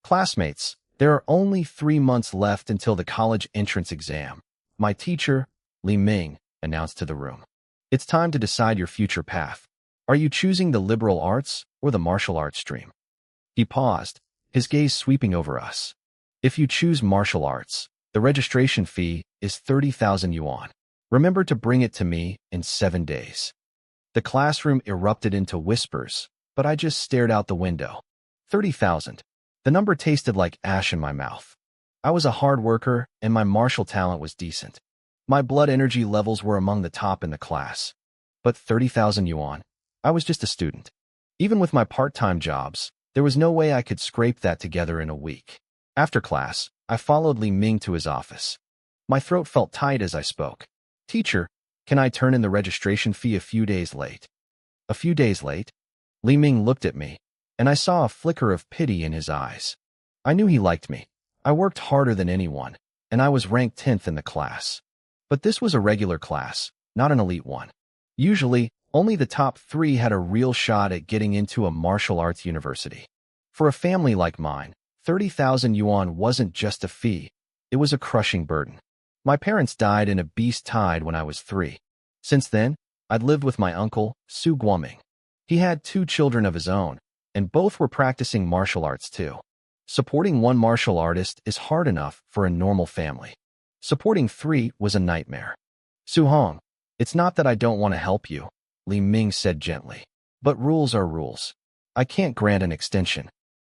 Classmates, there are only 3 months left until the college entrance exam. My teacher, Li Ming, announced to the room. It's time to decide your future path. Are you choosing the liberal arts or the martial arts stream? He paused, his gaze sweeping over us. If you choose martial arts, the registration fee is 30,000 yuan. Remember to bring it to me in 7 days. The classroom erupted into whispers, but I just stared out the window. 30,000. The number tasted like ash in my mouth. I was a hard worker, and my martial talent was decent. My blood energy levels were among the top in the class. But 30,000 yuan? I was just a student. Even with my part-time jobs, there was no way I could scrape that together in a week. After class, I followed Li Ming to his office. My throat felt tight as I spoke. Teacher, can I turn in the registration fee a few days late? A few days late? Li Ming looked at me, and I saw a flicker of pity in his eyes. I knew he liked me. I worked harder than anyone, and I was ranked 10th in the class. But this was a regular class, not an elite one. Usually, only the top 3 had a real shot at getting into a martial arts university. For a family like mine, 30,000 yuan wasn't just a fee, it was a crushing burden. My parents died in a beast tide when I was 3. Since then, I'd lived with my uncle, Su Guoming. He had 2 children of his own, and both were practicing martial arts too. Supporting one martial artist is hard enough for a normal family. Supporting 3 was a nightmare. Su Hong, it's not that I don't want to help you, Li Ming said gently. But rules are rules. I can't grant an extension.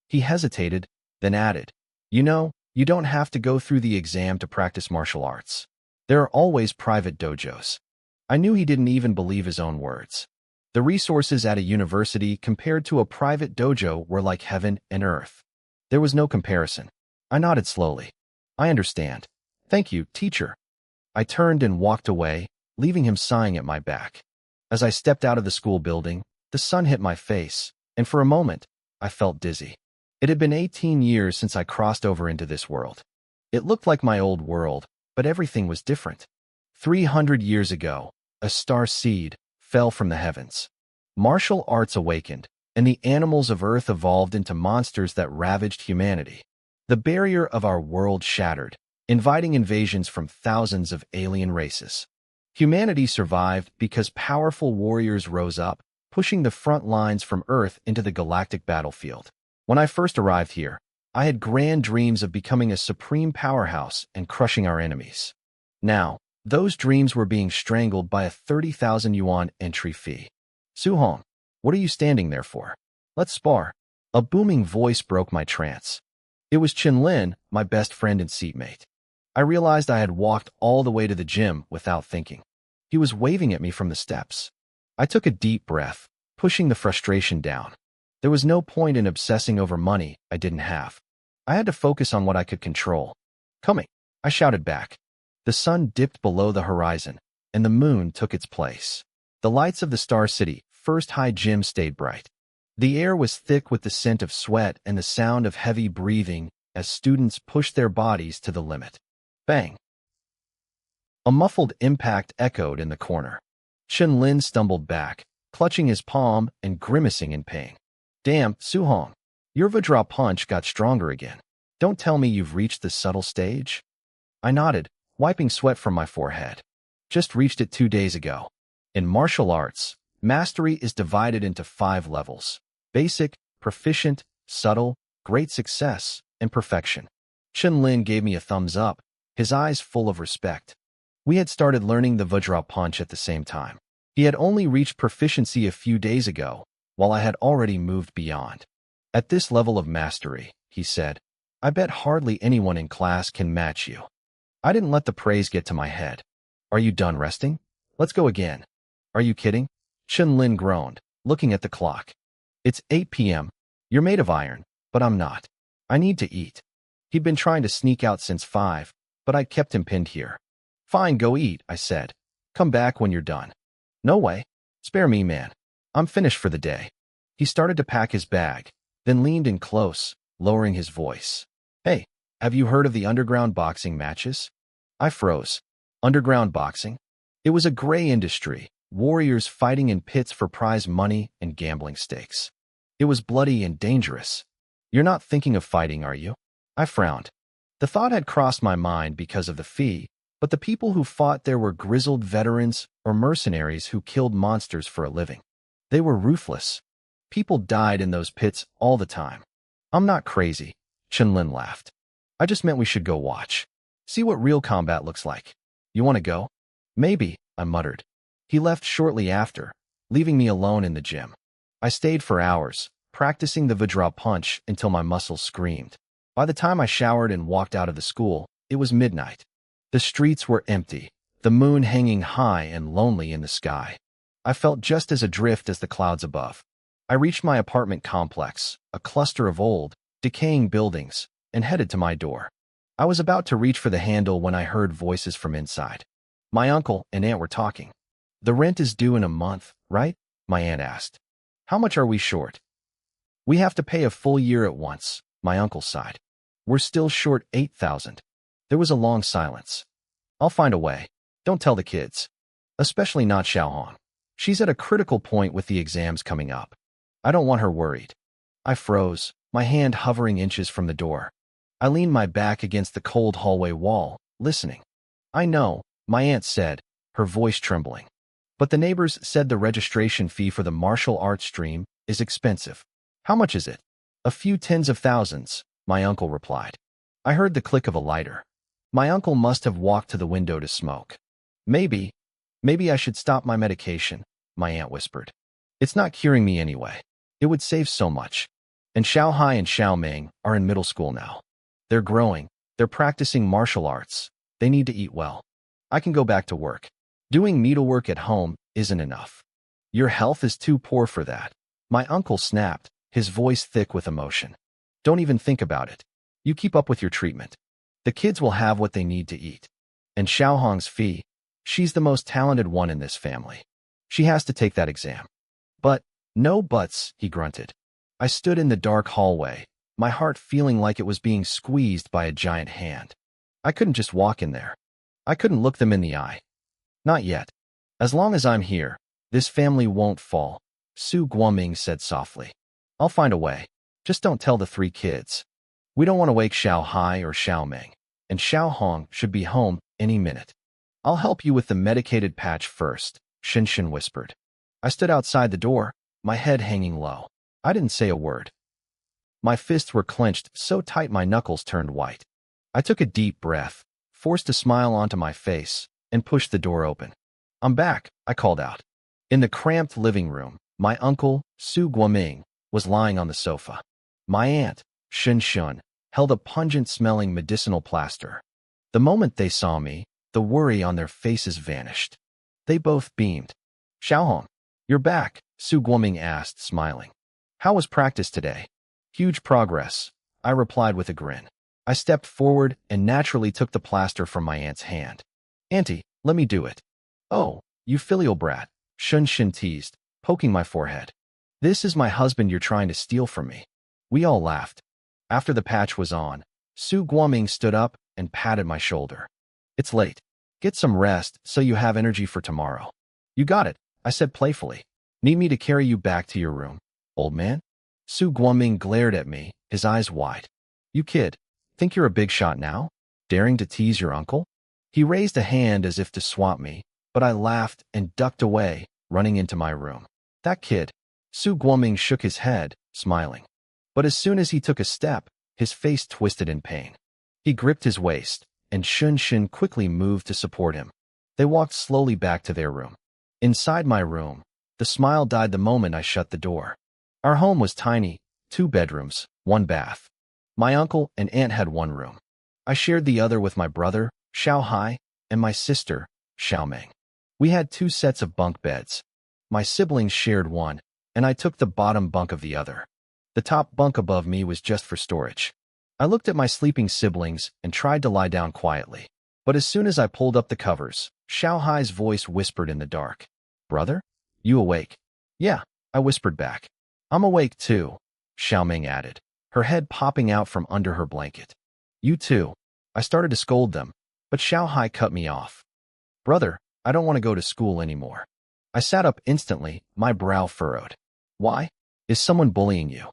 He hesitated, then added, you know, you don't have to go through the exam to practice martial arts. There are always private dojos. I knew he didn't even believe his own words. The resources at a university compared to a private dojo were like heaven and earth. There was no comparison. I nodded slowly. I understand. Thank you, teacher. I turned and walked away, leaving him sighing at my back. As I stepped out of the school building, the sun hit my face, and for a moment, I felt dizzy. It had been 18 years since I crossed over into this world. It looked like my old world, but everything was different. 300 years ago, a star seed fell from the heavens. Martial arts awakened, and the animals of Earth evolved into monsters that ravaged humanity. The barrier of our world shattered, inviting invasions from thousands of alien races. Humanity survived because powerful warriors rose up, pushing the front lines from Earth into the galactic battlefield. When I first arrived here, I had grand dreams of becoming a supreme powerhouse and crushing our enemies. Now, those dreams were being strangled by a 30,000 yuan entry fee. Su Hong, what are you standing there for? Let's spar. A booming voice broke my trance. It was Chen Lin, my best friend and seatmate. I realized I had walked all the way to the gym without thinking. He was waving at me from the steps. I took a deep breath, pushing the frustration down. There was no point in obsessing over money I didn't have. I had to focus on what I could control. Coming, I shouted back. The sun dipped below the horizon, and the moon took its place. The lights of the Star City First High Gym stayed bright. The air was thick with the scent of sweat and the sound of heavy breathing as students pushed their bodies to the limit. Bang! A muffled impact echoed in the corner. Chen Lin stumbled back, clutching his palm and grimacing in pain. Damn, Su Hong, your Vajra punch got stronger again. Don't tell me you've reached the subtle stage? I nodded, wiping sweat from my forehead. Just reached it 2 days ago. In martial arts, mastery is divided into 5 levels: basic, proficient, subtle, great success, and perfection. Chen Lin gave me a thumbs up, his eyes full of respect. We had started learning the Vajra punch at the same time. He had only reached proficiency a few days ago, while I had already moved beyond. At this level of mastery, he said, I bet hardly anyone in class can match you. I didn't let the praise get to my head. Are you done resting? Let's go again. Are you kidding? Chen Lin groaned, looking at the clock. It's 8 p.m. You're made of iron, but I'm not. I need to eat. He'd been trying to sneak out since 5, but I kept him pinned here. Fine, go eat, I said. Come back when you're done. No way. Spare me, man. I'm finished for the day. He started to pack his bag, then leaned in close, lowering his voice. Hey, have you heard of the underground boxing matches? I froze. Underground boxing? It was a gray industry, warriors fighting in pits for prize money and gambling stakes. It was bloody and dangerous. You're not thinking of fighting, are you? I frowned. The thought had crossed my mind because of the fee, but the people who fought there were grizzled veterans or mercenaries who killed monsters for a living. They were ruthless. People died in those pits all the time. I'm not crazy, Chunlin laughed. I just meant we should go watch. See what real combat looks like. You want to go? Maybe, I muttered. He left shortly after, leaving me alone in the gym. I stayed for hours, practicing the Vajra punch until my muscles screamed. By the time I showered and walked out of the school, it was midnight. The streets were empty, the moon hanging high and lonely in the sky. I felt just as adrift as the clouds above. I reached my apartment complex, a cluster of old, decaying buildings, and headed to my door. I was about to reach for the handle when I heard voices from inside. My uncle and aunt were talking. The rent is due in a month, right? My aunt asked. How much are we short? We have to pay a full year at once, my uncle sighed. We're still short 8,000. There was a long silence. I'll find a way. Don't tell the kids. Especially not Xiaohong. She's at a critical point with the exams coming up. I don't want her worried. I froze, my hand hovering inches from the door. I leaned my back against the cold hallway wall, listening. I know, my aunt said, her voice trembling. But the neighbors said the registration fee for the martial arts stream is expensive. How much is it? A few tens of thousands, my uncle replied. I heard the click of a lighter. My uncle must have walked to the window to smoke. Maybe I should stop my medication, my aunt whispered. It's not curing me anyway. It would save so much. And Xiaohai and Xiaoming are in middle school now. They're growing. They're practicing martial arts. They need to eat well. I can go back to work. Doing needlework at home isn't enough. Your health is too poor for that. My uncle snapped, his voice thick with emotion. Don't even think about it. You keep up with your treatment. The kids will have what they need to eat. And Xiaohong's fee, she's the most talented one in this family. She has to take that exam. But, no buts, he grunted. I stood in the dark hallway, my heart feeling like it was being squeezed by a giant hand. I couldn't just walk in there. I couldn't look them in the eye. Not yet. As long as I'm here, this family won't fall, Su Guoming said softly. I'll find a way. Just don't tell the 3 kids. We don't want to wake Xiao Hai or Xiao Ming, and Xiao Hong should be home any minute. I'll help you with the medicated patch first, Shinshin whispered. I stood outside the door, my head hanging low. I didn't say a word. My fists were clenched so tight my knuckles turned white. I took a deep breath, forced a smile onto my face, and pushed the door open. I'm back, I called out. In the cramped living room, my uncle, Su Guoming, was lying on the sofa. My aunt, Shun Shun, held a pungent-smelling medicinal plaster. The moment they saw me, the worry on their faces vanished. They both beamed. Xiaohong, you're back, Su Guoming asked, smiling. How was practice today? Huge progress, I replied with a grin. I stepped forward and naturally took the plaster from my aunt's hand. Auntie, let me do it. Oh, you filial brat, Shun Shin teased, poking my forehead. This is my husband you're trying to steal from me. We all laughed. After the patch was on, Su Guoming stood up and patted my shoulder. It's late. Get some rest so you have energy for tomorrow. You got it, I said playfully. Need me to carry you back to your room, old man? Su Guoming glared at me, his eyes wide. You kid, think you're a big shot now? Daring to tease your uncle? He raised a hand as if to swat me, but I laughed and ducked away, running into my room. That kid. Su Guoming shook his head, smiling. But as soon as he took a step, his face twisted in pain. He gripped his waist, and Shun Shin quickly moved to support him. They walked slowly back to their room. Inside my room, the smile died the moment I shut the door. Our home was tiny, 2 bedrooms, 1 bath. My uncle and aunt had 1 room. I shared the other with my brother, Xiao Hai, and my sister, Xiao Ming. We had 2 sets of bunk beds. My siblings shared one, and I took the bottom bunk of the other. The top bunk above me was just for storage. I looked at my sleeping siblings and tried to lie down quietly. But as soon as I pulled up the covers, Xiao Hai's voice whispered in the dark. Brother? You awake? Yeah, I whispered back. I'm awake too, Xiao Ming added, her head popping out from under her blanket. You too. I started to scold them, but Xiao Hai cut me off. Brother, I don't want to go to school anymore. I sat up instantly, my brow furrowed. Why? Is someone bullying you?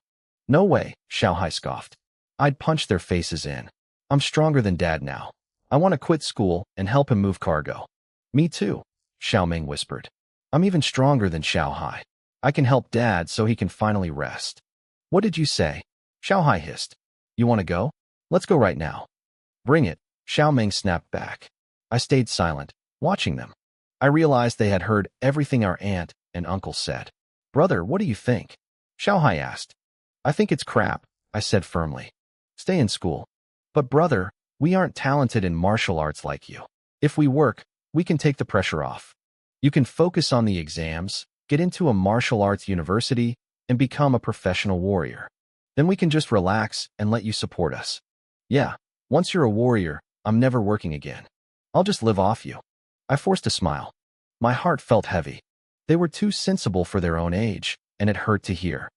No way, Xiaohai scoffed. I'd punch their faces in. I'm stronger than Dad now. I want to quit school and help him move cargo. Me too, Xiaoming whispered. I'm even stronger than Xiaohai. I can help Dad so he can finally rest. What did you say? Xiaohai hissed. You want to go? Let's go right now. Bring it, Xiaoming snapped back. I stayed silent, watching them. I realized they had heard everything our aunt and uncle said. Brother, what do you think? Xiaohai asked. I think it's crap, I said firmly. Stay in school. But brother, we aren't talented in martial arts like you. If we work, we can take the pressure off. You can focus on the exams, get into a martial arts university, and become a professional warrior. Then we can just relax and let you support us. Yeah, once you're a warrior, I'm never working again. I'll just live off you. I forced a smile. My heart felt heavy. They were too sensible for their own age, and it hurt to hear.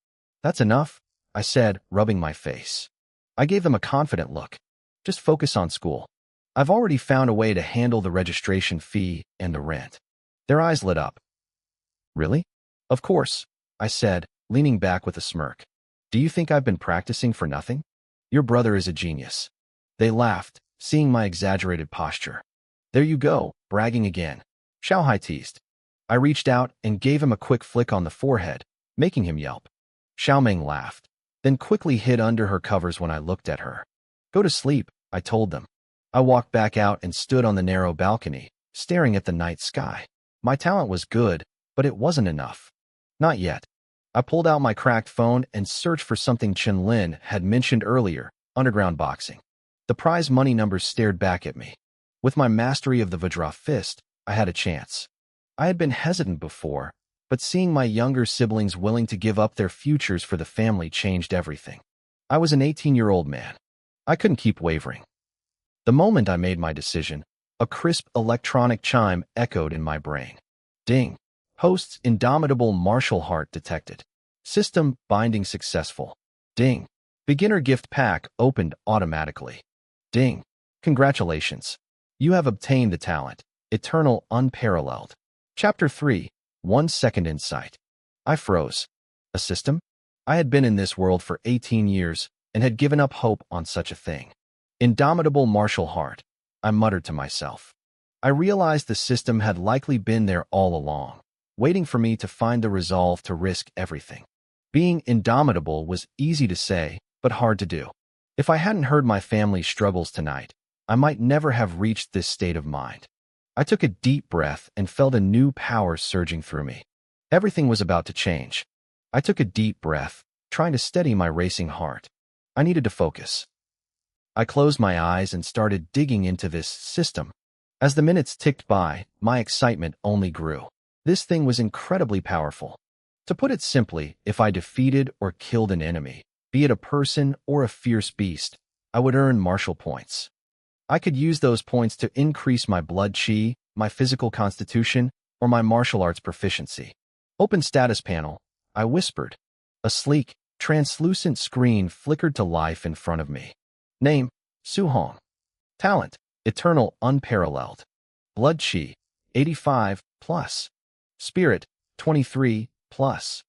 That's enough, I said, rubbing my face. I gave them a confident look. Just focus on school. I've already found a way to handle the registration fee and the rent. Their eyes lit up. Really? Of course, I said, leaning back with a smirk. Do you think I've been practicing for nothing? Your brother is a genius. They laughed, seeing my exaggerated posture. There you go, bragging again. Xiaohai teased. I reached out and gave him a quick flick on the forehead, making him yelp. Xiaoming laughed, then quickly hid under her covers when I looked at her. Go to sleep, I told them. I walked back out and stood on the narrow balcony, staring at the night sky. My talent was good, but it wasn't enough. Not yet. I pulled out my cracked phone and searched for something Chen Lin had mentioned earlier, underground boxing. The prize money numbers stared back at me. With my mastery of the Vajra fist, I had a chance. I had been hesitant before, but seeing my younger siblings willing to give up their futures for the family changed everything. I was an 18-year-old man. I couldn't keep wavering. The moment I made my decision, a crisp electronic chime echoed in my brain. Ding. Host's indomitable martial heart detected. System binding successful. Ding. Beginner gift pack opened automatically. Ding. Congratulations. You have obtained the talent. Eternal unparalleled. Chapter 3. 1 second insight. I froze. A system? I had been in this world for 18 years and had given up hope on such a thing. Indomitable martial heart, I muttered to myself. I realized the system had likely been there all along, waiting for me to find the resolve to risk everything. Being indomitable was easy to say, but hard to do. If I hadn't heard my family's struggles tonight, I might never have reached this state of mind. I took a deep breath and felt a new power surging through me. Everything was about to change. I took a deep breath, trying to steady my racing heart. I needed to focus. I closed my eyes and started digging into this system. As the minutes ticked by, my excitement only grew. This thing was incredibly powerful. To put it simply, if I defeated or killed an enemy, be it a person or a fierce beast, I would earn martial points. I could use those points to increase my blood chi, my physical constitution, or my martial arts proficiency. Open status panel, I whispered. A sleek, translucent screen flickered to life in front of me. Name, Suhong. Talent, eternal unparalleled. Blood chi, 85 plus. Spirit, 23 plus.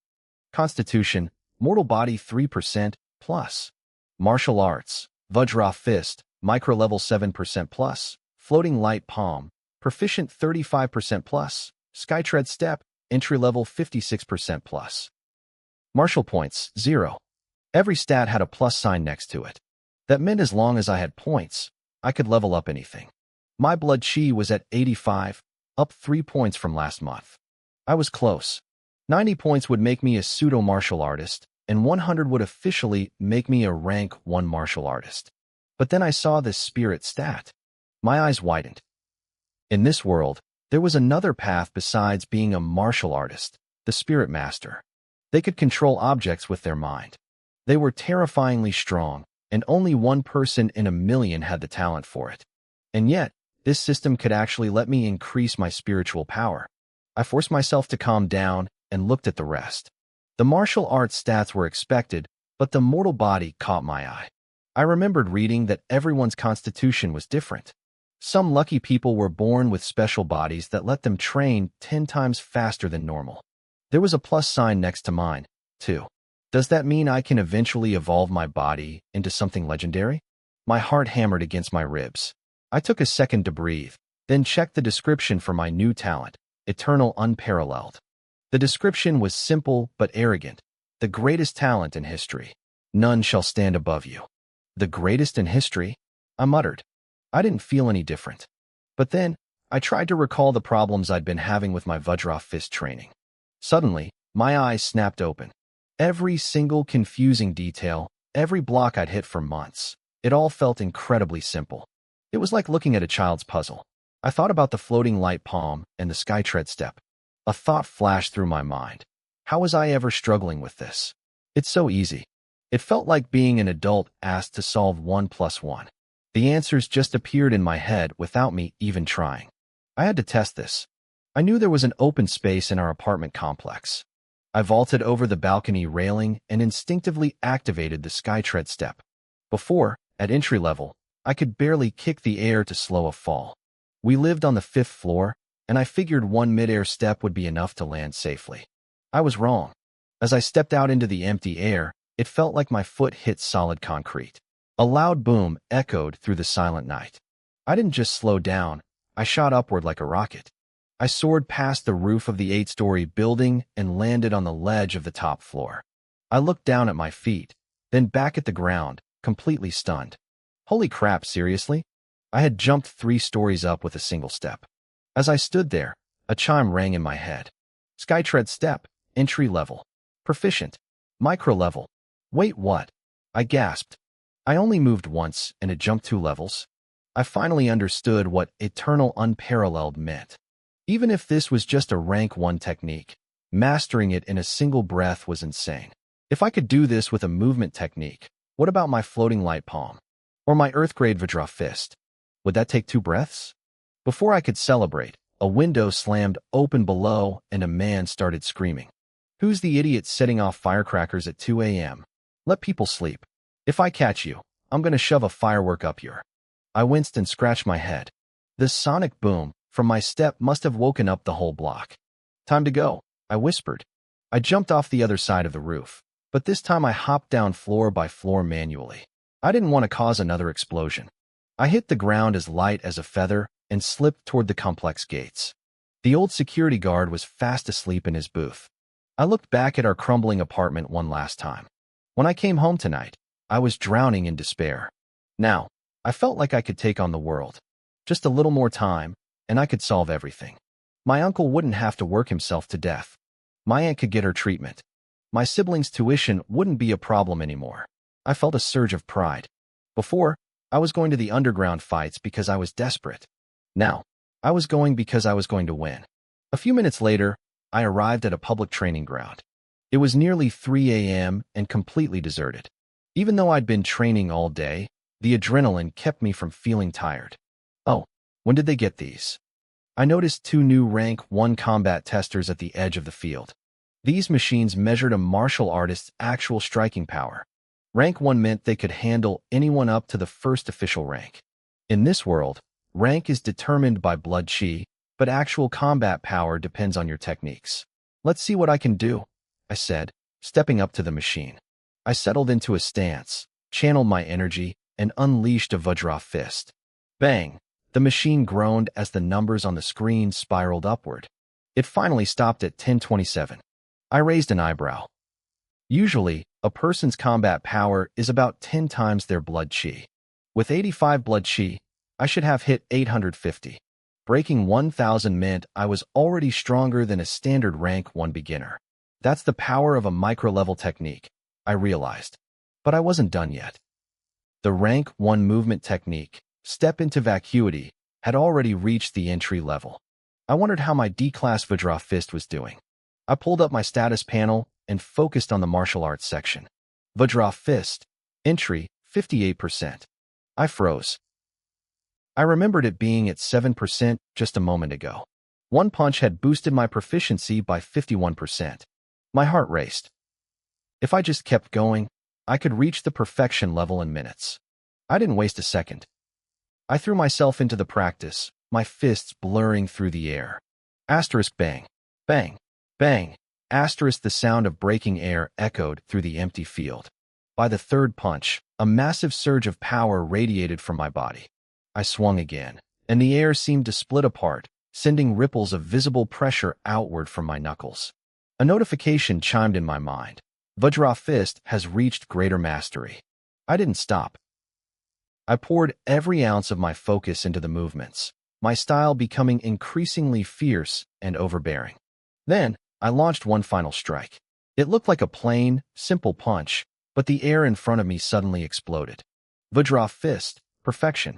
Constitution, mortal body 3% plus. Martial arts, Vajra fist, micro level 7% plus. Floating light palm, proficient 35% plus. Skytread step, entry level 56% plus. Martial points, 0. Every stat had a plus sign next to it. That meant as long as I had points, I could level up anything. My blood chi was at 85, up 3 points from last month. I was close. 90 points would make me a pseudo-martial artist, and 100 would officially make me a rank 1 martial artist. But then I saw this spirit stat. My eyes widened. In this world, there was another path besides being a martial artist, the spirit master. They could control objects with their mind. They were terrifyingly strong, and only one person in a million had the talent for it. And yet, this system could actually let me increase my spiritual power. I forced myself to calm down and looked at the rest. The martial arts stats were expected, but the mortal body caught my eye. I remembered reading that everyone's constitution was different. Some lucky people were born with special bodies that let them train 10 times faster than normal. There was a plus sign next to mine, too. Does that mean I can eventually evolve my body into something legendary? My heart hammered against my ribs. I took a second to breathe, then checked the description for my new talent, Eternal Unparalleled. The description was simple but arrogant. The greatest talent in history. None shall stand above you. The greatest in history? I muttered. I didn't feel any different. But then, I tried to recall the problems I'd been having with my Vajra fist training. Suddenly, my eyes snapped open. Every single confusing detail, every block I'd hit for months, it all felt incredibly simple. It was like looking at a child's puzzle. I thought about the floating light palm and the skytread step. A thought flashed through my mind. How was I ever struggling with this? It's so easy. It felt like being an adult asked to solve 1 plus 1. The answers just appeared in my head without me even trying. I had to test this. I knew there was an open space in our apartment complex. I vaulted over the balcony railing and instinctively activated the skytread step. Before, at entry level, I could barely kick the air to slow a fall. We lived on the 5th floor, and I figured one mid-air step would be enough to land safely. I was wrong. As I stepped out into the empty air, it felt like my foot hit solid concrete. A loud boom echoed through the silent night. I didn't just slow down, I shot upward like a rocket. I soared past the roof of the 8-story building and landed on the ledge of the top floor. I looked down at my feet, then back at the ground, completely stunned. Holy crap, seriously? I had jumped 3 stories up with a single step. As I stood there, a chime rang in my head. Skytread step, entry level. Proficient. Micro level. Wait, what? I gasped. I only moved once, and it jumped 2 levels. I finally understood what Eternal Unparalleled meant. Even if this was just a rank 1 technique, mastering it in a single breath was insane. If I could do this with a movement technique, what about my floating light palm? Or my Earth-grade Vajra fist? Would that take 2 breaths? Before I could celebrate, a window slammed open below and a man started screaming. Who's the idiot setting off firecrackers at 2 a.m.? Let people sleep. If I catch you, I'm gonna shove a firework up your. I winced and scratched my head. The sonic boom from my step must have woken up the whole block. Time to go, I whispered. I jumped off the other side of the roof, but this time I hopped down floor by floor manually. I didn't want to cause another explosion. I hit the ground as light as a feather and slipped toward the complex gates. The old security guard was fast asleep in his booth. I looked back at our crumbling apartment one last time. When I came home tonight, I was drowning in despair. Now, I felt like I could take on the world. Just a little more time, and I could solve everything. My uncle wouldn't have to work himself to death. My aunt could get her treatment. My siblings' tuition wouldn't be a problem anymore. I felt a surge of pride. Before, I was going to the underground fights because I was desperate. Now, I was going because I was going to win. A few minutes later, I arrived at a public training ground. It was nearly 3 a.m. and completely deserted. Even though I'd been training all day, the adrenaline kept me from feeling tired. Oh, when did they get these? I noticed 2 new rank 1 combat testers at the edge of the field. These machines measured a martial artist's actual striking power. Rank 1 meant they could handle anyone up to the 1st official rank. In this world, rank is determined by blood chi, but actual combat power depends on your techniques. Let's see what I can do, I said, stepping up to the machine. I settled into a stance, channeled my energy, and unleashed a Vajra fist. Bang! The machine groaned as the numbers on the screen spiraled upward. It finally stopped at 1027. I raised an eyebrow. Usually, a person's combat power is about 10 times their blood chi. With 85 blood chi, I should have hit 850. Breaking 1000 meant I was already stronger than a standard rank 1 beginner. That's the power of a micro-level technique, I realized. But I wasn't done yet. The rank 1 movement technique, Step into Vacuity, had already reached the entry level. I wondered how my D-class Vajra fist was doing. I pulled up my status panel and focused on the martial arts section. Vajra fist, entry, 58%. I froze. I remembered it being at 7% just a moment ago. One punch had boosted my proficiency by 51%. My heart raced. If I just kept going, I could reach the perfection level in minutes. I didn't waste a second. I threw myself into the practice, my fists blurring through the air. Asterisk bang, bang, bang, Asterisk, the sound of breaking air echoed through the empty field. By the third punch, a massive surge of power radiated from my body. I swung again, and the air seemed to split apart, sending ripples of visible pressure outward from my knuckles. A notification chimed in my mind. Vajra Fist has reached greater mastery. I didn't stop. I poured every ounce of my focus into the movements, my style becoming increasingly fierce and overbearing. Then, I launched one final strike. It looked like a plain, simple punch, but the air in front of me suddenly exploded. Vajra Fist, perfection.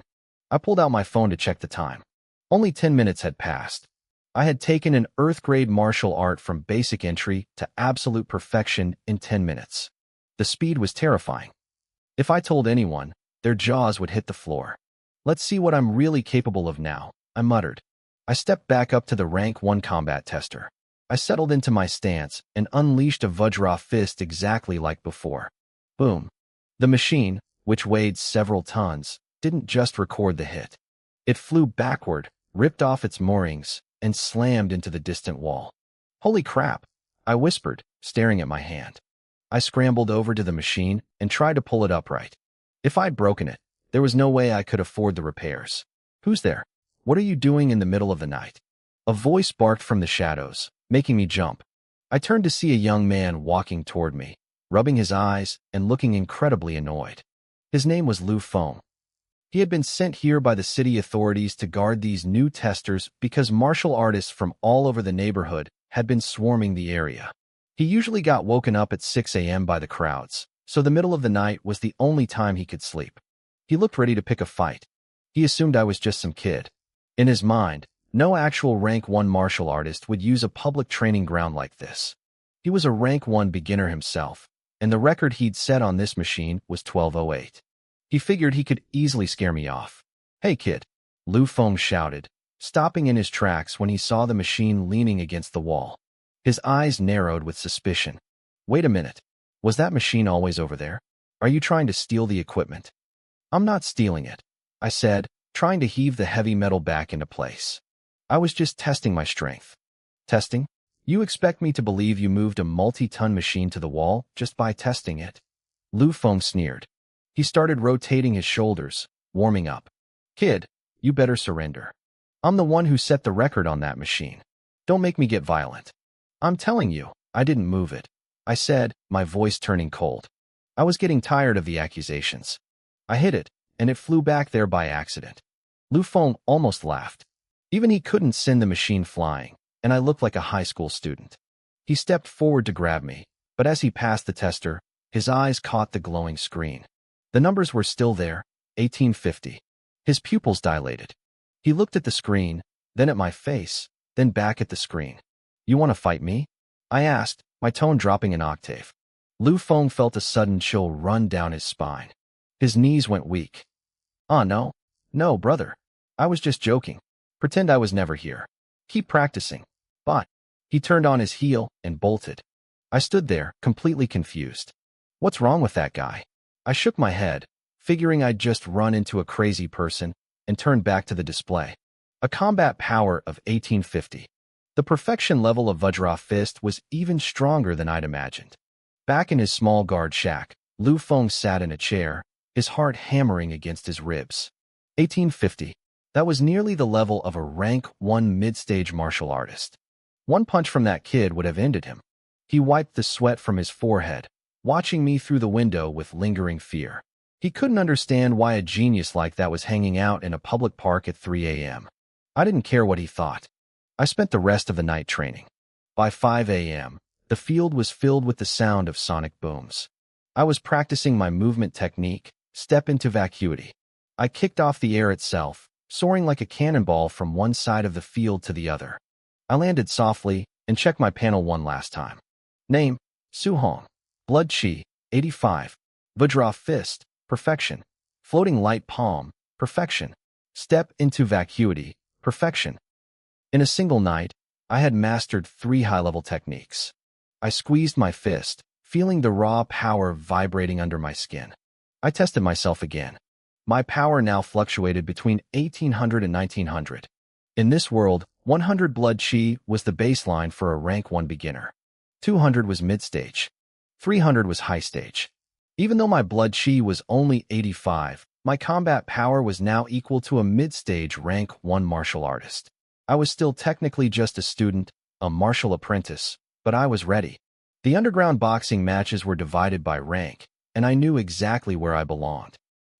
I pulled out my phone to check the time. Only 10 minutes had passed. I had taken an Earth-grade martial art from basic entry to absolute perfection in 10 minutes. The speed was terrifying. If I told anyone, their jaws would hit the floor. Let's see what I'm really capable of now, I muttered. I stepped back up to the Rank 1 combat tester. I settled into my stance and unleashed a Vajra Fist exactly like before. Boom. The machine, which weighed several tons, didn't just record the hit. It flew backward, ripped off its moorings, and slammed into the distant wall. Holy crap, I whispered, staring at my hand. I scrambled over to the machine and tried to pull it upright. If I'd broken it, there was no way I could afford the repairs. Who's there? What are you doing in the middle of the night? A voice barked from the shadows, making me jump. I turned to see a young man walking toward me, rubbing his eyes and looking incredibly annoyed. His name was Lu Feng. He had been sent here by the city authorities to guard these new testers because martial artists from all over the neighborhood had been swarming the area. He usually got woken up at 6 a.m. by the crowds, so the middle of the night was the only time he could sleep. He looked ready to pick a fight. He assumed I was just some kid. In his mind, no actual Rank 1 martial artist would use a public training ground like this. He was a Rank 1 beginner himself, and the record he'd set on this machine was 12:08. He figured he could easily scare me off. Hey kid, Lu Feng shouted, stopping in his tracks when he saw the machine leaning against the wall. His eyes narrowed with suspicion. Wait a minute. Was that machine always over there? Are you trying to steal the equipment? I'm not stealing it, I said, trying to heave the heavy metal back into place. I was just testing my strength. Testing? You expect me to believe you moved a multi-ton machine to the wall just by testing it? Lu Feng sneered. He started rotating his shoulders, warming up. Kid, you better surrender. I'm the one who set the record on that machine. Don't make me get violent. I'm telling you, I didn't move it, I said, my voice turning cold. I was getting tired of the accusations. I hit it, and it flew back there by accident. Lu Feng almost laughed. Even he couldn't send the machine flying, and I looked like a high school student. He stepped forward to grab me, but as he passed the tester, his eyes caught the glowing screen. The numbers were still there, 1850. His pupils dilated. He looked at the screen, then at my face, then back at the screen. You want to fight me? I asked, my tone dropping an octave. Lu Feng felt a sudden chill run down his spine. His knees went weak. No. No, brother. I was just joking. Pretend I was never here. Keep practicing. But he turned on his heel and bolted. I stood there, completely confused. What's wrong with that guy? I shook my head, figuring I'd just run into a crazy person, and turned back to the display. A combat power of 1850. The perfection level of Vajra Fist was even stronger than I'd imagined. Back in his small guard shack, Lu Feng sat in a chair, his heart hammering against his ribs. 1850. That was nearly the level of a Rank 1 mid-stage martial artist. One punch from that kid would have ended him. He wiped the sweat from his forehead, watching me through the window with lingering fear. He couldn't understand why a genius like that was hanging out in a public park at 3 a.m. I didn't care what he thought. I spent the rest of the night training. By 5 a.m., the field was filled with the sound of sonic booms. I was practicing my movement technique, step into vacuity. I kicked off the air itself, soaring like a cannonball from one side of the field to the other. I landed softly and checked my panel one last time. Name, Su Hong. Blood Chi, 85. Vajra Fist, perfection. Floating light palm, perfection. Step into vacuity, perfection. In a single night, I had mastered 3 high-level techniques. I squeezed my fist, feeling the raw power vibrating under my skin. I tested myself again. My power now fluctuated between 1800 and 1900. In this world, 100 blood chi was the baseline for a Rank 1 beginner. 200 was mid-stage. 300 was high stage. Even though my blood chi was only 85, my combat power was now equal to a mid-stage rank 1 martial artist. I was still technically just a student, a martial apprentice, but I was ready. The underground boxing matches were divided by rank, and I knew exactly where I belonged.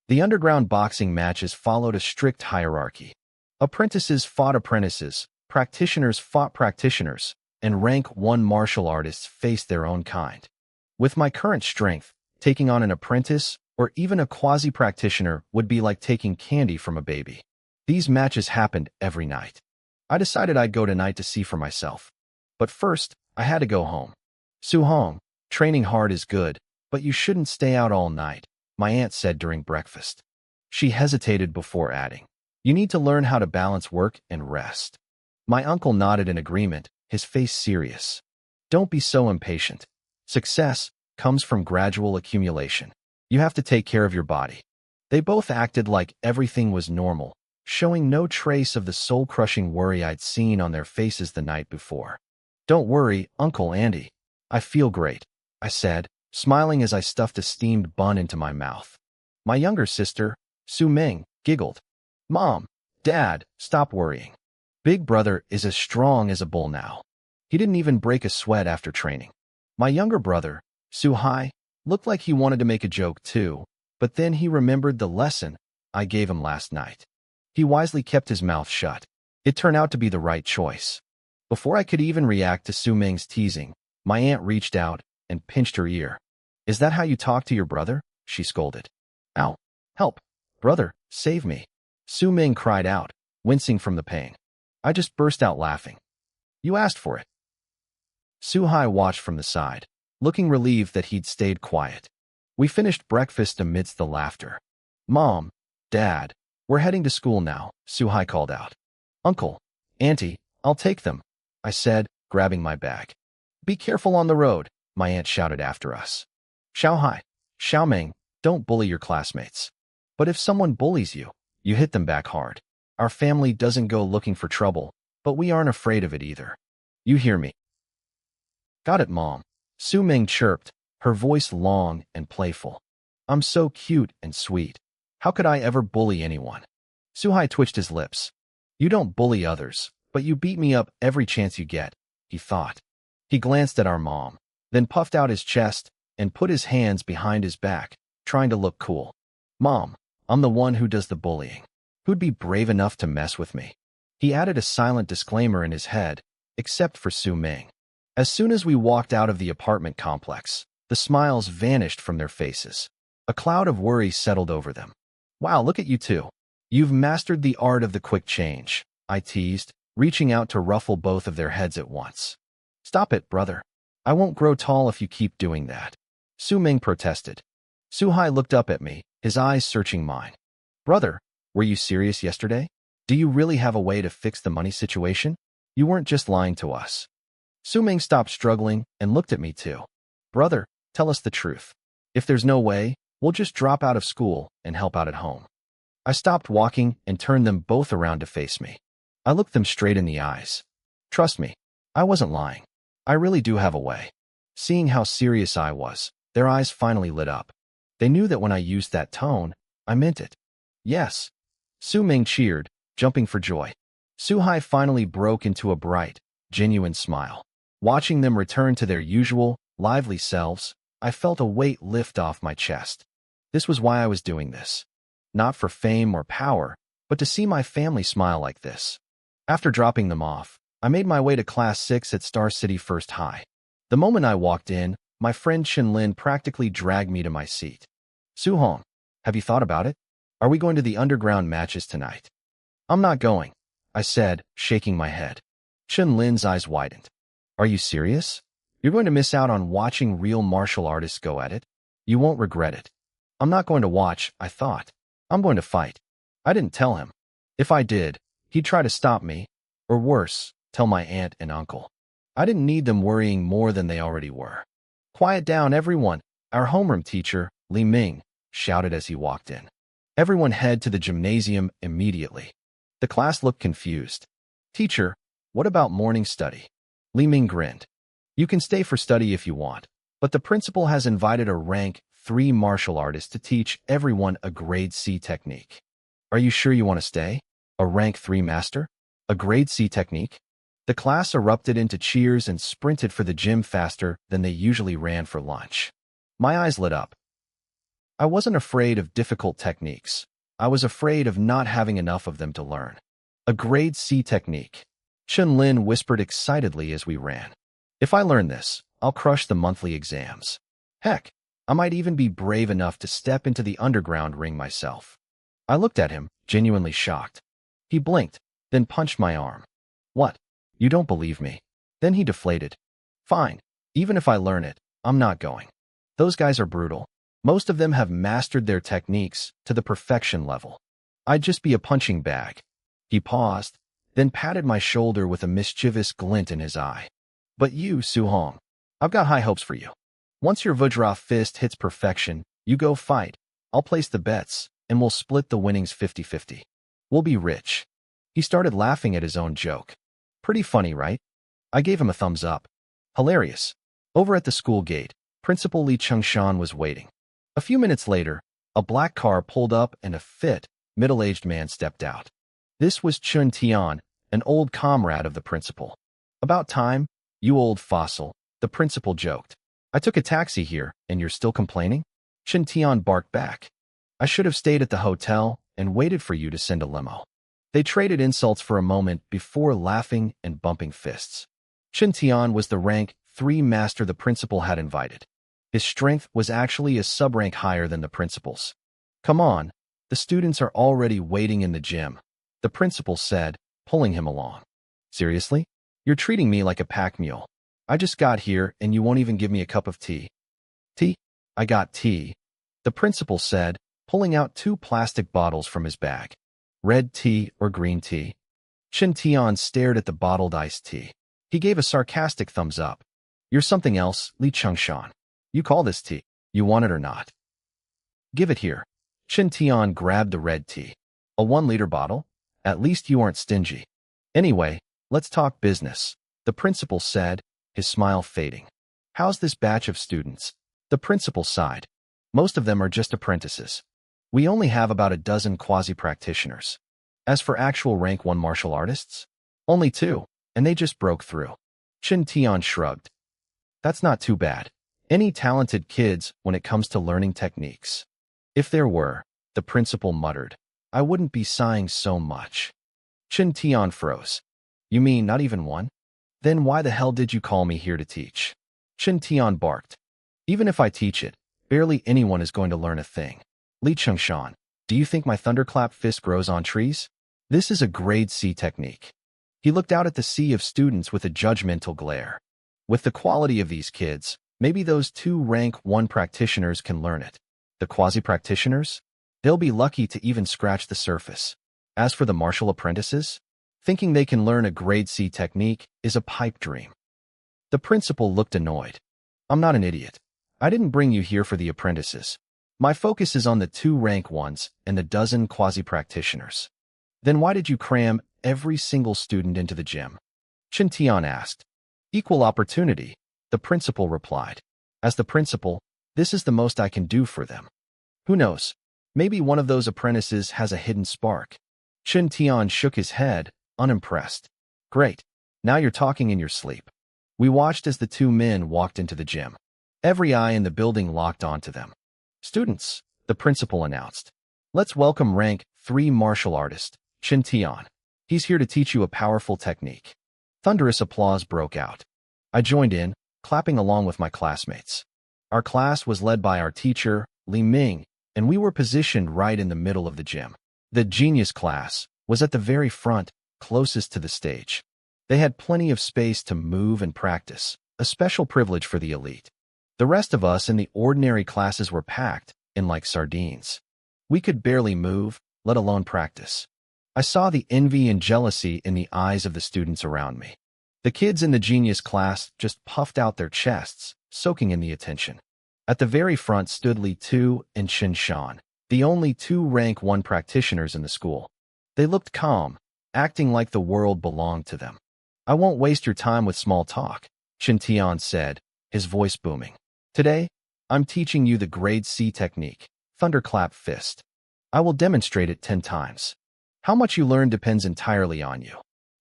The underground boxing matches followed a strict hierarchy. Apprentices fought apprentices, practitioners fought practitioners, and rank 1 martial artists faced their own kind. With my current strength, taking on an apprentice or even a quasi-practitioner would be like taking candy from a baby. These matches happened every night. I decided I'd go tonight to see for myself. But first, I had to go home. Su-hong, training hard is good, but you shouldn't stay out all night, my aunt said during breakfast. She hesitated before adding, you need to learn how to balance work and rest. My uncle nodded in agreement, his face serious. Don't be so impatient. Success comes from gradual accumulation. You have to take care of your body. They both acted like everything was normal, showing no trace of the soul-crushing worry I'd seen on their faces the night before. Don't worry, Uncle Andy. I feel great, I said, smiling as I stuffed a steamed bun into my mouth. My younger sister, Su Ming, giggled. Mom, Dad, stop worrying. Big brother is as strong as a bull now. He didn't even break a sweat after training. My younger brother, Su Hai, looked like he wanted to make a joke too, but then he remembered the lesson I gave him last night. He wisely kept his mouth shut. It turned out to be the right choice. Before I could even react to Su Ming's teasing, my aunt reached out and pinched her ear. Is that how you talk to your brother? She scolded. Ow! Help! Brother, save me! Su Ming cried out, wincing from the pain. I just burst out laughing. You asked for it. Su Hai watched from the side, looking relieved that he'd stayed quiet. We finished breakfast amidst the laughter. Mom, Dad, we're heading to school now, Su Hai called out. Uncle, Auntie, I'll take them, I said, grabbing my bag. Be careful on the road, my aunt shouted after us. Xiao Hai, Xiao Ming, don't bully your classmates. But if someone bullies you, you hit them back hard. Our family doesn't go looking for trouble, but we aren't afraid of it either. You hear me? Got it, Mom. Su Ming chirped, her voice long and playful. I'm so cute and sweet. How could I ever bully anyone? Su Hai twitched his lips. You don't bully others, but you beat me up every chance you get, he thought. He glanced at our mom, then puffed out his chest and put his hands behind his back, trying to look cool. Mom, I'm the one who does the bullying. Who'd be brave enough to mess with me? He added a silent disclaimer in his head, except for Su Ming. As soon as we walked out of the apartment complex, the smiles vanished from their faces. A cloud of worry settled over them. Wow, look at you two. You've mastered the art of the quick change, I teased, reaching out to ruffle both of their heads at once. Stop it, brother. I won't grow tall if you keep doing that. Su Ming protested. Su Hai looked up at me, his eyes searching mine. Brother, were you serious yesterday? Do you really have a way to fix the money situation? You weren't just lying to us. Su Ming stopped struggling and looked at me too. Brother, tell us the truth. If there's no way, we'll just drop out of school and help out at home. I stopped walking and turned them both around to face me. I looked them straight in the eyes. Trust me, I wasn't lying. I really do have a way. Seeing how serious I was, their eyes finally lit up. They knew that when I used that tone, I meant it. Yes. Su Ming cheered, jumping for joy. Su Hai finally broke into a bright, genuine smile. Watching them return to their usual, lively selves, I felt a weight lift off my chest. This was why I was doing this. Not for fame or power, but to see my family smile like this. After dropping them off, I made my way to Class 6 at Star City First High. The moment I walked in, my friend Chinlin practically dragged me to my seat. Su-hong, have you thought about it? Are we going to the underground matches tonight? I'm not going, I said, shaking my head. Chinlin's eyes widened. Are you serious? You're going to miss out on watching real martial artists go at it? You won't regret it. I'm not going to watch, I thought. I'm going to fight. I didn't tell him. If I did, he'd try to stop me, or worse, tell my aunt and uncle. I didn't need them worrying more than they already were. Quiet down, everyone, our homeroom teacher, Li Ming, shouted as he walked in. Everyone head to the gymnasium immediately. The class looked confused. Teacher, what about morning study? Li Ming grinned. You can stay for study if you want, but the principal has invited a rank 3 martial artist to teach everyone a grade C technique. Are you sure you want to stay? A rank 3 master? A grade C technique? The class erupted into cheers and sprinted for the gym faster than they usually ran for lunch. My eyes lit up. I wasn't afraid of difficult techniques. I was afraid of not having enough of them to learn. A grade C technique. Chun-Lin whispered excitedly as we ran. If I learn this, I'll crush the monthly exams. Heck, I might even be brave enough to step into the underground ring myself. I looked at him, genuinely shocked. He blinked, then punched my arm. What? You don't believe me? Then he deflated. Fine, even if I learn it, I'm not going. Those guys are brutal. Most of them have mastered their techniques to the perfection level. I'd just be a punching bag. He paused, then patted my shoulder with a mischievous glint in his eye. But you, Su-hong, I've got high hopes for you. Once your Vajra fist hits perfection, you go fight. I'll place the bets, and we'll split the winnings 50-50. We'll be rich. He started laughing at his own joke. Pretty funny, right? I gave him a thumbs up. Hilarious. Over at the school gate, Principal Li Chengshan was waiting. A few minutes later, a black car pulled up and a fit, middle-aged man stepped out. This was Chun Tian, an old comrade of the principal. About time, you old fossil, the principal joked. I took a taxi here, and you're still complaining? Chun Tian barked back. I should have stayed at the hotel and waited for you to send a limo. They traded insults for a moment before laughing and bumping fists. Chun Tian was the rank 3 master the principal had invited. His strength was actually a sub-rank higher than the principal's. Come on, the students are already waiting in the gym, the principal said, pulling him along. Seriously? You're treating me like a pack mule. I just got here and you won't even give me a cup of tea. Tea? I got tea, the principal said, pulling out 2 plastic bottles from his bag. Red tea or green tea? Chun Tian stared at the bottled iced tea. He gave a sarcastic thumbs up. You're something else, Li Chengshan. You call this tea. You want it or not? Give it here. Chun Tian grabbed the red tea. A 1-liter bottle? At least you aren't stingy. Anyway, let's talk business, the principal said, his smile fading. How's this batch of students? The principal sighed. Most of them are just apprentices. We only have about a dozen quasi-practitioners. As for actual rank 1 martial artists, only 2, and they just broke through. Chun Tian shrugged. That's not too bad. Any talented kids when it comes to learning techniques. If there were, the principal muttered, I wouldn't be sighing so much. Chun Tian froze. You mean not even 1? Then why the hell did you call me here to teach? Chun Tian barked. Even if I teach it, barely anyone is going to learn a thing. Li Chengshan, do you think my thunderclap fist grows on trees? This is a grade C technique. He looked out at the sea of students with a judgmental glare. With the quality of these kids, maybe those 2 rank 1 practitioners can learn it. The quasi-practitioners? They'll be lucky to even scratch the surface. As for the martial apprentices, thinking they can learn a grade C technique is a pipe dream. The principal looked annoyed. I'm not an idiot. I didn't bring you here for the apprentices. My focus is on the 2 rank 1s and the dozen quasi-practitioners. Then why did you cram every single student into the gym? Chun Tian asked. Equal opportunity, the principal replied. As the principal, this is the most I can do for them. Who knows? Maybe one of those apprentices has a hidden spark. Chun Tian shook his head, unimpressed. Great. Now you're talking in your sleep. We watched as the 2 men walked into the gym. Every eye in the building locked onto them. Students, the principal announced. Let's welcome rank 3 martial artist, Chun Tian. He's here to teach you a powerful technique. Thunderous applause broke out. I joined in, clapping along with my classmates. Our class was led by our teacher, Li Ming, and we were positioned right in the middle of the gym. The genius class was at the very front, closest to the stage. They had plenty of space to move and practice, a special privilege for the elite. The rest of us in the ordinary classes were packed in like sardines. We could barely move, let alone practice. I saw the envy and jealousy in the eyes of the students around me. The kids in the genius class just puffed out their chests, soaking in the attention. At the very front stood Li Tu and Shin Shan, the only 2 rank 1 practitioners in the school. They looked calm, acting like the world belonged to them. I won't waste your time with small talk. Tian said, his voice booming. Today, I'm teaching you the grade C technique, thunderclap fist. I will demonstrate it 10 times. How much you learn depends entirely on you.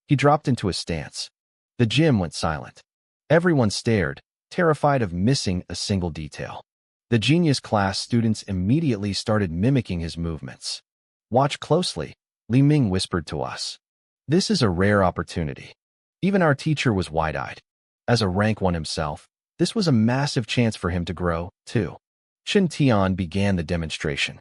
He dropped into a stance. The gym went silent. Everyone stared, terrified of missing a single detail. The genius class students immediately started mimicking his movements. Watch closely, Li Ming whispered to us. This is a rare opportunity. Even our teacher was wide-eyed. As a rank 1 himself, this was a massive chance for him to grow, too. Tian began the demonstration.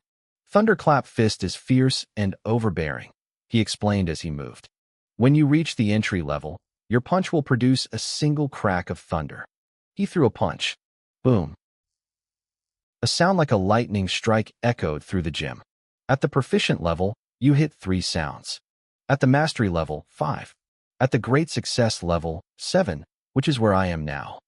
Thunderclap fist is fierce and overbearing, he explained as he moved. When you reach the entry level, your punch will produce a single crack of thunder. He threw a punch. Boom. A sound like a lightning strike echoed through the gym. At the proficient level, you hit 3 sounds. At the mastery level, 5. At the great success level, 7, which is where I am now.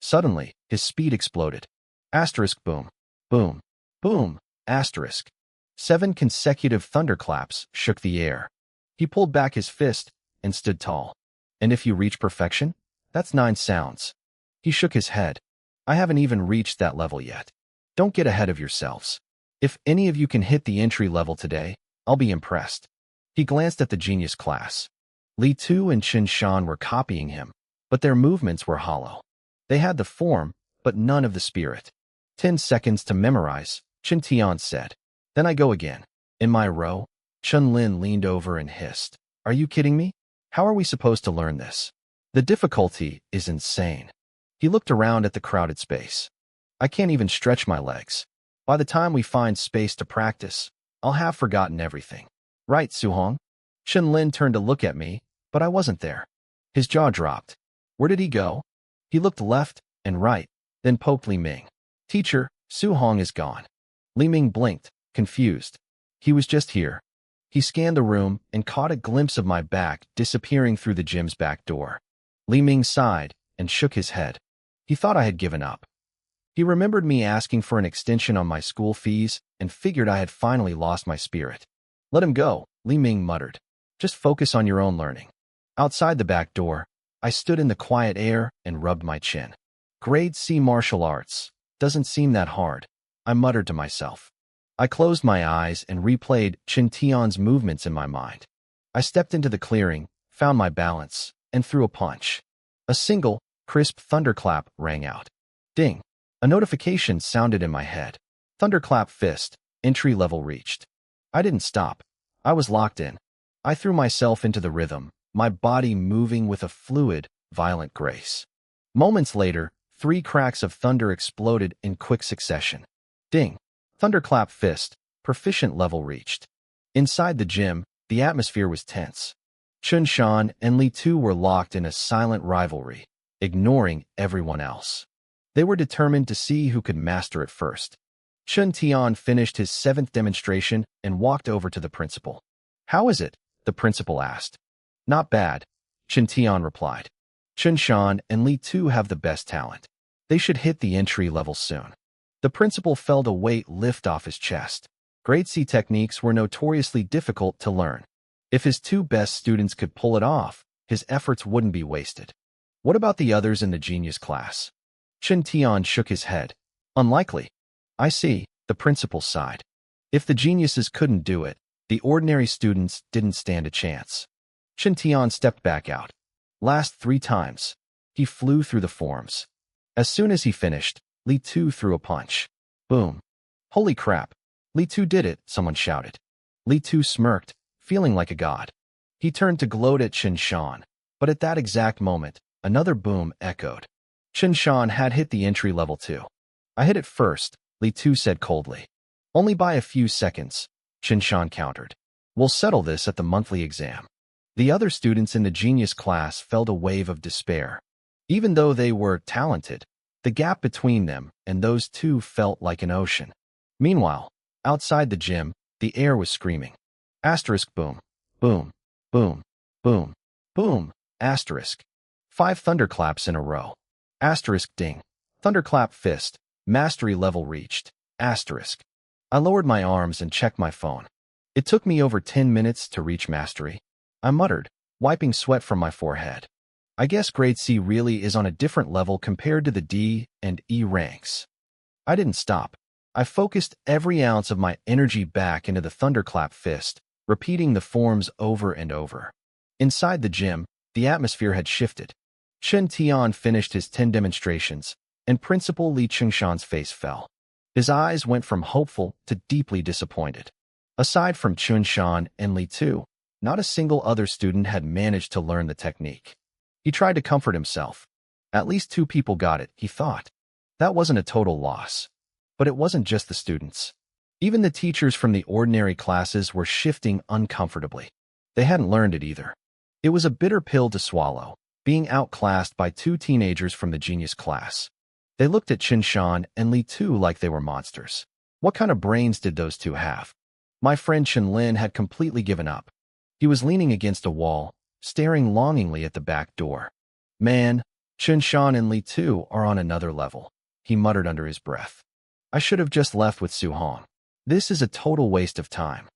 Suddenly, his speed exploded. Asterisk boom. Boom. Boom. Asterisk. 7 consecutive thunderclaps shook the air. He pulled back his fist and stood tall. And if you reach perfection, that's 9 sounds. He shook his head. I haven't even reached that level yet. Don't get ahead of yourselves. If any of you can hit the entry level today, I'll be impressed. He glanced at the genius class. Li Tu and Chen Shan were copying him, but their movements were hollow. They had the form, but none of the spirit. 10 seconds to memorize, Chen Tian said. Then I go again. In my row, Chun Lin leaned over and hissed. Are you kidding me? How are we supposed to learn this? The difficulty is insane. He looked around at the crowded space. I can't even stretch my legs. By the time we find space to practice, I'll have forgotten everything. Right, Suhong? Chun Lin turned to look at me, but I wasn't there. His jaw dropped. Where did he go? He looked left and right, then poked Li Ming. Teacher, Suhong is gone. Li Ming blinked, confused. He was just here. He scanned the room and caught a glimpse of my back disappearing through the gym's back door. Li Ming sighed and shook his head. He thought I had given up. He remembered me asking for an extension on my school fees and figured I had finally lost my spirit. Let him go, Li Ming muttered. Just focus on your own learning. Outside the back door, I stood in the quiet air and rubbed my chin. Grade C martial arts. Doesn't seem that hard, I muttered to myself. I closed my eyes and replayed Chen Tian's movements in my mind. I stepped into the clearing, found my balance, and threw a punch. A single, crisp thunderclap rang out. Ding! A notification sounded in my head. Thunderclap fist, entry level reached. I didn't stop. I was locked in. I threw myself into the rhythm, my body moving with a fluid, violent grace. Moments later, 3 cracks of thunder exploded in quick succession. Ding! Thunderclap fist, proficient level reached. Inside the gym, the atmosphere was tense. Chun Shan and Li Tu were locked in a silent rivalry, ignoring everyone else. They were determined to see who could master it first. Chun Tian finished his 7th demonstration and walked over to the principal. How is it? The principal asked. Not bad, Chun Tian replied. Chun Shan and Li Tu have the best talent. They should hit the entry level soon. The principal felt a weight lift off his chest. Grade C techniques were notoriously difficult to learn. If his 2 best students could pull it off, his efforts wouldn't be wasted. What about the others in the genius class? Chen Tian shook his head. Unlikely. I see, the principal sighed. If the geniuses couldn't do it, the ordinary students didn't stand a chance. Chen Tian stepped back out. Last 3 times. He flew through the forms. As soon as he finished, Li Tu threw a punch. Boom. Holy crap. Li Tu did it, someone shouted. Li Tu smirked, feeling like a god. He turned to gloat at Chen Shan, but at that exact moment, another boom echoed. Chen Shan had hit the entry level too. I hit it first, Li Tu said coldly. Only by a few seconds, Chen Shan countered. We'll settle this at the monthly exam. The other students in the genius class felt a wave of despair. Even though they were talented, the gap between them and those 2 felt like an ocean. Meanwhile, outside the gym, the air was screaming. Asterisk boom, boom, boom, boom, boom, asterisk. 5 thunderclaps in a row. Asterisk ding. Thunderclap fist, mastery level reached. Asterisk. I lowered my arms and checked my phone. It took me over 10 minutes to reach mastery. I muttered, wiping sweat from my forehead. I guess grade C really is on a different level compared to the D and E ranks. I didn't stop. I focused every ounce of my energy back into the thunderclap fist, repeating the forms over and over. Inside the gym, the atmosphere had shifted. Chen Tian finished his 10 demonstrations, and Principal Li Chengshan's face fell. His eyes went from hopeful to deeply disappointed. Aside from Chun Shan and Li Tu, not a single other student had managed to learn the technique. He tried to comfort himself. At least 2 people got it, he thought. That wasn't a total loss. But it wasn't just the students. Even the teachers from the ordinary classes were shifting uncomfortably. They hadn't learned it either. It was a bitter pill to swallow, being outclassed by 2 teenagers from the genius class. They looked at Qin Shan and Li Tu like they were monsters. What kind of brains did those 2 have? My friend Chen Lin had completely given up. He was leaning against a wall, staring longingly at the back door. Man, Qin Shan and Li Tu are on another level, he muttered under his breath. I should have just left with Su Hong. This is a total waste of time.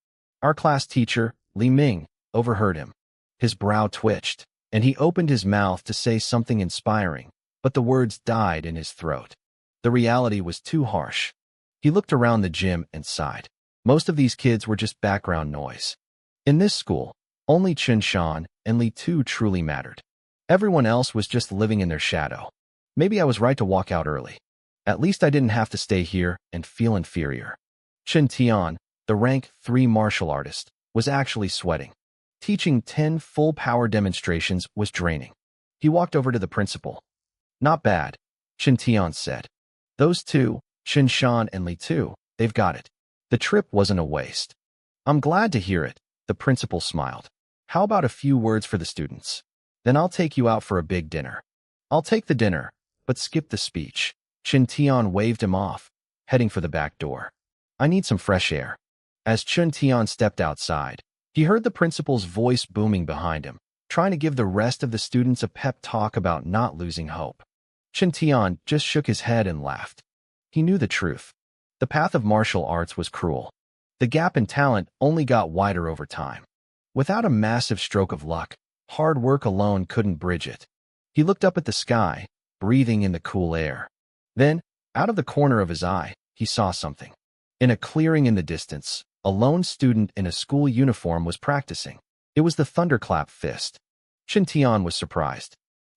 Our class teacher, Li Ming, overheard him. His brow twitched, and he opened his mouth to say something inspiring, but the words died in his throat. The reality was too harsh. He looked around the gym and sighed. Most of these kids were just background noise. In this school, only Qin Shan and Li Tu truly mattered. Everyone else was just living in their shadow. Maybe I was right to walk out early. At least I didn't have to stay here and feel inferior. Chen Tian, the rank 3 martial artist, was actually sweating. Teaching 10 full-power demonstrations was draining. He walked over to the principal. Not bad, Chen Tian said. Those 2, Qin Shan and Li Tu, they've got it. The trip wasn't a waste. I'm glad to hear it, the principal smiled. How about a few words for the students? Then I'll take you out for a big dinner. I'll take the dinner, but skip the speech. Chen Tian waved him off, heading for the back door. I need some fresh air. As Chen Tian stepped outside, he heard the principal's voice booming behind him, trying to give the rest of the students a pep talk about not losing hope. Chen Tian just shook his head and laughed. He knew the truth. The path of martial arts was cruel. The gap in talent only got wider over time. Without a massive stroke of luck, hard work alone couldn't bridge it. He looked up at the sky, breathing in the cool air. Then, out of the corner of his eye, he saw something. In a clearing in the distance, a lone student in a school uniform was practicing. It was the thunderclap fist. Chen Tian was surprised.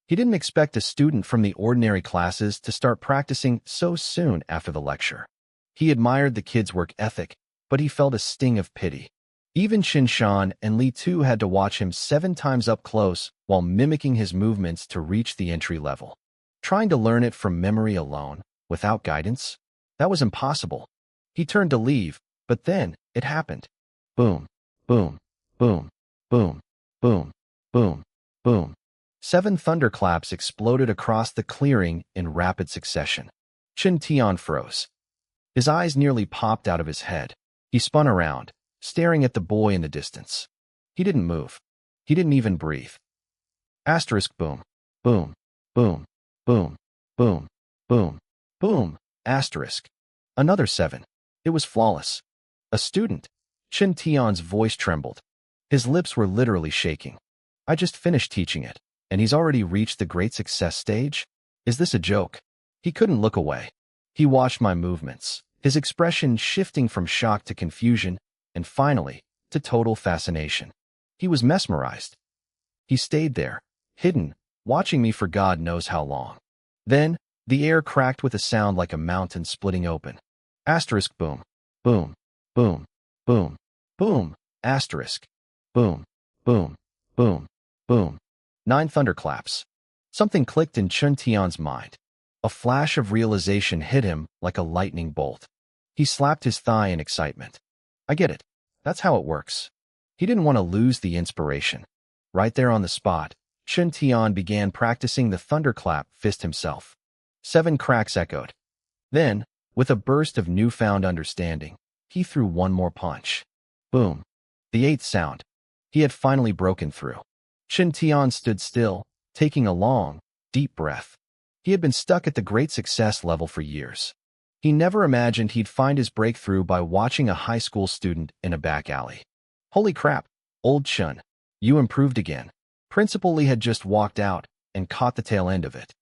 He didn't expect a student from the ordinary classes to start practicing so soon after the lecture. He admired the kid's work ethic, but he felt a sting of pity. Even Qin Shan and Li Tu had to watch him 7 times up close while mimicking his movements to reach the entry level. Trying to learn it from memory alone, without guidance? That was impossible. He turned to leave, but then it happened. Boom, boom, boom, boom, boom, boom, boom. 7 thunderclaps exploded across the clearing in rapid succession. Chen Tian froze. His eyes nearly popped out of his head. He spun around, staring at the boy in the distance. He didn't move. He didn't even breathe. Asterisk boom, boom, boom, boom, boom, boom, boom, asterisk. Another 7. It was flawless. A student. Chen Tian's voice trembled. His lips were literally shaking. I just finished teaching it, and he's already reached the great success stage? Is this a joke? He couldn't look away. He watched my movements, his expression shifting from shock to confusion, and finally, to total fascination. He was mesmerized. He stayed there, hidden, watching me for God knows how long. Then, the air cracked with a sound like a mountain splitting open. Asterisk boom, boom, boom, boom, boom, asterisk, boom, boom, boom, boom. 9 thunderclaps. Something clicked in Chen Tian's mind. A flash of realization hit him like a lightning bolt. He slapped his thigh in excitement. I get it. That's how it works. He didn't want to lose the inspiration. Right there on the spot, Chen Tian began practicing the thunderclap fist himself. 7 cracks echoed. Then, with a burst of newfound understanding, he threw one more punch. Boom. The 8th sound. He had finally broken through. Chen Tian stood still, taking a long, deep breath. He had been stuck at the great success level for years. He never imagined he'd find his breakthrough by watching a high school student in a back alley. Holy crap, old Chen, you improved again. Principal Li had just walked out, and caught the tail end of it.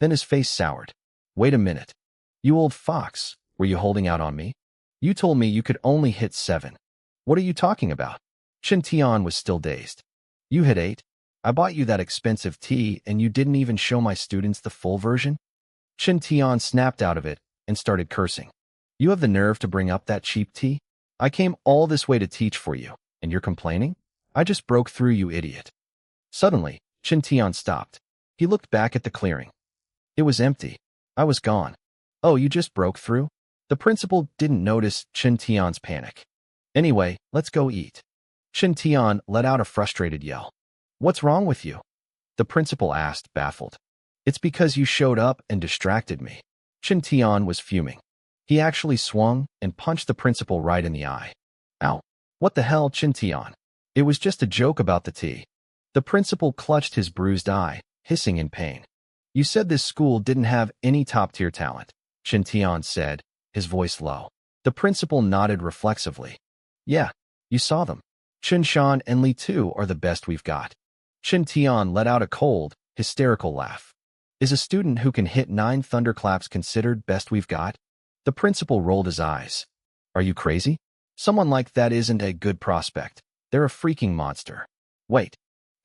Then his face soured. Wait a minute. You old fox, were you holding out on me? You told me you could only hit 7. What are you talking about? Tian was still dazed. You hit 8? I bought you that expensive tea and you didn't even show my students the full version? Tian snapped out of it and started cursing. You have the nerve to bring up that cheap tea? I came all this way to teach for you, and you're complaining? I just broke through, you idiot. Suddenly, Tian stopped. He looked back at the clearing. It was empty. I was gone. Oh, you just broke through? The principal didn't notice Tian's panic. Anyway, let's go eat. Tian let out a frustrated yell. What's wrong with you? The principal asked, baffled. It's because you showed up and distracted me. Tian was fuming. He actually swung and punched the principal right in the eye. Ow. What the hell, Tian? It was just a joke about the tea. The principal clutched his bruised eye, hissing in pain. You said this school didn't have any top-tier talent, Tian said, his voice low. The principal nodded reflexively. Yeah, you saw them. Shan and Li too are the best we've got. Tian let out a cold, hysterical laugh. Is a student who can hit 9 thunderclaps considered best we've got? The principal rolled his eyes. Are you crazy? Someone like that isn't a good prospect. They're a freaking monster. Wait.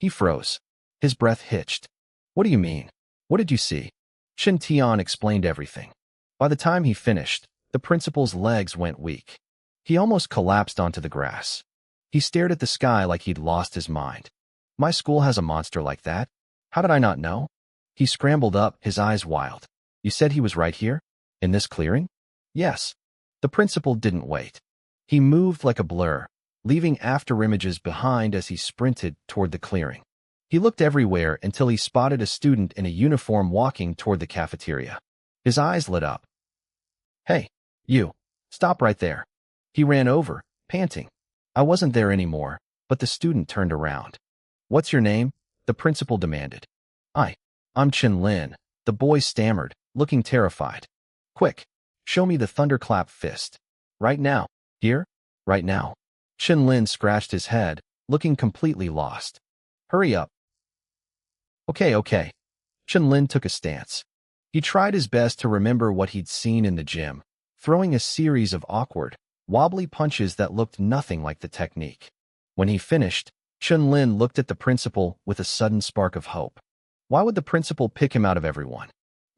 He froze. His breath hitched. What do you mean? What did you see? Tian explained everything. By the time he finished, the principal's legs went weak. He almost collapsed onto the grass. He stared at the sky like he'd lost his mind. My school has a monster like that? How did I not know? He scrambled up, his eyes wild. You said he was right here? In this clearing? Yes. The principal didn't wait. He moved like a blur, leaving afterimages behind as he sprinted toward the clearing. He looked everywhere until he spotted a student in a uniform walking toward the cafeteria. His eyes lit up. Hey, you. Stop right there. He ran over, panting. I wasn't there anymore, but the student turned around. What's your name? The principal demanded. I'm Lin, the boy stammered, looking terrified. Quick, show me the thunderclap fist. Right now. Here? Right now. Lin scratched his head, looking completely lost. Hurry up. Okay. Lin took a stance. He tried his best to remember what he'd seen in the gym, throwing a series of awkward, wobbly punches that looked nothing like the technique. When he finished, Lin looked at the principal with a sudden spark of hope. Why would the principal pick him out of everyone?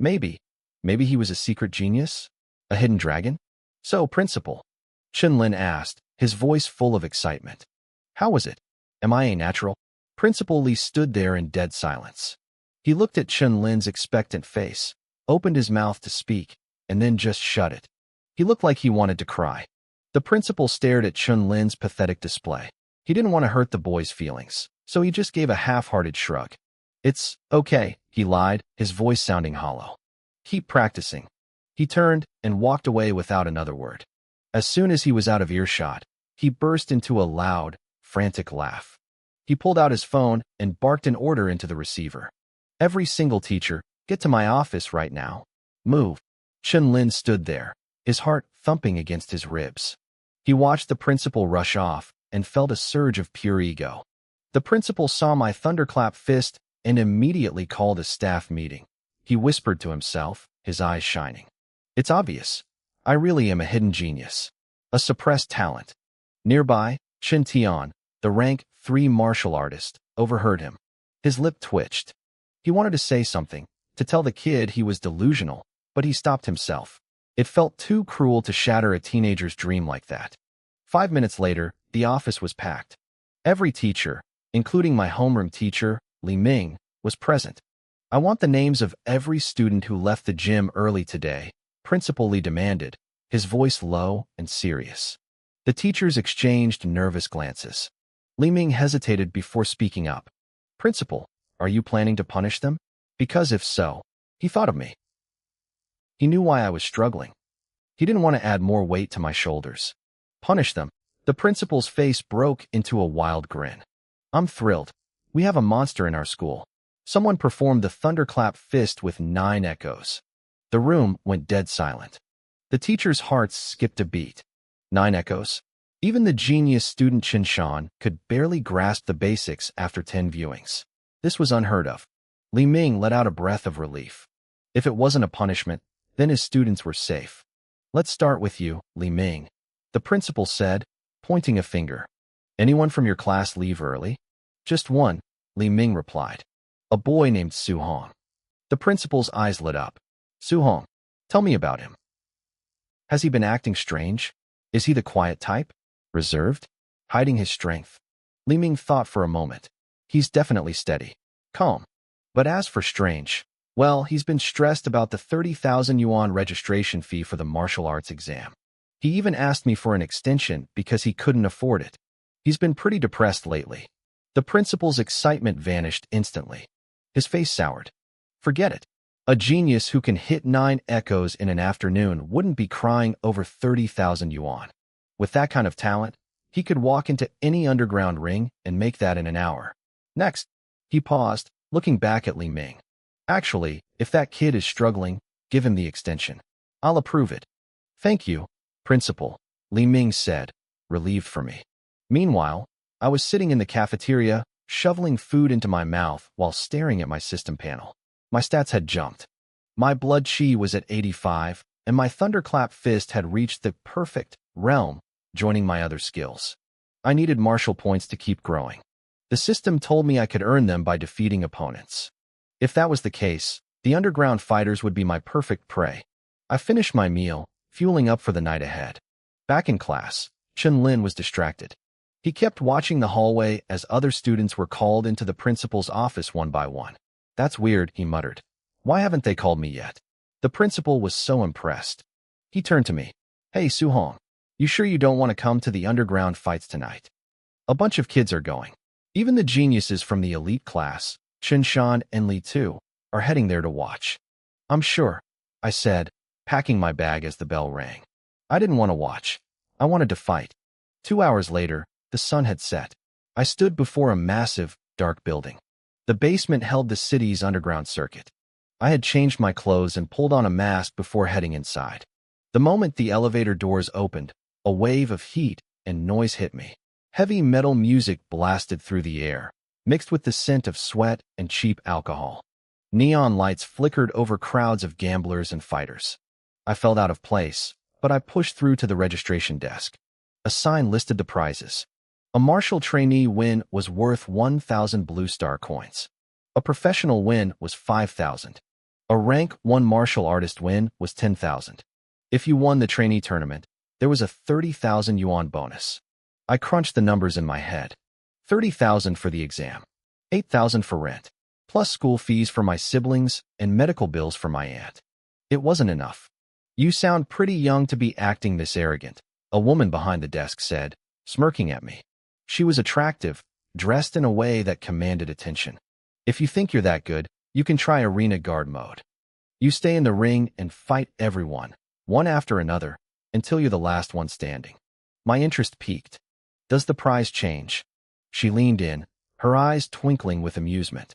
Maybe he was a secret genius? A hidden dragon? So, principal, Lin asked, his voice full of excitement. How was it? Am I a natural? Principal Li stood there in dead silence. He looked at Lin's expectant face, opened his mouth to speak, and then just shut it. He looked like he wanted to cry. The principal stared at Lin's pathetic display. He didn't want to hurt the boy's feelings, so he just gave a half-hearted shrug. It's okay, he lied, his voice sounding hollow. Keep practicing. He turned and walked away without another word. As soon as he was out of earshot, he burst into a loud, frantic laugh. He pulled out his phone and barked an order into the receiver. Every single teacher, get to my office right now. Move. Lin stood there, his heart thumping against his ribs. He watched the principal rush off and felt a surge of pure ego. The principal saw my thunderclap fist and immediately called a staff meeting. He whispered to himself, his eyes shining. It's obvious. I really am a hidden genius. A suppressed talent. Nearby, Tian, the rank 3 martial artist, overheard him. His lip twitched. He wanted to say something, to tell the kid he was delusional, but he stopped himself. It felt too cruel to shatter a teenager's dream like that. 5 minutes later, the office was packed. Every teacher, including my homeroom teacher, Li Ming, was present. I want the names of every student who left the gym early today, Principal Li demanded, his voice low and serious. The teachers exchanged nervous glances. Li Ming hesitated before speaking up. Principal, are you planning to punish them? Because if so, he thought of me. He knew why I was struggling. He didn't want to add more weight to my shoulders. Punish them. The principal's face broke into a wild grin. I'm thrilled. We have a monster in our school. Someone performed the thunderclap fist with 9 echoes. The room went dead silent. The teachers' hearts skipped a beat. 9 echoes? Even the genius student Shan could barely grasp the basics after 10 viewings. This was unheard of. Li Ming let out a breath of relief. If it wasn't a punishment, then his students were safe. Let's start with you, Li Ming, the principal said, pointing a finger. Anyone from your class leave early? Just one, Li Ming replied. A boy named Su Hong. The principal's eyes lit up. Su Hong, tell me about him. Has he been acting strange? Is he the quiet type? Reserved? Hiding his strength? Li Ming thought for a moment. He's definitely steady. Calm. But as for strange, well, he's been stressed about the 30,000 yuan registration fee for the martial arts exam. He even asked me for an extension because he couldn't afford it. He's been pretty depressed lately. The principal's excitement vanished instantly. His face soured. Forget it. A genius who can hit 9 echoes in an afternoon wouldn't be crying over 30,000 yuan. With that kind of talent, he could walk into any underground ring and make that in an hour. Next, he paused, looking back at Li Ming. Actually, if that kid is struggling, give him the extension. I'll approve it. Thank you, Principal, Li Ming said, relieved for me. Meanwhile, I was sitting in the cafeteria, shoveling food into my mouth while staring at my system panel. My stats had jumped. My blood chi was at 85, and my thunderclap fist had reached the perfect realm, joining my other skills. I needed martial points to keep growing. The system told me I could earn them by defeating opponents. If that was the case, the underground fighters would be my perfect prey. I finished my meal, fueling up for the night ahead. Back in class, Chen Lin was distracted. He kept watching the hallway as other students were called into the principal's office one by one. That's weird, he muttered. Why haven't they called me yet? The principal was so impressed. He turned to me. Hey, Su Hong, you sure you don't want to come to the underground fights tonight? A bunch of kids are going. Even the geniuses from the elite class, Chen Shan and Li Tu, are heading there to watch. I'm sure, I said, packing my bag as the bell rang. I didn't want to watch. I wanted to fight. 2 hours later, the sun had set. I stood before a massive, dark building. The basement held the city's underground circuit. I had changed my clothes and pulled on a mask before heading inside. The moment the elevator doors opened, a wave of heat and noise hit me. Heavy metal music blasted through the air, mixed with the scent of sweat and cheap alcohol. Neon lights flickered over crowds of gamblers and fighters. I felt out of place, but I pushed through to the registration desk. A sign listed the prizes. A martial trainee win was worth 1,000 Blue Star coins. A professional win was 5,000. A rank 1 martial artist win was 10,000. If you won the trainee tournament, there was a 30,000 yuan bonus. I crunched the numbers in my head. 30,000 for the exam, 8,000 for rent, plus school fees for my siblings and medical bills for my aunt. It wasn't enough. You sound pretty young to be acting this arrogant, a woman behind the desk said, smirking at me. She was attractive, dressed in a way that commanded attention. If you think you're that good, you can try arena guard mode. You stay in the ring and fight everyone, one after another, until you're the last one standing. My interest piqued. Does the prize change? She leaned in, her eyes twinkling with amusement.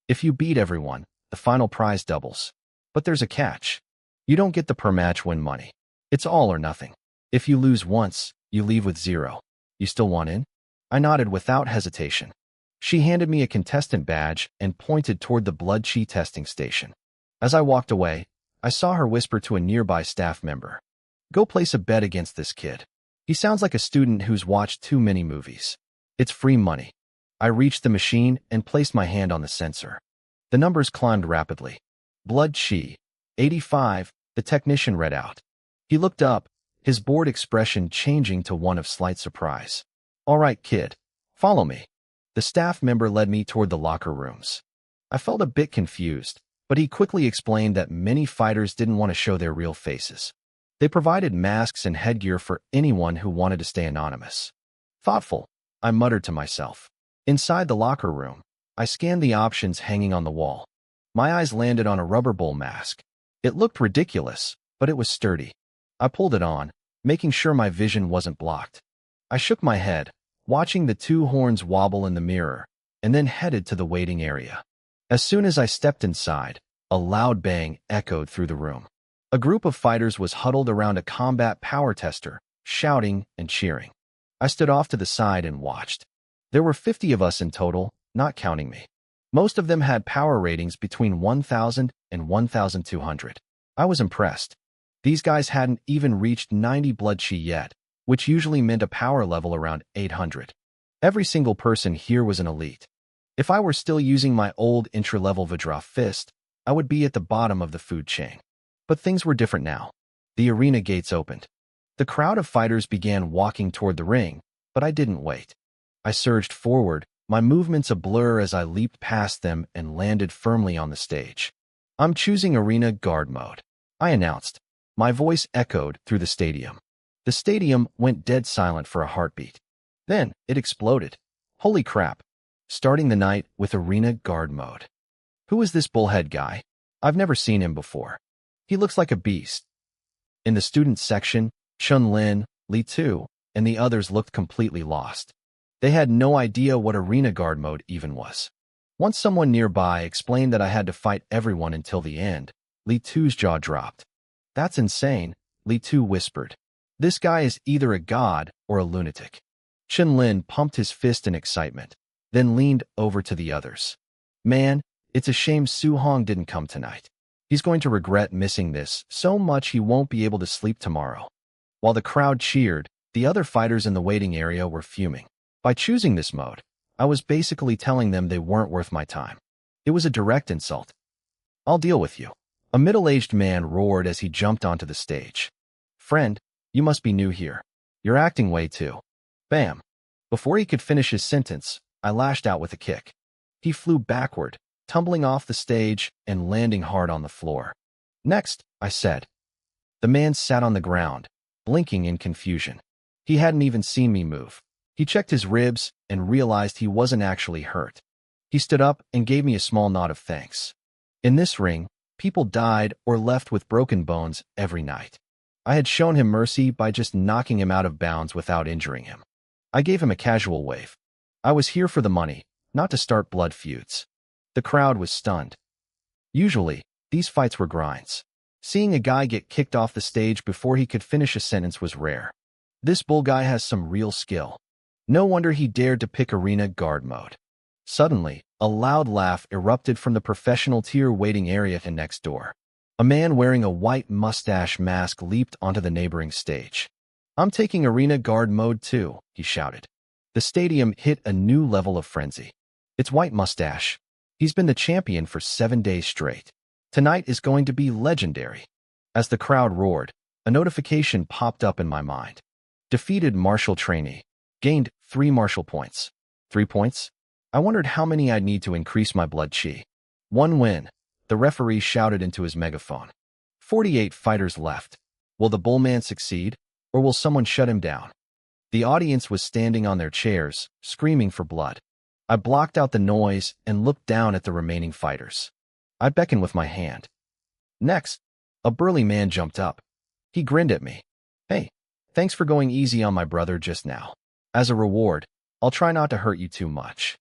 If you beat everyone, the final prize doubles. But there's a catch. You don't get the per-match win money. It's all or nothing. If you lose once, you leave with 0. You still want in? I nodded without hesitation. She handed me a contestant badge and pointed toward the blood chi testing station. As I walked away, I saw her whisper to a nearby staff member. Go place a bet against this kid. He sounds like a student who's watched too many movies. It's free money. I reached the machine and placed my hand on the sensor. The numbers climbed rapidly. Blood chi, 85, the technician read out. He looked up, his bored expression changing to one of slight surprise. All right, kid, follow me. The staff member led me toward the locker rooms. I felt a bit confused, but he quickly explained that many fighters didn't want to show their real faces. They provided masks and headgear for anyone who wanted to stay anonymous. Thoughtful, I muttered to myself. Inside the locker room, I scanned the options hanging on the wall. My eyes landed on a rubber bull mask. It looked ridiculous, but it was sturdy. I pulled it on, making sure my vision wasn't blocked. I shook my head, watching the 2 horns wobble in the mirror, and then headed to the waiting area. As soon as I stepped inside, a loud bang echoed through the room. A group of fighters was huddled around a combat power tester, shouting and cheering. I stood off to the side and watched. There were 50 of us in total, not counting me. Most of them had power ratings between 1,000 and 1,200. I was impressed. These guys hadn't even reached 90 blood chi yet, which usually meant a power level around 800. Every single person here was an elite. If I were still using my old intra-level Vajra fist, I would be at the bottom of the food chain. But things were different now. The arena gates opened. The crowd of fighters began walking toward the ring, but I didn't wait. I surged forward, my movements a blur as I leaped past them and landed firmly on the stage. I'm choosing Arena Guard mode, I announced. My voice echoed through the stadium. The stadium went dead silent for a heartbeat. Then it exploded. Holy crap. Starting the night with Arena Guard mode. Who is this bullhead guy? I've never seen him before. He looks like a beast. In the students section, Chun-Lin, Li Tu, and the others looked completely lost. They had no idea what Arena Guard mode even was. Once someone nearby explained that I had to fight everyone until the end, Li Tu's jaw dropped. That's insane, Li Tu whispered. This guy is either a god or a lunatic. Chun-Lin pumped his fist in excitement, then leaned over to the others. Man, it's a shame Su Hong didn't come tonight. He's going to regret missing this so much he won't be able to sleep tomorrow. While the crowd cheered, the other fighters in the waiting area were fuming. By choosing this mode, I was basically telling them they weren't worth my time. It was a direct insult. I'll deal with you. A middle-aged man roared as he jumped onto the stage. Friend, you must be new here. You're acting way too. Bam. Before he could finish his sentence, I lashed out with a kick. He flew backward, tumbling off the stage and landing hard on the floor. Next, I said. The man sat on the ground, blinking in confusion. He hadn't even seen me move. He checked his ribs and realized he wasn't actually hurt. He stood up and gave me a small nod of thanks. In this ring, people died or left with broken bones every night. I had shown him mercy by just knocking him out of bounds without injuring him. I gave him a casual wave. I was here for the money, not to start blood feuds. The crowd was stunned. Usually, these fights were grinds. Seeing a guy get kicked off the stage before he could finish a sentence was rare. This bull guy has some real skill. No wonder he dared to pick Arena Guard mode. Suddenly, a loud laugh erupted from the professional tier waiting area next door. A man wearing a white mustache mask leaped onto the neighboring stage. I'm taking Arena Guard mode too, he shouted. The stadium hit a new level of frenzy. It's White Mustache. He's been the champion for 7 days straight. Tonight is going to be legendary. As the crowd roared, a notification popped up in my mind. Defeated martial trainee. Gained 3 martial points. 3 points? I wondered how many I'd need to increase my blood chi. 1 win, the referee shouted into his megaphone. 48 fighters left. Will the bullman succeed, or will someone shut him down? The audience was standing on their chairs, screaming for blood. I blocked out the noise and looked down at the remaining fighters. I beckoned with my hand. Next, a burly man jumped up. He grinned at me. Hey, thanks for going easy on my brother just now. As a reward, I'll try not to hurt you too much.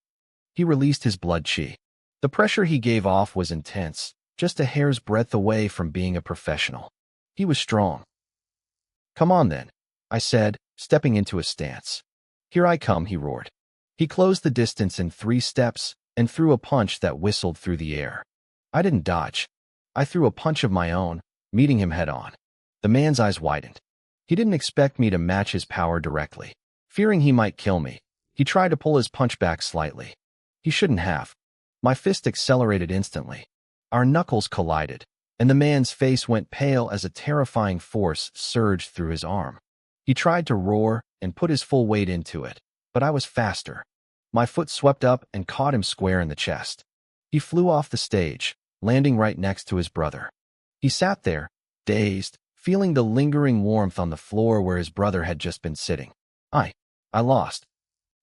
He released his blood chi. The pressure he gave off was intense, just a hair's breadth away from being a professional. He was strong. Come on then, I said, stepping into a stance. Here I come, he roared. He closed the distance in 3 steps and threw a punch that whistled through the air. I didn't dodge. I threw a punch of my own, meeting him head-on. The man's eyes widened. He didn't expect me to match his power directly. Fearing he might kill me, he tried to pull his punch back slightly. He shouldn't have. My fist accelerated instantly. Our knuckles collided, and the man's face went pale as a terrifying force surged through his arm. He tried to roar and put his full weight into it, but I was faster. My foot swept up and caught him square in the chest. He flew off the stage, landing right next to his brother. He sat there, dazed, feeling the lingering warmth on the floor where his brother had just been sitting. I lost.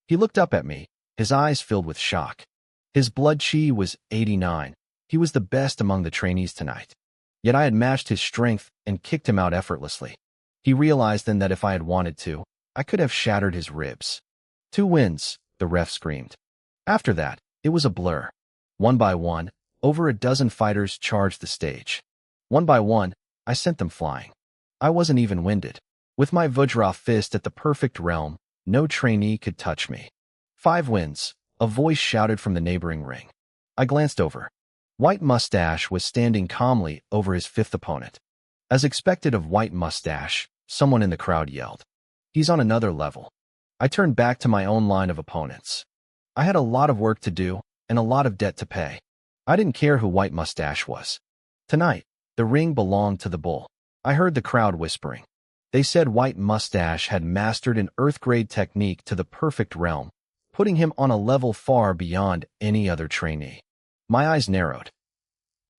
He looked up at me, his eyes filled with shock. His blood chi was 89. He was the best among the trainees tonight. Yet I had matched his strength and kicked him out effortlessly. He realized then that if I had wanted to, I could have shattered his ribs. 2 wins, the ref screamed. After that, it was a blur. One by one, over a dozen fighters charged the stage. One by one, I sent them flying. I wasn't even winded. With my Vajra fist at the perfect realm, no trainee could touch me. 5 wins, a voice shouted from the neighboring ring. I glanced over. White Mustache was standing calmly over his fifth opponent. As expected of White Mustache, someone in the crowd yelled, "He's on another level." I turned back to my own line of opponents. I had a lot of work to do and a lot of debt to pay. I didn't care who White Mustache was. Tonight, the ring belonged to the bull. I heard the crowd whispering. They said White Mustache had mastered an Earth-grade technique to the perfect realm, putting him on a level far beyond any other trainee. My eyes narrowed.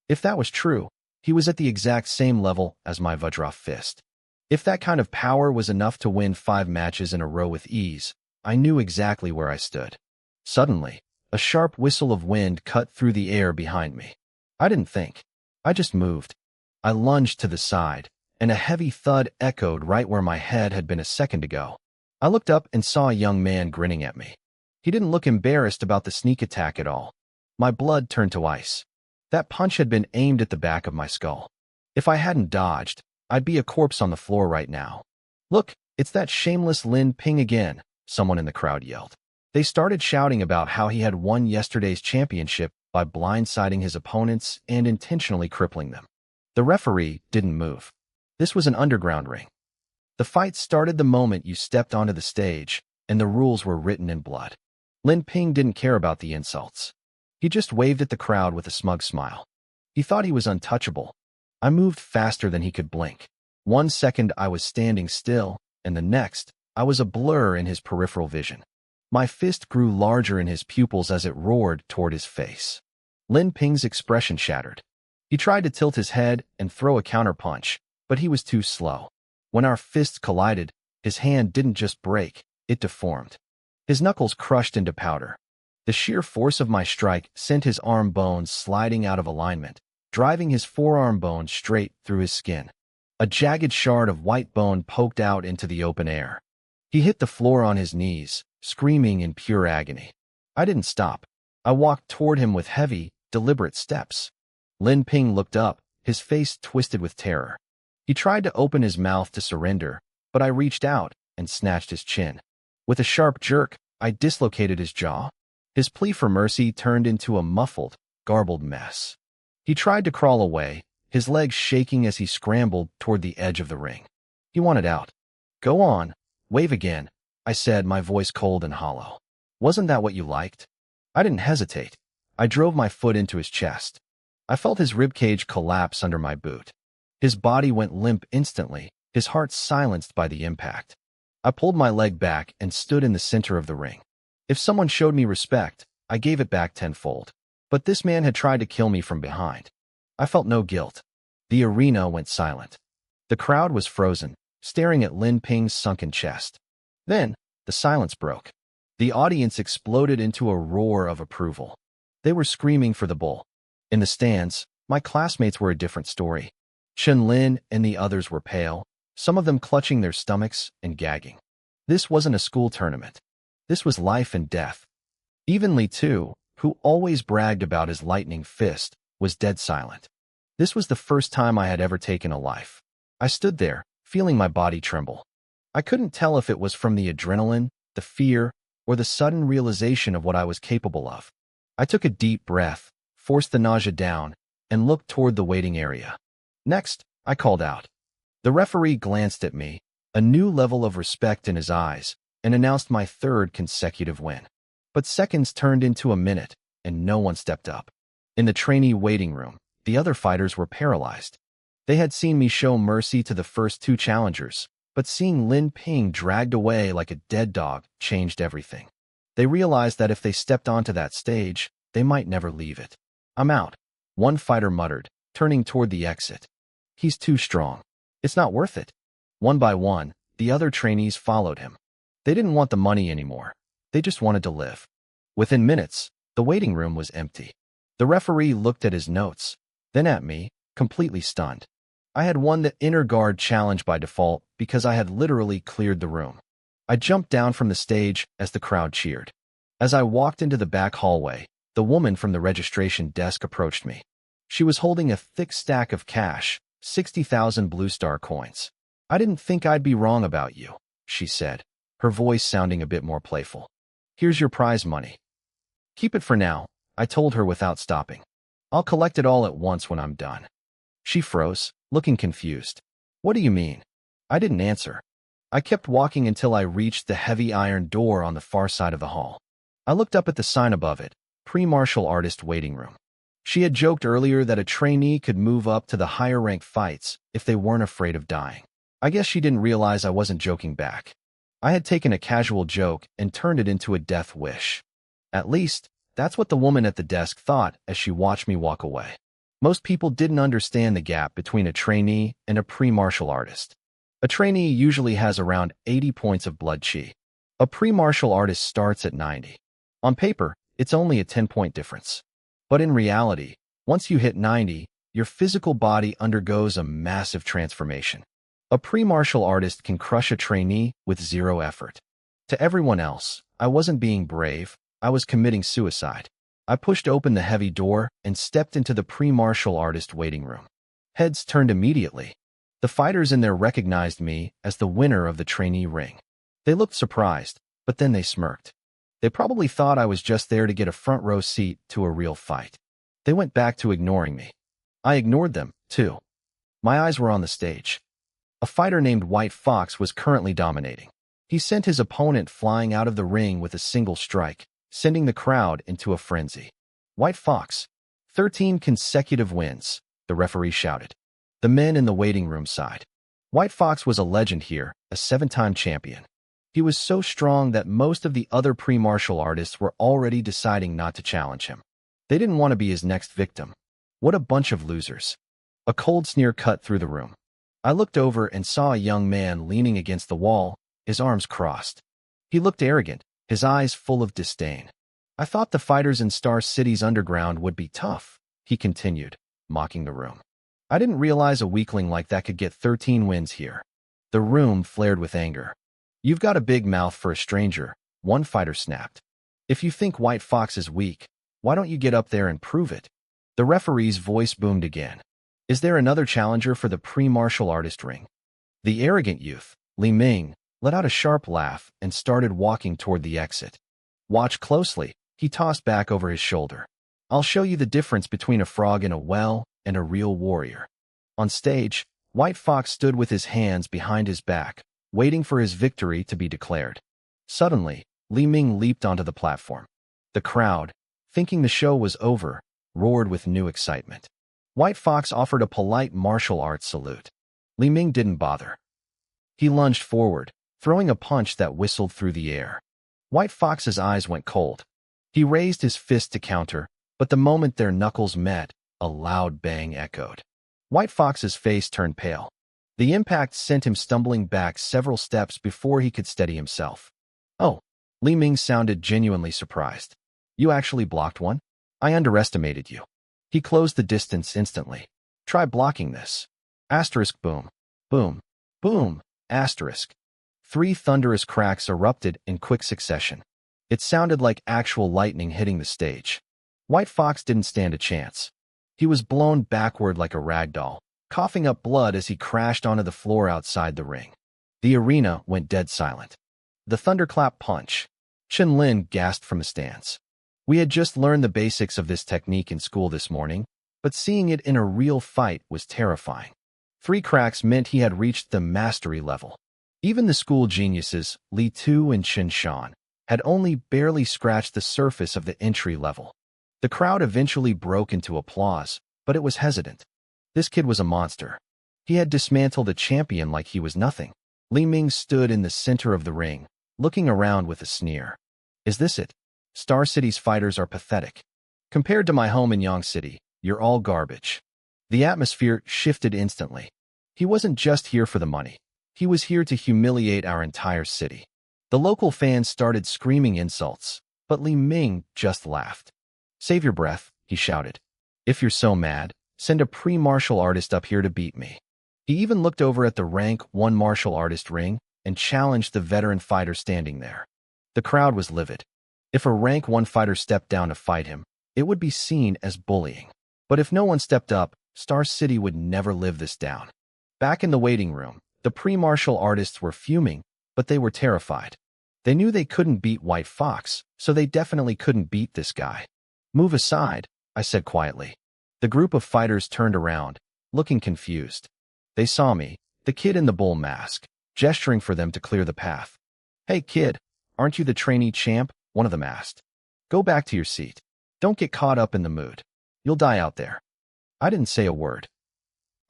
If that was true, he was at the exact same level as my Vajra fist. If that kind of power was enough to win 5 matches in a row with ease, I knew exactly where I stood. Suddenly, a sharp whistle of wind cut through the air behind me. I didn't think. I just moved. I lunged to the side, and a heavy thud echoed right where my head had been a second ago. I looked up and saw a young man grinning at me. He didn't look embarrassed about the sneak attack at all. My blood turned to ice. That punch had been aimed at the back of my skull. If I hadn't dodged, I'd be a corpse on the floor right now. "Look, it's that shameless Lin Ping again," someone in the crowd yelled. They started shouting about how he had won yesterday's championship by blindsiding his opponents and intentionally crippling them. The referee didn't move. This was an underground ring. The fight started the moment you stepped onto the stage, and the rules were written in blood. Lin Ping didn't care about the insults. He just waved at the crowd with a smug smile. He thought he was untouchable. I moved faster than he could blink. 1 second I was standing still, and the next, I was a blur in his peripheral vision. My fist grew larger in his pupils as it roared toward his face. Lin Ping's expression shattered. He tried to tilt his head and throw a counterpunch, but he was too slow. When our fists collided, his hand didn't just break, it deformed. His knuckles crushed into powder. The sheer force of my strike sent his arm bones sliding out of alignment, driving his forearm bone straight through his skin. A jagged shard of white bone poked out into the open air. He hit the floor on his knees, screaming in pure agony. I didn't stop. I walked toward him with heavy, deliberate steps. Lin Ping looked up, his face twisted with terror. He tried to open his mouth to surrender, but I reached out and snatched his chin. With a sharp jerk, I dislocated his jaw. His plea for mercy turned into a muffled, garbled mess. He tried to crawl away, his legs shaking as he scrambled toward the edge of the ring. He wanted out. "Go on, wave again," I said, my voice cold and hollow. "Wasn't that what you liked?" I didn't hesitate. I drove my foot into his chest. I felt his ribcage collapse under my boot. His body went limp instantly, his heart silenced by the impact. I pulled my leg back and stood in the center of the ring. If someone showed me respect, I gave it back tenfold. But this man had tried to kill me from behind. I felt no guilt. The arena went silent. The crowd was frozen, staring at Lin Ping's sunken chest. Then, the silence broke. The audience exploded into a roar of approval. They were screaming for the bull. In the stands, my classmates were a different story. Chen Lin and the others were pale, some of them clutching their stomachs and gagging. This wasn't a school tournament. This was life and death. Even Li Tu, who always bragged about his lightning fist, was dead silent. This was the first time I had ever taken a life. I stood there, feeling my body tremble. I couldn't tell if it was from the adrenaline, the fear, or the sudden realization of what I was capable of. I took a deep breath, forced the nausea down, and looked toward the waiting area. Next, I called out. The referee glanced at me, a new level of respect in his eyes, and announced my 3rd consecutive win. But seconds turned into a minute, and no one stepped up. In the trainee waiting room, the other fighters were paralyzed. They had seen me show mercy to the first 2 challengers, but seeing Lin Ping dragged away like a dead dog changed everything. They realized that if they stepped onto that stage, they might never leave it. "I'm out," one fighter muttered, turning toward the exit. "He's too strong. It's not worth it." One by one, the other trainees followed him. They didn't want the money anymore. They just wanted to live. Within minutes, the waiting room was empty. The referee looked at his notes, then at me, completely stunned. I had won the inner guard challenge by default because I had literally cleared the room. I jumped down from the stage as the crowd cheered. As I walked into the back hallway, the woman from the registration desk approached me. She was holding a thick stack of cash, 60,000 Blue Star coins. "I didn't think I'd be wrong about you," she said, her voice sounding a bit more playful. "Here's your prize money. Keep it for now," I told her without stopping. I'll collect it all at once when I'm done. She froze, looking confused. What do you mean? I didn't answer. I kept walking until I reached the heavy iron door on the far side of the hall. I looked up at the sign above it, Pre-Martial Artist Waiting Room. She had joked earlier that a trainee could move up to the higher-ranked fights if they weren't afraid of dying. I guess she didn't realize I wasn't joking back. I had taken a casual joke and turned it into a death wish. At least, that's what the woman at the desk thought as she watched me walk away. Most people didn't understand the gap between a trainee and a pre-martial artist. A trainee usually has around 80 points of blood chi. A pre-martial artist starts at 90. On paper, it's only a 10-point difference. But in reality, once you hit 90, your physical body undergoes a massive transformation. A pre-martial artist can crush a trainee with zero effort. To everyone else, I wasn't being brave, I was committing suicide. I pushed open the heavy door and stepped into the pre-martial artist waiting room. Heads turned immediately. The fighters in there recognized me as the winner of the trainee ring. They looked surprised, but then they smirked. They probably thought I was just there to get a front row seat to a real fight. They went back to ignoring me. I ignored them, too. My eyes were on the stage. A fighter named White Fox was currently dominating. He sent his opponent flying out of the ring with a single strike, sending the crowd into a frenzy. White Fox, 13 consecutive wins, the referee shouted. The men in the waiting room sighed. White Fox was a legend here, a 7-time champion. He was so strong that most of the other pre-martial artists were already deciding not to challenge him. They didn't want to be his next victim. What a bunch of losers. A cold sneer cut through the room. I looked over and saw a young man leaning against the wall, his arms crossed. He looked arrogant, his eyes full of disdain. I thought the fighters in Star City's underground would be tough, he continued, mocking the room. I didn't realize a weakling like that could get 13 wins here. The room flared with anger. You've got a big mouth for a stranger, one fighter snapped. If you think White Fox is weak, why don't you get up there and prove it? The referee's voice boomed again. Is there another challenger for the pre-martial artist ring? The arrogant youth, Li Ming, let out a sharp laugh and started walking toward the exit. Watch closely, he tossed back over his shoulder. I'll show you the difference between a frog in a well and a real warrior. On stage, White Fox stood with his hands behind his back, waiting for his victory to be declared. Suddenly, Li Ming leaped onto the platform. The crowd, thinking the show was over, roared with new excitement. White Fox offered a polite martial arts salute. Li Ming didn't bother. He lunged forward, throwing a punch that whistled through the air. White Fox's eyes went cold. He raised his fist to counter, but the moment their knuckles met, a loud bang echoed. White Fox's face turned pale. The impact sent him stumbling back several steps before he could steady himself. Oh, Li Ming sounded genuinely surprised. You actually blocked one? I underestimated you. He closed the distance instantly. Try blocking this. Asterisk boom. Boom. Boom. Asterisk. 3 thunderous cracks erupted in quick succession. It sounded like actual lightning hitting the stage. White Fox didn't stand a chance. He was blown backward like a rag doll, coughing up blood as he crashed onto the floor outside the ring. The arena went dead silent. The thunderclap punch. Chen Lin gasped from the stands. We had just learned the basics of this technique in school this morning, but seeing it in a real fight was terrifying. 3 cracks meant he had reached the mastery level. Even the school geniuses, Li Tu and Chen Shan, had only barely scratched the surface of the entry level. The crowd eventually broke into applause, but it was hesitant. This kid was a monster. He had dismantled a champion like he was nothing. Li Ming stood in the center of the ring, looking around with a sneer. Is this it? Star City's fighters are pathetic. Compared to my home in Yang City, you're all garbage. The atmosphere shifted instantly. He wasn't just here for the money. He was here to humiliate our entire city. The local fans started screaming insults, but Li Ming just laughed. Save your breath, he shouted. If you're so mad, send a pre-martial artist up here to beat me. He even looked over at the rank 1 martial artist ring and challenged the veteran fighter standing there. The crowd was livid. If a rank 1 fighter stepped down to fight him, it would be seen as bullying. But if no one stepped up, Star City would never live this down. Back in the waiting room, the pre-martial artists were fuming, but they were terrified. They knew they couldn't beat White Fox, so they definitely couldn't beat this guy. Move aside, I said quietly. The group of fighters turned around, looking confused. They saw me, the kid in the bull mask, gesturing for them to clear the path. Hey kid, aren't you the trainee champ? One of them asked. Go back to your seat. Don't get caught up in the mood. You'll die out there. I didn't say a word.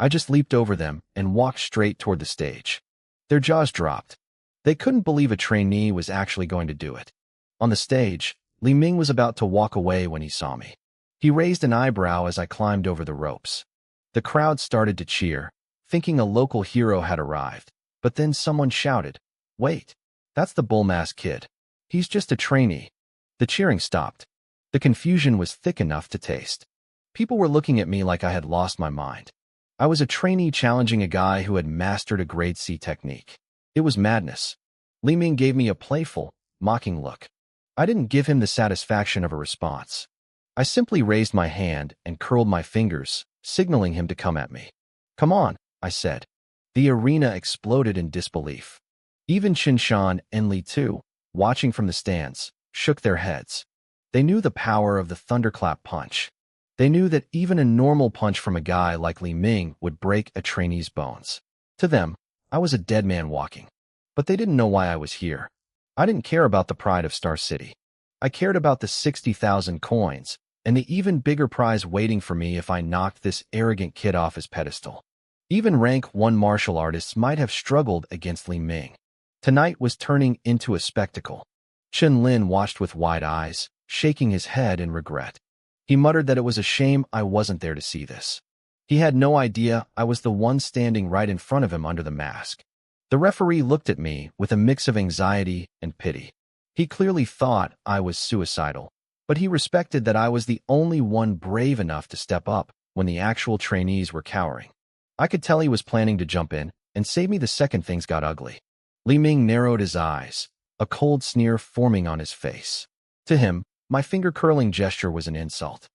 I just leaped over them and walked straight toward the stage. Their jaws dropped. They couldn't believe a trainee was actually going to do it. On the stage, Li Ming was about to walk away when he saw me. He raised an eyebrow as I climbed over the ropes. The crowd started to cheer, thinking a local hero had arrived, but then someone shouted, "Wait, that's the bull mask kid. He's just a trainee." The cheering stopped. The confusion was thick enough to taste. People were looking at me like I had lost my mind. I was a trainee challenging a guy who had mastered a grade C technique. It was madness. Li Ming gave me a playful, mocking look. I didn't give him the satisfaction of a response. I simply raised my hand and curled my fingers, signaling him to come at me. Come on, I said. The arena exploded in disbelief. Even Qinshan and Li Tu, watching from the stands, shook their heads. They knew the power of the thunderclap punch. They knew that even a normal punch from a guy like Li Ming would break a trainee's bones. To them, I was a dead man walking. But they didn't know why I was here. I didn't care about the pride of Star City. I cared about the 60,000 coins, and the even bigger prize waiting for me if I knocked this arrogant kid off his pedestal. Even rank 1 martial artists might have struggled against Li Ming. Tonight was turning into a spectacle. Chen Lin watched with wide eyes, shaking his head in regret. He muttered that it was a shame I wasn't there to see this. He had no idea I was the one standing right in front of him under the mask. The referee looked at me with a mix of anxiety and pity. He clearly thought I was suicidal, but he respected that I was the only one brave enough to step up when the actual trainees were cowering. I could tell he was planning to jump in and save me the second things got ugly. Li Ming narrowed his eyes, a cold sneer forming on his face. To him, my finger-curling gesture was an insult.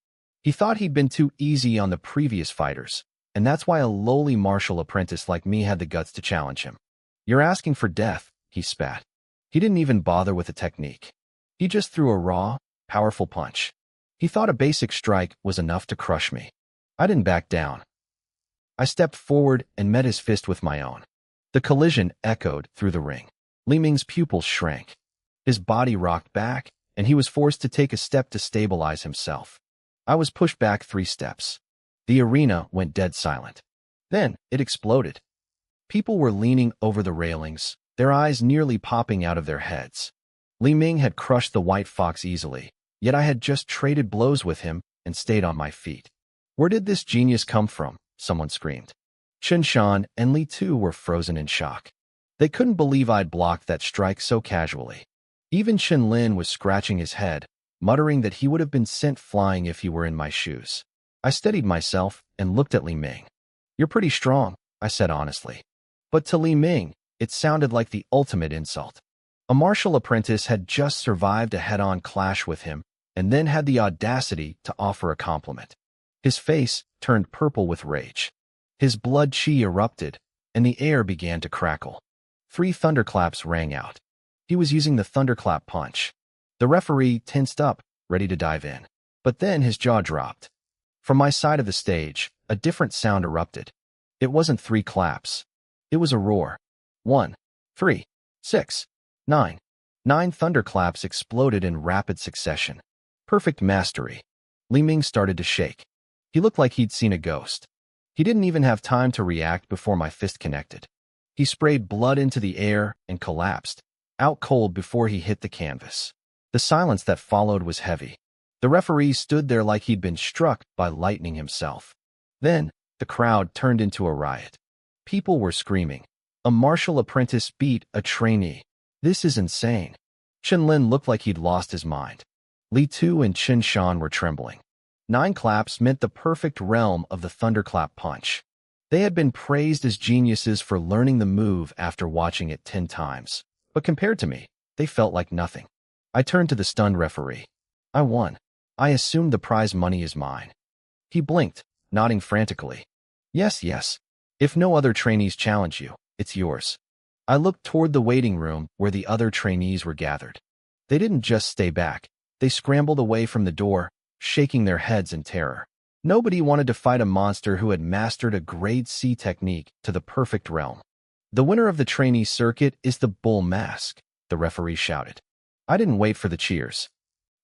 He thought he'd been too easy on the previous fighters, and that's why a lowly martial apprentice like me had the guts to challenge him. You're asking for death, he spat. He didn't even bother with a technique. He just threw a raw, powerful punch. He thought a basic strike was enough to crush me. I didn't back down. I stepped forward and met his fist with my own. The collision echoed through the ring. Li Ming's pupils shrank. His body rocked back, and he was forced to take a step to stabilize himself. I was pushed back 3 steps. The arena went dead silent. Then it exploded. People were leaning over the railings, their eyes nearly popping out of their heads. Li Ming had crushed the White Fox easily, yet I had just traded blows with him and stayed on my feet. Where did this genius come from? Someone screamed. Qinshan and Li Tu were frozen in shock. They couldn't believe I'd blocked that strike so casually. Even Chen Lin was scratching his head, muttering that he would have been sent flying if he were in my shoes. I steadied myself and looked at Li Ming. You're pretty strong, I said honestly. But to Li Ming, it sounded like the ultimate insult. A martial apprentice had just survived a head-on clash with him and then had the audacity to offer a compliment. His face turned purple with rage. His blood chi erupted, and the air began to crackle. 3 thunderclaps rang out. He was using the thunderclap punch. The referee tensed up, ready to dive in. But then his jaw dropped. From my side of the stage, a different sound erupted. It wasn't 3 claps. It was a roar. 1, 3, 6, 9. 9 thunderclaps exploded in rapid succession. Perfect mastery. Li Ming started to shake. He looked like he'd seen a ghost. He didn't even have time to react before my fist connected. He sprayed blood into the air and collapsed, out cold before he hit the canvas. The silence that followed was heavy. The referee stood there like he'd been struck by lightning himself. Then, the crowd turned into a riot. People were screaming. A martial apprentice beat a trainee. This is insane. Chen Lin looked like he'd lost his mind. Li Tu and Qinshan were trembling. 9 claps meant the perfect realm of the thunderclap punch. They had been praised as geniuses for learning the move after watching it 10 times. But compared to me, they felt like nothing. I turned to the stunned referee. I won. I assumed the prize money is mine. He blinked, nodding frantically. Yes, yes. If no other trainees challenge you, it's yours. I looked toward the waiting room where the other trainees were gathered. They didn't just stay back. They scrambled away from the door, shaking their heads in terror. Nobody wanted to fight a monster who had mastered a grade C technique to the perfect realm. The winner of the trainee circuit is the bull mask, the referee shouted. I didn't wait for the cheers.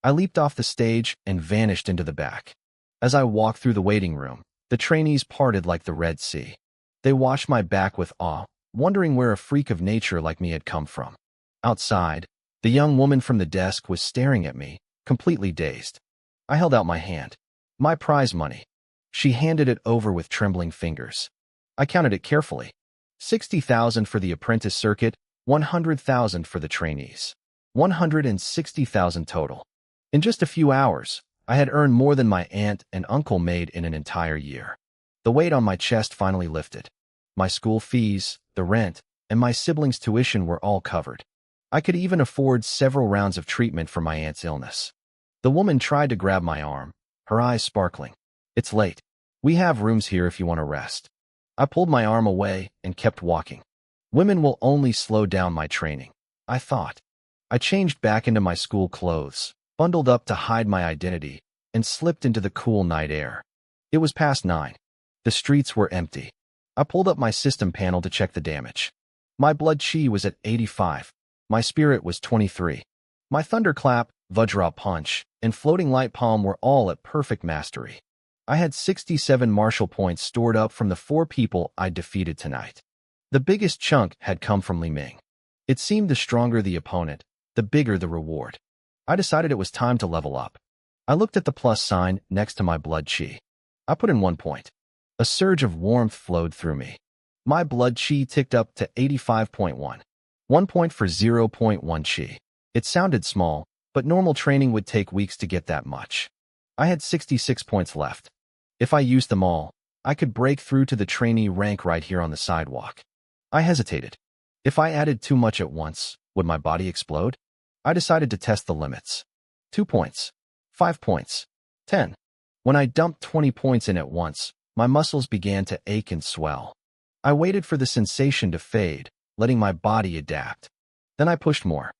I leaped off the stage and vanished into the back. As I walked through the waiting room, the trainees parted like the Red Sea. They watched my back with awe, wondering where a freak of nature like me had come from. Outside, the young woman from the desk was staring at me, completely dazed. I held out my hand. My prize money. She handed it over with trembling fingers. I counted it carefully. 60,000 for the apprentice circuit, 100,000 for the trainees. 160,000 total. In just a few hours, I had earned more than my aunt and uncle made in an entire year. The weight on my chest finally lifted. My school fees, the rent, and my siblings' tuition were all covered. I could even afford several rounds of treatment for my aunt's illness. The woman tried to grab my arm, her eyes sparkling. It's late. We have rooms here if you want to rest. I pulled my arm away and kept walking. Women will only slow down my training, I thought. I changed back into my school clothes, bundled up to hide my identity, and slipped into the cool night air. It was past 9. The streets were empty. I pulled up my system panel to check the damage. My blood chi was at 85. My spirit was 23. My thunderclap, Vajra punch, and floating light palm were all at perfect mastery. I had 67 martial points stored up from the 4 people I'd defeated tonight. The biggest chunk had come from Li Ming. It seemed the stronger the opponent, the bigger the reward. I decided it was time to level up. I looked at the plus sign next to my blood chi. I put in 1 point. A surge of warmth flowed through me. My blood chi ticked up to 85.1. 1 point for 0.1 chi. It sounded small, but normal training would take weeks to get that much. I had 66 points left. If I used them all, I could break through to the trainee rank right here on the sidewalk. I hesitated. If I added too much at once, would my body explode? I decided to test the limits. 2 points. 5 points. 10. When I dumped 20 points in at once, my muscles began to ache and swell. I waited for the sensation to fade, letting my body adapt. Then I pushed more.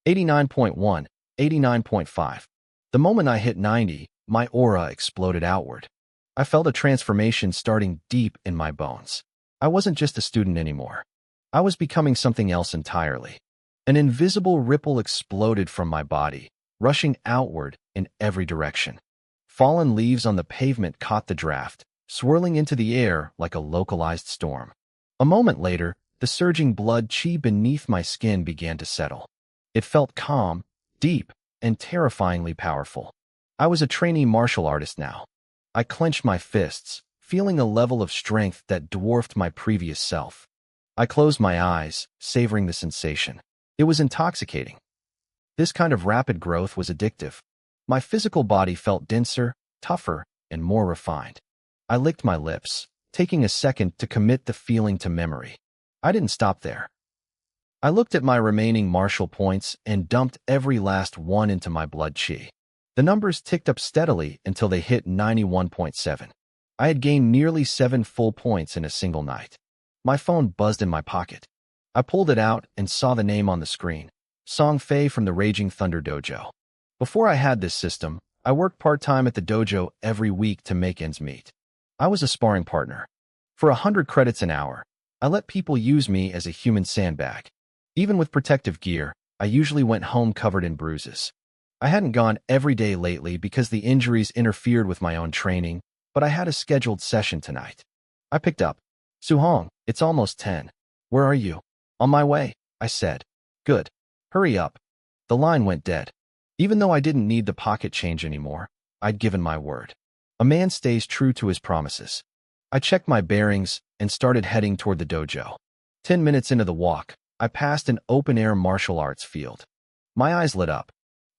89.1, 89.5. The moment I hit 90, my aura exploded outward. I felt a transformation starting deep in my bones. I wasn't just a student anymore. I was becoming something else entirely. An invisible ripple exploded from my body, rushing outward in every direction. Fallen leaves on the pavement caught the draft, swirling into the air like a localized storm. A moment later, the surging blood chi beneath my skin began to settle. It felt calm, deep, and terrifyingly powerful. I was a trainee martial artist now. I clenched my fists, feeling a level of strength that dwarfed my previous self. I closed my eyes, savoring the sensation. It was intoxicating. This kind of rapid growth was addictive. My physical body felt denser, tougher, and more refined. I licked my lips, taking a second to commit the feeling to memory. I didn't stop there. I looked at my remaining martial points and dumped every last one into my blood chi. The numbers ticked up steadily until they hit 91.7. I had gained nearly 7 full points in a single night. My phone buzzed in my pocket. I pulled it out and saw the name on the screen, Song Fei from the Raging Thunder Dojo. Before I had this system, I worked part-time at the dojo every week to make ends meet. I was a sparring partner. For 100 credits an hour, I let people use me as a human sandbag. Even with protective gear, I usually went home covered in bruises. I hadn't gone every day lately because the injuries interfered with my own training, but I had a scheduled session tonight. I picked up. Suhong, it's almost 10. Where are you? On my way, I said. Good. Hurry up. The line went dead. Even though I didn't need the pocket change anymore, I'd given my word. A man stays true to his promises. I checked my bearings and started heading toward the dojo. 10 minutes into the walk, I passed an open-air martial arts field. My eyes lit up.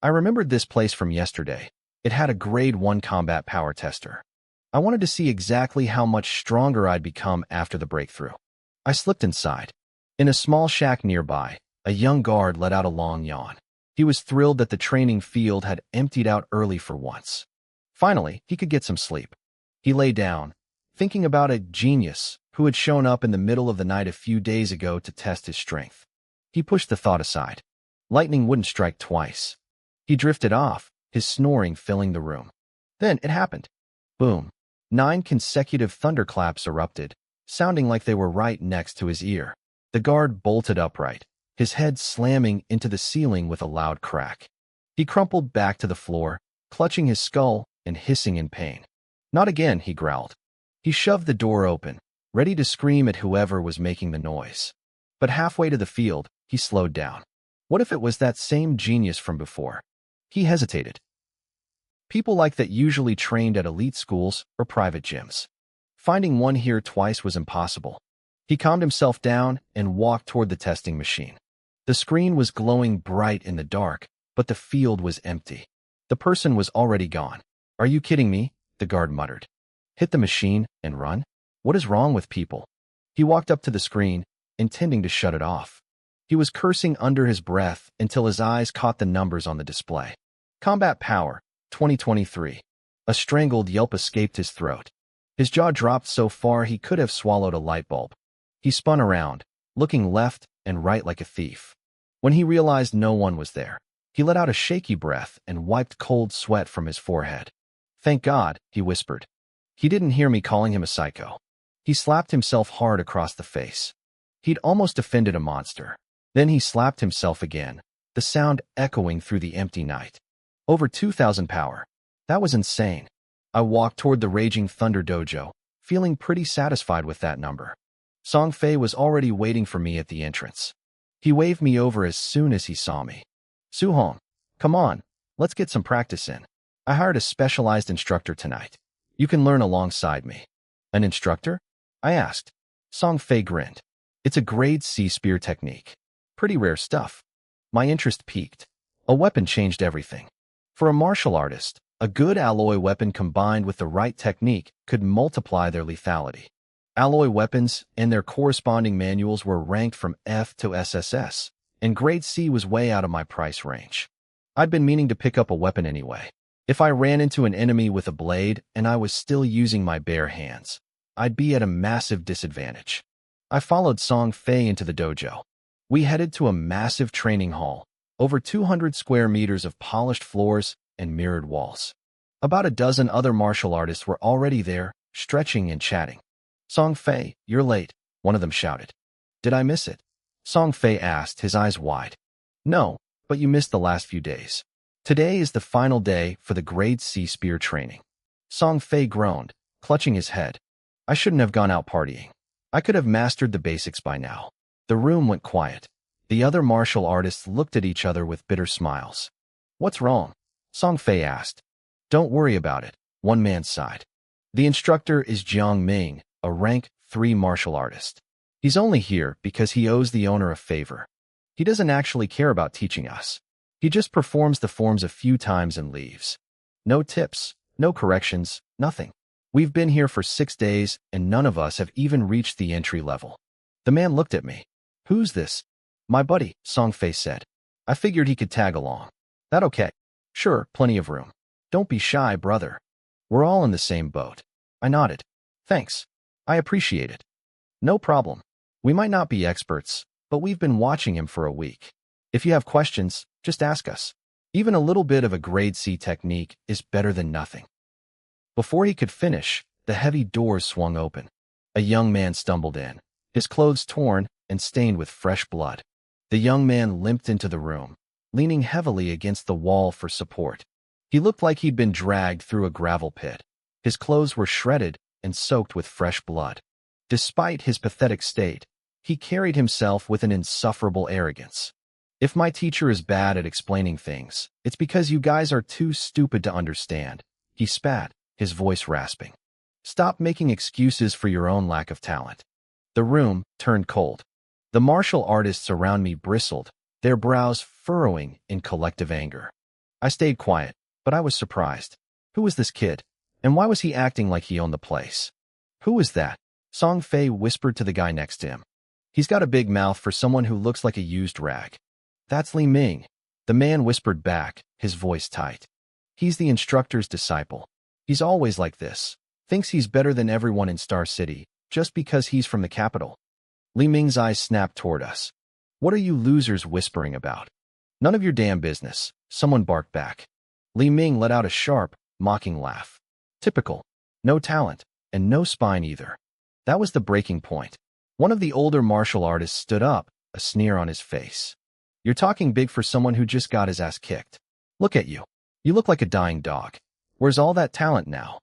I remembered this place from yesterday. It had a grade 1 combat power tester. I wanted to see exactly how much stronger I'd become after the breakthrough. I slipped inside. In a small shack nearby, a young guard let out a long yawn. He was thrilled that the training field had emptied out early for once. Finally, he could get some sleep. He lay down, thinking about a genius who had shown up in the middle of the night a few days ago to test his strength. He pushed the thought aside. Lightning wouldn't strike twice. He drifted off, his snoring filling the room. Then it happened. Boom. 9 consecutive thunderclaps erupted, sounding like they were right next to his ear. The guard bolted upright, his head slamming into the ceiling with a loud crack. He crumpled back to the floor, clutching his skull and hissing in pain. Not again, he growled. He shoved the door open, ready to scream at whoever was making the noise. But halfway to the field, he slowed down. What if it was that same genius from before? He hesitated. People like that usually trained at elite schools or private gyms. Finding one here twice was impossible. He calmed himself down and walked toward the testing machine. The screen was glowing bright in the dark, but the field was empty. The person was already gone. Are you kidding me? The guard muttered. Hit the machine and run? What is wrong with people? He walked up to the screen, intending to shut it off. He was cursing under his breath until his eyes caught the numbers on the display. Combat Power, 2023. A strangled yelp escaped his throat. His jaw dropped so far he could have swallowed a light bulb. He spun around, looking left and right like a thief. When he realized no one was there, he let out a shaky breath and wiped cold sweat from his forehead. Thank God, he whispered. He didn't hear me calling him a psycho. He slapped himself hard across the face. He'd almost offended a monster. Then he slapped himself again, the sound echoing through the empty night. Over 2,000 power. That was insane. I walked toward the Raging Thunder Dojo, feeling pretty satisfied with that number. Song Fei was already waiting for me at the entrance. He waved me over as soon as he saw me. Suhong, come on, let's get some practice in. I hired a specialized instructor tonight. You can learn alongside me. An instructor? I asked. Song Fei grinned. It's a grade C spear technique. Pretty rare stuff. My interest piqued. A weapon changed everything. For a martial artist, a good alloy weapon combined with the right technique could multiply their lethality. Alloy weapons and their corresponding manuals were ranked from F to SSS, and grade C was way out of my price range. I'd been meaning to pick up a weapon anyway. If I ran into an enemy with a blade and I was still using my bare hands, I'd be at a massive disadvantage. I followed Song Fei into the dojo. We headed to a massive training hall, over 200 square meters of polished floors and mirrored walls. About a dozen other martial artists were already there, stretching and chatting. Song Fei, you're late, one of them shouted. Did I miss it? Song Fei asked, his eyes wide. No, but you missed the last few days. Today is the final day for the grade C spear training. Song Fei groaned, clutching his head. I shouldn't have gone out partying. I could have mastered the basics by now. The room went quiet. The other martial artists looked at each other with bitter smiles. What's wrong? Song Fei asked. Don't worry about it, one man sighed. The instructor is Jiang Ming, a rank 3 martial artist. He's only here because he owes the owner a favor. He doesn't actually care about teaching us. He just performs the forms a few times and leaves. No tips, no corrections, nothing. We've been here for 6 days and none of us have even reached the entry level. The man looked at me. Who's this? My buddy, Song Fei said. I figured he could tag along. That okay? Sure, plenty of room. Don't be shy, brother. We're all in the same boat. I nodded. Thanks. I appreciate it. No problem. We might not be experts, but we've been watching him for a week. If you have questions, just ask us. Even a little bit of a grade C technique is better than nothing. Before he could finish, the heavy doors swung open. A young man stumbled in, his clothes torn and stained with fresh blood. The young man limped into the room, leaning heavily against the wall for support. He looked like he'd been dragged through a gravel pit. His clothes were shredded and soaked with fresh blood. Despite his pathetic state, he carried himself with an insufferable arrogance. If my teacher is bad at explaining things, it's because you guys are too stupid to understand. He spat, his voice rasping. Stop making excuses for your own lack of talent. The room turned cold. The martial artists around me bristled, their brows furrowing in collective anger. I stayed quiet, but I was surprised. Who was this kid? And why was he acting like he owned the place? Who is that? Song Fei whispered to the guy next to him. He's got a big mouth for someone who looks like a used rag. That's Li Ming. The man whispered back, his voice tight. He's the instructor's disciple. He's always like this. Thinks he's better than everyone in Star City, just because he's from the capital. Li Ming's eyes snapped toward us. What are you losers whispering about? None of your damn business, someone barked back. Li Ming let out a sharp, mocking laugh. Typical. No talent, and no spine either. That was the breaking point. One of the older martial artists stood up, a sneer on his face. You're talking big for someone who just got his ass kicked. Look at you. You look like a dying dog. Where's all that talent now?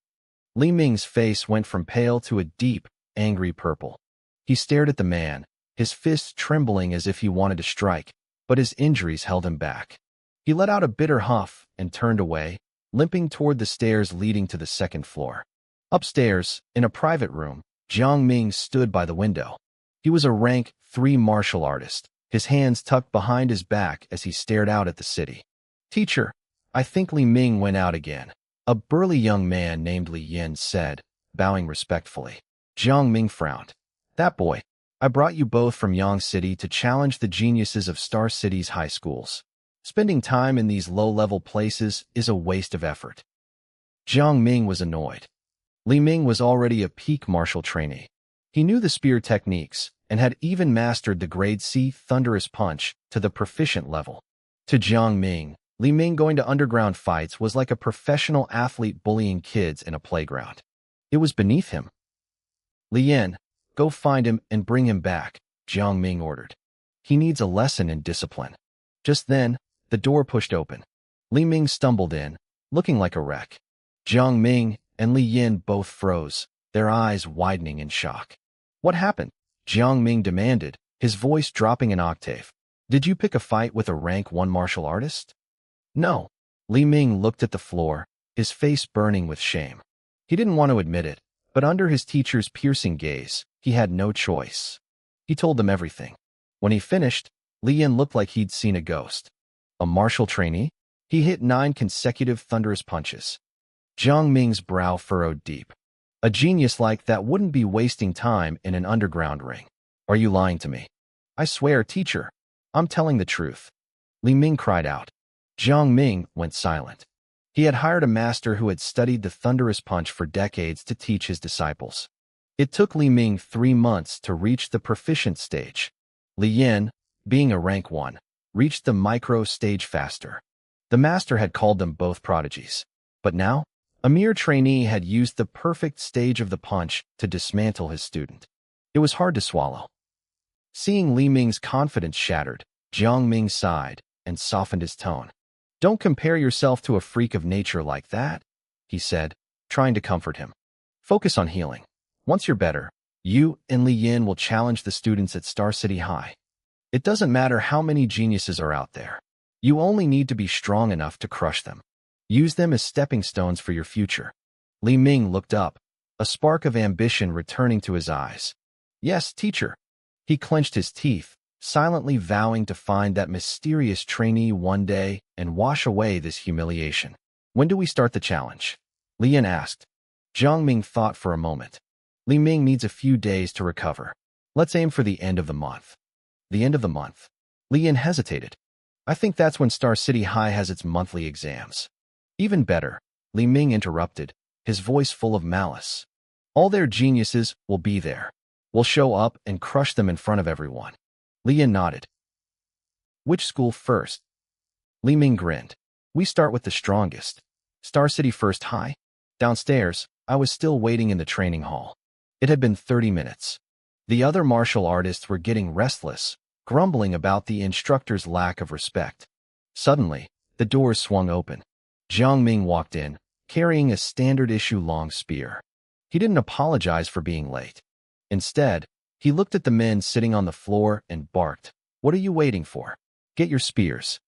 Li Ming's face went from pale to a deep, angry purple. He stared at the man, his fists trembling as if he wanted to strike, but his injuries held him back. He let out a bitter huff and turned away, limping toward the stairs leading to the second floor. Upstairs, in a private room, Jiang Ming stood by the window. He was a rank 3 martial artist, his hands tucked behind his back as he stared out at the city. Teacher, I think Li Ming went out again, a burly young man named Li Yin said, bowing respectfully. Jiang Ming frowned. That boy. I brought you both from Yang City to challenge the geniuses of Star City's high schools. Spending time in these low-level places is a waste of effort. Jiang Ming was annoyed. Li Ming was already a peak martial trainee. He knew the spear techniques and had even mastered the grade C thunderous punch to the proficient level. To Jiang Ming, Li Ming going to underground fights was like a professional athlete bullying kids in a playground. It was beneath him. Li Yin, go find him and bring him back, Jiang Ming ordered. He needs a lesson in discipline. Just then, the door pushed open. Li Ming stumbled in, looking like a wreck. Jiang Ming and Li Yin both froze, their eyes widening in shock. What happened? Jiang Ming demanded, his voice dropping an octave. Did you pick a fight with a rank 1 martial artist? No. Li Ming looked at the floor, his face burning with shame. He didn't want to admit it, but under his teacher's piercing gaze, he had no choice. He told them everything. When he finished, Li Yin looked like he'd seen a ghost. A martial trainee? He hit 9 consecutive thunderous punches. Jiang Ming's brow furrowed deep. A genius like that wouldn't be wasting time in an underground ring. Are you lying to me? I swear, teacher, I'm telling the truth. Li Ming cried out. Jiang Ming went silent. He had hired a master who had studied the thunderous punch for decades to teach his disciples. It took Li Ming 3 months to reach the proficient stage. Li Yin, being a rank 1, reached the micro stage faster. The master had called them both prodigies. But now, a mere trainee had used the perfect stage of the punch to dismantle his student. It was hard to swallow. Seeing Li Ming's confidence shattered, Jiang Ming sighed and softened his tone. Don't compare yourself to a freak of nature like that, he said, trying to comfort him. Focus on healing. Once you're better, you and Li Yin will challenge the students at Star City High. It doesn't matter how many geniuses are out there. You only need to be strong enough to crush them. Use them as stepping stones for your future. Li Ming looked up, a spark of ambition returning to his eyes. Yes, teacher. He clenched his teeth, silently vowing to find that mysterious trainee one day and wash away this humiliation. When do we start the challenge? Li Yin asked. Jiang Ming thought for a moment. Li Ming needs a few days to recover. Let's aim for the end of the month. The end of the month? Li Yin hesitated. I think that's when Star City High has its monthly exams. Even better, Li Ming interrupted, his voice full of malice. All their geniuses will be there. We'll show up and crush them in front of everyone. Li Yin nodded. Which school first? Li Ming grinned. We start with the strongest. Star City First High? Downstairs, I was still waiting in the training hall. It had been 30 minutes. The other martial artists were getting restless, grumbling about the instructor's lack of respect. Suddenly, the doors swung open. Jiang Ming walked in, carrying a standard-issue long spear. He didn't apologize for being late. Instead, he looked at the men sitting on the floor and barked, "What are you waiting for? Get your spears."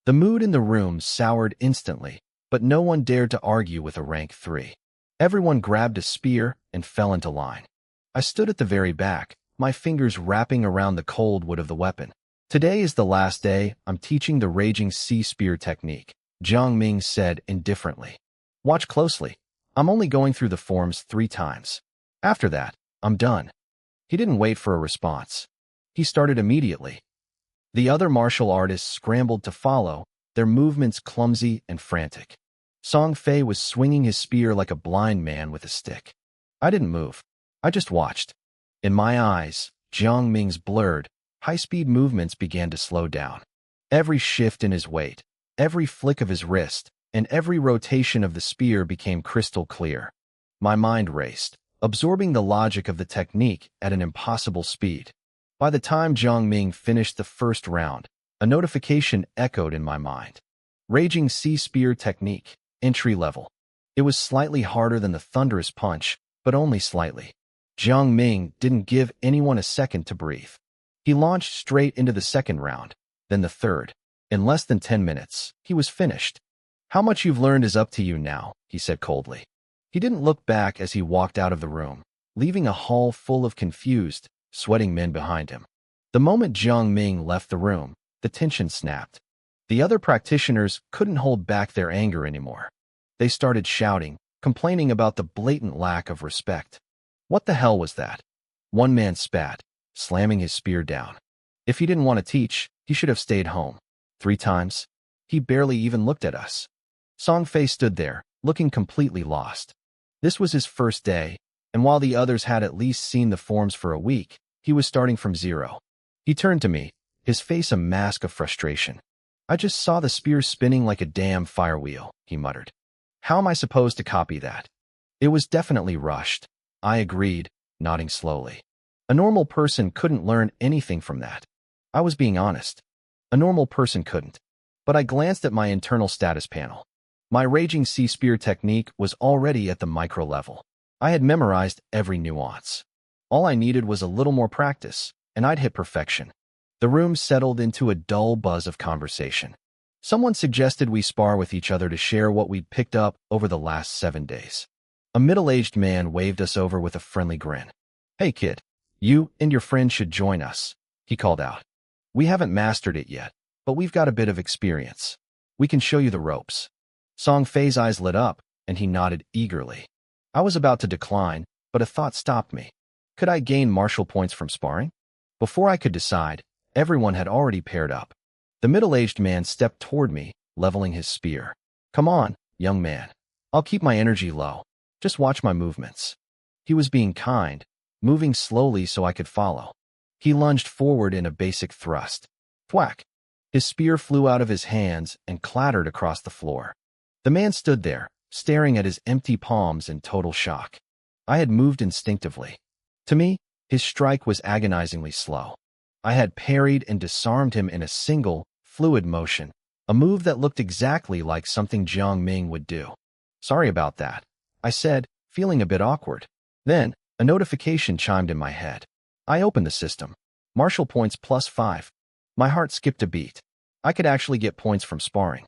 The mood in the room soured instantly, but no one dared to argue with a rank 3. Everyone grabbed a spear and fell into line. I stood at the very back, my fingers wrapping around the cold wood of the weapon. Today is the last day I'm teaching the Raging Sea Spear technique, Jiang Ming said indifferently. Watch closely. I'm only going through the forms 3 times. After that, I'm done. He didn't wait for a response. He started immediately. The other martial artists scrambled to follow, their movements clumsy and frantic. Song Fei was swinging his spear like a blind man with a stick. I didn't move. I just watched. In my eyes, Jiang Ming's blurred, high-speed movements began to slow down. Every shift in his weight, every flick of his wrist, and every rotation of the spear became crystal clear. My mind raced, absorbing the logic of the technique at an impossible speed. By the time Jiang Ming finished the first round, a notification echoed in my mind. Raging Sea Spear Technique, entry level. It was slightly harder than the thunderous punch, but only slightly. Jiang Ming didn't give anyone a second to breathe. He launched straight into the second round, then the third. In less than 10 minutes, he was finished. How much you've learned is up to you now, he said coldly. He didn't look back as he walked out of the room, leaving a hall full of confused, sweating men behind him. The moment Jiang Ming left the room, the tension snapped. The other practitioners couldn't hold back their anger anymore. They started shouting, complaining about the blatant lack of respect. What the hell was that? One man spat, slamming his spear down. If he didn't want to teach, he should have stayed home. 3 times? He barely even looked at us. Song Fei stood there, looking completely lost. This was his first day, and while the others had at least seen the forms for a week, he was starting from zero. He turned to me, his face a mask of frustration. I just saw the spear spinning like a damn firewheel, he muttered. How am I supposed to copy that? It was definitely rushed. I agreed, nodding slowly. A normal person couldn't learn anything from that. I was being honest. A normal person couldn't. But I glanced at my internal status panel. My Raging Sea Spear technique was already at the micro level. I had memorized every nuance. All I needed was a little more practice, and I'd hit perfection. The room settled into a dull buzz of conversation. Someone suggested we spar with each other to share what we'd picked up over the last 7 days. A middle-aged man waved us over with a friendly grin. Hey kid, you and your friend should join us, he called out. We haven't mastered it yet, but we've got a bit of experience. We can show you the ropes. Song Fei's eyes lit up, and he nodded eagerly. I was about to decline, but a thought stopped me. Could I gain martial points from sparring? Before I could decide, everyone had already paired up. The middle-aged man stepped toward me, leveling his spear. Come on, young man. I'll keep my energy low. Just watch my movements. He was being kind, moving slowly so I could follow. He lunged forward in a basic thrust. Thwack! His spear flew out of his hands and clattered across the floor. The man stood there, staring at his empty palms in total shock. I had moved instinctively. To me, his strike was agonizingly slow. I had parried and disarmed him in a single, fluid motion, a move that looked exactly like something Jiang Ming would do. Sorry about that, I said, feeling a bit awkward. Then, a notification chimed in my head. I opened the system. Martial points +5. My heart skipped a beat. I could actually get points from sparring.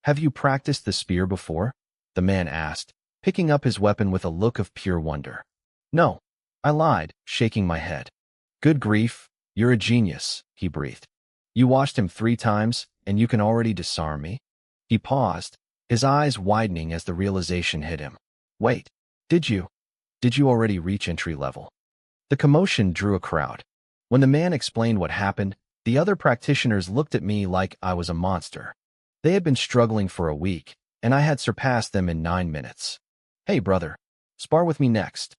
Have you practiced the spear before? The man asked, picking up his weapon with a look of pure wonder. No, I lied, shaking my head. Good grief, you're a genius, he breathed. You watched him 3 times, and you can already disarm me? He paused, his eyes widening as the realization hit him. Wait, did you already reach entry level? The commotion drew a crowd. When the man explained what happened, the other practitioners looked at me like I was a monster. They had been struggling for a week, and I had surpassed them in 9 minutes. Hey, brother, spar with me next.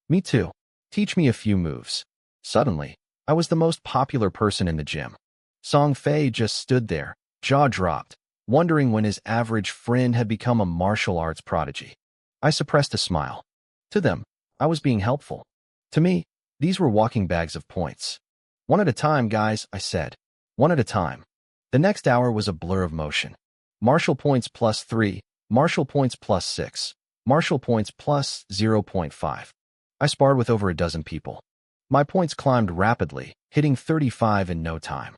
Me too. Teach me a few moves. Suddenly, I was the most popular person in the gym. Song Fei just stood there, jaw dropped, wondering when his average friend had become a martial arts prodigy. I suppressed a smile. To them, I was being helpful. To me, these were walking bags of points. One at a time, guys, I said. One at a time. The next hour was a blur of motion. Martial points +3, martial points +6, martial points +0.5. I sparred with over a dozen people. My points climbed rapidly, hitting 35 in no time.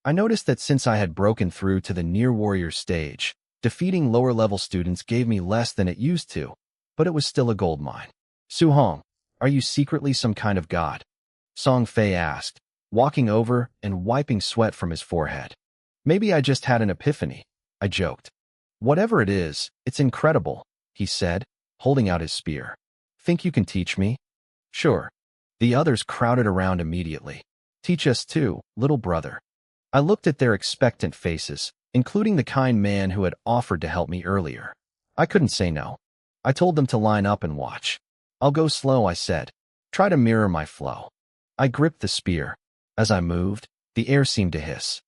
I noticed that since I had broken through to the near warrior stage, defeating lower-level students gave me less than it used to, but it was still a gold mine. Su Hong, are you secretly some kind of god? Song Fei asked, walking over and wiping sweat from his forehead. Maybe I just had an epiphany, I joked. Whatever it is, it's incredible, he said, holding out his spear. Think you can teach me? Sure. The others crowded around immediately. Teach us too, little brother. I looked at their expectant faces, including the kind man who had offered to help me earlier. I couldn't say no. I told them to line up and watch. I'll go slow, I said. Try to mirror my flow. I gripped the spear. As I moved, the air seemed to hiss.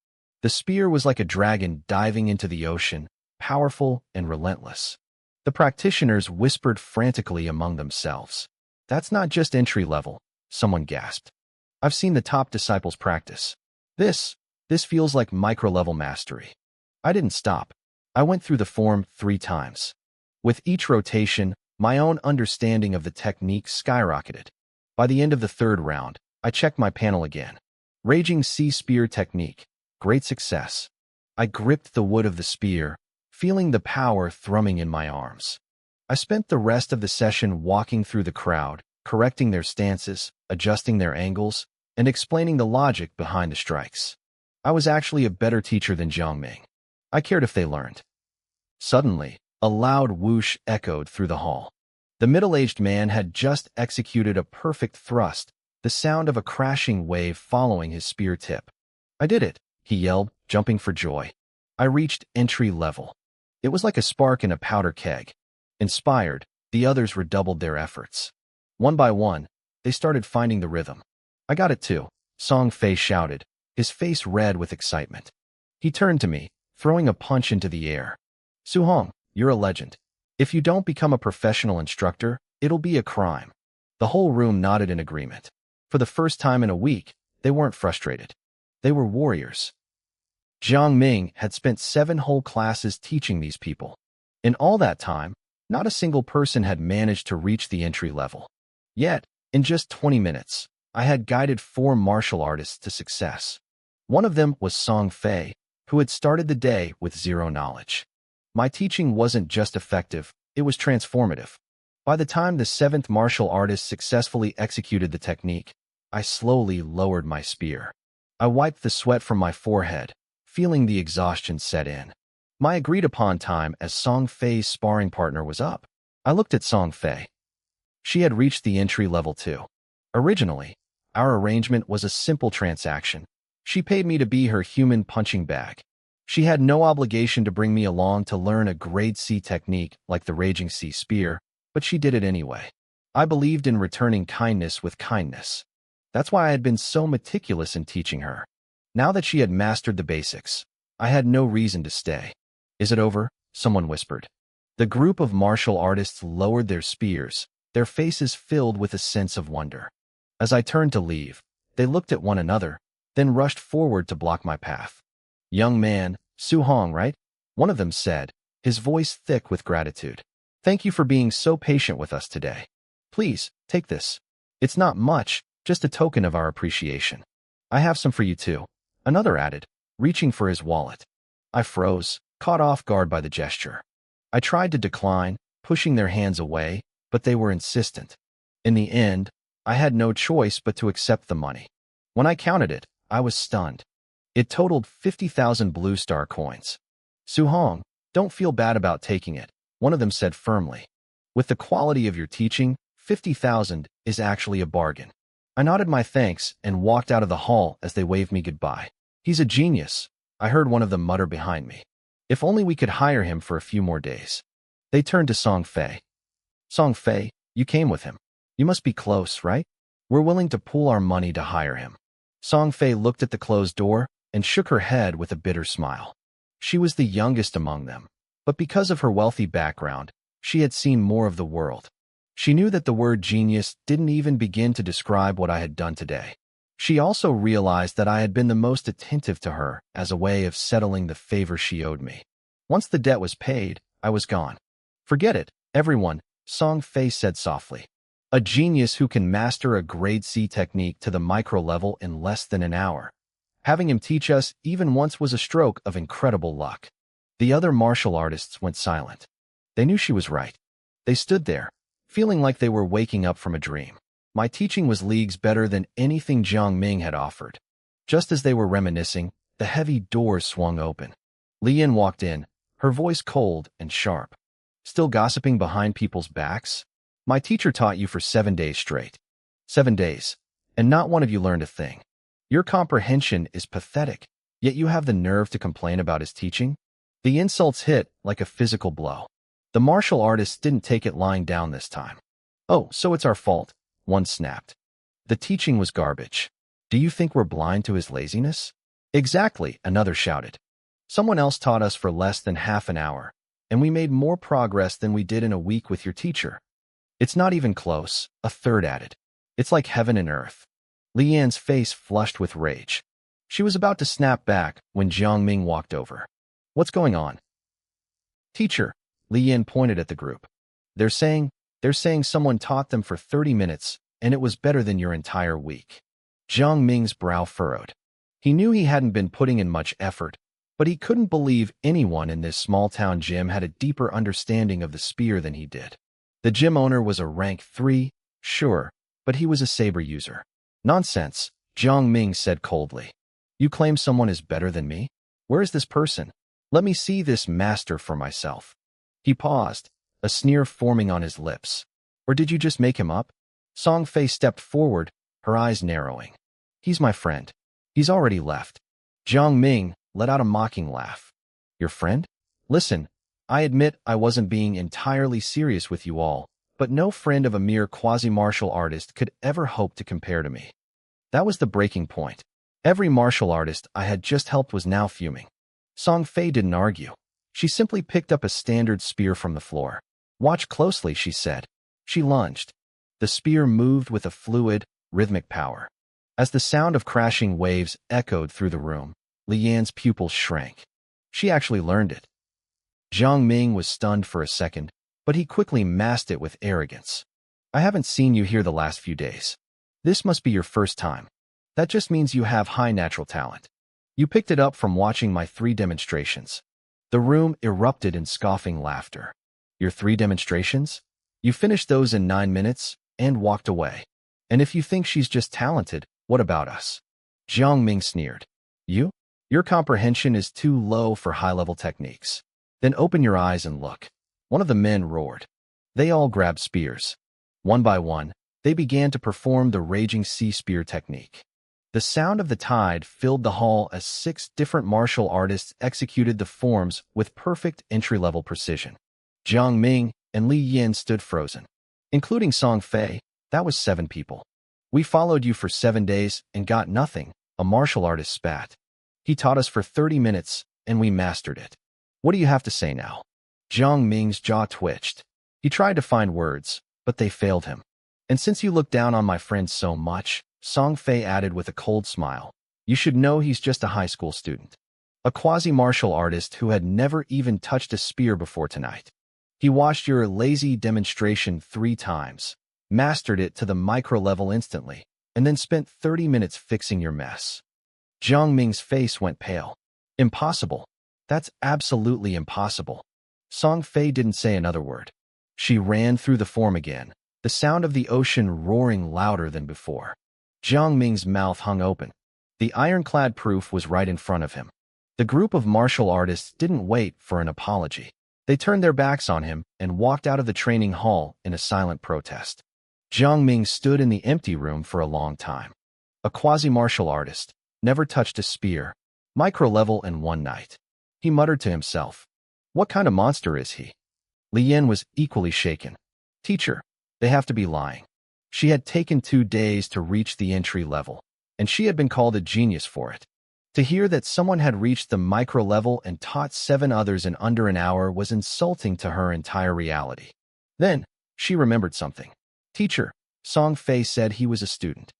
The spear was like a dragon diving into the ocean, powerful and relentless. The practitioners whispered frantically among themselves. That's not just entry level, someone gasped. I've seen the top disciples practice. This feels like micro-level mastery. I didn't stop. I went through the form 3 times. With each rotation, my own understanding of the technique skyrocketed. By the end of the 3rd round, I checked my panel again. Raging Sea Spear Technique. Great success. I gripped the wood of the spear, feeling the power thrumming in my arms. I spent the rest of the session walking through the crowd, correcting their stances, adjusting their angles, and explaining the logic behind the strikes. I was actually a better teacher than Jiangming. I cared if they learned. Suddenly, a loud whoosh echoed through the hall. The middle-aged man had just executed a perfect thrust, the sound of a crashing wave following his spear tip. I did it, he yelled, jumping for joy. I reached entry level. It was like a spark in a powder keg. Inspired, the others redoubled their efforts. One by one, they started finding the rhythm. I got it too, Song Fei shouted, his face red with excitement. He turned to me, throwing a punch into the air. Su Hong, you're a legend. If you don't become a professional instructor, it'll be a crime. The whole room nodded in agreement. For the first time in a week, they weren't frustrated. They were warriors. Jiang Ming had spent 7 whole classes teaching these people. In all that time, not a single person had managed to reach the entry level. Yet, in just 20 minutes, I had guided 4 martial artists to success. One of them was Song Fei, who had started the day with 0 knowledge. My teaching wasn't just effective, it was transformative. By the time the 7th martial artist successfully executed the technique, I slowly lowered my spear. I wiped the sweat from my forehead, feeling the exhaustion set in. My agreed-upon time as Song Fei's sparring partner was up. I looked at Song Fei. She had reached the entry level too. Originally, our arrangement was a simple transaction. She paid me to be her human punching bag. She had no obligation to bring me along to learn a grade C technique like the Raging Sea Spear, but she did it anyway. I believed in returning kindness with kindness. That's why I had been so meticulous in teaching her. Now that she had mastered the basics, I had no reason to stay. Is it over? Someone whispered. The group of martial artists lowered their spears, their faces filled with a sense of wonder. As I turned to leave, they looked at one another, then rushed forward to block my path. Young man, Su Hong, right? One of them said, his voice thick with gratitude. Thank you for being so patient with us today. Please, take this. It's not much, just a token of our appreciation. I have some for you too. Another added, reaching for his wallet. I froze, caught off guard by the gesture. I tried to decline, pushing their hands away, but they were insistent. In the end, I had no choice but to accept the money. When I counted it, I was stunned. It totaled 50,000 Blue Star coins. Su Hong, don't feel bad about taking it, one of them said firmly. With the quality of your teaching, 50,000 is actually a bargain. I nodded my thanks and walked out of the hall as they waved me goodbye. He's a genius, I heard one of them mutter behind me. If only we could hire him for a few more days. They turned to Song Fei. Song Fei, you came with him. You must be close, right? We're willing to pool our money to hire him. Song Fei looked at the closed door and shook her head with a bitter smile. She was the youngest among them, but because of her wealthy background, she had seen more of the world. She knew that the word genius didn't even begin to describe what I had done today. She also realized that I had been the most attentive to her as a way of settling the favor she owed me. Once the debt was paid, I was gone. Forget it, everyone, Song Fei said softly. A genius who can master a grade C technique to the micro level in less than an hour. Having him teach us even once was a stroke of incredible luck. The other martial artists went silent. They knew she was right. They stood there, feeling like they were waking up from a dream. My teaching was leagues better than anything Jiang Ming had offered. Just as they were reminiscing, the heavy doors swung open. Li Yin walked in, her voice cold and sharp. Still gossiping behind people's backs? My teacher taught you for 7 days straight. 7 days, and not one of you learned a thing. Your comprehension is pathetic, yet you have the nerve to complain about his teaching? The insults hit like a physical blow. The martial artists didn't take it lying down this time. Oh, so it's our fault, one snapped. The teaching was garbage. Do you think we're blind to his laziness? Exactly, another shouted. Someone else taught us for less than half an hour, and we made more progress than we did in a week with your teacher. It's not even close, a third added. It's like heaven and earth. Lian's face flushed with rage. She was about to snap back when Jiangming walked over. What's going on? Teacher, Lian pointed at the group. They're saying someone taught them for 30 minutes, and it was better than your entire week. Jiang Ming's brow furrowed. He knew he hadn't been putting in much effort, but he couldn't believe anyone in this small-town gym had a deeper understanding of the spear than he did. The gym owner was a rank 3, sure, but he was a saber user. Nonsense, Jiang Ming said coldly. You claim someone is better than me? Where is this person? Let me see this master for myself. He paused, a sneer forming on his lips. Or did you just make him up? Song Fei stepped forward, her eyes narrowing. He's my friend. He's already left. Jiang Ming let out a mocking laugh. Your friend? Listen, I admit I wasn't being entirely serious with you all, but no friend of a mere quasi-martial artist could ever hope to compare to me. That was the breaking point. Every martial artist I had just helped was now fuming. Song Fei didn't argue. She simply picked up a standard spear from the floor. Watch closely, she said. She lunged. The spear moved with a fluid, rhythmic power. As the sound of crashing waves echoed through the room, Lian's pupils shrank. She actually learned it. Jiang Ming was stunned for a second, but he quickly masked it with arrogance. I haven't seen you here the last few days. This must be your first time. That just means you have high natural talent. You picked it up from watching my 3 demonstrations. The room erupted in scoffing laughter. Your 3 demonstrations? You finished those in 9 minutes and walked away. And if you think she's just talented, what about us? Jiang Ming sneered. You? Your comprehension is too low for high-level techniques. Then open your eyes and look. One of the men roared. They all grabbed spears. One by one, they began to perform the Raging Sea Spear technique. The sound of the tide filled the hall as 6 different martial artists executed the forms with perfect entry-level precision. Jiang Ming and Li Yin stood frozen. Including Song Fei, that was 7 people. We followed you for 7 days and got nothing, a martial artist spat. He taught us for 30 minutes, and we mastered it. What do you have to say now? Jiang Ming's jaw twitched. He tried to find words, but they failed him. And since you look down on my friend so much, Song Fei added with a cold smile, you should know he's just a high school student. A quasi-martial artist who had never even touched a spear before tonight. He watched your lazy demonstration 3 times, mastered it to the micro level instantly, and then spent 30 minutes fixing your mess. Jiang Ming's face went pale. Impossible. That's absolutely impossible. Song Fei didn't say another word. She ran through the form again, the sound of the ocean roaring louder than before. Jiang Ming's mouth hung open. The ironclad proof was right in front of him. The group of martial artists didn't wait for an apology. They turned their backs on him and walked out of the training hall in a silent protest. Jiang Ming stood in the empty room for a long time. A quasi-martial artist, never touched a spear, micro-level in 1 night. He muttered to himself. What kind of monster is he? Li Yin was equally shaken. Teacher, they have to be lying. She had taken 2 days to reach the entry level, and she had been called a genius for it. To hear that someone had reached the micro-level and taught 7 others in under an hour was insulting to her entire reality. Then, she remembered something. Teacher, Song Fei said he was a student.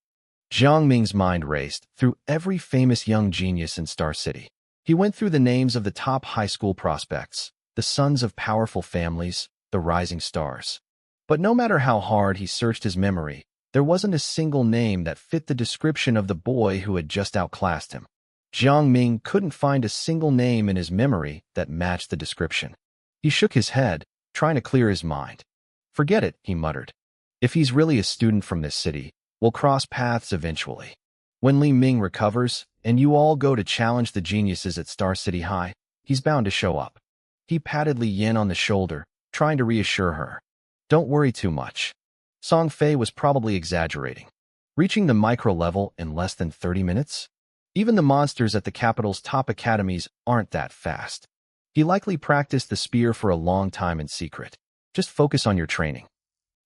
Jiang Ming's mind raced through every famous young genius in Star City. He went through the names of the top high school prospects, the sons of powerful families, the rising stars. But no matter how hard he searched his memory, there wasn't a single name that fit the description of the boy who had just outclassed him. Jiang Ming couldn't find a single name in his memory that matched the description. He shook his head, trying to clear his mind. Forget it, he muttered. If he's really a student from this city, we'll cross paths eventually. When Li Ming recovers, and you all go to challenge the geniuses at Star City High, he's bound to show up. He patted Li Yin on the shoulder, trying to reassure her. Don't worry too much. Song Fei was probably exaggerating. Reaching the micro-level in less than 30 minutes? Even the monsters at the capital's top academies aren't that fast. He likely practiced the spear for a long time in secret. Just focus on your training.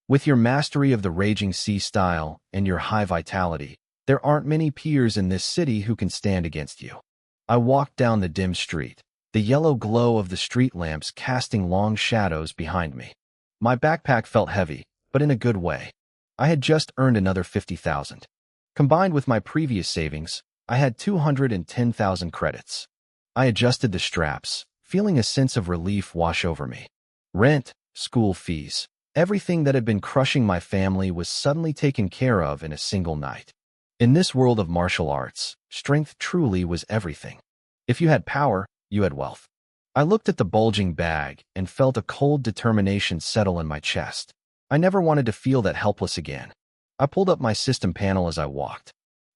With your mastery of the Raging Sea style and your high vitality, there aren't many peers in this city who can stand against you. I walked down the dim street. the yellow glow of the street lamps casting long shadows behind me. My backpack felt heavy, but in a good way. I had just earned another 50,000. Combined with my previous savings, I had 210,000 credits. I adjusted the straps, feeling a sense of relief wash over me. Rent, school fees, everything that had been crushing my family was suddenly taken care of in a single night. In this world of martial arts, strength truly was everything. If you had power, you had wealth. I looked at the bulging bag and felt a cold determination settle in my chest. I never wanted to feel that helpless again. I pulled up my system panel as I walked.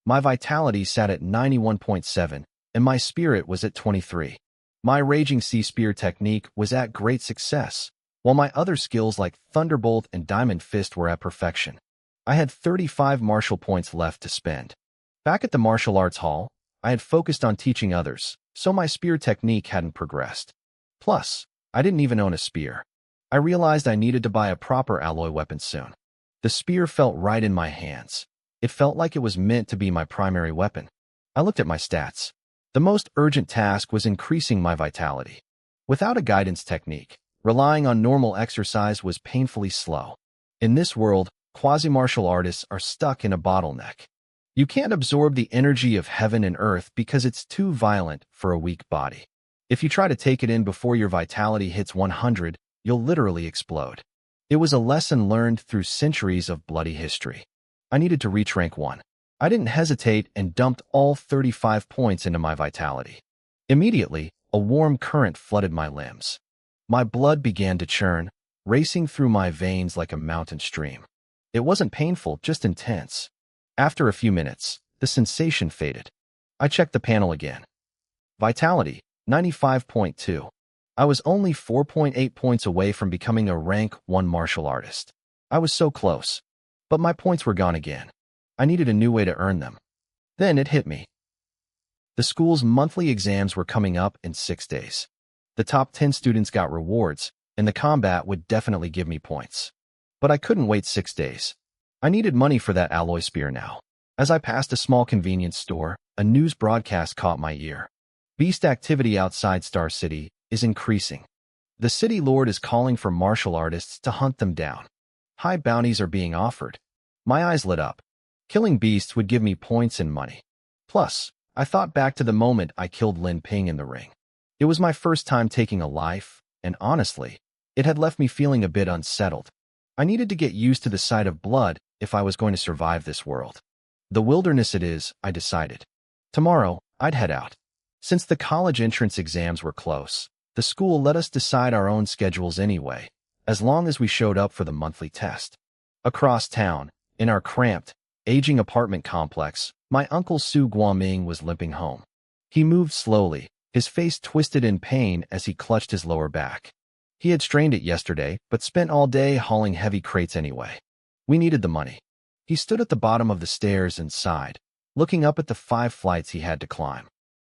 My vitality sat at 91.7, and my spirit was at 23. My Raging Sea Spear technique was at great success, while my other skills like Thunderbolt and Diamond Fist were at perfection. I had 35 martial points left to spend. Back at the martial arts hall, I had focused on teaching others, so my spear technique hadn't progressed. Plus, I didn't even own a spear. I realized I needed to buy a proper alloy weapon soon. The spear felt right in my hands. It felt like it was meant to be my primary weapon. I looked at my stats. The most urgent task was increasing my vitality. Without a guidance technique, relying on normal exercise was painfully slow. In this world, quasi-martial artists are stuck in a bottleneck. You can't absorb the energy of heaven and earth because it's too violent for a weak body. If you try to take it in before your vitality hits 100, you'll literally explode. It was a lesson learned through centuries of bloody history. I needed to reach rank 1. I didn't hesitate and dumped all 35 points into my vitality. Immediately, a warm current flooded my limbs. My blood began to churn, racing through my veins like a mountain stream. It wasn't painful, just intense. After a few minutes, the sensation faded. I checked the panel again. Vitality, 95.2. I was only 4.8 points away from becoming a rank 1 martial artist. I was so close. But my points were gone again. I needed a new way to earn them. Then it hit me. The school's monthly exams were coming up in 6 days. The top 10 students got rewards, and the combat would definitely give me points. But I couldn't wait 6 days. I needed money for that alloy spear now. As I passed a small convenience store, a news broadcast caught my ear. Beast activity outside Star City is increasing. The city lord is calling for martial artists to hunt them down. High bounties are being offered. My eyes lit up. Killing beasts would give me points and money. Plus, I thought back to the moment I killed Lin Ping in the ring. It was my first time taking a life, and honestly, it had left me feeling a bit unsettled. I needed to get used to the sight of blood if I was going to survive this world. The wilderness it is, I decided. Tomorrow, I'd head out. Since the college entrance exams were close, the school let us decide our own schedules anyway, as long as we showed up for the monthly test. Across town, in our cramped, aging apartment complex, my uncle Su Guoming was limping home. He moved slowly, his face twisted in pain as he clutched his lower back. He had strained it yesterday, but spent all day hauling heavy crates anyway. We needed the money. He stood at the bottom of the stairs and sighed, looking up at the 5 flights he had to climb.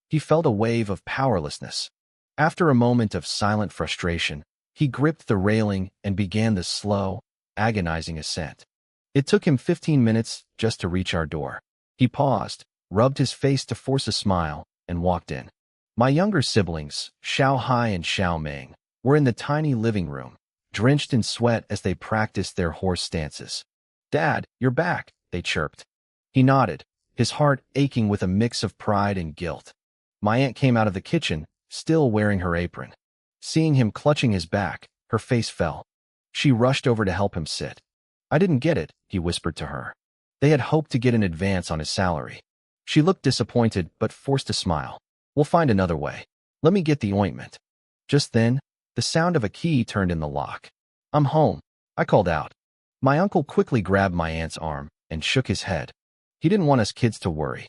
He felt a wave of powerlessness. After a moment of silent frustration, he gripped the railing and began the slow, agonizing ascent. It took him 15 minutes just to reach our door. He paused, rubbed his face to force a smile, and walked in. My younger siblings, Xiao Hai and Xiao Ming, were in the tiny living room, drenched in sweat as they practiced their horse stances. "Dad, you're back," they chirped. He nodded, his heart aching with a mix of pride and guilt. My aunt came out of the kitchen, still wearing her apron. Seeing him clutching his back, her face fell. She rushed over to help him sit. "I didn't get it," he whispered to her. They had hoped to get an advance on his salary. She looked disappointed but forced a smile. "We'll find another way. Let me get the ointment." Just then, the sound of a key turned in the lock. "I'm home," I called out. My uncle quickly grabbed my aunt's arm and shook his head. He didn't want us kids to worry.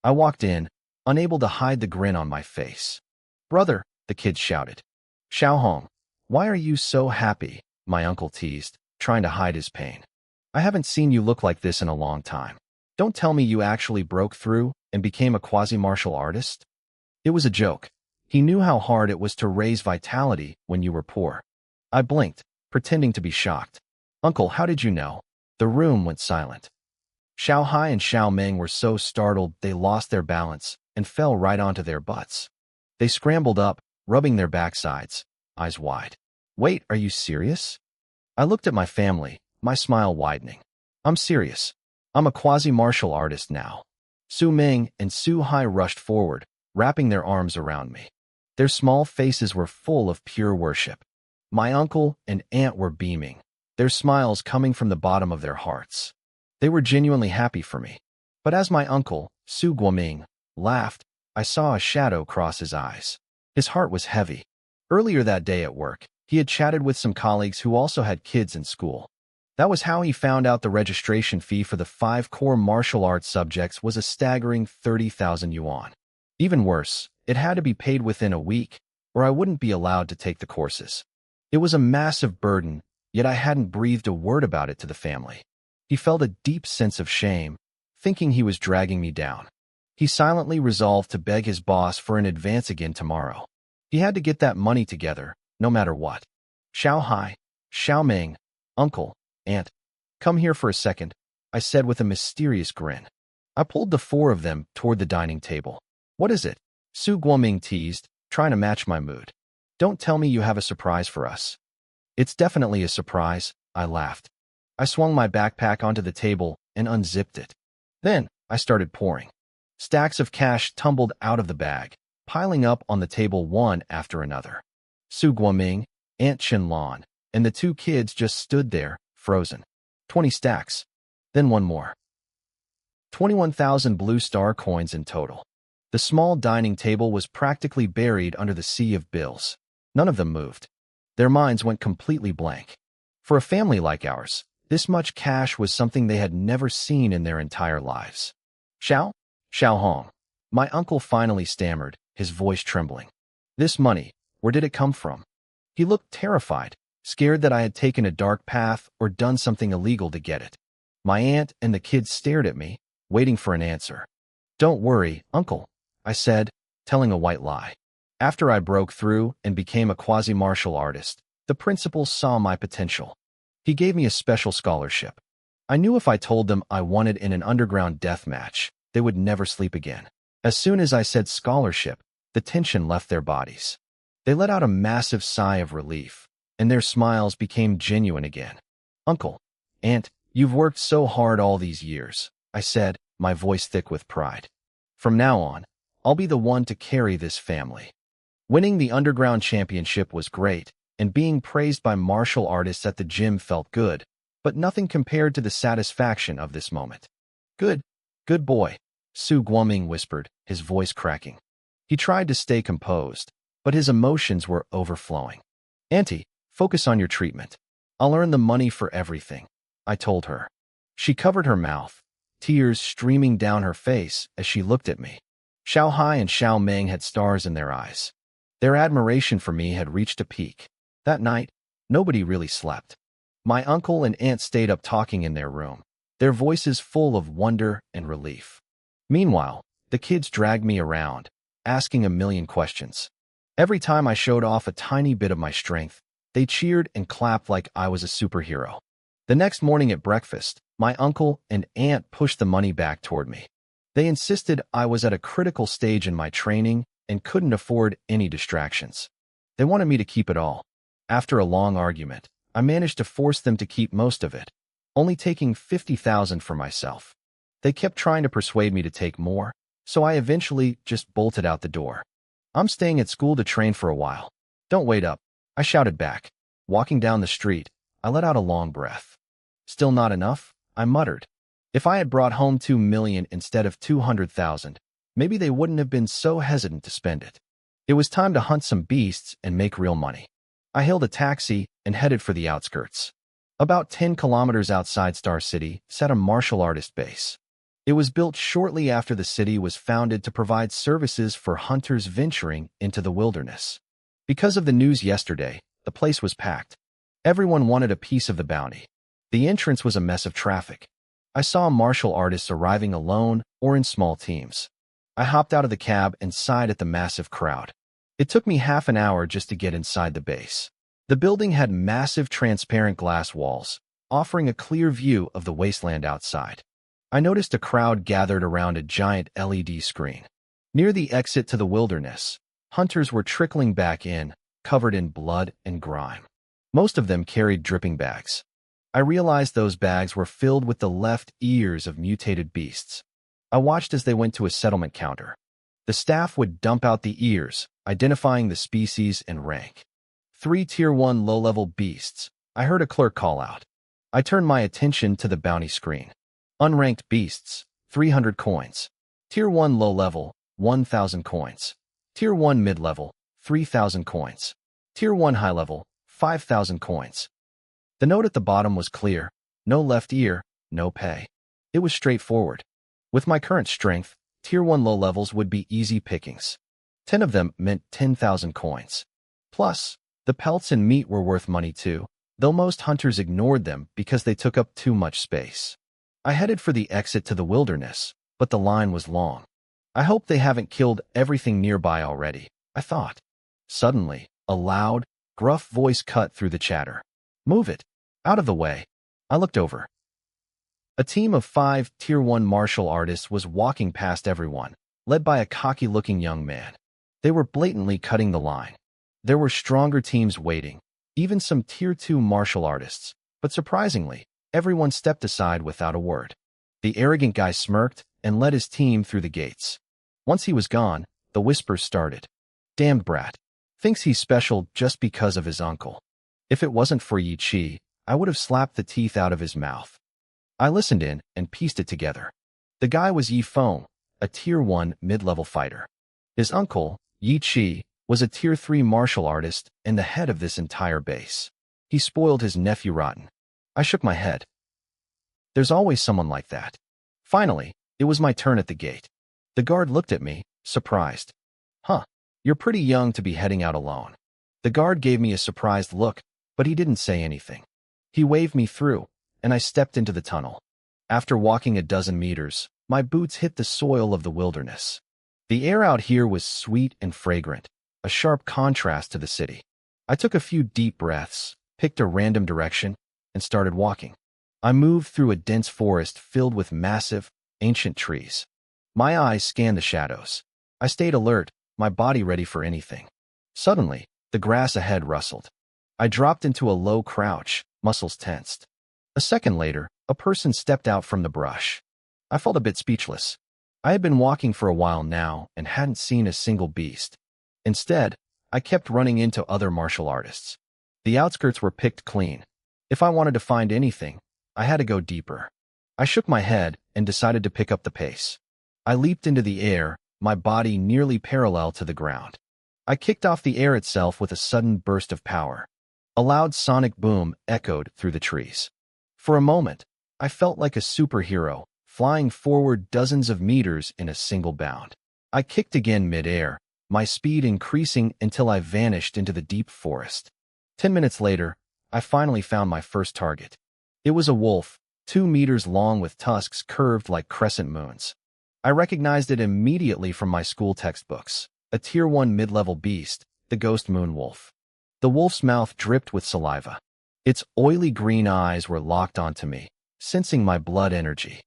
I walked in, unable to hide the grin on my face. "Brother," the kids shouted. "Xiao Hong, why are you so happy?" my uncle teased, trying to hide his pain. "I haven't seen you look like this in a long time. Don't tell me you actually broke through and became a quasi-martial artist?" It was a joke. He knew how hard it was to raise vitality when you were poor. I blinked, pretending to be shocked. "Uncle, how did you know?" The room went silent. Xiao Hai and Xiao Ming were so startled they lost their balance and fell right onto their butts. They scrambled up, rubbing their backsides, eyes wide. Wait, are you serious? I looked at my family, my smile widening. I'm serious. I'm a quasi-martial artist now. Su Ming and Su Hai rushed forward, wrapping their arms around me. Their small faces were full of pure worship. My uncle and aunt were beaming, their smiles coming from the bottom of their hearts. They were genuinely happy for me. But as my uncle, Su Guoming, laughed, I saw a shadow cross his eyes. His heart was heavy. Earlier that day at work, he had chatted with some colleagues who also had kids in school. That was how he found out the registration fee for the 5 core martial arts subjects was a staggering 30,000 yuan. Even worse, it had to be paid within a week, or I wouldn't be allowed to take the courses. It was a massive burden, yet I hadn't breathed a word about it to the family. He felt a deep sense of shame, thinking he was dragging me down. He silently resolved to beg his boss for an advance again tomorrow. He had to get that money together, no matter what. Xiao Hai, Xiao Ming, uncle, aunt, come here for a second, I said with a mysterious grin. I pulled the 4 of them toward the dining table. What is it? Su Guoming teased, trying to match my mood. Don't tell me you have a surprise for us. It's definitely a surprise, I laughed. I swung my backpack onto the table and unzipped it. Then, I started pouring. Stacks of cash tumbled out of the bag, piling up on the table one after another. Su Guoming, Aunt Chinlan, and the 2 kids just stood there, frozen. 20 stacks. Then one more. 21,000 blue star coins in total. The small dining table was practically buried under the sea of bills. None of them moved. Their minds went completely blank. For a family like ours, this much cash was something they had never seen in their entire lives. Xiao Hong. My uncle finally stammered, his voice trembling. This money, where did it come from? He looked terrified, scared that I had taken a dark path or done something illegal to get it. My aunt and the kids stared at me, waiting for an answer. Don't worry, uncle, I said, telling a white lie. After I broke through and became a quasi-martial artist, the principal saw my potential. He gave me a special scholarship. I knew if I told them I wanted in an underground death match, they would never sleep again. As soon as I said scholarship, the tension left their bodies. They let out a massive sigh of relief, and their smiles became genuine again. Uncle, aunt, you've worked so hard all these years, I said, my voice thick with pride. From now on, I'll be the one to carry this family. Winning the underground championship was great, and being praised by martial artists at the gym felt good, but nothing compared to the satisfaction of this moment. Good boy, Su Guoming whispered, his voice cracking. He tried to stay composed, but his emotions were overflowing. Auntie, focus on your treatment. I'll earn the money for everything, I told her. She covered her mouth, tears streaming down her face as she looked at me. Xiao Hai and Xiao Ming had stars in their eyes. Their admiration for me had reached a peak. That night, nobody really slept. My uncle and aunt stayed up talking in their room, their voices full of wonder and relief. Meanwhile, the kids dragged me around, asking a million questions. Every time I showed off a tiny bit of my strength, they cheered and clapped like I was a superhero. The next morning at breakfast, my uncle and aunt pushed the money back toward me. They insisted I was at a critical stage in my training and couldn't afford any distractions. They wanted me to keep it all. After a long argument, I managed to force them to keep most of it, only taking 50,000 for myself. They kept trying to persuade me to take more, so I eventually just bolted out the door. I'm staying at school to train for a while. Don't wait up, I shouted back. Walking down the street, I let out a long breath. Still not enough, I muttered. If I had brought home 2 million instead of 200,000, maybe they wouldn't have been so hesitant to spend it. It was time to hunt some beasts and make real money. I hailed a taxi and headed for the outskirts. About 10 kilometers outside Star City sat a martial artist base. It was built shortly after the city was founded to provide services for hunters venturing into the wilderness. Because of the news yesterday, the place was packed. Everyone wanted a piece of the bounty. The entrance was a mess of traffic. I saw martial artists arriving alone or in small teams. I hopped out of the cab and sighed at the massive crowd. It took me half an hour just to get inside the base. The building had massive transparent glass walls, offering a clear view of the wasteland outside. I noticed a crowd gathered around a giant LED screen. Near the exit to the wilderness, Hunters were trickling back in, covered in blood and grime. Most of them carried dripping bags. I realized those bags were filled with the left ears of mutated beasts. I watched as they went to a settlement counter. The staff would dump out the ears, identifying the species and rank. 3 Tier 1 low-level beasts. I heard a clerk call out. I turned my attention to the bounty screen. Unranked beasts, 300 coins. Tier 1 low-level, 1,000 coins. Tier 1 mid-level, 3,000 coins. Tier 1 high-level, 5,000 coins. The note at the bottom was clear. No left ear, no pay. It was straightforward. With my current strength, Tier 1 low levels would be easy pickings. 10 of them meant 10,000 coins. Plus, the pelts and meat were worth money too, though most hunters ignored them because they took up too much space. I headed for the exit to the wilderness, but the line was long. I hope they haven't killed everything nearby already, I thought. Suddenly, a loud, gruff voice cut through the chatter. Move it. Out of the way. I looked over. A team of 5 Tier 1 martial artists was walking past everyone, led by a cocky-looking young man. They were blatantly cutting the line. There were stronger teams waiting, even some Tier 2 martial artists, but surprisingly, everyone stepped aside without a word. The arrogant guy smirked and led his team through the gates. Once he was gone, the whispers started. Damned brat. Thinks he's special just because of his uncle. If it wasn't for Yi Chi, I would have slapped the teeth out of his mouth. I listened in and pieced it together. The guy was Yi Feng, a Tier 1 mid-level fighter. His uncle, Yi Chi, was a Tier 3 martial artist and the head of this entire base. He spoiled his nephew rotten. I shook my head. There's always someone like that. Finally, it was my turn at the gate. The guard looked at me, surprised. Huh, you're pretty young to be heading out alone. The guard gave me a surprised look, but he didn't say anything. He waved me through, and I stepped into the tunnel. After walking a dozen meters, my boots hit the soil of the wilderness. The air out here was sweet and fragrant, a sharp contrast to the city. I took a few deep breaths, picked a random direction, and started walking. I moved through a dense forest filled with massive, ancient trees. My eyes scanned the shadows. I stayed alert, my body ready for anything. Suddenly, the grass ahead rustled. I dropped into a low crouch, muscles tensed. A second later, a person stepped out from the brush. I felt a bit speechless. I had been walking for a while now and hadn't seen a single beast. Instead, I kept running into other martial artists. The outskirts were picked clean. If I wanted to find anything, I had to go deeper. I shook my head and decided to pick up the pace. I leaped into the air, my body nearly parallel to the ground. I kicked off the air itself with a sudden burst of power. A loud sonic boom echoed through the trees. For a moment, I felt like a superhero, flying forward dozens of meters in a single bound. I kicked again mid-air, my speed increasing until I vanished into the deep forest. 10 minutes later, I finally found my first target. It was a wolf, 2 meters long with tusks curved like crescent moons. I recognized it immediately from my school textbooks, a Tier 1 mid-level beast, the ghost moon wolf. The wolf's mouth dripped with saliva. Its oily green eyes were locked onto me, sensing my blood energy.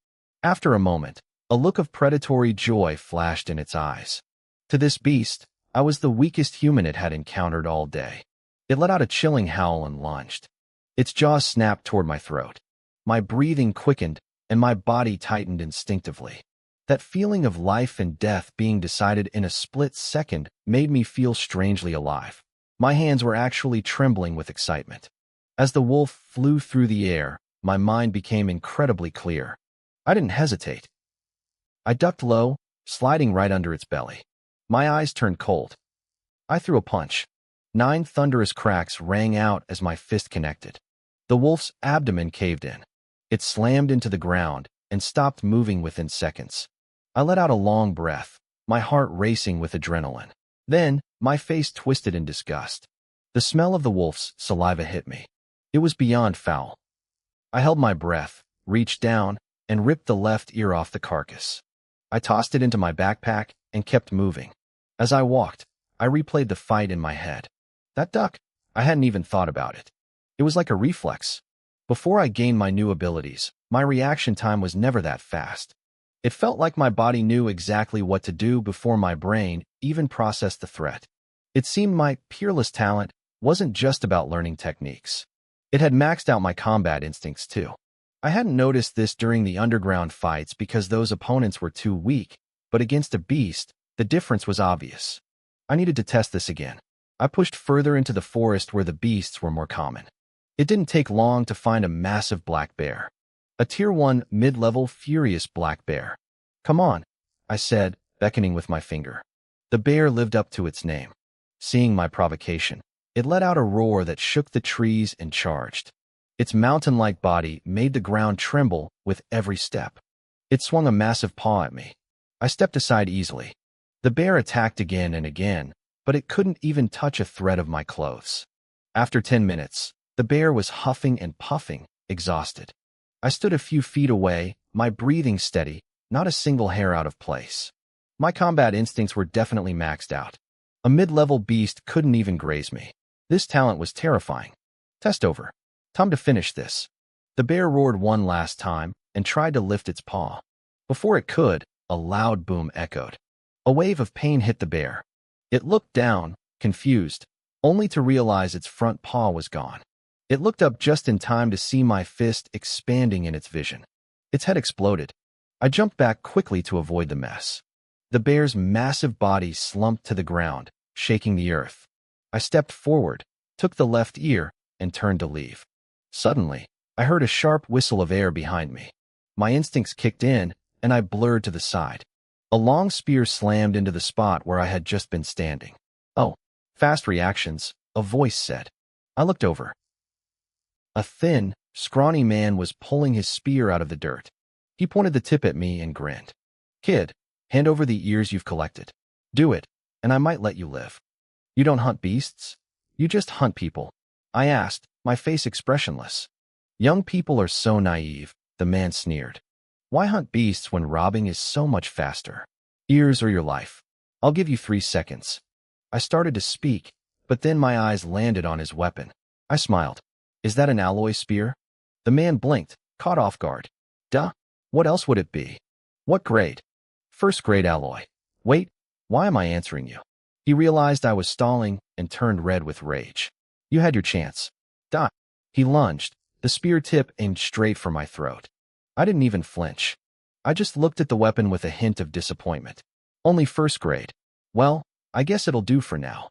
After a moment, a look of predatory joy flashed in its eyes. To this beast, I was the weakest human it had encountered all day. It let out a chilling howl and lunged. Its jaws snapped toward my throat. My breathing quickened, and my body tightened instinctively. That feeling of life and death being decided in a split second made me feel strangely alive. My hands were actually trembling with excitement. As the wolf flew through the air, my mind became incredibly clear. I didn't hesitate. I ducked low, sliding right under its belly. My eyes turned cold. I threw a punch. 9 thunderous cracks rang out as my fist connected. The wolf's abdomen caved in. It slammed into the ground and stopped moving within seconds. I let out a long breath, my heart racing with adrenaline. Then, my face twisted in disgust. The smell of the wolf's saliva hit me. It was beyond foul. I held my breath, reached down, and ripped the left ear off the carcass. I tossed it into my backpack and kept moving. As I walked, I replayed the fight in my head. That duck, I hadn't even thought about it. It was like a reflex. Before I gained my new abilities, my reaction time was never that fast. It felt like my body knew exactly what to do before my brain even processed the threat. It seemed my peerless talent wasn't just about learning techniques. It had maxed out my combat instincts too. I hadn't noticed this during the underground fights because those opponents were too weak, but against a beast, the difference was obvious. I needed to test this again. I pushed further into the forest where the beasts were more common. It didn't take long to find a massive black bear. A Tier 1 mid-level furious black bear. "Come on," I said, beckoning with my finger. The bear lived up to its name. Seeing my provocation, it let out a roar that shook the trees and charged. Its mountain-like body made the ground tremble with every step. It swung a massive paw at me. I stepped aside easily. The bear attacked again and again, but it couldn't even touch a thread of my clothes. After 10 minutes, the bear was huffing and puffing, exhausted. I stood a few feet away, my breathing steady, not a single hair out of place. My combat instincts were definitely maxed out. A mid-level beast couldn't even graze me. This talent was terrifying. Test over. Time to finish this. The bear roared one last time and tried to lift its paw. Before it could, a loud boom echoed. A wave of pain hit the bear. It looked down, confused, only to realize its front paw was gone. It looked up just in time to see my fist expanding in its vision. Its head exploded. I jumped back quickly to avoid the mess. The bear's massive body slumped to the ground, shaking the earth. I stepped forward, took the left ear, and turned to leave. Suddenly, I heard a sharp whistle of air behind me. My instincts kicked in, and I blurred to the side. A long spear slammed into the spot where I had just been standing. "Oh, fast reactions," a voice said. I looked over. A thin, scrawny man was pulling his spear out of the dirt. He pointed the tip at me and grinned. "Kid, hand over the ears you've collected. Do it, and I might let you live." "You don't hunt beasts? You just hunt people?" I asked, my face expressionless. "Young people are so naive," the man sneered. "Why hunt beasts when robbing is so much faster? Ears or your life. I'll give you 3 seconds." I started to speak, but then my eyes landed on his weapon. I smiled. "Is that an alloy spear?" The man blinked, caught off guard. "Duh. What else would it be?" "What grade?" "First grade alloy." "Wait, why am I answering you?" He realized I was stalling and turned red with rage. "You had your chance. Die." He lunged, the spear tip aimed straight for my throat. I didn't even flinch. I just looked at the weapon with a hint of disappointment. "Only first grade. Well, I guess it'll do for now."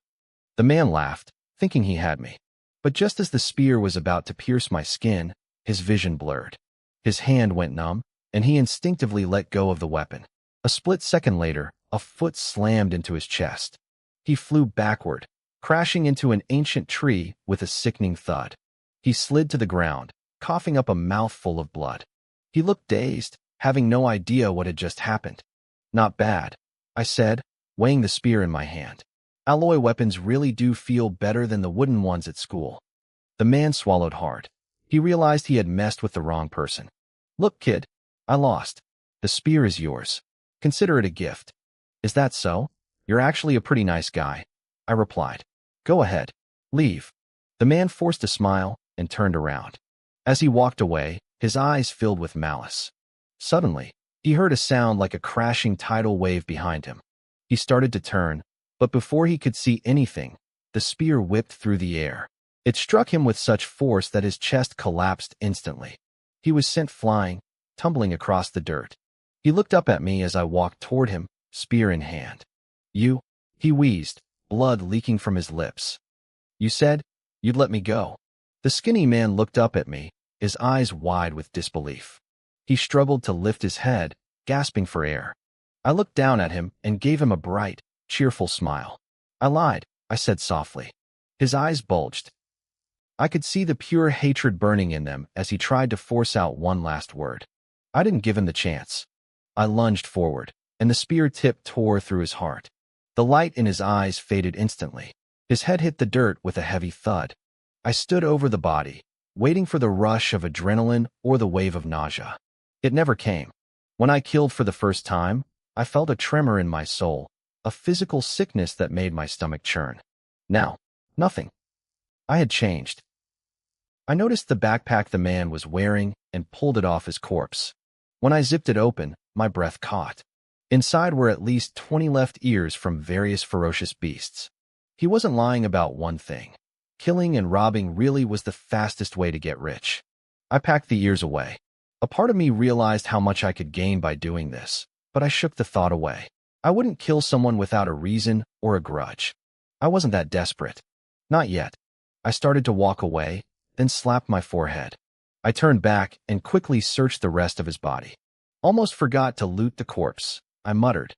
The man laughed, thinking he had me. But just as the spear was about to pierce my skin, his vision blurred. His hand went numb, and he instinctively let go of the weapon. A split second later, a foot slammed into his chest. He flew backward, crashing into an ancient tree with a sickening thud. He slid to the ground, coughing up a mouthful of blood. He looked dazed, having no idea what had just happened. "Not bad," I said, weighing the spear in my hand. "Alloy weapons really do feel better than the wooden ones at school." The man swallowed hard. He realized he had messed with the wrong person. "Look, kid, I lost. The spear is yours. Consider it a gift." "Is that so? You're actually a pretty nice guy," I replied. "Go ahead. Leave." The man forced a smile and turned around. As he walked away, his eyes filled with malice. Suddenly, he heard a sound like a crashing tidal wave behind him. He started to turn, but before he could see anything, the spear whipped through the air. It struck him with such force that his chest collapsed instantly. He was sent flying, tumbling across the dirt. He looked up at me as I walked toward him, spear in hand. "You," he wheezed, blood leaking from his lips. "You said you'd let me go." The skinny man looked up at me, his eyes wide with disbelief. He struggled to lift his head, gasping for air. I looked down at him and gave him a bright, cheerful smile. "I lied," I said softly. His eyes bulged. I could see the pure hatred burning in them as he tried to force out one last word. I didn't give him the chance. I lunged forward, and the spear tip tore through his heart. The light in his eyes faded instantly. His head hit the dirt with a heavy thud. I stood over the body, waiting for the rush of adrenaline or the wave of nausea. It never came. When I killed for the first time, I felt a tremor in my soul, a physical sickness that made my stomach churn. Now, nothing. I had changed. I noticed the backpack the man was wearing and pulled it off his corpse. When I zipped it open, my breath caught. Inside were at least 20 left ears from various ferocious beasts. He wasn't lying about one thing. Killing and robbing really was the fastest way to get rich. I packed the ears away. A part of me realized how much I could gain by doing this, but I shook the thought away. I wouldn't kill someone without a reason or a grudge. I wasn't that desperate. Not yet. I started to walk away, then slapped my forehead. I turned back and quickly searched the rest of his body. Almost forgot to loot the corpse. I muttered.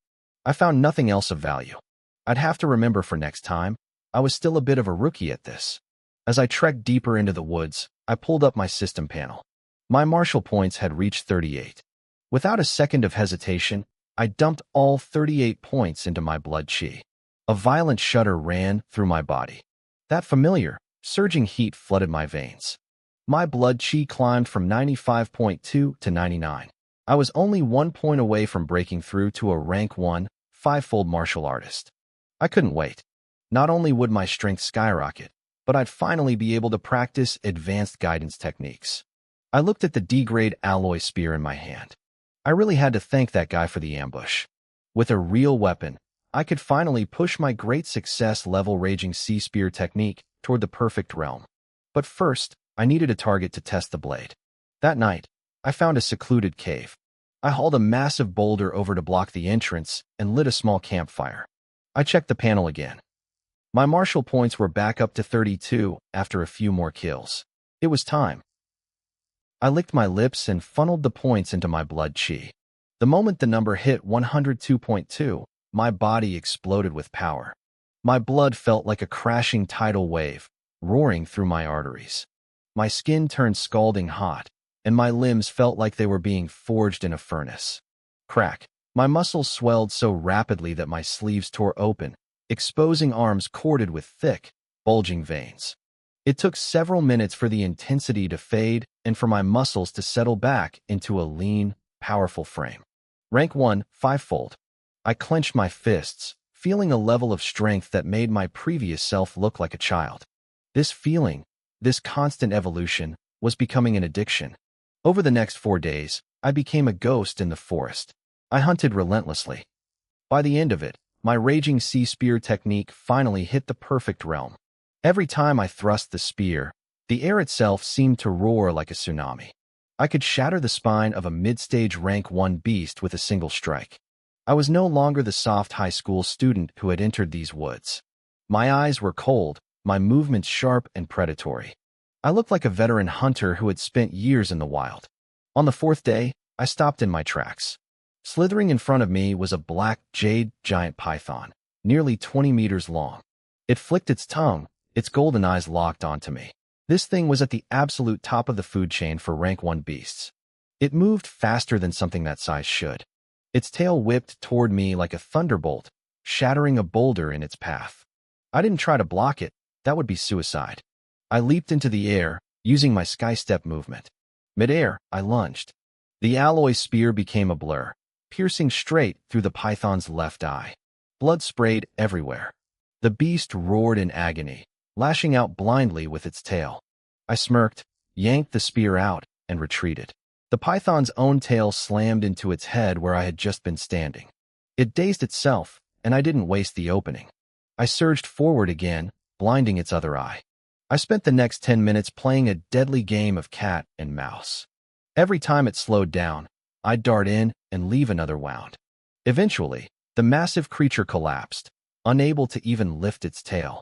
I found nothing else of value. I'd have to remember for next time. I was still a bit of a rookie at this. As I trekked deeper into the woods, I pulled up my system panel. My martial points had reached 38. Without a second of hesitation, I dumped all 38 points into my blood chi. A violent shudder ran through my body. That familiar, surging heat flooded my veins. My blood chi climbed from 95.2 to 99. I was only 1 point away from breaking through to a rank 1, 5-fold martial artist. I couldn't wait. Not only would my strength skyrocket, but I'd finally be able to practice advanced guidance techniques. I looked at the D-grade alloy spear in my hand. I really had to thank that guy for the ambush. With a real weapon, I could finally push my great success level Raging Sea Spear technique toward the perfect realm. But first, I needed a target to test the blade. That night, I found a secluded cave. I hauled a massive boulder over to block the entrance and lit a small campfire. I checked the panel again. My martial points were back up to 32 after a few more kills. It was time. I licked my lips and funneled the points into my blood chi. The moment the number hit 102.2, my body exploded with power. My blood felt like a crashing tidal wave, roaring through my arteries. My skin turned scalding hot, and my limbs felt like they were being forged in a furnace. Crack. My muscles swelled so rapidly that my sleeves tore open, exposing arms corded with thick, bulging veins. It took several minutes for the intensity to fade and for my muscles to settle back into a lean, powerful frame. Rank 1, 5-fold. I clenched my fists, feeling a level of strength that made my previous self look like a child. This feeling, this constant evolution, was becoming an addiction. Over the next 4 days, I became a ghost in the forest. I hunted relentlessly. By the end of it, my Raging Sea Spear technique finally hit the perfect realm. Every time I thrust the spear, the air itself seemed to roar like a tsunami. I could shatter the spine of a mid-stage rank 1 beast with a single strike. I was no longer the soft high school student who had entered these woods. My eyes were cold, my movements sharp and predatory. I looked like a veteran hunter who had spent years in the wild. On the 4th day, I stopped in my tracks. Slithering in front of me was a black jade giant python, nearly 20 meters long. It flicked its tongue, its golden eyes locked onto me. This thing was at the absolute top of the food chain for rank 1 beasts. It moved faster than something that size should. Its tail whipped toward me like a thunderbolt, shattering a boulder in its path. I didn't try to block it. That would be suicide. I leaped into the air, using my skystep movement. Mid-air, I lunged. The alloy spear became a blur, piercing straight through the python's left eye. Blood sprayed everywhere. The beast roared in agony, lashing out blindly with its tail. I smirked, yanked the spear out, and retreated. The python's own tail slammed into its head where I had just been standing. It dazed itself, and I didn't waste the opening. I surged forward again, blinding its other eye. I spent the next 10 minutes playing a deadly game of cat and mouse. Every time it slowed down, I'd dart in and leave another wound. Eventually, the massive creature collapsed, unable to even lift its tail.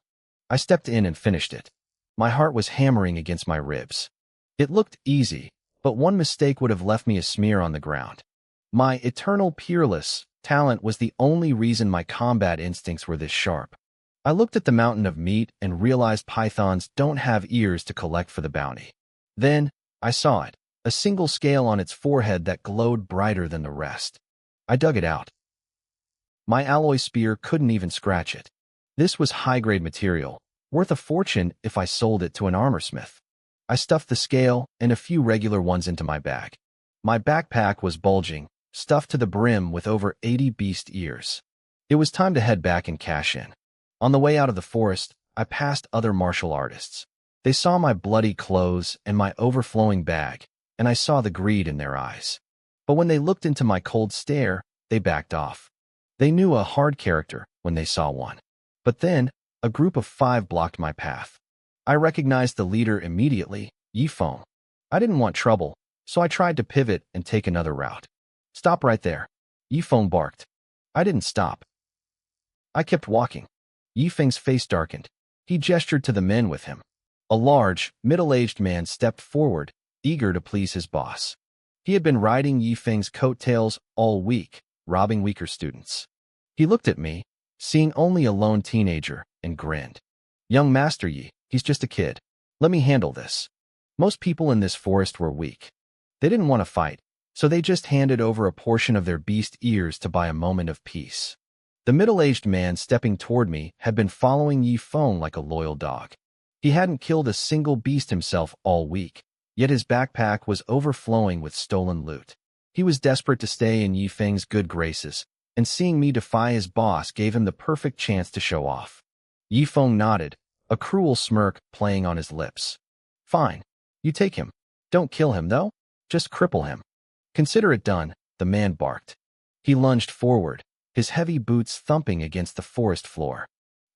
I stepped in and finished it. My heart was hammering against my ribs. It looked easy, but one mistake would have left me a smear on the ground. My eternal peerless talent was the only reason my combat instincts were this sharp. I looked at the mountain of meat and realized pythons don't have ears to collect for the bounty. Then, I saw it, a single scale on its forehead that glowed brighter than the rest. I dug it out. My alloy spear couldn't even scratch it. This was high-grade material, worth a fortune if I sold it to an armorsmith. I stuffed the scale and a few regular ones into my bag. My backpack was bulging, stuffed to the brim with over 80 beast ears. It was time to head back and cash in. On the way out of the forest, I passed other martial artists. They saw my bloody clothes and my overflowing bag, and I saw the greed in their eyes. But when they looked into my cold stare, they backed off. They knew a hard character when they saw one. But then, A group of 5 blocked my path. I recognized the leader immediately, Yifeng. I didn't want trouble, so I tried to pivot and take another route. Stop right there, Yifeng barked. I didn't stop. I kept walking. Yifeng's face darkened. He gestured to the men with him. A large, middle-aged man stepped forward, eager to please his boss. He had been riding Yifeng's coattails all week, robbing weaker students. He looked at me, seeing only a lone teenager, and grinned. Young Master Yi, he's just a kid. Let me handle this. Most people in this forest were weak. They didn't want to fight, so they just handed over a portion of their beast ears to buy a moment of peace. The middle-aged man stepping toward me had been following Yifeng like a loyal dog. He hadn't killed a single beast himself all week, yet his backpack was overflowing with stolen loot. He was desperate to stay in Yifeng's good graces, and seeing me defy his boss gave him the perfect chance to show off. Yifeng nodded, a cruel smirk playing on his lips. Fine. You take him. Don't kill him, though. Just cripple him. Consider it done, the man barked. He lunged forward, his heavy boots thumping against the forest floor.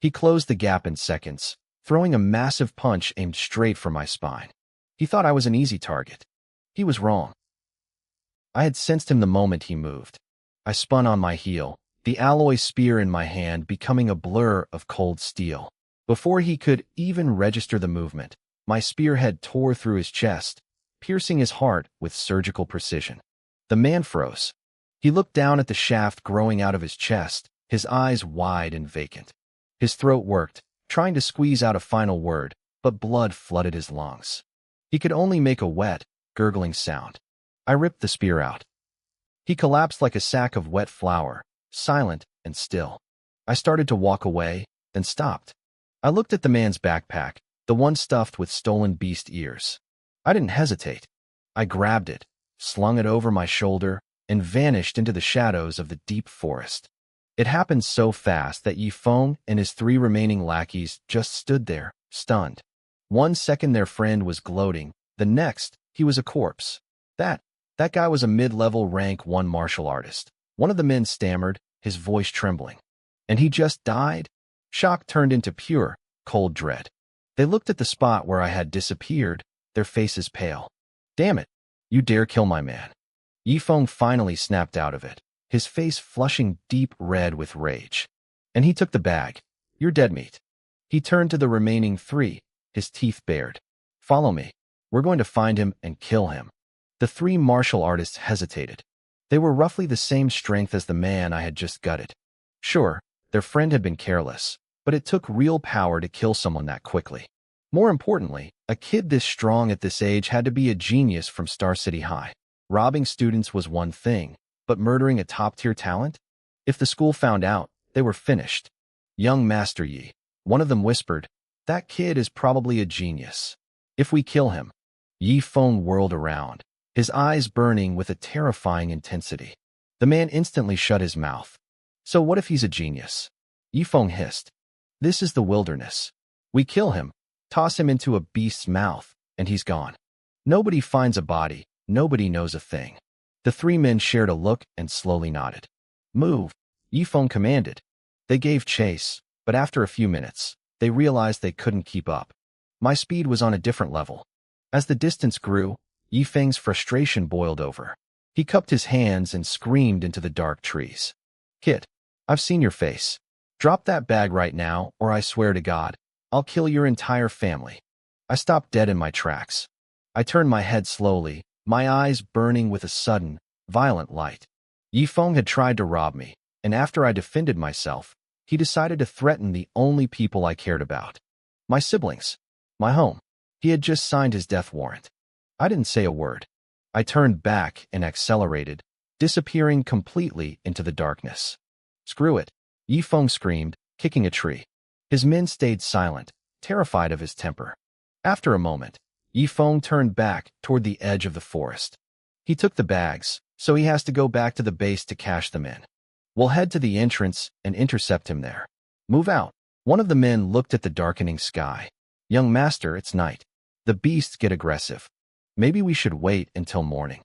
He closed the gap in seconds, throwing a massive punch aimed straight for my spine. He thought I was an easy target. He was wrong. I had sensed him the moment he moved. I spun on my heel, the alloy spear in my hand becoming a blur of cold steel. Before he could even register the movement, my spearhead tore through his chest, piercing his heart with surgical precision. The man froze. He looked down at the shaft growing out of his chest, his eyes wide and vacant. His throat worked, trying to squeeze out a final word, but blood flooded his lungs. He could only make a wet, gurgling sound. I ripped the spear out. He collapsed like a sack of wet flour, silent and still. I started to walk away, then stopped. I looked at the man's backpack, the one stuffed with stolen beast ears. I didn't hesitate. I grabbed it, slung it over my shoulder, and vanished into the shadows of the deep forest. It happened so fast that Yifeng and his 3 remaining lackeys just stood there, stunned. 1 second their friend was gloating, the next, he was a corpse. That guy was a mid-level rank 1 martial artist. One of the men stammered, his voice trembling. And he just died? Shock turned into pure, cold dread. They looked at the spot where I had disappeared, their faces pale. Damn it, you dare kill my man. Yifeng finally snapped out of it, his face flushing deep red with rage. And he took the bag. You're dead meat. He turned to the remaining 3, his teeth bared. Follow me. We're going to find him and kill him. The 3 martial artists hesitated. They were roughly the same strength as the man I had just gutted. Sure, their friend had been careless, but it took real power to kill someone that quickly. More importantly, a kid this strong at this age had to be a genius from Star City High. Robbing students was one thing, but murdering a top-tier talent? If the school found out, they were finished. Young Master Yi, one of them whispered, that kid is probably a genius. If we kill him. Yifeng whirled around, his eyes burning with a terrifying intensity. The man instantly shut his mouth. So what if he's a genius? Yifeng hissed. This is the wilderness. We kill him, toss him into a beast's mouth, and he's gone. Nobody finds a body, nobody knows a thing. The 3 men shared a look and slowly nodded. Move, Yifeng commanded. They gave chase, but after a few minutes, they realized they couldn't keep up. My speed was on a different level. As the distance grew, Yifeng's frustration boiled over. He cupped his hands and screamed into the dark trees. Kid, I've seen your face. Drop that bag right now, or I swear to God, I'll kill your entire family. I stopped dead in my tracks. I turned my head slowly, my eyes burning with a sudden, violent light. Yifeng had tried to rob me, and after I defended myself, he decided to threaten the only people I cared about. My siblings. My home. He had just signed his death warrant. I didn't say a word. I turned back and accelerated, disappearing completely into the darkness. Screw it, Yifeng screamed, kicking a tree. His men stayed silent, terrified of his temper. After a moment, Yifeng turned back toward the edge of the forest. He took the bags, so he has to go back to the base to cash them in. We'll head to the entrance and intercept him there. Move out. One of the men looked at the darkening sky. Young master, it's night. The beasts get aggressive. Maybe we should wait until morning.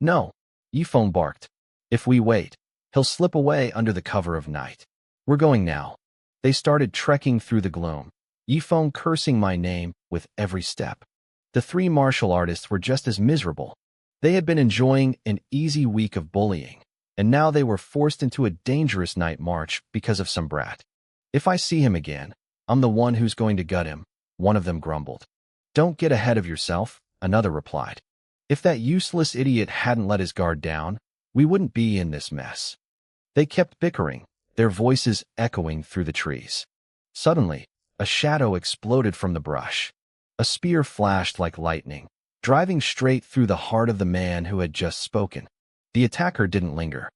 No, Yifeng barked. If we wait, he'll slip away under the cover of night. We're going now. They started trekking through the gloom, Yifeng cursing my name with every step. The three martial artists were just as miserable. They had been enjoying an easy week of bullying, and now they were forced into a dangerous night march because of some brat. If I see him again, I'm the one who's going to gut him, one of them grumbled. Don't get ahead of yourself, another replied. If that useless idiot hadn't let his guard down, we wouldn't be in this mess. They kept bickering, their voices echoing through the trees. Suddenly, a shadow exploded from the brush. A spear flashed like lightning, driving straight through the heart of the man who had just spoken. The attacker didn't linger.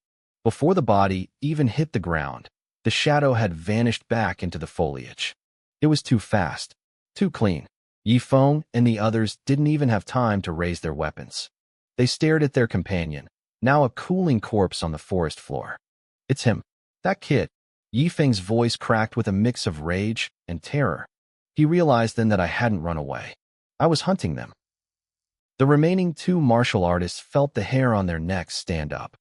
Before the body even hit the ground, the shadow had vanished back into the foliage. It was too fast, too clean. Yifeng and the others didn't even have time to raise their weapons. They stared at their companion, now a cooling corpse on the forest floor. It's him. That kid. Yifeng's voice cracked with a mix of rage and terror. He realized then that I hadn't run away. I was hunting them. The remaining two martial artists felt the hair on their necks stand up.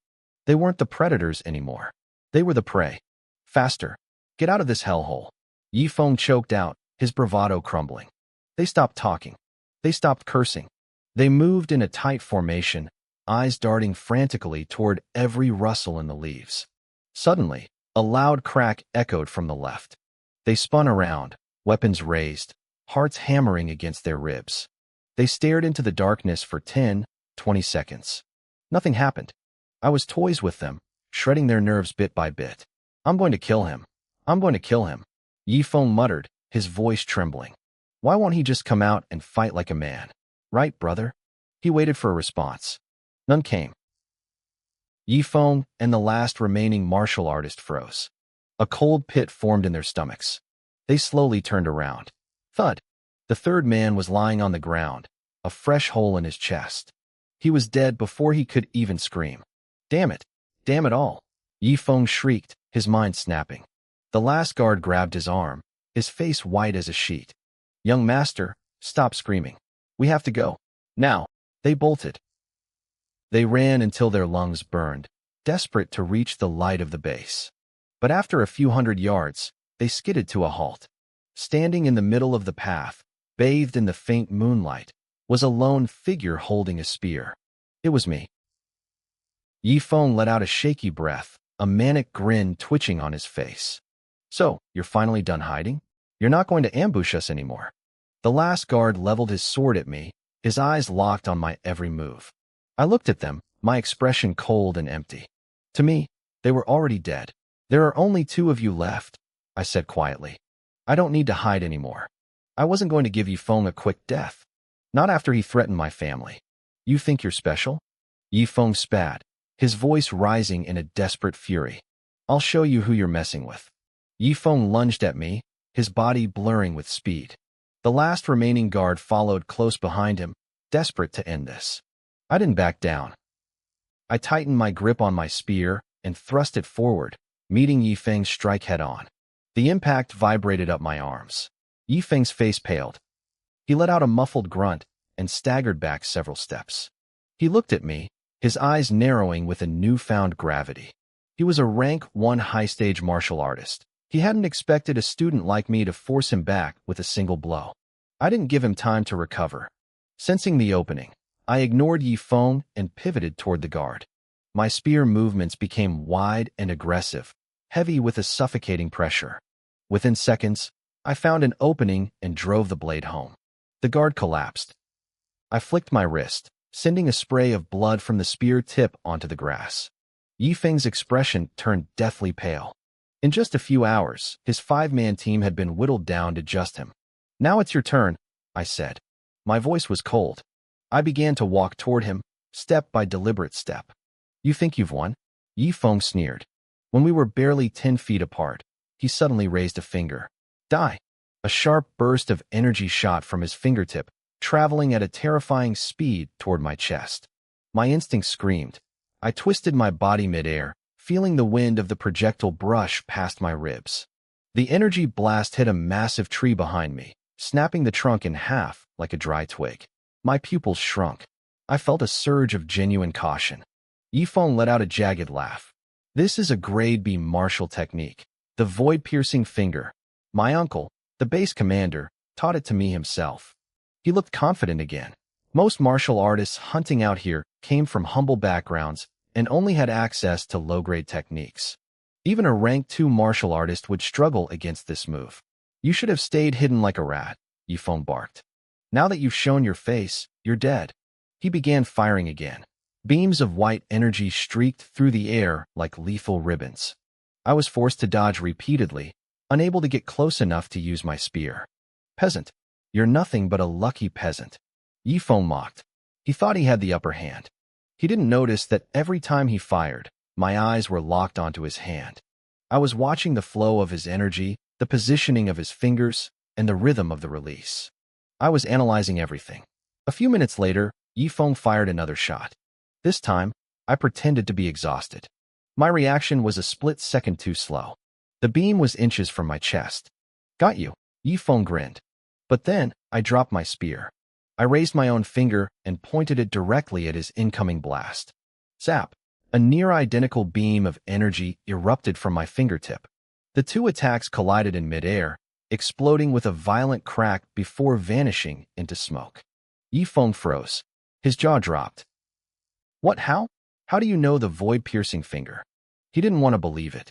They weren't the predators anymore. They were the prey. Faster. Get out of this hellhole. Yifeng choked out, his bravado crumbling. They stopped talking. They stopped cursing. They moved in a tight formation, eyes darting frantically toward every rustle in the leaves. Suddenly, a loud crack echoed from the left. They spun around, weapons raised, hearts hammering against their ribs. They stared into the darkness for 10, 20 seconds. Nothing happened. I was toys with them, shredding their nerves bit by bit. I'm going to kill him. I'm going to kill him. Yifeng muttered, his voice trembling. Why won't he just come out and fight like a man? Right, brother? He waited for a response. None came. Yifeng and the last remaining martial artist froze. A cold pit formed in their stomachs. They slowly turned around. Thud! The third man was lying on the ground, a fresh hole in his chest. He was dead before he could even scream. Damn it! Damn it all! Yifeng shrieked, his mind snapping. The last guard grabbed his arm, his face white as a sheet. Young master, stop screaming. We have to go. Now. They bolted. They ran until their lungs burned, desperate to reach the light of the base. But after a few hundred yards, they skidded to a halt. Standing in the middle of the path, bathed in the faint moonlight, was a lone figure holding a spear. It was me. Yifeng let out a shaky breath, a manic grin twitching on his face. So, you're finally done hiding? You're not going to ambush us anymore. The last guard leveled his sword at me, his eyes locked on my every move. I looked at them, my expression cold and empty. To me, they were already dead. There are only two of you left, I said quietly. I don't need to hide anymore. I wasn't going to give Yifeng a quick death. Not after he threatened my family. You think you're special? Yifeng spat, his voice rising in a desperate fury. I'll show you who you're messing with. Yifeng lunged at me, his body blurring with speed. The last remaining guard followed close behind him, desperate to end this. I didn't back down. I tightened my grip on my spear and thrust it forward, meeting Yifeng's strike head-on. The impact vibrated up my arms. Yifeng's face paled. He let out a muffled grunt and staggered back several steps. He looked at me, his eyes narrowing with a newfound gravity. He was a rank 1 high-stage martial artist. He hadn't expected a student like me to force him back with a single blow. I didn't give him time to recover. Sensing the opening, I ignored Yifeng and pivoted toward the guard. My spear movements became wide and aggressive, heavy with a suffocating pressure. Within seconds, I found an opening and drove the blade home. The guard collapsed. I flicked my wrist, sending a spray of blood from the spear tip onto the grass. Yifeng's expression turned deathly pale. In just a few hours, his 5-man team had been whittled down to just him. Now it's your turn, I said. My voice was cold. I began to walk toward him, step by deliberate step. You think you've won? Yifeng sneered. When we were barely 10 feet apart, he suddenly raised a finger. Die! A sharp burst of energy shot from his fingertip, traveling at a terrifying speed toward my chest. My instinct screamed. I twisted my body midair, feeling the wind of the projectile brush past my ribs. The energy blast hit a massive tree behind me, snapping the trunk in half like a dry twig. My pupils shrunk. I felt a surge of genuine caution. Yifeng let out a jagged laugh. This is a grade B martial technique. The void-piercing finger. My uncle, the base commander, taught it to me himself. He looked confident again. Most martial artists hunting out here came from humble backgrounds and only had access to low-grade techniques. Even a rank 2 martial artist would struggle against this move. You should have stayed hidden like a rat, Yifeng barked. Now that you've shown your face, you're dead. He began firing again. Beams of white energy streaked through the air like lethal ribbons. I was forced to dodge repeatedly, unable to get close enough to use my spear. Peasant, you're nothing but a lucky peasant. Yifeng mocked. He thought he had the upper hand. He didn't notice that every time he fired, my eyes were locked onto his hand. I was watching the flow of his energy, the positioning of his fingers, and the rhythm of the release. I was analyzing everything. A few minutes later, Yifeng fired another shot. This time, I pretended to be exhausted. My reaction was a split second too slow. The beam was inches from my chest. Got you, Yifeng grinned. But then, I dropped my spear. I raised my own finger and pointed it directly at his incoming blast. Zap! A near-identical beam of energy erupted from my fingertip. The two attacks collided in midair, exploding with a violent crack before vanishing into smoke. Yifeng froze. His jaw dropped. What, how? How do you know the void-piercing finger? He didn't want to believe it.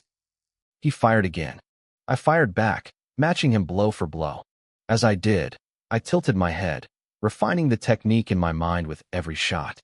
He fired again. I fired back, matching him blow for blow. As I did, I tilted my head, refining the technique in my mind with every shot.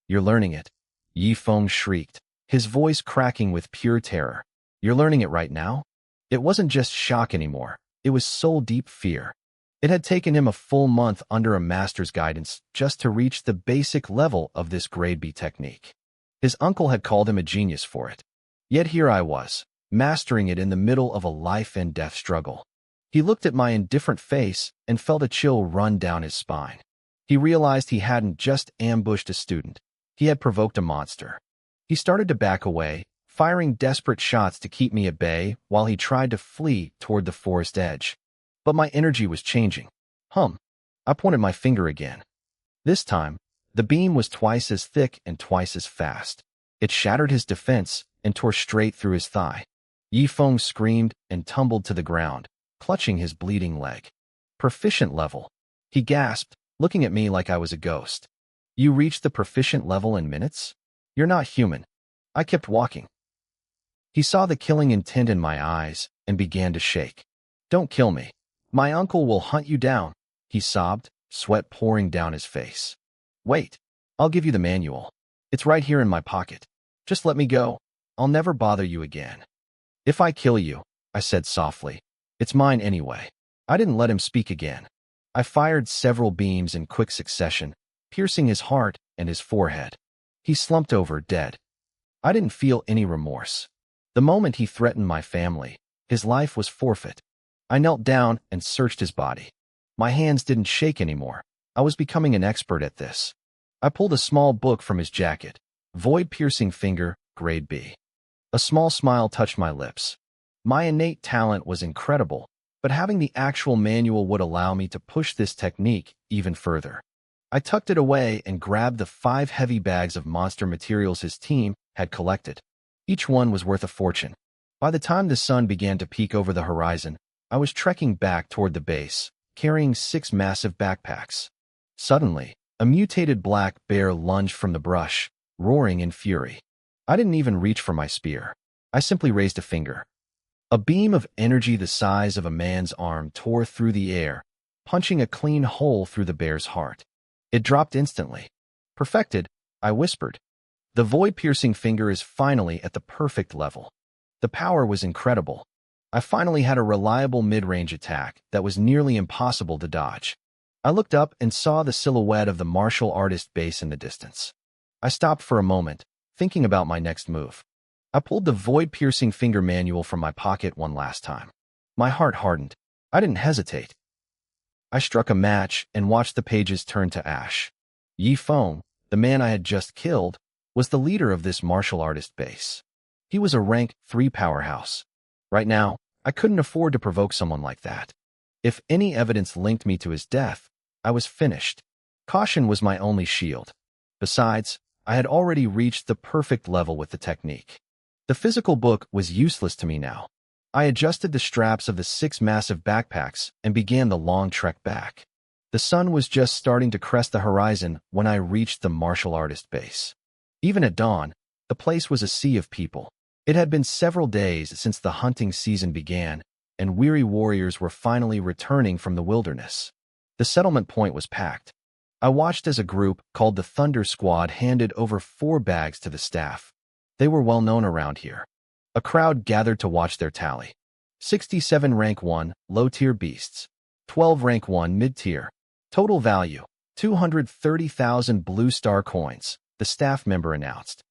You're learning it. Yifeng shrieked, his voice cracking with pure terror. You're learning it right now? It wasn't just shock anymore. It was soul-deep fear. It had taken him a full month under a master's guidance just to reach the basic level of this grade B technique. His uncle had called him a genius for it. Yet here I was, mastering it in the middle of a life-and-death struggle. He looked at my indifferent face and felt a chill run down his spine. He realized he hadn't just ambushed a student. He had provoked a monster. He started to back away, firing desperate shots to keep me at bay while he tried to flee toward the forest edge. But my energy was changing. I pointed my finger again. This time, the beam was twice as thick and twice as fast. It shattered his defense and tore straight through his thigh. Yifeng screamed and tumbled to the ground, clutching his bleeding leg. Proficient level. He gasped, looking at me like I was a ghost. You reached the proficient level in minutes? You're not human. I kept walking. He saw the killing intent in my eyes and began to shake. Don't kill me. My uncle will hunt you down, he sobbed, sweat pouring down his face. Wait, I'll give you the manual. It's right here in my pocket. Just let me go. I'll never bother you again. If I kill you, I said softly, it's mine anyway. I didn't let him speak again. I fired several beams in quick succession, piercing his heart and his forehead. He slumped over dead. I didn't feel any remorse. The moment he threatened my family, his life was forfeit. I knelt down and searched his body. My hands didn't shake anymore. I was becoming an expert at this. I pulled a small book from his jacket. Void-piercing finger, grade B. A small smile touched my lips. My innate talent was incredible, but having the actual manual would allow me to push this technique even further. I tucked it away and grabbed the 5 heavy bags of monster materials his team had collected. Each one was worth a fortune. By the time the sun began to peek over the horizon, I was trekking back toward the base, carrying 6 massive backpacks. Suddenly, a mutated black bear lunged from the brush, roaring in fury. I didn't even reach for my spear. I simply raised a finger. A beam of energy the size of a man's arm tore through the air, punching a clean hole through the bear's heart. It dropped instantly. Perfected, I whispered. The void-piercing finger is finally at the perfect level. The power was incredible. I finally had a reliable mid-range attack that was nearly impossible to dodge. I looked up and saw the silhouette of the martial artist base in the distance. I stopped for a moment, thinking about my next move. I pulled the void-piercing finger manual from my pocket one last time. My heart hardened. I didn't hesitate. I struck a match and watched the pages turn to ash. Yifeng, the man I had just killed, was the leader of this martial artist base. He was a rank 3 powerhouse. Right now, I couldn't afford to provoke someone like that. If any evidence linked me to his death, I was finished. Caution was my only shield. Besides, I had already reached the perfect level with the technique. The physical book was useless to me now. I adjusted the straps of the 6 massive backpacks and began the long trek back. The sun was just starting to crest the horizon when I reached the martial artist base. Even at dawn, the place was a sea of people. It had been several days since the hunting season began, and weary warriors were finally returning from the wilderness. The settlement point was packed. I watched as a group called the Thunder Squad handed over 4 bags to the staff. They were well known around here. A crowd gathered to watch their tally. 67 rank 1, low-tier beasts. 12 rank 1, mid-tier. Total value, 230,000 blue star coins, the staff member announced.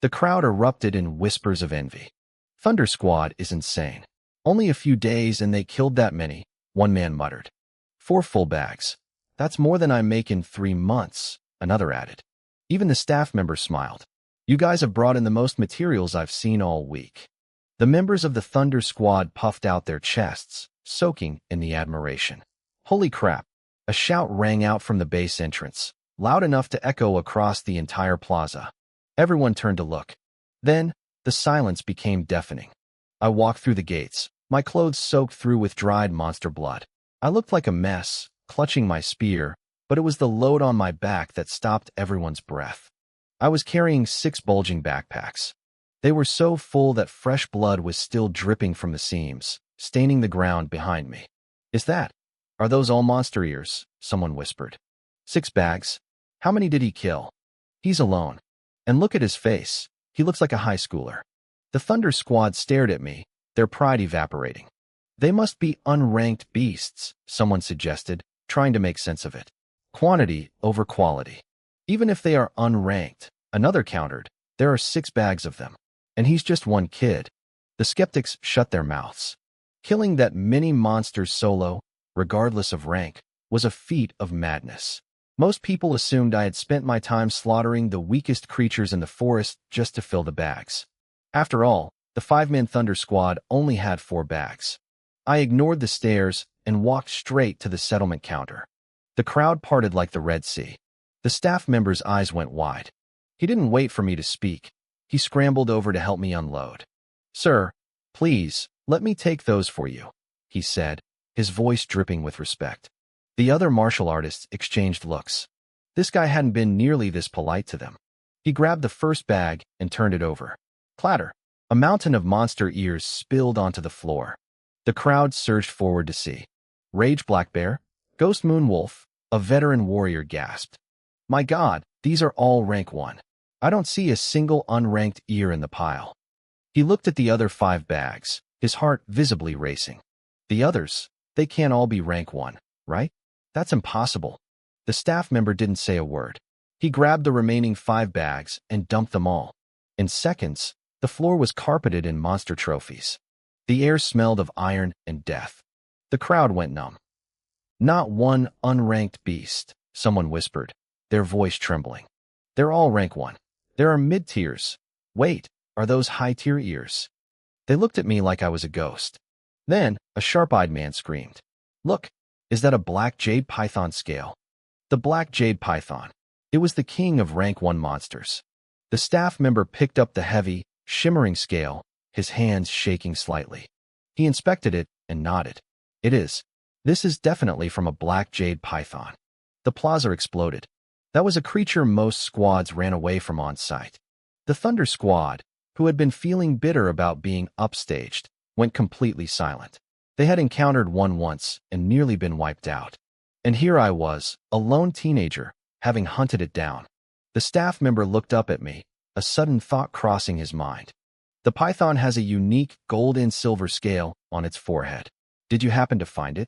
The crowd erupted in whispers of envy. Thunder Squad is insane. Only a few days and they killed that many, one man muttered. 4 full bags. That's more than I make in 3 months, another added. Even the staff member smiled. You guys have brought in the most materials I've seen all week. The members of the Thunder Squad puffed out their chests, soaking in the admiration. Holy crap! A shout rang out from the base entrance, loud enough to echo across the entire plaza. Everyone turned to look. Then, the silence became deafening. I walked through the gates, my clothes soaked through with dried monster blood. I looked like a mess, clutching my spear, but it was the load on my back that stopped everyone's breath. I was carrying 6 bulging backpacks. They were so full that fresh blood was still dripping from the seams, staining the ground behind me. Are those all monster ears? Someone whispered. 6 bags? How many did he kill? He's alone. And look at his face. He looks like a high schooler. The Thunder Squad stared at me, their pride evaporating. They must be unranked beasts, someone suggested, trying to make sense of it. Quantity over quality. Even if they are unranked, another countered, there are 6 bags of them. And he's just one kid. The skeptics shut their mouths. Killing that many monsters solo, regardless of rank, was a feat of madness. Most people assumed I had spent my time slaughtering the weakest creatures in the forest just to fill the bags. After all, the 5-man Thunder Squad only had 4 bags. I ignored the stares and walked straight to the settlement counter. The crowd parted like the Red Sea. The staff member's eyes went wide. He didn't wait for me to speak. He scrambled over to help me unload. Sir, please, let me take those for you, he said, his voice dripping with respect. The other martial artists exchanged looks. This guy hadn't been nearly this polite to them. He grabbed the first bag and turned it over. Clatter! A mountain of monster ears spilled onto the floor. The crowd surged forward to see. Rage Black Bear, Ghost Moon Wolf, a veteran warrior gasped. My God, these are all rank 1. I don't see a single unranked ear in the pile. He looked at the other 5 bags, his heart visibly racing. The others, they can't all be rank 1, right? That's impossible. The staff member didn't say a word. He grabbed the remaining 5 bags and dumped them all. In seconds, the floor was carpeted in monster trophies. The air smelled of iron and death. The crowd went numb. Not one unranked beast, someone whispered, their voice trembling. They're all rank 1. There are mid-tiers. Wait, are those high-tier ears? They looked at me like I was a ghost. Then, a sharp-eyed man screamed. Look, is that a black jade python scale? The black jade python. It was the king of rank 1 monsters. The staff member picked up the heavy, shimmering scale, his hands shaking slightly. He inspected it and nodded. It is. This is definitely from a black jade python. The plaza exploded. That was a creature most squads ran away from on sight. The Thunder Squad, who had been feeling bitter about being upstaged, went completely silent. They had encountered one once and nearly been wiped out. And here I was, a lone teenager, having hunted it down. The staff member looked up at me, a sudden thought crossing his mind. The python has a unique gold and silver scale on its forehead. Did you happen to find it?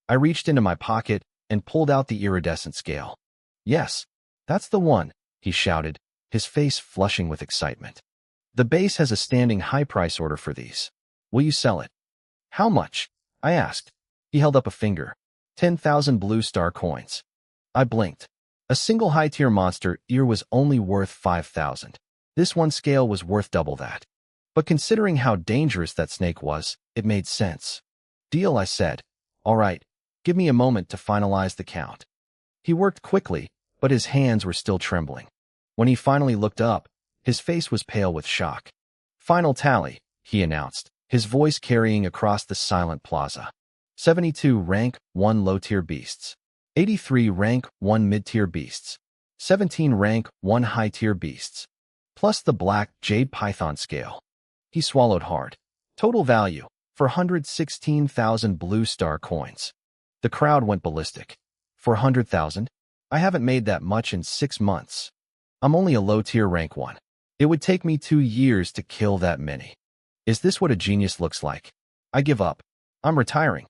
I reached into my pocket and pulled out the iridescent scale. Yes, that's the one, he shouted, his face flushing with excitement. The base has a standing high price order for these. Will you sell it? How much? I asked. He held up a finger. 10,000 blue star coins. I blinked. A single high-tier monster ear was only worth 5,000. This one scale was worth double that. But considering how dangerous that snake was, it made sense. Deal, I said. All right, give me a moment to finalize the count. He worked quickly, but his hands were still trembling. When he finally looked up, his face was pale with shock. Final tally, he announced, his voice carrying across the silent plaza. 72 rank 1 low-tier beasts. 83 rank 1 mid-tier beasts. 17 rank 1 high-tier beasts. Plus the black jade python scale. He swallowed hard. Total value, 416,000 blue star coins. The crowd went ballistic. 400,000? I haven't made that much in 6 months. I'm only a low-tier rank 1. It would take me 2 years to kill that many. Is this what a genius looks like? I give up. I'm retiring.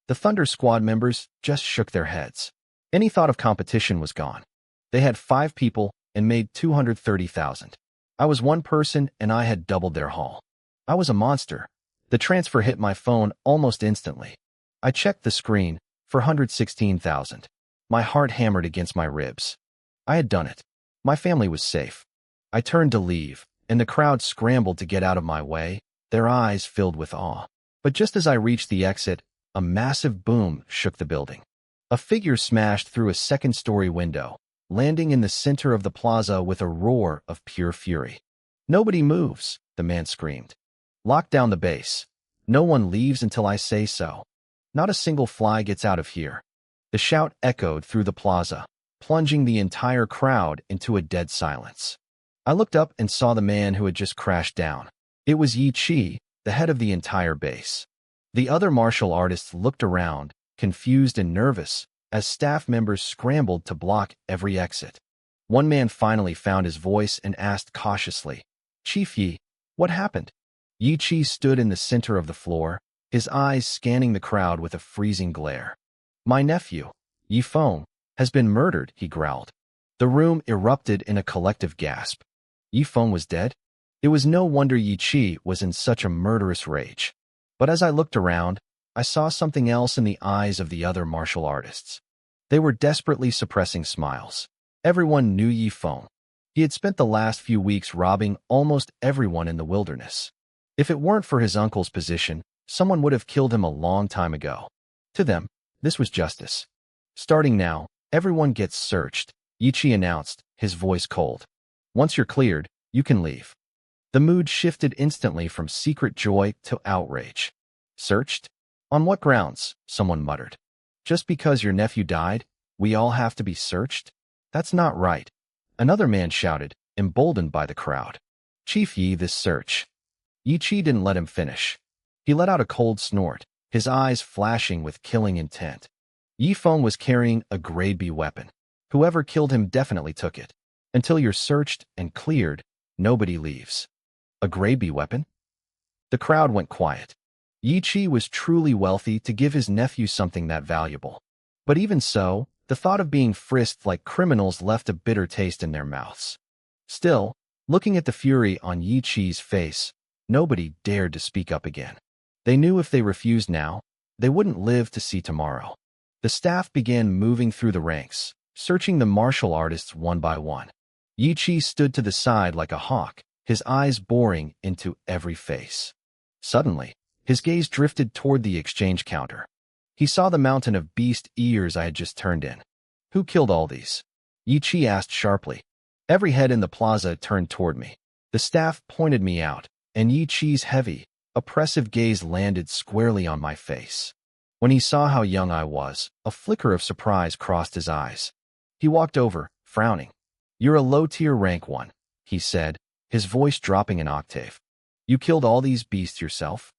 The Thunder Squad members just shook their heads. Any thought of competition was gone. They had 5 people and made 230,000. I was 1 person and I had doubled their haul. I was a monster. The transfer hit my phone almost instantly. I checked the screen, 416,000. My heart hammered against my ribs. I had done it. My family was safe. I turned to leave, and the crowd scrambled to get out of my way, their eyes filled with awe. But just as I reached the exit, a massive boom shook the building. A figure smashed through a second-story window, landing in the center of the plaza with a roar of pure fury. "Nobody moves," the man screamed. "Lock down the base. No one leaves until I say so. Not a single fly gets out of here." The shout echoed through the plaza, plunging the entire crowd into a dead silence. I looked up and saw the man who had just crashed down. It was Yi Chi, the head of the entire base. The other martial artists looked around, confused and nervous, as staff members scrambled to block every exit. One man finally found his voice and asked cautiously, "Chief Yi, what happened?" Yi Chi stood in the center of the floor, his eyes scanning the crowd with a freezing glare. "My nephew, Yi Feng, has been murdered," he growled. The room erupted in a collective gasp. Yi Feng was dead? It was no wonder Yi Chi was in such a murderous rage. But as I looked around, I saw something else in the eyes of the other martial artists. They were desperately suppressing smiles. Everyone knew Yi Feng. He had spent the last few weeks robbing almost everyone in the wilderness. If it weren't for his uncle's position, someone would have killed him a long time ago. To them, this was justice. "Starting now, everyone gets searched," Yi Chi announced, his voice cold. "Once you're cleared, you can leave." The mood shifted instantly from secret joy to outrage. "Searched? On what grounds?" someone muttered. "Just because your nephew died, we all have to be searched? That's not right," another man shouted, emboldened by the crowd. "Chief Yi, this search." Yi Chi didn't let him finish. He let out a cold snort, his eyes flashing with killing intent. Yi Feng was carrying a grade B weapon. Whoever killed him definitely took it. Until you're searched and cleared, nobody leaves. A grade B weapon? The crowd went quiet. Yi Chi was truly wealthy to give his nephew something that valuable. But even so, the thought of being frisked like criminals left a bitter taste in their mouths. Still, looking at the fury on Yi Chi's face, nobody dared to speak up again. They knew if they refused now, they wouldn't live to see tomorrow. The staff began moving through the ranks, searching the martial artists one by one. Yi Chi stood to the side like a hawk, his eyes boring into every face. Suddenly, his gaze drifted toward the exchange counter. He saw the mountain of beast ears I had just turned in. "Who killed all these?" Yi Chi asked sharply. Every head in the plaza turned toward me. The staff pointed me out, and Yi Chi's heavy, oppressive gaze landed squarely on my face. When he saw how young I was, a flicker of surprise crossed his eyes. He walked over, frowning. "You're a low-tier rank 1, he said, his voice dropping an octave. "You killed all these beasts yourself?"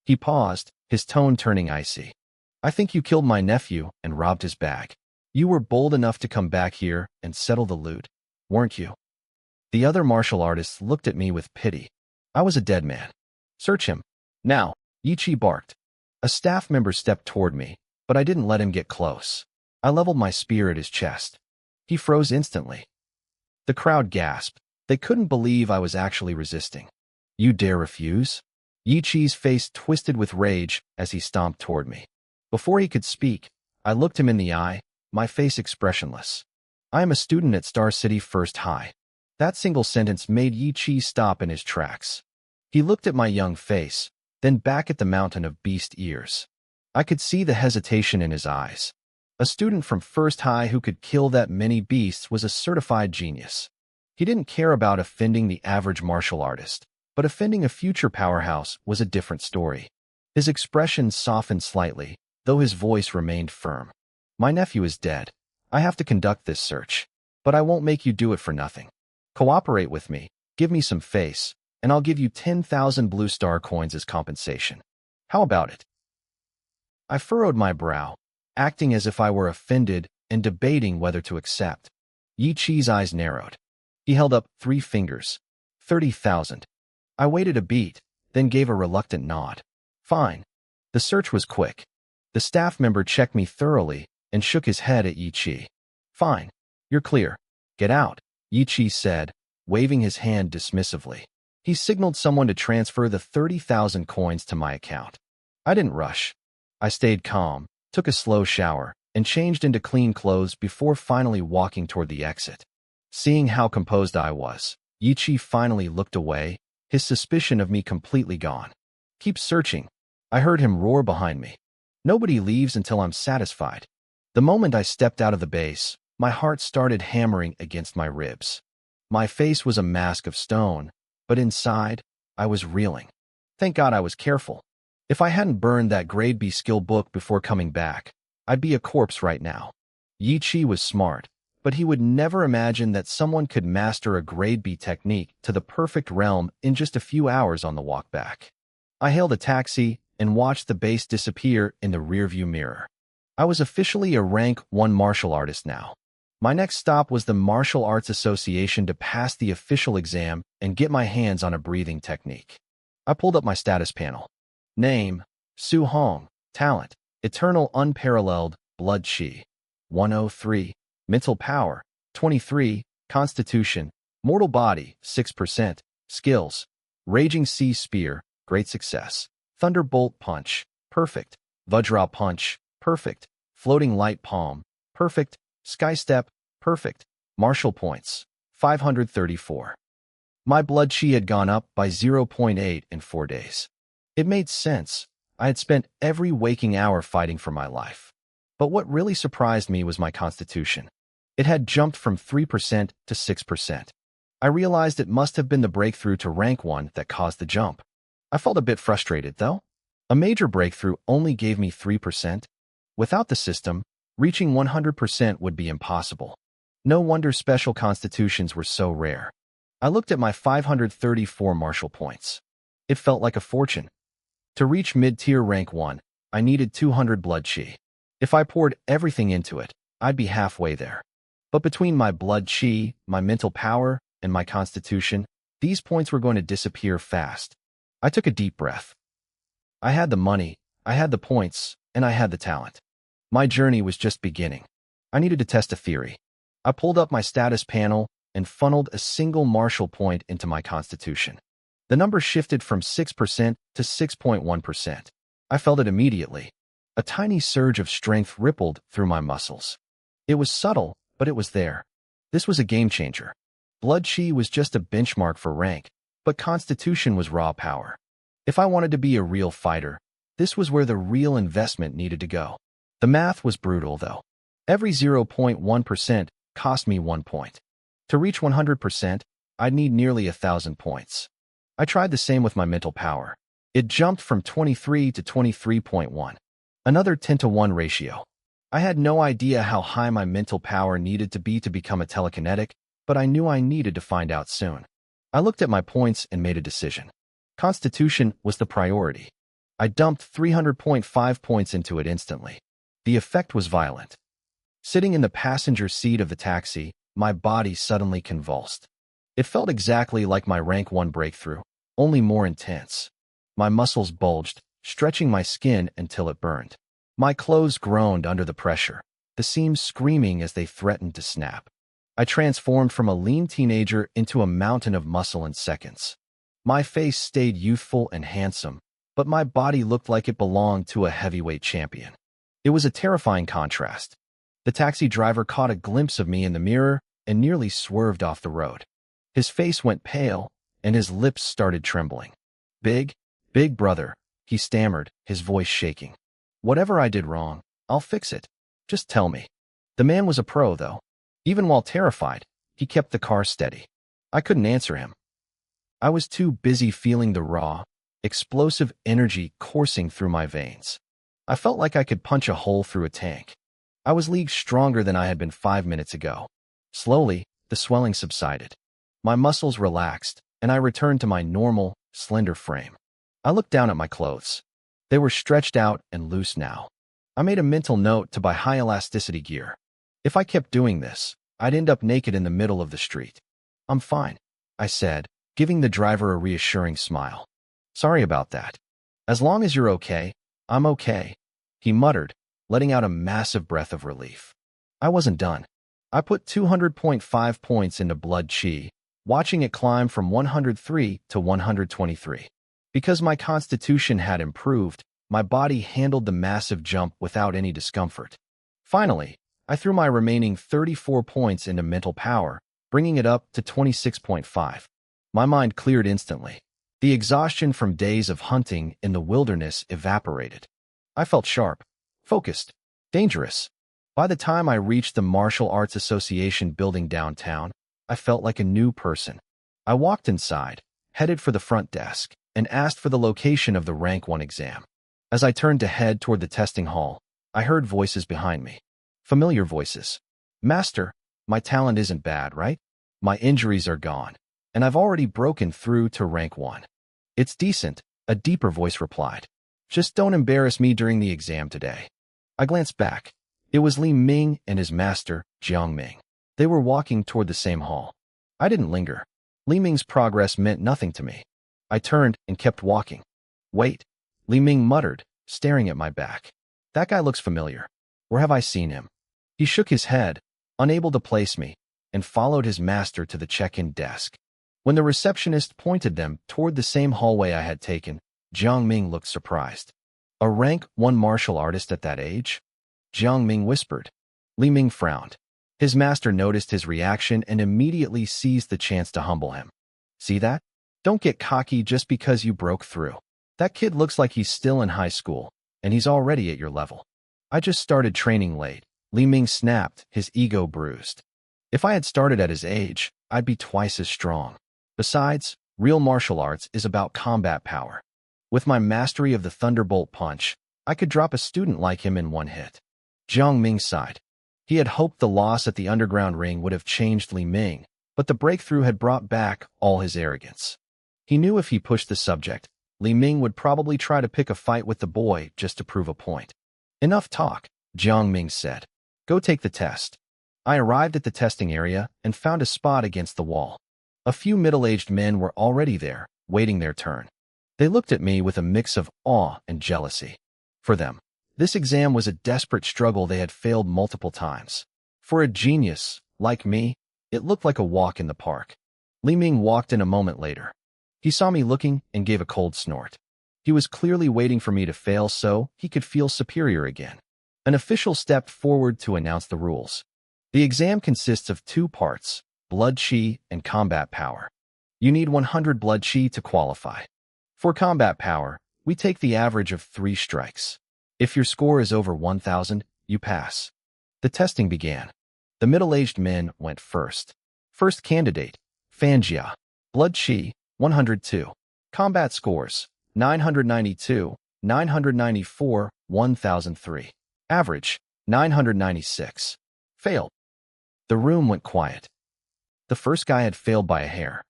He paused, his tone turning icy. "I think you killed my nephew and robbed his bag. You were bold enough to come back here and settle the loot, weren't you?" The other martial artists looked at me with pity. I was a dead man. "Search him. Now," Yi Chi barked. A staff member stepped toward me, but I didn't let him get close. I leveled my spear at his chest. He froze instantly. The crowd gasped. They couldn't believe I was actually resisting. "You dare refuse?" Yi Chi's face twisted with rage as he stomped toward me. Before he could speak, I looked him in the eye, my face expressionless. "I am a student at Star City First High." That single sentence made Yi Chi stop in his tracks. He looked at my young face, then back at the mountain of beast ears. I could see the hesitation in his eyes. A student from First High who could kill that many beasts was a certified genius. He didn't care about offending the average martial artist. But offending a future powerhouse was a different story. His expression softened slightly, though his voice remained firm. My nephew is dead. I have to conduct this search. But I won't make you do it for nothing. Cooperate with me, give me some face, and I'll give you 10,000 blue star coins as compensation. How about it? I furrowed my brow, acting as if I were offended and debating whether to accept. Yi Chi's eyes narrowed. He held up 3 fingers. 30,000. I waited a beat, then gave a reluctant nod. Fine. The search was quick. The staff member checked me thoroughly and shook his head at Yi Chi. Fine. You're clear. Get out, Yi Chi said, waving his hand dismissively. He signaled someone to transfer the 30,000 coins to my account. I didn't rush. I stayed calm, took a slow shower, and changed into clean clothes before finally walking toward the exit. Seeing how composed I was, Yi Chi finally looked away, his suspicion of me completely gone. Keep searching. I heard him roar behind me. Nobody leaves until I'm satisfied. The moment I stepped out of the base, my heart started hammering against my ribs. My face was a mask of stone, but inside, I was reeling. Thank God I was careful. If I hadn't burned that grade B skill book before coming back, I'd be a corpse right now. Yi Chi was smart, but he would never imagine that someone could master a grade B technique to the perfect realm in just a few hours on the walk back. I hailed a taxi and watched the base disappear in the rearview mirror. I was officially a rank 1 martial artist now. My next stop was the Martial Arts Association to pass the official exam and get my hands on a breathing technique. I pulled up my status panel. Name, Su Hong. Talent, Eternal Unparalleled, Blood Chi. 103. Mental Power, 23. Constitution, Mortal Body, 6%. Skills, Raging Sea Spear, Great Success. Thunderbolt Punch, Perfect. Vajra Punch, Perfect. Floating Light Palm, Perfect. Sky Step, Perfect. Martial Points, 534. My blood chi had gone up by 0.8 in 4 days. It made sense. I had spent every waking hour fighting for my life. But what really surprised me was my constitution. It had jumped from 3% to 6%. I realized it must have been the breakthrough to rank 1 that caused the jump. I felt a bit frustrated, though. A major breakthrough only gave me 3%. Without the system, reaching 100% would be impossible. No wonder special constitutions were so rare. I looked at my 534 martial points. It felt like a fortune. To reach mid-tier rank 1, I needed 200 blood chi. If I poured everything into it, I'd be halfway there. But between my blood chi, my mental power, and my constitution, these points were going to disappear fast. I took a deep breath. I had the money, I had the points, and I had the talent. My journey was just beginning. I needed to test a theory. I pulled up my status panel and funneled a single martial point into my constitution. The number shifted from 6% to 6.1%. I felt it immediately. A tiny surge of strength rippled through my muscles. It was subtle, but it was there. This was a game changer. Blood chi was just a benchmark for rank, but constitution was raw power. If I wanted to be a real fighter, this was where the real investment needed to go. The math was brutal, though. Every 0.1% cost me 1 point. To reach 100%, I'd need nearly 1,000 points. I tried the same with my mental power. It jumped from 23 to 23.1. Another 10-to-1 ratio. I had no idea how high my mental power needed to be to become a telekinetic, but I knew I needed to find out soon. I looked at my points and made a decision. Constitution was the priority. I dumped 300.5 points into it instantly. The effect was violent. Sitting in the passenger seat of the taxi, my body suddenly convulsed. It felt exactly like my rank 1 breakthrough, only more intense. My muscles bulged, stretching my skin until it burned. My clothes groaned under the pressure, the seams screaming as they threatened to snap. I transformed from a lean teenager into a mountain of muscle in seconds. My face stayed youthful and handsome, but my body looked like it belonged to a heavyweight champion. It was a terrifying contrast. The taxi driver caught a glimpse of me in the mirror and nearly swerved off the road. His face went pale, and his lips started trembling. Big brother, he stammered, his voice shaking. Whatever I did wrong, I'll fix it. Just tell me. The man was a pro, though. Even while terrified, he kept the car steady. I couldn't answer him. I was too busy feeling the raw, explosive energy coursing through my veins. I felt like I could punch a hole through a tank. I was leagues stronger than I had been 5 minutes ago. Slowly, the swelling subsided. My muscles relaxed, and I returned to my normal, slender frame. I looked down at my clothes. They were stretched out and loose now. I made a mental note to buy high-elasticity gear. If I kept doing this, I'd end up naked in the middle of the street. I'm fine, I said, giving the driver a reassuring smile. Sorry about that. As long as you're okay, I'm okay, he muttered, letting out a massive breath of relief. I wasn't done. I put 200.5 points into blood chi, watching it climb from 103 to 123. Because my constitution had improved, my body handled the massive jump without any discomfort. Finally, I threw my remaining 34 points into mental power, bringing it up to 26.5. My mind cleared instantly. The exhaustion from days of hunting in the wilderness evaporated. I felt sharp, focused, dangerous. By the time I reached the Martial Arts Association building downtown, I felt like a new person. I walked inside, headed for the front desk, and asked for the location of the Rank 1 exam. As I turned to head toward the testing hall, I heard voices behind me. Familiar voices. Master, my talent isn't bad, right? My injuries are gone, and I've already broken through to Rank 1. It's decent, a deeper voice replied. Just don't embarrass me during the exam today. I glanced back. It was Li Ming and his master, Jiang Ming. They were walking toward the same hall. I didn't linger. Li Ming's progress meant nothing to me. I turned and kept walking. Wait, Li Ming muttered, staring at my back. That guy looks familiar. Where have I seen him? He shook his head, unable to place me, and followed his master to the check-in desk. When the receptionist pointed them toward the same hallway I had taken, Jiang Ming looked surprised. A Rank 1 martial artist at that age? Jiang Ming whispered. Li Ming frowned. His master noticed his reaction and immediately seized the chance to humble him. See that? Don't get cocky just because you broke through. That kid looks like he's still in high school, and he's already at your level. I just started training late, Li Ming snapped, his ego bruised. If I had started at his age, I'd be twice as strong. Besides, real martial arts is about combat power. With my mastery of the Thunderbolt Punch, I could drop a student like him in one hit. Jiang Ming sighed. He had hoped the loss at the underground ring would have changed Li Ming, but the breakthrough had brought back all his arrogance. He knew if he pushed the subject, Li Ming would probably try to pick a fight with the boy just to prove a point. Enough talk, Jiang Ming said. Go take the test. I arrived at the testing area and found a spot against the wall. A few middle-aged men were already there, waiting their turn. They looked at me with a mix of awe and jealousy. For them, this exam was a desperate struggle they had failed multiple times. For a genius, like me, it looked like a walk in the park. Li Ming walked in a moment later. He saw me looking and gave a cold snort. He was clearly waiting for me to fail so he could feel superior again. An official stepped forward to announce the rules. The exam consists of 2 parts, blood chi and combat power. You need 100 blood chi to qualify. For combat power, we take the average of 3 strikes. If your score is over 1,000, you pass. The testing began. The middle-aged men went first. First candidate, Fanjia. Blood chi, 102. Combat scores, 992, 994, 1003. Average, 996. Failed. The room went quiet. The first guy had failed by a hair.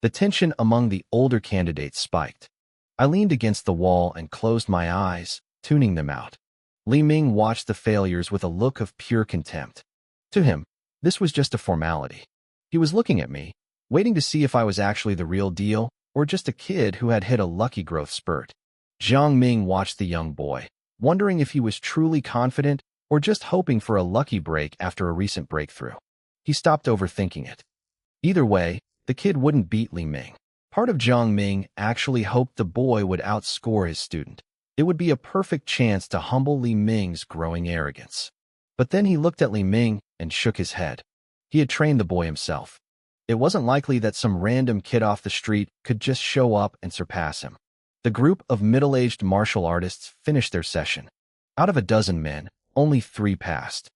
The tension among the older candidates spiked. I leaned against the wall and closed my eyes, tuning them out. Li Ming watched the failures with a look of pure contempt. To him, this was just a formality. He was looking at me, waiting to see if I was actually the real deal or just a kid who had hit a lucky growth spurt. Jiang Ming watched the young boy, wondering if he was truly confident or just hoping for a lucky break after a recent breakthrough. He stopped overthinking it. Either way, the kid wouldn't beat Li Ming. Part of Jiang Ming actually hoped the boy would outscore his student. It would be a perfect chance to humble Li Ming's growing arrogance. But then he looked at Li Ming and shook his head. He had trained the boy himself. It wasn't likely that some random kid off the street could just show up and surpass him. The group of middle-aged martial artists finished their session. Out of a dozen men, only 3 passed.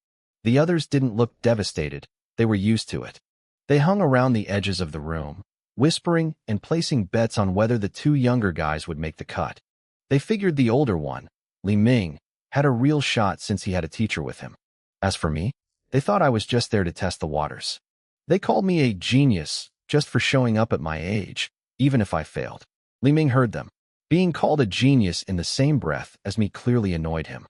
The others didn't look devastated. They were used to it. They hung around the edges of the room, whispering and placing bets on whether the two younger guys would make the cut. They figured the older one, Li Ming, had a real shot since he had a teacher with him. As for me, they thought I was just there to test the waters. They called me a genius just for showing up at my age, even if I failed. Li Ming heard them. Being called a genius in the same breath as me clearly annoyed him.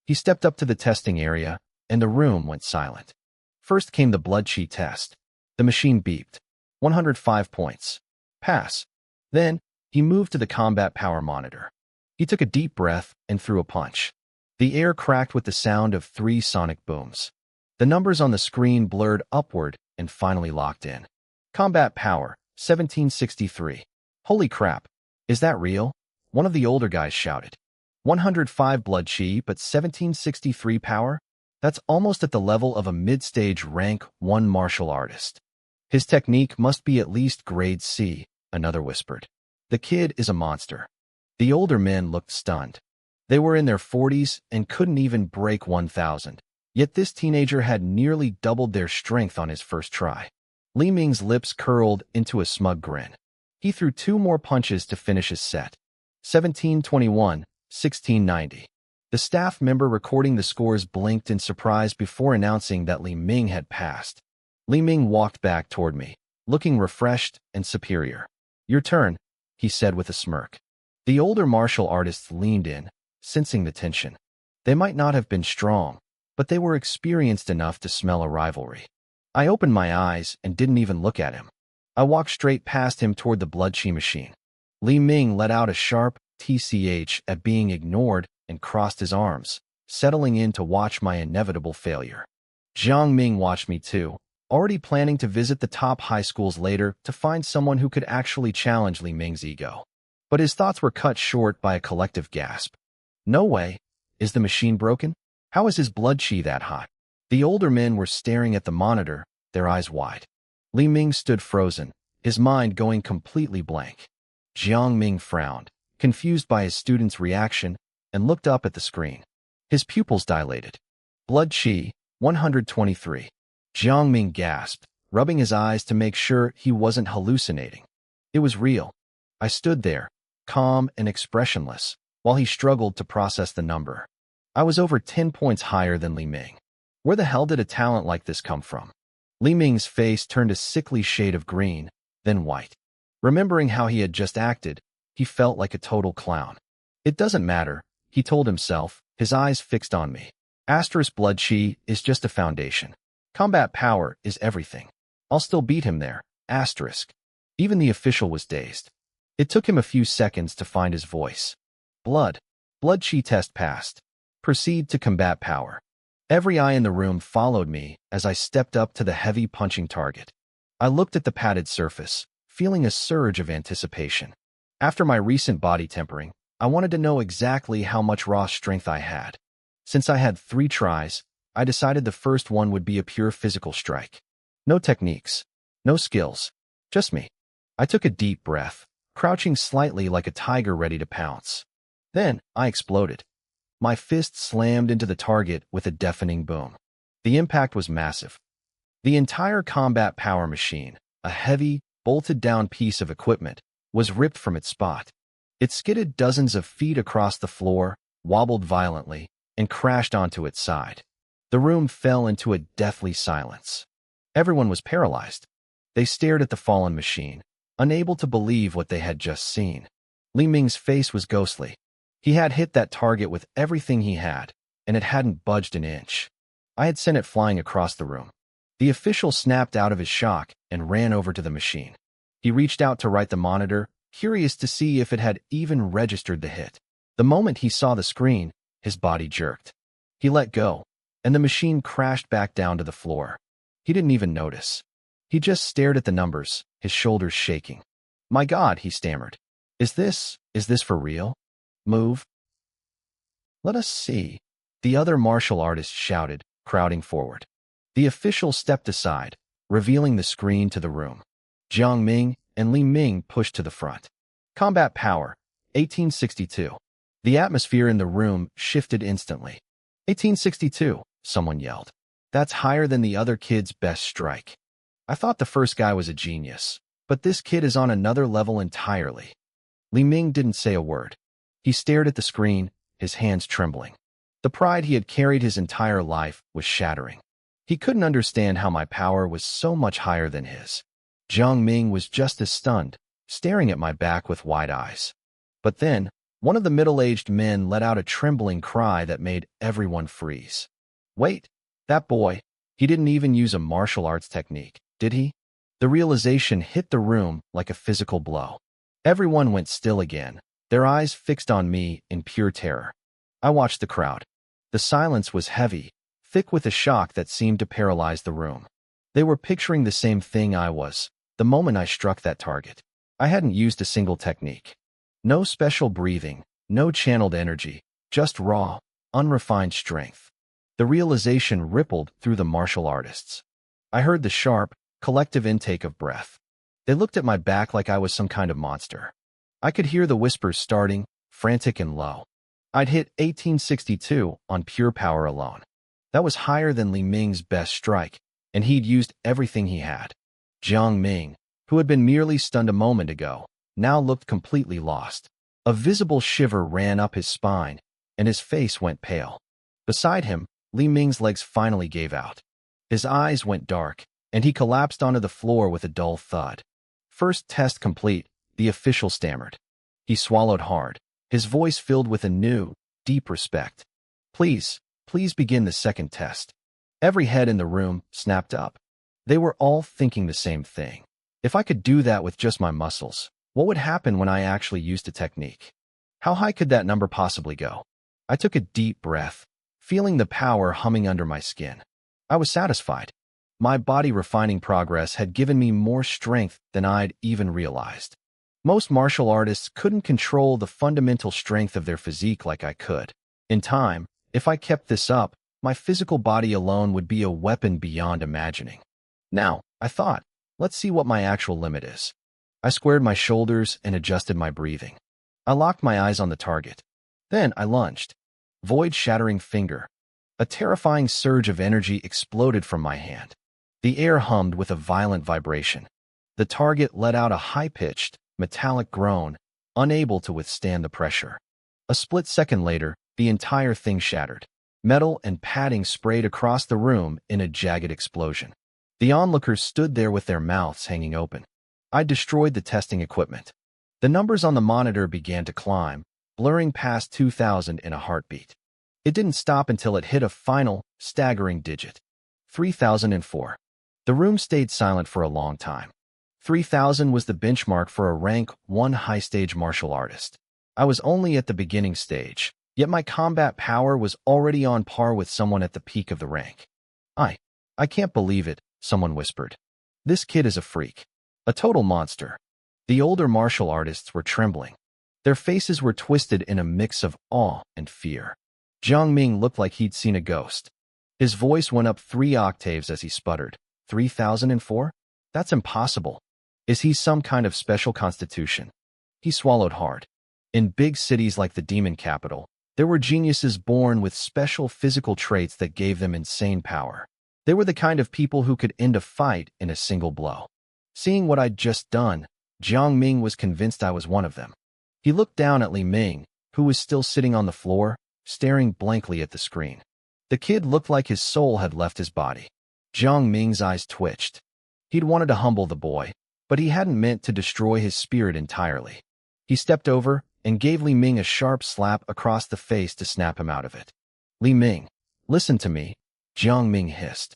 He stepped up to the testing area, and the room went silent. First came the blood chi test. The machine beeped. 105 points. Pass. Then, he moved to the combat power monitor. He took a deep breath and threw a punch. The air cracked with the sound of 3 sonic booms. The numbers on the screen blurred upward and finally locked in. Combat power, 1763. Holy crap. Is that real? One of the older guys shouted. 105 blood chi, but 1763 power? That's almost at the level of a mid-stage rank 1 martial artist. His technique must be at least grade C, another whispered. The kid is a monster. The older men looked stunned. They were in their 40s and couldn't even break 1,000. Yet this teenager had nearly doubled their strength on his first try. Li Ming's lips curled into a smug grin. He threw 2 more punches to finish his set. 1721, 1690. The staff member recording the scores blinked in surprise before announcing that Li Ming had passed. Li Ming walked back toward me, looking refreshed and superior. Your turn, he said with a smirk. The older martial artists leaned in, sensing the tension. They might not have been strong, but they were experienced enough to smell a rivalry. I opened my eyes and didn't even look at him. I walked straight past him toward the blood chi machine. Li Ming let out a sharp TCH at being ignored and crossed his arms, settling in to watch my inevitable failure. Jiang Ming watched me too, already planning to visit the top high schools later to find someone who could actually challenge Li Ming's ego. But his thoughts were cut short by a collective gasp. No way. Is the machine broken? How is his blood chi that hot? The older men were staring at the monitor, their eyes wide. Li Ming stood frozen, his mind going completely blank. Jiang Ming frowned, confused by his student's reaction, and looked up at the screen. His pupils dilated. Blood chi, 123. Jiang Ming gasped, rubbing his eyes to make sure he wasn't hallucinating. It was real. I stood there, calm and expressionless, while he struggled to process the number. I was over 10 points higher than Li Ming. Where the hell did a talent like this come from? Li Ming's face turned a sickly shade of green, then white. Remembering how he had just acted, he felt like a total clown. It doesn't matter, he told himself, his eyes fixed on me. Asterisk blood chi is just a foundation. Combat power is everything. I'll still beat him there. Asterisk. Even the official was dazed. It took him a few seconds to find his voice. Blood chi test passed. Proceed to combat power. Every eye in the room followed me as I stepped up to the heavy punching target. I looked at the padded surface, feeling a surge of anticipation. After my recent body tempering, I wanted to know exactly how much raw strength I had. Since I had 3 tries, I decided the first one would be a pure physical strike. No techniques, no skills, just me. I took a deep breath, crouching slightly like a tiger ready to pounce. Then, I exploded. My fist slammed into the target with a deafening boom. The impact was massive. The entire combat power machine, a heavy, bolted-down piece of equipment, was ripped from its spot. It skidded dozens of feet across the floor, wobbled violently, and crashed onto its side. The room fell into a deathly silence. Everyone was paralyzed. They stared at the fallen machine, unable to believe what they had just seen. Li Ming's face was ghostly. He had hit that target with everything he had, and it hadn't budged an inch. I had sent it flying across the room. The official snapped out of his shock and ran over to the machine. He reached out to right the monitor, curious to see if it had even registered the hit. The moment he saw the screen, his body jerked. He let go, and the machine crashed back down to the floor. He didn't even notice. He just stared at the numbers, his shoulders shaking. My God, he stammered. Is this for real? Move. Let us see, the other martial artist shouted, crowding forward. The official stepped aside, revealing the screen to the room. Jiang Ming and Li Ming pushed to the front. Combat power, 1862. The atmosphere in the room shifted instantly. 1862, someone yelled. That's higher than the other kid's best strike. I thought the first guy was a genius, But this kid is on another level entirely. Li Ming didn't say a word. He stared at the screen, his hands trembling. The pride he had carried his entire life was shattering. He couldn't understand how my power was so much higher than his. Jiang Ming was just as stunned, staring at my back with wide eyes. But then, one of the middle-aged men let out a trembling cry that made everyone freeze. Wait, that boy, he didn't even use a martial arts technique, did he? The realization hit the room like a physical blow. Everyone went still again, their eyes fixed on me in pure terror. I watched the crowd. The silence was heavy, thick with a shock that seemed to paralyze the room. They were picturing the same thing I was, the moment I struck that target. I hadn't used a single technique. No special breathing, no channeled energy, just raw, unrefined strength. The realization rippled through the martial artists. I heard the sharp, collective intake of breath. They looked at my back like I was some kind of monster. I could hear the whispers starting, frantic and low. I'd hit 1862 on pure power alone. That was higher than Li Ming's best strike, and he'd used everything he had. Jiang Ming, who had been merely stunned a moment ago, now looked completely lost. A visible shiver ran up his spine, and his face went pale. Beside him, Li Ming's legs finally gave out. His eyes went dark, and he collapsed onto the floor with a dull thud. First test complete, the official stammered. He swallowed hard, his voice filled with a new, deep respect. Please begin the second test. Every head in the room snapped up. They were all thinking the same thing. If I could do that with just my muscles, what would happen when I actually used a technique? How high could that number possibly go? I took a deep breath, feeling the power humming under my skin. I was satisfied. My body refining progress had given me more strength than I'd even realized. Most martial artists couldn't control the fundamental strength of their physique like I could. In time, if I kept this up, my physical body alone would be a weapon beyond imagining. Now, I thought, let's see what my actual limit is. I squared my shoulders and adjusted my breathing. I locked my eyes on the target. Then I lunged. Void-shattering finger. A terrifying surge of energy exploded from my hand. The air hummed with a violent vibration. The target let out a high-pitched, metallic groan, unable to withstand the pressure. A split second later, the entire thing shattered. Metal and padding sprayed across the room in a jagged explosion. The onlookers stood there with their mouths hanging open. I destroyed the testing equipment. The numbers on the monitor began to climb, blurring past 2,000 in a heartbeat. It didn't stop until it hit a final, staggering digit. 3,004. The room stayed silent for a long time. 3,000 was the benchmark for a rank 1 high-stage martial artist. I was only at the beginning stage, yet my combat power was already on par with someone at the peak of the rank. I can't believe it, someone whispered. This kid is a freak. A total monster. The older martial artists were trembling. Their faces were twisted in a mix of awe and fear. Jiang Ming looked like he'd seen a ghost. His voice went up 3 octaves as he sputtered. 3,004? That's impossible. Is he some kind of special constitution? He swallowed hard. In big cities like the demon capital, there were geniuses born with special physical traits that gave them insane power. They were the kind of people who could end a fight in a single blow. Seeing what I'd just done, Jiang Ming was convinced I was one of them. He looked down at Li Ming, who was still sitting on the floor, staring blankly at the screen. The kid looked like his soul had left his body. Jiang Ming's eyes twitched. He'd wanted to humble the boy, but he hadn't meant to destroy his spirit entirely. He stepped over and gave Li Ming a sharp slap across the face to snap him out of it. Li Ming, listen to me, Jiang Ming hissed.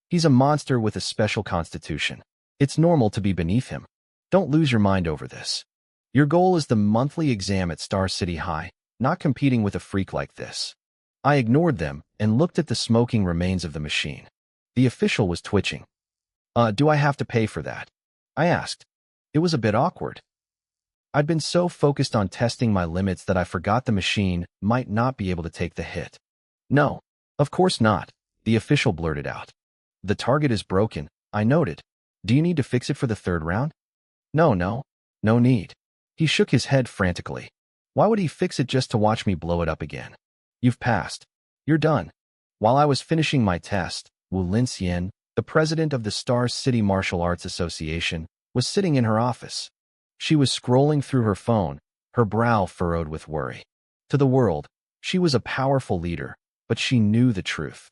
He's a monster with a special constitution. It's normal to be beneath him. Don't lose your mind over this. Your goal is the monthly exam at Star City High, not competing with a freak like this. I ignored them and looked at the smoking remains of the machine. The official was twitching. Do I have to pay for that? I asked. It was a bit awkward. I'd been so focused on testing my limits that I forgot the machine might not be able to take the hit. No, of course not, the official blurted out. The target is broken, I noted. Do you need to fix it for the 3rd round? No need. He shook his head frantically. Why would he fix it just to watch me blow it up again? You've passed. You're done. While I was finishing my test, Wu Linxian, the president of the Star City Martial Arts Association, was sitting in her office. She was scrolling through her phone, her brow furrowed with worry. To the world, she was a powerful leader, but she knew the truth.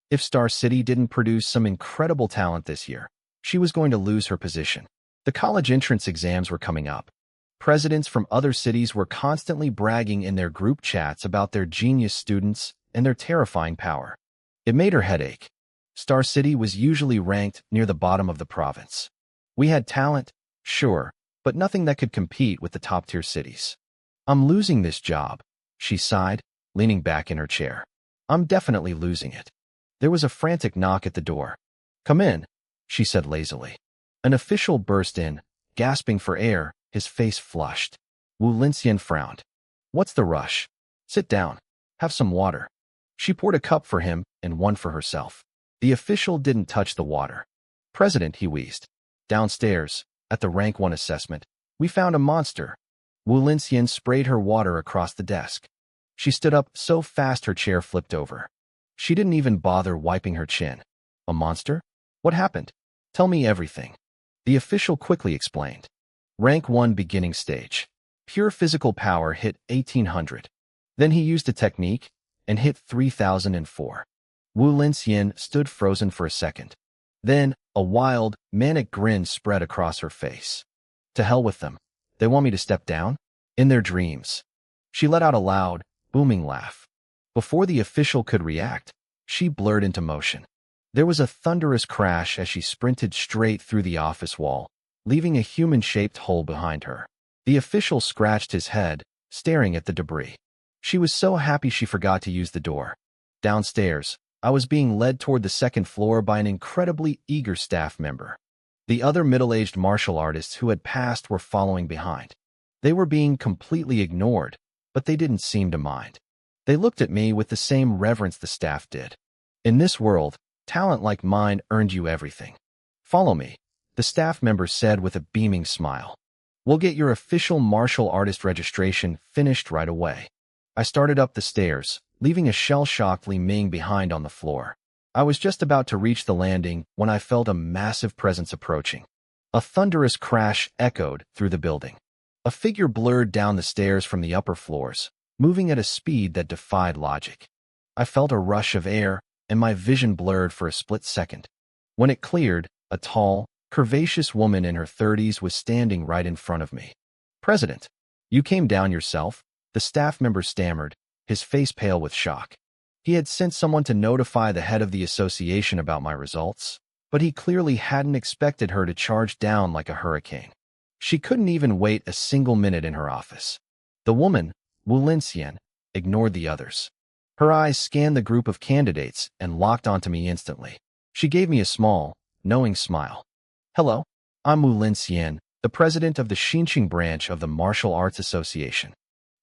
If Star City didn't produce some incredible talent this year, she was going to lose her position. The college entrance exams were coming up. Presidents from other cities were constantly bragging in their group chats about their genius students and their terrifying power. It made her head ache. Star City was usually ranked near the bottom of the province. We had talent, sure, but nothing that could compete with the top-tier cities. I'm losing this job, she sighed, leaning back in her chair. I'm definitely losing it. There was a frantic knock at the door. Come in, she said lazily. An official burst in, gasping for air, his face flushed. Wu Linxian frowned. What's the rush? Sit down. Have some water. She poured a cup for him and one for herself. The official didn't touch the water. President, he wheezed. Downstairs, at the Rank 1 assessment, we found a monster. Wu Linxian sprayed her water across the desk. She stood up so fast her chair flipped over. She didn't even bother wiping her chin. A monster? What happened? Tell me everything. The official quickly explained. Rank 1 beginning stage. Pure physical power hit 1800. Then he used a technique and hit 3004. Wu Linxian stood frozen for a second. Then, a wild, manic grin spread across her face. To hell with them. They want me to step down? In their dreams. She let out a loud, booming laugh. Before the official could react, she blurred into motion. There was a thunderous crash as she sprinted straight through the office wall, leaving a human-shaped hole behind her. The official scratched his head, staring at the debris. She was so happy she forgot to use the door. Downstairs, I was being led toward the second floor by an incredibly eager staff member. The other middle-aged martial artists who had passed were following behind. They were being completely ignored, but they didn't seem to mind. They looked at me with the same reverence the staff did. In this world, talent like mine earned you everything. Follow me, the staff member said with a beaming smile. We'll get your official martial artist registration finished right away. I started up the stairs, leaving a shell-shocked Li Ming behind on the floor. I was just about to reach the landing when I felt a massive presence approaching. A thunderous crash echoed through the building. A figure blurred down the stairs from the upper floors, moving at a speed that defied logic. I felt a rush of air, and my vision blurred for a split second. When it cleared, a tall, curvaceous woman in her 30s was standing right in front of me. President, you came down yourself? The staff member stammered, his face pale with shock. He had sent someone to notify the head of the association about my results, but he clearly hadn't expected her to charge down like a hurricane. She couldn't even wait a single minute in her office. The woman, Wu Linxian, ignored the others. Her eyes scanned the group of candidates and locked onto me instantly. She gave me a small, knowing smile. Hello, I'm Wu Linxian, the president of the Xinqing branch of the Martial Arts Association.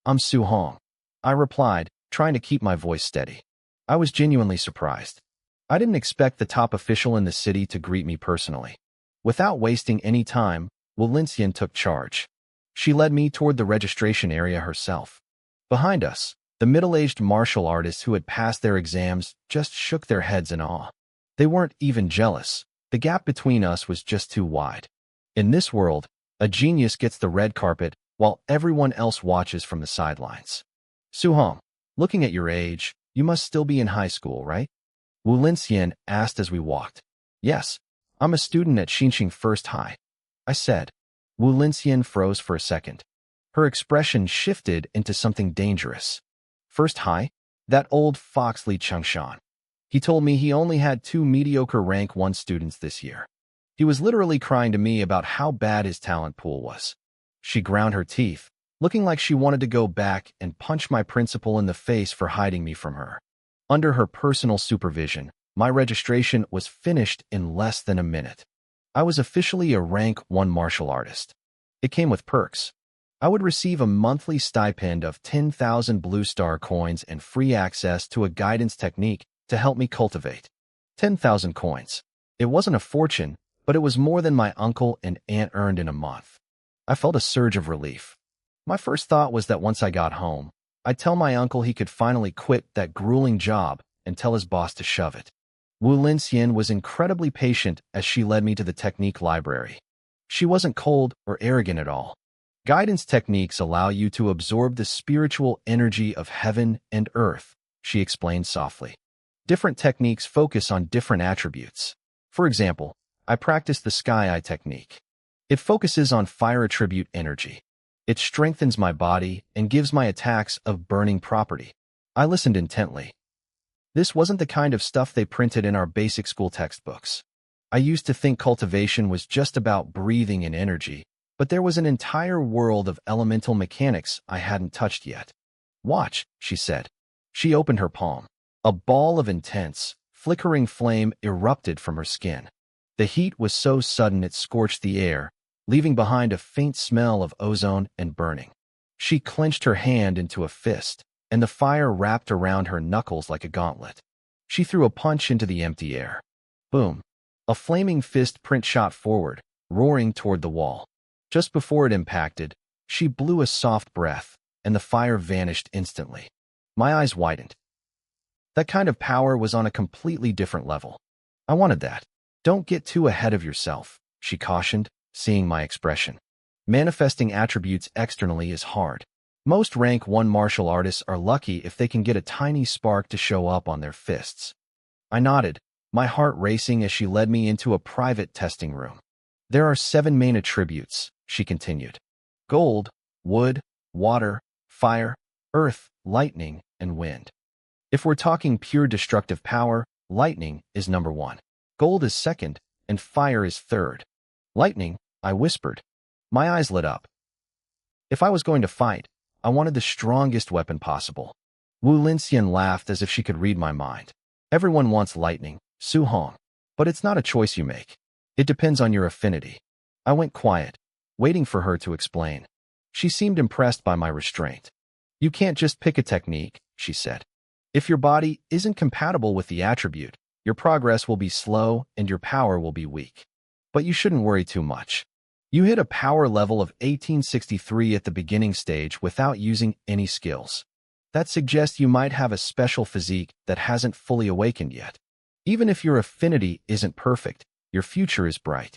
I'm Su Hong. I replied, trying to keep my voice steady. I was genuinely surprised. I didn't expect the top official in the city to greet me personally. Without wasting any time, Wu Linxian took charge. She led me toward the registration area herself. Behind us, the middle-aged martial artists who had passed their exams just shook their heads in awe. They weren't even jealous. The gap between us was just too wide. In this world, a genius gets the red carpet while everyone else watches from the sidelines. Su Hong, looking at your age, you must still be in high school, right? Wu Linxian asked as we walked. Yes, I'm a student at Xinqing First High, I said. Wu Linxian froze for a second. Her expression shifted into something dangerous. First High? That old fox Li Chengshan. He told me he only had 2 mediocre rank 1 students this year. He was literally crying to me about how bad his talent pool was. She ground her teeth, looking like she wanted to go back and punch my principal in the face for hiding me from her. Under her personal supervision, my registration was finished in less than a minute. I was officially a rank 1 martial artist. It came with perks. I would receive a monthly stipend of 10,000 Blue Star coins and free access to a guidance technique to help me cultivate. 10,000 coins. It wasn't a fortune, but it was more than my uncle and aunt earned in a month. I felt a surge of relief. My first thought was that once I got home, I'd tell my uncle he could finally quit that grueling job and tell his boss to shove it. Wu Linxian was incredibly patient as she led me to the technique library. She wasn't cold or arrogant at all. Guidance techniques allow you to absorb the spiritual energy of heaven and earth, she explained softly. Different techniques focus on different attributes. For example, I practice the Sky Eye technique. It focuses on fire attribute energy. It strengthens my body and gives my attacks of burning property. I listened intently. This wasn't the kind of stuff they printed in our basic school textbooks. I used to think cultivation was just about breathing and energy, but there was an entire world of elemental mechanics I hadn't touched yet. Watch, she said. She opened her palm. A ball of intense, flickering flame erupted from her skin. The heat was so sudden it scorched the air, leaving behind a faint smell of ozone and burning. She clenched her hand into a fist, and the fire wrapped around her knuckles like a gauntlet. She threw a punch into the empty air. Boom! A flaming fist print shot forward, roaring toward the wall. Just before it impacted, she blew a soft breath, and the fire vanished instantly. My eyes widened. That kind of power was on a completely different level. I wanted that. Don't get too ahead of yourself, she cautioned, seeing my expression. Manifesting attributes externally is hard. Most rank 1 martial artists are lucky if they can get a tiny spark to show up on their fists. I nodded, my heart racing as she led me into a private testing room. There are 7 main attributes, she continued. Gold, wood, water, fire, earth, lightning, and wind. If we're talking pure destructive power, lightning is number 1. Gold is second, and fire is third. Lightning, I whispered. My eyes lit up. If I was going to fight, I wanted the strongest weapon possible. Wu Linxian laughed as if she could read my mind. Everyone wants lightning, Su Hong. But it's not a choice you make. It depends on your affinity. I went quiet, waiting for her to explain. She seemed impressed by my restraint. You can't just pick a technique, she said. If your body isn't compatible with the attribute, your progress will be slow and your power will be weak. But you shouldn't worry too much. You hit a power level of 1863 at the beginning stage without using any skills. That suggests you might have a special physique that hasn't fully awakened yet. Even if your affinity isn't perfect, your future is bright.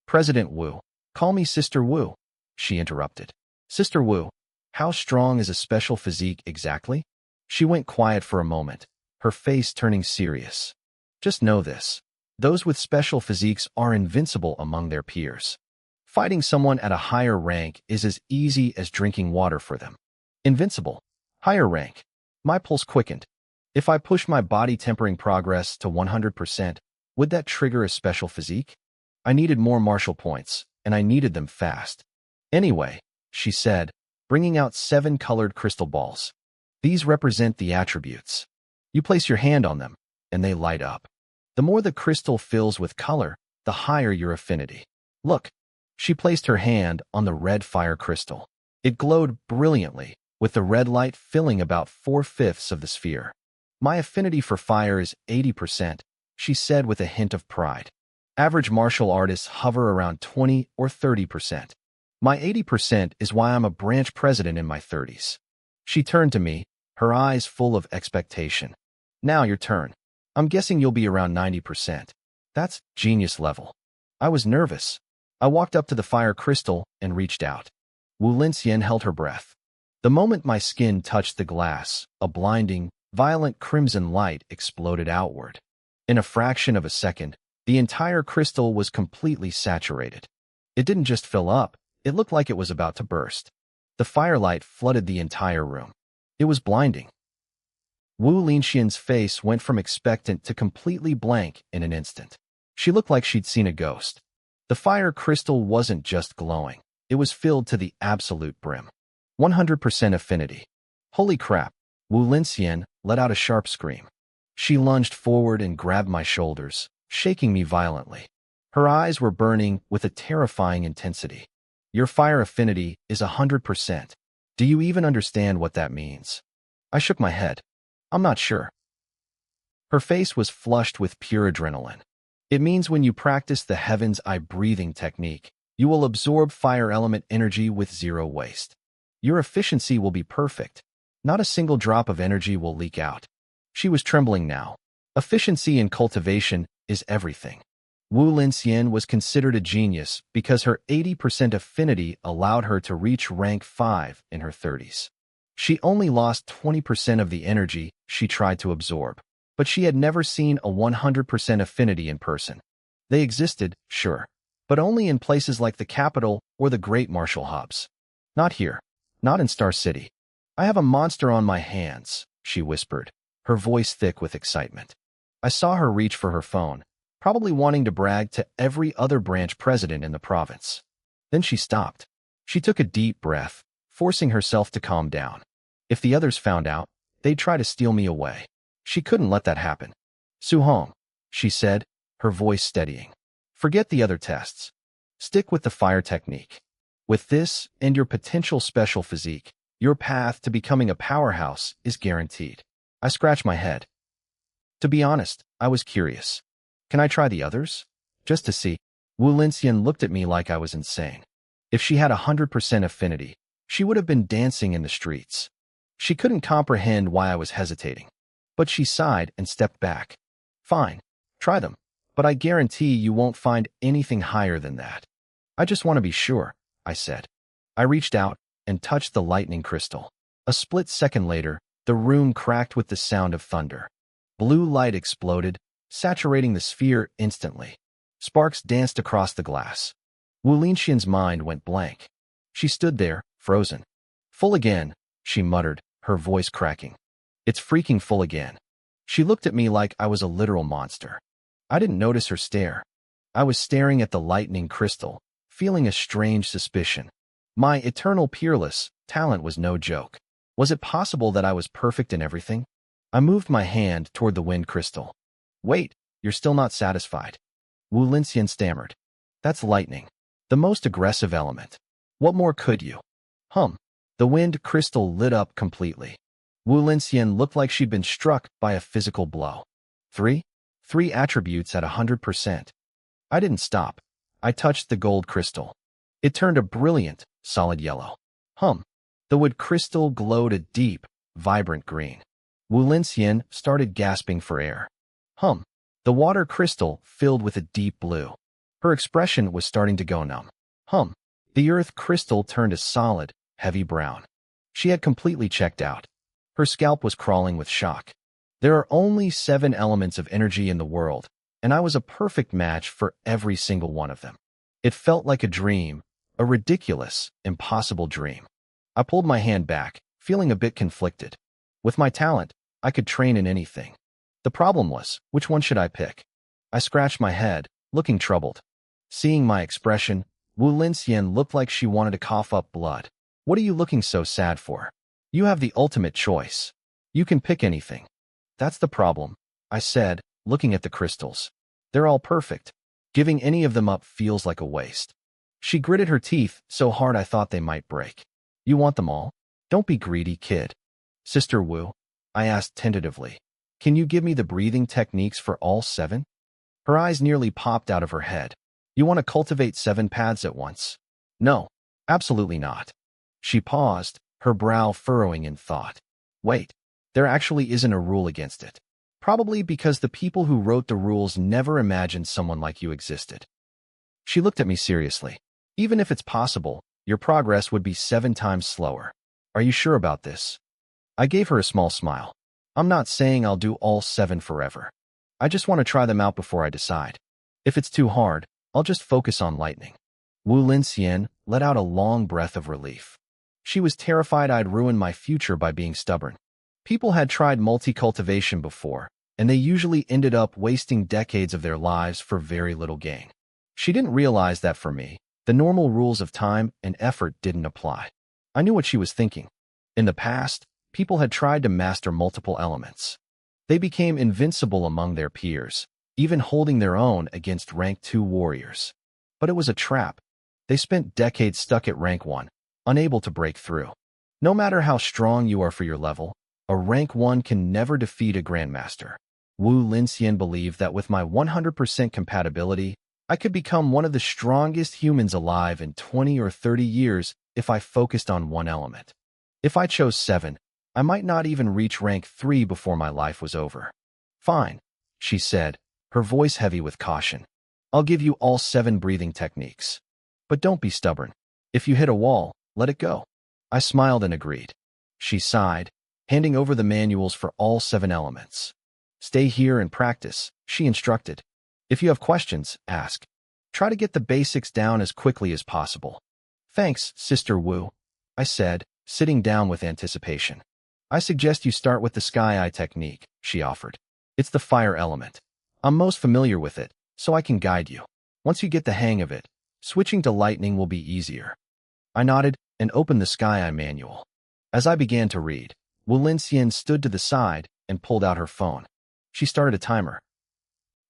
President Wu, call me Sister Wu, she interrupted. Sister Wu, how strong is a special physique exactly? She went quiet for a moment, her face turning serious. Just know this. Those with special physiques are invincible among their peers. Fighting someone at a higher rank is as easy as drinking water for them. Invincible. Higher rank. My pulse quickened. If I pushed my body tempering progress to 100%, would that trigger a special physique? I needed more martial points, and I needed them fast. Anyway, she said, bringing out 7 colored crystal balls. These represent the attributes. You place your hand on them, and they light up. The more the crystal fills with color, the higher your affinity. Look. She placed her hand on the red fire crystal. It glowed brilliantly, with the red light filling about 4/5 of the sphere. My affinity for fire is 80%, she said with a hint of pride. Average martial artists hover around 20 or 30%. My 80% is why I'm a branch president in my 30s. She turned to me, her eyes full of expectation. Now your turn. I'm guessing you'll be around 90%. That's genius level. I was nervous. I walked up to the fire crystal and reached out. Wu Linxian held her breath. The moment my skin touched the glass, a blinding, violent crimson light exploded outward. In a fraction of a second, the entire crystal was completely saturated. It didn't just fill up, it looked like it was about to burst. The firelight flooded the entire room. It was blinding. Wu Linxian's face went from expectant to completely blank in an instant. She looked like she'd seen a ghost. The fire crystal wasn't just glowing. It was filled to the absolute brim. 100% affinity. Holy crap! Wu Linxian let out a sharp scream. She lunged forward and grabbed my shoulders, shaking me violently. Her eyes were burning with a terrifying intensity. Your fire affinity is 100%. Do you even understand what that means? I shook my head. I'm not sure. Her face was flushed with pure adrenaline. It means when you practice the Heaven's Eye breathing technique, you will absorb fire element energy with 0 waste. Your efficiency will be perfect. Not a single drop of energy will leak out. She was trembling now. Efficiency in cultivation is everything. Wu Linxian was considered a genius because her 80% affinity allowed her to reach rank 5 in her 30s. She only lost 20% of the energy she tried to absorb, but she had never seen a 100% affinity in person. They existed, sure, but only in places like the capital or the great martial hubs. Not here, not in Star City. I have a monster on my hands, she whispered, her voice thick with excitement. I saw her reach for her phone, probably wanting to brag to every other branch president in the province. Then she stopped. She took a deep breath, forcing herself to calm down. If the others found out, they'd try to steal me away. She couldn't let that happen. Su-hong, she said, her voice steadying. Forget the other tests. Stick with the fire technique. With this and your potential special physique, your path to becoming a powerhouse is guaranteed. I scratched my head. To be honest, I was curious. Can I try the others? Just to see. Wu Linxian looked at me like I was insane. If she had 100% affinity, she would have been dancing in the streets. She couldn't comprehend why I was hesitating. But she sighed and stepped back. Fine, try them, but I guarantee you won't find anything higher than that. I just want to be sure, I said. I reached out and touched the lightning crystal. A split second later, the room cracked with the sound of thunder. Blue light exploded, saturating the sphere instantly. Sparks danced across the glass. Wu Linxian's mind went blank. She stood there, frozen. Full again, she muttered, her voice cracking. It's freaking full again. She looked at me like I was a literal monster. I didn't notice her stare. I was staring at the lightning crystal, feeling a strange suspicion. My eternal peerless talent was no joke. Was it possible that I was perfect in everything? I moved my hand toward the wind crystal. Wait, you're still not satisfied. Wu Linxian stammered. That's lightning. The most aggressive element. What more could you? The wind crystal lit up completely. Wu Linxian looked like she'd been struck by a physical blow. Three attributes at 100%. I didn't stop. I touched the gold crystal. It turned a brilliant, solid yellow. The wood crystal glowed a deep, vibrant green. Wu Linxian started gasping for air. The water crystal filled with a deep blue. Her expression was starting to go numb. The earth crystal turned a solid, heavy brown. She had completely checked out. Her scalp was crawling with shock. There are only 7 elements of energy in the world, and I was a perfect match for every single one of them. It felt like a dream, a ridiculous, impossible dream. I pulled my hand back, feeling a bit conflicted. With my talent, I could train in anything. The problem was, which one should I pick? I scratched my head, looking troubled. Seeing my expression, Wu Linxian looked like she wanted to cough up blood. What are you looking so sad for? You have the ultimate choice. You can pick anything. That's the problem, I said, looking at the crystals. They're all perfect. Giving any of them up feels like a waste. She gritted her teeth so hard I thought they might break. You want them all? Don't be greedy, kid. Sister Wu, I asked tentatively. Can you give me the breathing techniques for all 7? Her eyes nearly popped out of her head. You want to cultivate 7 paths at once? No, absolutely not. She paused, her brow furrowing in thought. Wait, there actually isn't a rule against it. Probably because the people who wrote the rules never imagined someone like you existed. She looked at me seriously. Even if it's possible, your progress would be 7 times slower. Are you sure about this? I gave her a small smile. I'm not saying I'll do all 7 forever. I just want to try them out before I decide. If it's too hard, I'll just focus on lightning. Wu Linxian let out a long breath of relief. She was terrified I'd ruin my future by being stubborn. People had tried multi-cultivation before, and they usually ended up wasting decades of their lives for very little gain. She didn't realize that for me, the normal rules of time and effort didn't apply. I knew what she was thinking. In the past, people had tried to master multiple elements. They became invincible among their peers, even holding their own against rank 2 warriors. But it was a trap. They spent decades stuck at rank 1, unable to break through. No matter how strong you are for your level, a rank 1 can never defeat a grandmaster. Wu Linxian believed that with my 100% compatibility, I could become one of the strongest humans alive in 20 or 30 years if I focused on one element. If I chose 7, I might not even reach rank 3 before my life was over. Fine, she said, her voice heavy with caution. I'll give you all 7 breathing techniques. But don't be stubborn. If you hit a wall, let it go. I smiled and agreed. She sighed, handing over the manuals for all 7 elements. Stay here and practice, she instructed. If you have questions, ask. Try to get the basics down as quickly as possible. Thanks, Sister Wu, I said, sitting down with anticipation. I suggest you start with the Sky Eye technique, she offered. It's the fire element. I'm most familiar with it, so I can guide you. Once you get the hang of it, switching to lightning will be easier. I nodded and opened the Sky Eye manual. As I began to read, Wu Linxian stood to the side and pulled out her phone. She started a timer.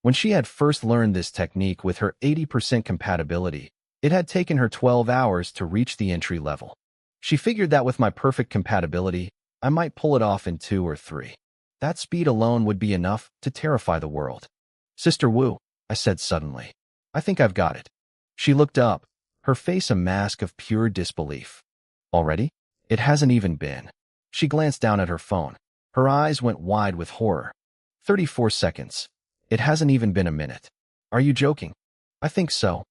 When she had first learned this technique with her 80% compatibility, it had taken her 12 hours to reach the entry level. She figured that with my perfect compatibility, I might pull it off in 2 or 3. That speed alone would be enough to terrify the world. Sister Wu, I said suddenly. I think I've got it. She looked up, her face a mask of pure disbelief. Already? It hasn't even been. She glanced down at her phone. Her eyes went wide with horror. 34 seconds. It hasn't even been a minute. Are you joking? I think so,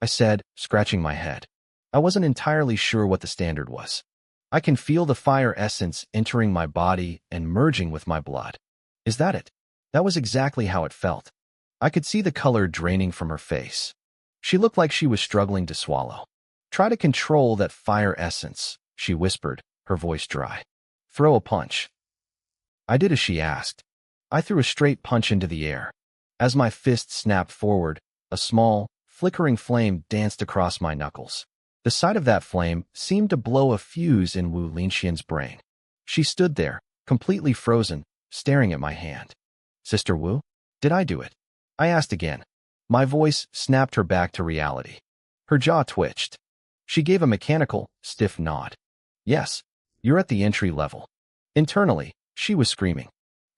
I said, scratching my head. I wasn't entirely sure what the standard was. I can feel the fire essence entering my body and merging with my blood. Is that it? That was exactly how it felt. I could see the color draining from her face. She looked like she was struggling to swallow. Try to control that fire essence, she whispered, her voice dry. Throw a punch. I did as she asked. I threw a straight punch into the air. As my fist snapped forward, a small, flickering flame danced across my knuckles. The sight of that flame seemed to blow a fuse in Wu Linxian's brain. She stood there, completely frozen, staring at my hand. Sister Wu, did I do it? I asked again. My voice snapped her back to reality. Her jaw twitched. She gave a mechanical, stiff nod. Yes, you're at the entry level. Internally, she was screaming.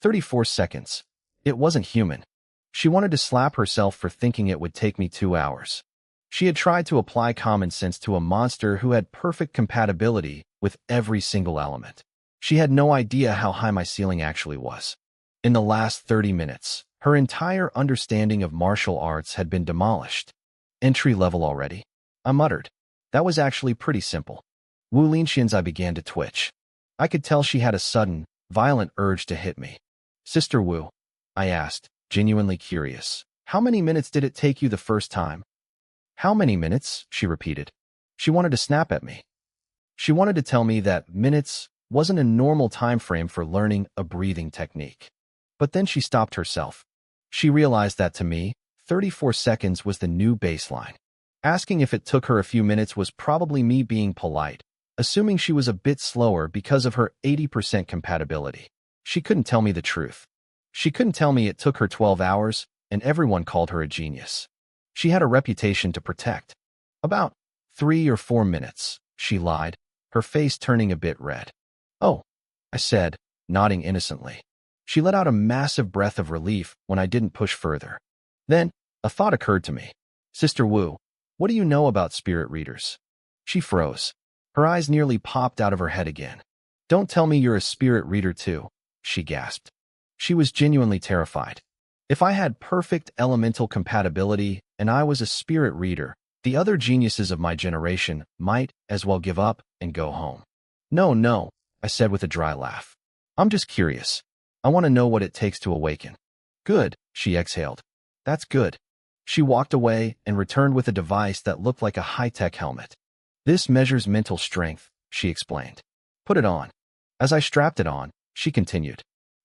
34 seconds. It wasn't human. She wanted to slap herself for thinking it would take me 2 hours. She had tried to apply common sense to a monster who had perfect compatibility with every single element. She had no idea how high my ceiling actually was. In the last 30 minutes, her entire understanding of martial arts had been demolished. Entry level already? I muttered. That was actually pretty simple. Wu Linxian's eye began to twitch. I could tell she had a sudden, violent urge to hit me. Sister Wu, I asked, genuinely curious. How many minutes did it take you the first time? How many minutes? She repeated. She wanted to snap at me. She wanted to tell me that minutes wasn't a normal time frame for learning a breathing technique. But then she stopped herself. She realized that to me, 34 seconds was the new baseline. Asking if it took her a few minutes was probably me being polite, assuming she was a bit slower because of her 80% compatibility. She couldn't tell me the truth. She couldn't tell me it took her 12 hours, and everyone called her a genius. She had a reputation to protect. About 3 or 4 minutes, she lied, her face turning a bit red. Oh, I said, nodding innocently. She let out a massive breath of relief when I didn't push further. Then, a thought occurred to me. Sister Wu, what do you know about spirit readers? She froze. Her eyes nearly popped out of her head again. Don't tell me you're a spirit reader too, she gasped. She was genuinely terrified. If I had perfect elemental compatibility and I was a spirit reader, the other geniuses of my generation might as well give up and go home. No, I said with a dry laugh. I'm just curious. I want to know what it takes to awaken. Good, she exhaled. That's good. She walked away and returned with a device that looked like a high-tech helmet. This measures mental strength, she explained. Put it on. As I strapped it on, she continued.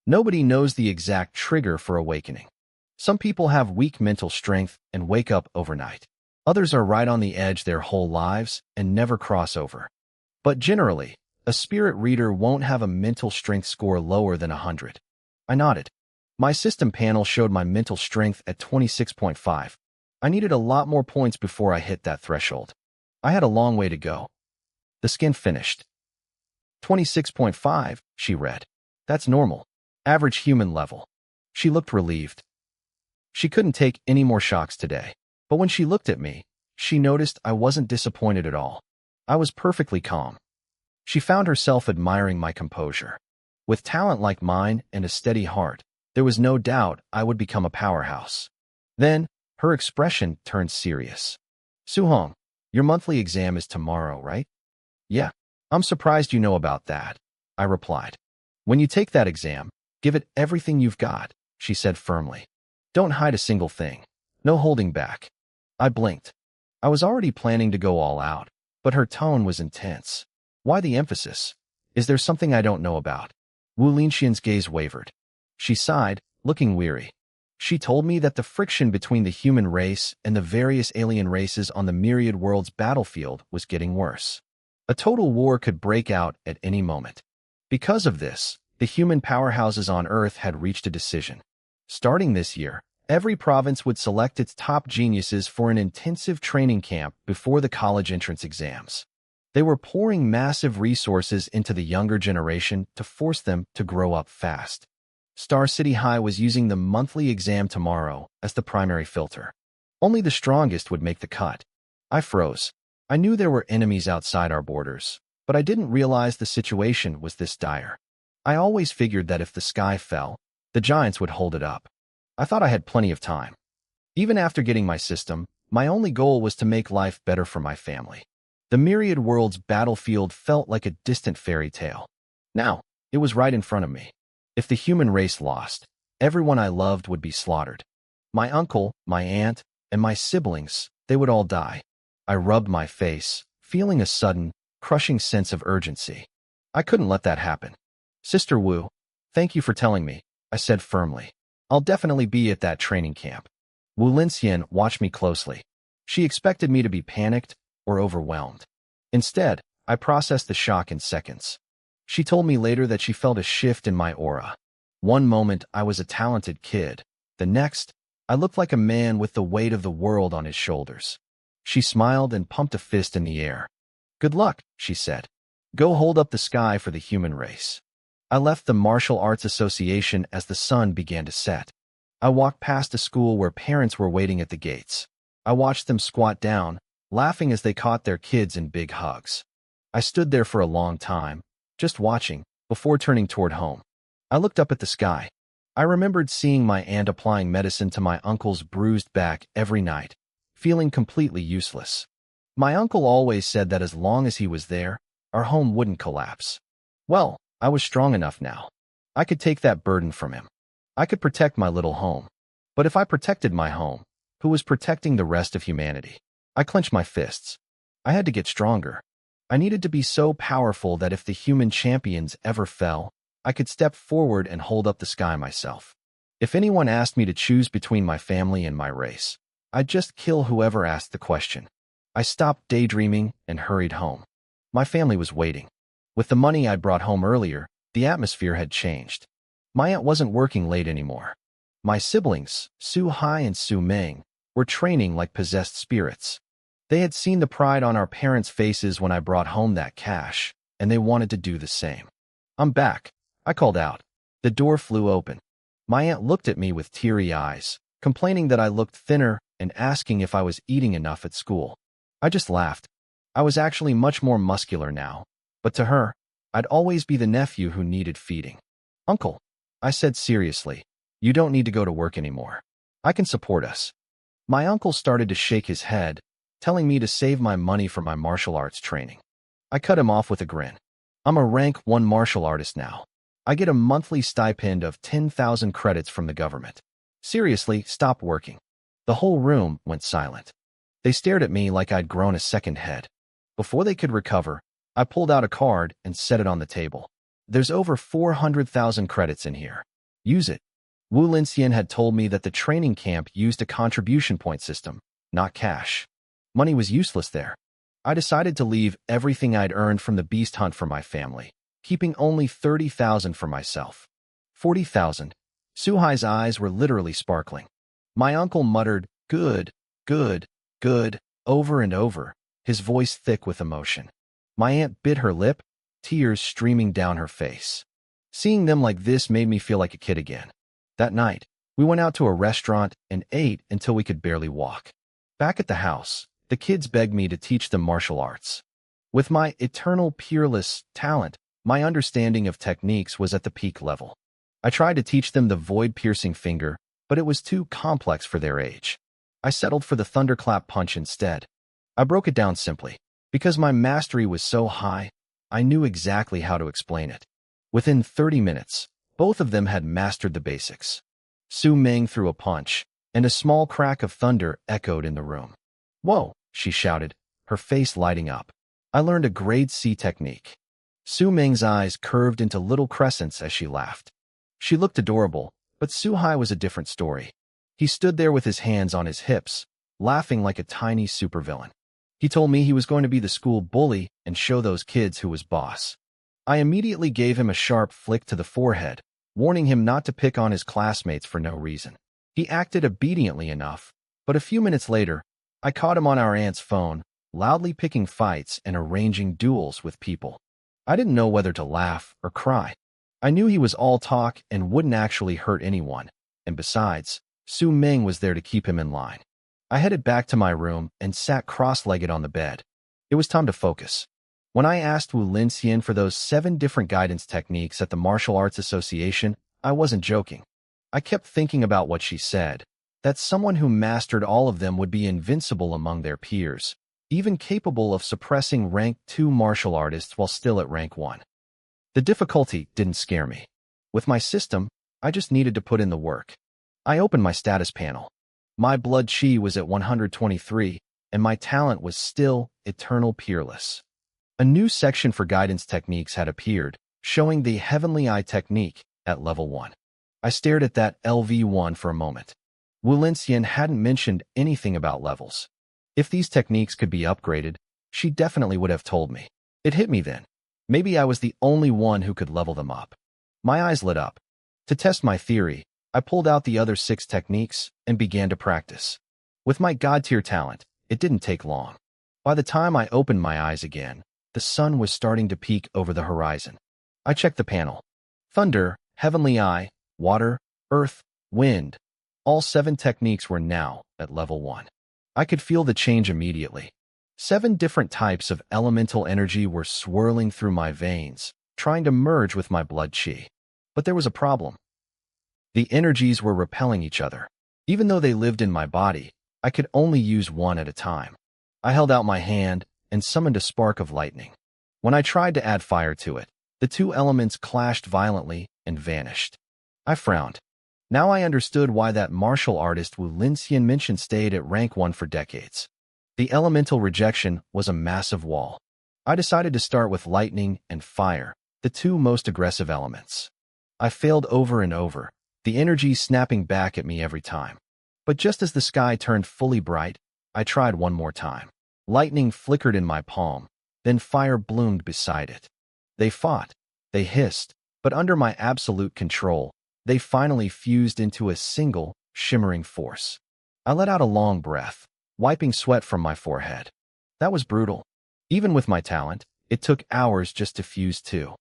Nobody knows the exact trigger for awakening. Some people have weak mental strength and wake up overnight. Others are right on the edge their whole lives and never cross over. But generally, a spirit reader won't have a mental strength score lower than 100. I nodded. My system panel showed my mental strength at 26.5. I needed a lot more points before I hit that threshold. I had a long way to go. The skin finished. 26.5, she read. That's normal. Average human level. She looked relieved. She couldn't take any more shocks today. But when she looked at me, she noticed I wasn't disappointed at all. I was perfectly calm. She found herself admiring my composure. With talent like mine and a steady heart, there was no doubt I would become a powerhouse. Then, Her expression turned serious. Suhong, your monthly exam is tomorrow, right? Yeah. I'm surprised you know about that, I replied. When you take that exam, give it everything you've got, she said firmly. Don't hide a single thing. No holding back. I blinked. I was already planning to go all out, but her tone was intense. Why the emphasis? Is there something I don't know about? Wu Linxian's gaze wavered. She sighed, looking weary. She told me that the friction between the human race and the various alien races on the myriad world's battlefield was getting worse. A total war could break out at any moment. Because of this, the human powerhouses on Earth had reached a decision. Starting this year, every province would select its top geniuses for an intensive training camp before the college entrance exams. They were pouring massive resources into the younger generation to force them to grow up fast. Star City High was using the monthly exam tomorrow as the primary filter. Only the strongest would make the cut. I froze. I knew there were enemies outside our borders, but I didn't realize the situation was this dire. I always figured that if the sky fell, the giants would hold it up. I thought I had plenty of time. Even after getting my system, my only goal was to make life better for my family. The myriad world's battlefield felt like a distant fairy tale. Now, it was right in front of me. If the human race lost, everyone I loved would be slaughtered. My uncle, my aunt, and my siblings, they would all die. I rubbed my face, feeling a sudden, crushing sense of urgency. I couldn't let that happen. Sister Wu, thank you for telling me, I said firmly. I'll definitely be at that training camp. Wu Linxian watched me closely. She expected me to be panicked or overwhelmed. Instead, I processed the shock in seconds. She told me later that she felt a shift in my aura. One moment, I was a talented kid. The next, I looked like a man with the weight of the world on his shoulders. She smiled and pumped a fist in the air. Good luck, she said. Go hold up the sky for the human race. I left the Martial Arts Association as the sun began to set. I walked past a school where parents were waiting at the gates. I watched them squat down, laughing as they caught their kids in big hugs. I stood there for a long time, just watching, before turning toward home. I looked up at the sky. I remembered seeing my aunt applying medicine to my uncle's bruised back every night, feeling completely useless. My uncle always said that as long as he was there, our home wouldn't collapse. Well, I was strong enough now. I could take that burden from him. I could protect my little home. But if I protected my home, who was protecting the rest of humanity? I clenched my fists. I had to get stronger. I needed to be so powerful that if the human champions ever fell, I could step forward and hold up the sky myself. If anyone asked me to choose between my family and my race, I'd just kill whoever asked the question. I stopped daydreaming and hurried home. My family was waiting. With the money I'd brought home earlier, the atmosphere had changed. My aunt wasn't working late anymore. My siblings, Su Hai and Su Ming, were training like possessed spirits. They had seen the pride on our parents' faces when I brought home that cash, and they wanted to do the same. I'm back, I called out. The door flew open. My aunt looked at me with teary eyes, complaining that I looked thinner and asking if I was eating enough at school. I just laughed. I was actually much more muscular now, but to her, I'd always be the nephew who needed feeding. Uncle, I said seriously, you don't need to go to work anymore. I can support us. My uncle started to shake his head, telling me to save my money for my martial arts training. I cut him off with a grin. I'm a rank 1 martial artist now. I get a monthly stipend of 10,000 credits from the government. Seriously, stop working. The whole room went silent. They stared at me like I'd grown a second head. Before they could recover, I pulled out a card and set it on the table. There's over 400,000 credits in here. Use it. Wu Linxian had told me that the training camp used a contribution point system, not cash. Money was useless there. I decided to leave everything I'd earned from the beast hunt for my family, keeping only 30,000 for myself. 40,000. Suhai's eyes were literally sparkling. My uncle muttered, good, good, good, over and over, his voice thick with emotion. My aunt bit her lip, tears streaming down her face. Seeing them like this made me feel like a kid again. That night, we went out to a restaurant and ate until we could barely walk. Back at the house, the kids begged me to teach them martial arts. With my eternal peerless talent, my understanding of techniques was at the peak level. I tried to teach them the void-piercing finger, but it was too complex for their age. I settled for the thunderclap punch instead. I broke it down simply. Because my mastery was so high, I knew exactly how to explain it. Within 30 minutes, both of them had mastered the basics. Su Ming threw a punch, and a small crack of thunder echoed in the room. "Whoa," she shouted, her face lighting up. "I learned a grade C technique." Su Ming's eyes curved into little crescents as she laughed. She looked adorable, but Su Hai was a different story. He stood there with his hands on his hips, laughing like a tiny supervillain. He told me he was going to be the school bully and show those kids who was boss. I immediately gave him a sharp flick to the forehead, warning him not to pick on his classmates for no reason. He acted obediently enough, but a few minutes later, I caught him on our aunt's phone, loudly picking fights and arranging duels with people. I didn't know whether to laugh or cry. I knew he was all talk and wouldn't actually hurt anyone, and besides, Su Ming was there to keep him in line. I headed back to my room and sat cross-legged on the bed. It was time to focus. When I asked Wu Linxian for those 7 different guidance techniques at the Martial Arts Association, I wasn't joking. I kept thinking about what she said, that someone who mastered all of them would be invincible among their peers, even capable of suppressing rank 2 martial artists while still at rank 1. The difficulty didn't scare me. With my system, I just needed to put in the work. I opened my status panel. My blood chi was at 123, and my talent was still eternal peerless. A new section for guidance techniques had appeared, showing the Heavenly Eye technique at level 1. I stared at that LV1 for a moment. Wu Linxian hadn't mentioned anything about levels. If these techniques could be upgraded, she definitely would have told me. It hit me then. Maybe I was the only one who could level them up. My eyes lit up. To test my theory, I pulled out the other 6 techniques and began to practice. With my god-tier talent, it didn't take long. By the time I opened my eyes again, the sun was starting to peek over the horizon. I checked the panel. Thunder, Heavenly Eye, Water, Earth, Wind. All 7 techniques were now at level 1. I could feel the change immediately. 7 different types of elemental energy were swirling through my veins, trying to merge with my blood chi. But there was a problem. The energies were repelling each other. Even though they lived in my body, I could only use one at a time. I held out my hand and summoned a spark of lightning. When I tried to add fire to it, the 2 elements clashed violently and vanished. I frowned. Now I understood why that martial artist Wu Linxian mentioned stayed at rank 1 for decades. The elemental rejection was a massive wall. I decided to start with lightning and fire, the 2 most aggressive elements. I failed over and over, the energy snapping back at me every time. But just as the sky turned fully bright, I tried one more time. Lightning flickered in my palm, then fire bloomed beside it. They fought, they hissed, but under my absolute control, they finally fused into a single, shimmering force. I let out a long breath, wiping sweat from my forehead. That was brutal. Even with my talent, it took hours just to fuse 2.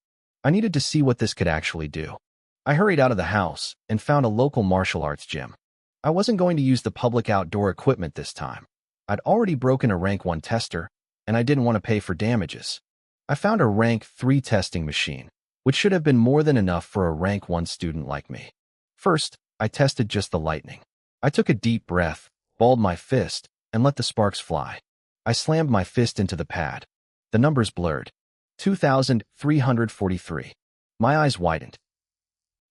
I needed to see what this could actually do. I hurried out of the house and found a local martial arts gym. I wasn't going to use the public outdoor equipment this time. I'd already broken a rank 1 tester, and I didn't want to pay for damages. I found a rank 3 testing machine, which should have been more than enough for a rank 1 student like me. First, I tested just the lightning. I took a deep breath, balled my fist, and let the sparks fly. I slammed my fist into the pad. The numbers blurred. 2,343. My eyes widened.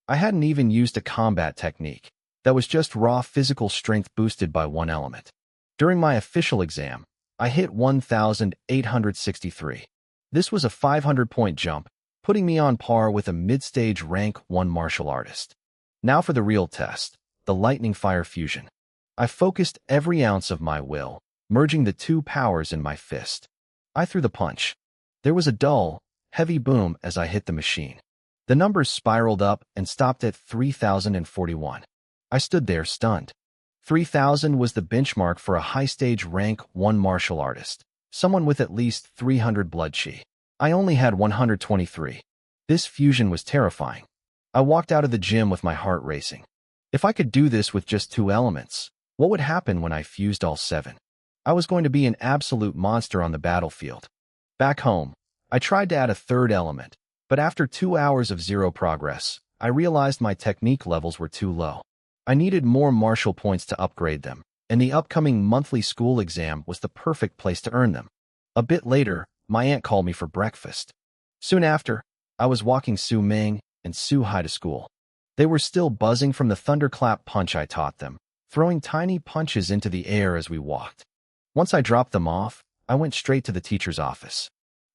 I hadn't even used a combat technique. That was just raw physical strength boosted by 1 element. During my official exam, I hit 1,863. This was a 500-point jump, putting me on par with a mid-stage rank 1 martial artist. Now for the real test, the lightning fire fusion. I focused every ounce of my will, merging the 2 powers in my fist. I threw the punch. There was a dull, heavy boom as I hit the machine. The numbers spiraled up and stopped at 3,041. I stood there stunned. 3,000 was the benchmark for a high-stage rank 1 martial artist, someone with at least 300 blood chi. I only had 123. This fusion was terrifying. I walked out of the gym with my heart racing. If I could do this with just 2 elements, what would happen when I fused all 7? I was going to be an absolute monster on the battlefield. Back home, I tried to add a 3rd element, but after 2 hours of zero progress, I realized my technique levels were too low. I needed more martial points to upgrade them, and the upcoming monthly school exam was the perfect place to earn them. A bit later, my aunt called me for breakfast. Soon after, I was walking Su Ming and Su Hai to school. They were still buzzing from the thunderclap punch I taught them, throwing tiny punches into the air as we walked. Once I dropped them off, I went straight to the teacher's office.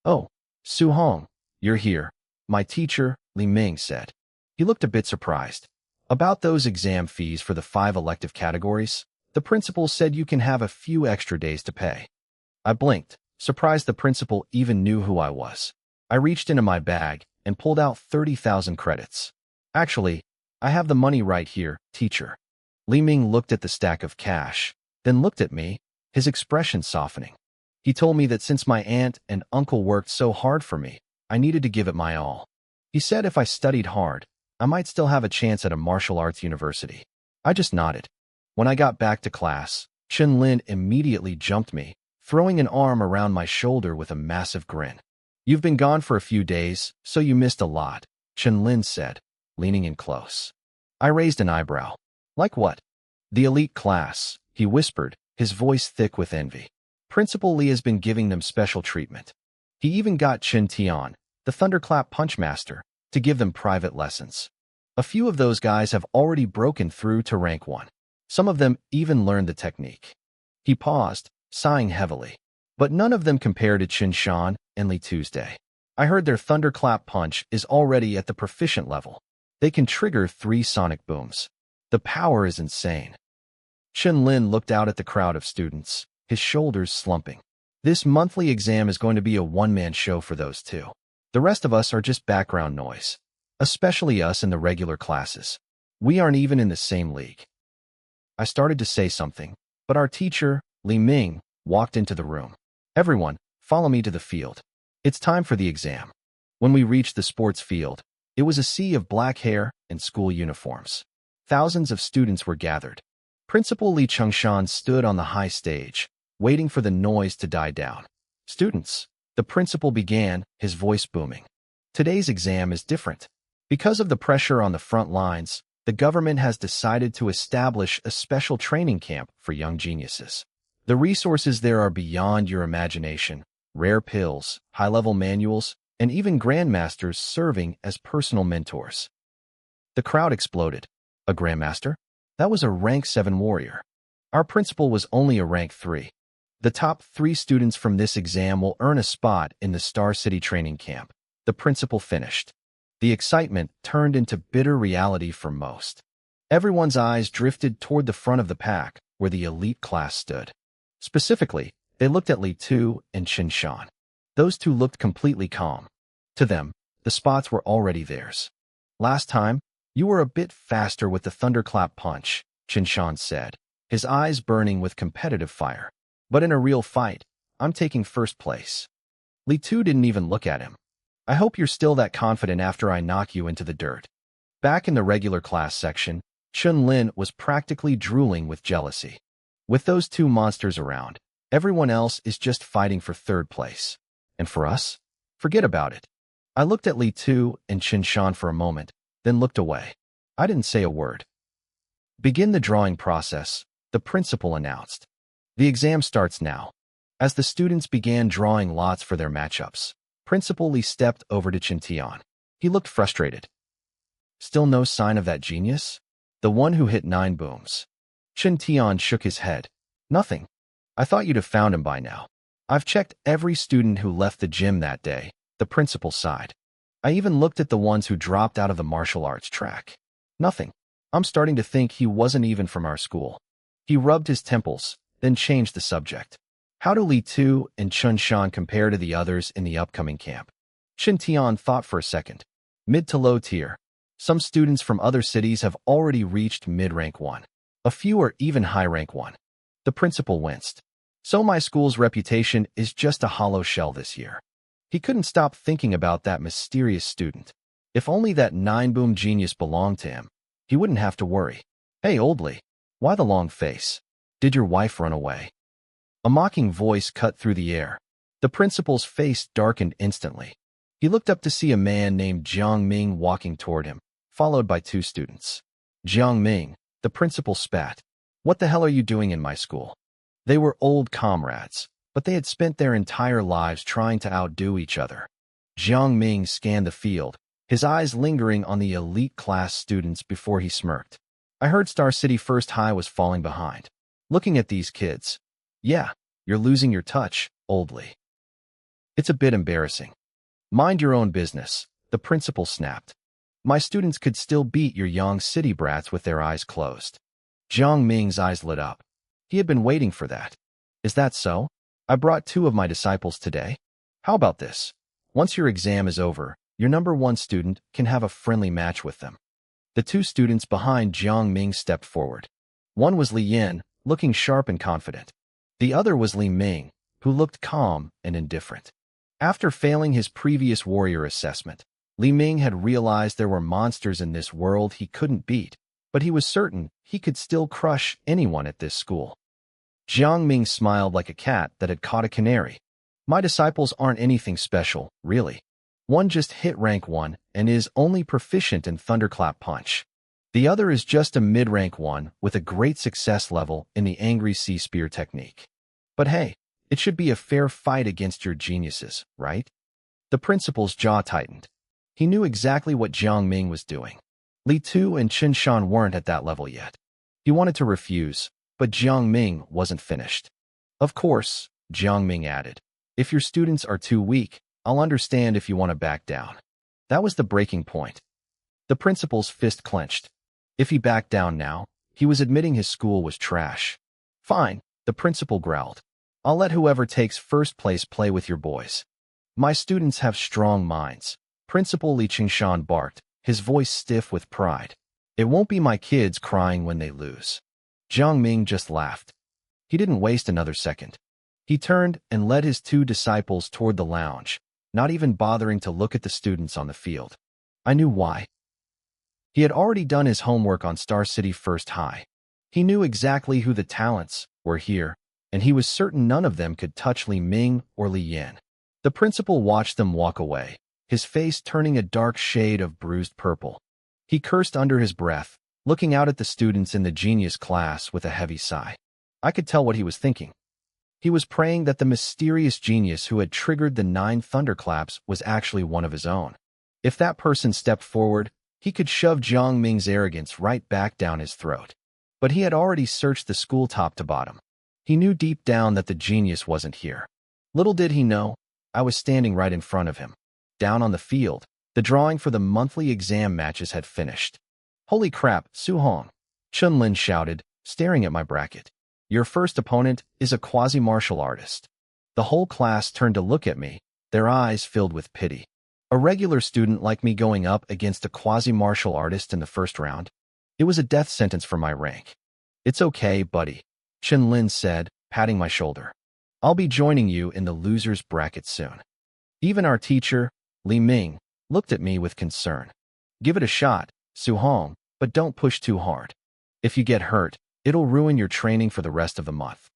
"Oh, Su Hong, you're here," my teacher, Li Ming, said. He looked a bit surprised. "About those exam fees for the 5 elective categories, the principal said you can have a few extra days to pay." I blinked, surprised the principal even knew who I was. I reached into my bag and pulled out 30,000 credits. "Actually, I have the money right here, teacher." Li Ming looked at the stack of cash, then looked at me, his expression softening. He told me that since my aunt and uncle worked so hard for me, I needed to give it my all. He said if I studied hard, I might still have a chance at a martial arts university. I just nodded. When I got back to class, Chen Lin immediately jumped me, throwing an arm around my shoulder with a massive grin. "You've been gone for a few days, so you missed a lot," Chen Lin said, leaning in close. I raised an eyebrow. "Like what?" "The elite class," he whispered, his voice thick with envy. "Principal Li has been giving them special treatment. He even got Chen Tian, the thunderclap punch master, to give them private lessons. A few of those guys have already broken through to rank 1. Some of them even learned the technique." He paused, sighing heavily. "But none of them compare to Chen Shan and Li Tuesday. I heard their thunderclap punch is already at the proficient level. They can trigger 3 sonic booms. The power is insane." Chen Lin looked out at the crowd of students, his shoulders slumping. "This monthly exam is going to be a one-man show for those two. The rest of us are just background noise, especially us in the regular classes. We aren't even in the same league." I started to say something, but our teacher, Li Ming, walked into the room. "Everyone, follow me to the field. It's time for the exam." When we reached the sports field, it was a sea of black hair and school uniforms. Thousands of students were gathered. Principal Li Chengshan stood on the high stage, waiting for the noise to die down. "Students," the principal began, his voice booming. "Today's exam is different. Because of the pressure on the front lines, the government has decided to establish a special training camp for young geniuses. The resources there are beyond your imagination: rare pills, high-level manuals, and even grandmasters serving as personal mentors." The crowd exploded. "A grandmaster? That was a rank 7 warrior. Our principal was only a rank 3. The top 3 students from this exam will earn a spot in the Star City training camp." The principal finished. The excitement turned into bitter reality for most. Everyone's eyes drifted toward the front of the pack, where the elite class stood. Specifically, they looked at Li Tu and Chen Shan. Those two looked completely calm. To them, the spots were already theirs. "Last time, you were a bit faster with the thunderclap punch," Chen Shan said, his eyes burning with competitive fire. "But in a real fight, I'm taking first place." Li Tu didn't even look at him. "I hope you're still that confident after I knock you into the dirt." Back in the regular class section, Chen Lin was practically drooling with jealousy. With those two monsters around, everyone else is just fighting for third place. And for us? Forget about it. I looked at Li Tu and Chen Shan for a moment, then looked away. I didn't say a word. "Begin the drawing process," the principal announced. "The exam starts now." As the students began drawing lots for their matchups, Principal Li stepped over to Chen Tian. He looked frustrated. "Still no sign of that genius? The one who hit 9 booms." Chen Tian shook his head. "Nothing. I thought you'd have found him by now. I've checked every student who left the gym that day," the principal sighed. "I even looked at the ones who dropped out of the martial arts track. Nothing. I'm starting to think he wasn't even from our school." He rubbed his temples, then changed the subject. "How do Li Tu and Chen Shan compare to the others in the upcoming camp?" Chen Tian thought for a second. "Mid to low tier. Some students from other cities have already reached mid-rank 1. A few are even high-rank 1. The principal winced. "So my school's reputation is just a hollow shell this year." He couldn't stop thinking about that mysterious student. If only that 9-boom genius belonged to him, he wouldn't have to worry. "Hey, Oldly, why the long face? Did your wife run away?" A mocking voice cut through the air. The principal's face darkened instantly. He looked up to see a man named Jiang Ming walking toward him, followed by 2 students. "Jiang Ming," the principal spat. What the hell are you doing in my school? They were old comrades, but they had spent their entire lives trying to outdo each other. Jiang Ming scanned the field, his eyes lingering on the elite class students before he smirked. I heard Star City First High was falling behind. Looking at these kids. Yeah, you're losing your touch, oldly. It's a bit embarrassing. Mind your own business, the principal snapped. My students could still beat your young city brats with their eyes closed. Jiang Ming's eyes lit up. He had been waiting for that. Is that so? I brought 2 of my disciples today. How about this? Once your exam is over, your number 1 student can have a friendly match with them. The 2 students behind Jiang Ming stepped forward. One was Li Yin, looking sharp and confident. The other was Li Ming, who looked calm and indifferent. After failing his previous warrior assessment, Li Ming had realized there were monsters in this world he couldn't beat, but he was certain he could still crush anyone at this school. Jiang Ming smiled like a cat that had caught a canary. My disciples aren't anything special, really. One just hit rank 1 and is only proficient in Thunderclap Punch. The other is just a mid-rank 1 with a great success level in the Angry Sea Spear technique. But hey, it should be a fair fight against your geniuses, right? The principal's jaw tightened. He knew exactly what Jiang Ming was doing. Li Tu and Qin Shan weren't at that level yet. He wanted to refuse, but Jiang Ming wasn't finished. Of course, Jiang Ming added, if your students are too weak, I'll understand if you want to back down. That was the breaking point. The principal's fist clenched. If he backed down now, he was admitting his school was trash. Fine, the principal growled. I'll let whoever takes first place play with your boys. My students have strong minds. Principal Li Qingshan barked, his voice stiff with pride. It won't be my kids crying when they lose. Jiang Ming just laughed. He didn't waste another second. He turned and led his 2 disciples toward the lounge, not even bothering to look at the students on the field. I knew why. He had already done his homework on Star City First High. He knew exactly who the talents were here, and he was certain none of them could touch Li Ming or Li Yin. The principal watched them walk away, his face turning a dark shade of bruised purple. He cursed under his breath, looking out at the students in the genius class with a heavy sigh. I could tell what he was thinking. He was praying that the mysterious genius who had triggered the 9 thunderclaps was actually one of his own. If that person stepped forward, he could shove Jiang Ming's arrogance right back down his throat. But he had already searched the school top to bottom. He knew deep down that the genius wasn't here. Little did he know, I was standing right in front of him. Down on the field, the drawing for the monthly exam matches had finished. Holy crap, Su Hong! Chun-Lin shouted, staring at my bracket. Your first opponent is a quasi-martial artist. The whole class turned to look at me, their eyes filled with pity. A regular student like me going up against a quasi-martial artist in the first round? It was a death sentence for my rank. It's okay, buddy, Chun-Lin said, patting my shoulder. I'll be joining you in the loser's bracket soon. Even our teacher, Li Ming, looked at me with concern. Give it a shot, Su Hong, but don't push too hard. If you get hurt, it'll ruin your training for the rest of the month.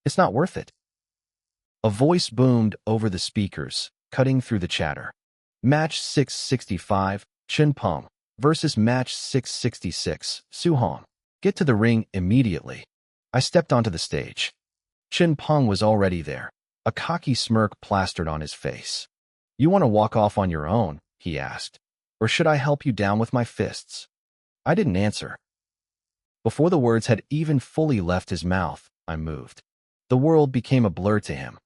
It's not worth it. A voice boomed over the speakers, cutting through the chatter. Match 665, Chen Peng, versus Match 666, Su Hong. Get to the ring immediately. I stepped onto the stage. Chen Peng was already there, a cocky smirk plastered on his face. You want to walk off on your own, he asked, or should I help you down with my fists? I didn't answer. Before the words had even fully left his mouth, I moved. The world became a blur to him.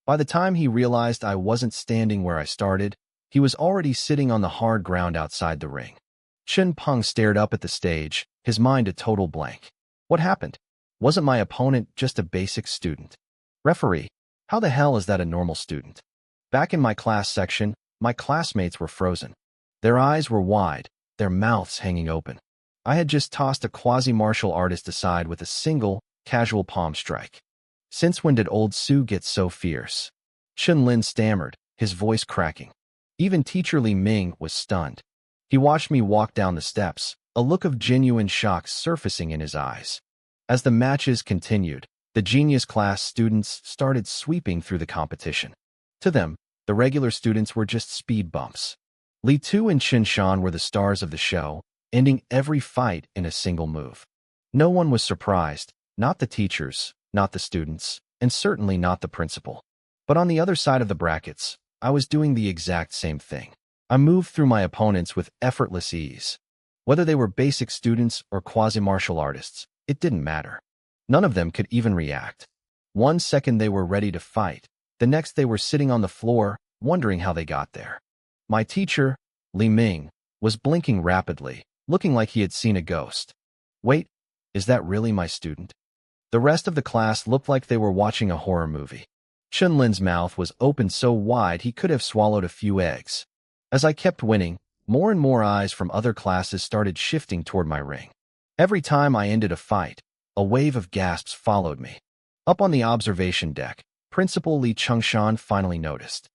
By the time he realized I wasn't standing where I started, he was already sitting on the hard ground outside the ring. Chen Peng stared up at the stage, his mind a total blank. What happened? Wasn't my opponent just a basic student? Referee, how the hell is that a normal student? Back in my class section, my classmates were frozen. Their eyes were wide, their mouths hanging open. I had just tossed a quasi-martial artist aside with a single, casual palm strike. Since when did old Su get so fierce? Chun-Lin stammered, his voice cracking. Even teacher Li Ming was stunned. He watched me walk down the steps, a look of genuine shock surfacing in his eyes. As the matches continued, the genius class students started sweeping through the competition. To them, the regular students were just speed bumps. Li Tu and Qin Shan were the stars of the show, ending every fight in a single move. No one was surprised. Not the teachers, not the students, and certainly not the principal. But on the other side of the brackets, I was doing the exact same thing. I moved through my opponents with effortless ease. Whether they were basic students or quasi-martial artists, it didn't matter. None of them could even react. 1 second they were ready to fight, the next they were sitting on the floor, wondering how they got there. My teacher, Li Ming, was blinking rapidly, looking like he had seen a ghost. Wait, is that really my student? The rest of the class looked like they were watching a horror movie. Chunlin's mouth was open so wide he could have swallowed a few eggs. As I kept winning, more and more eyes from other classes started shifting toward my ring. Every time I ended a fight, a wave of gasps followed me. Up on the observation deck, Principal Li Chengshan finally noticed.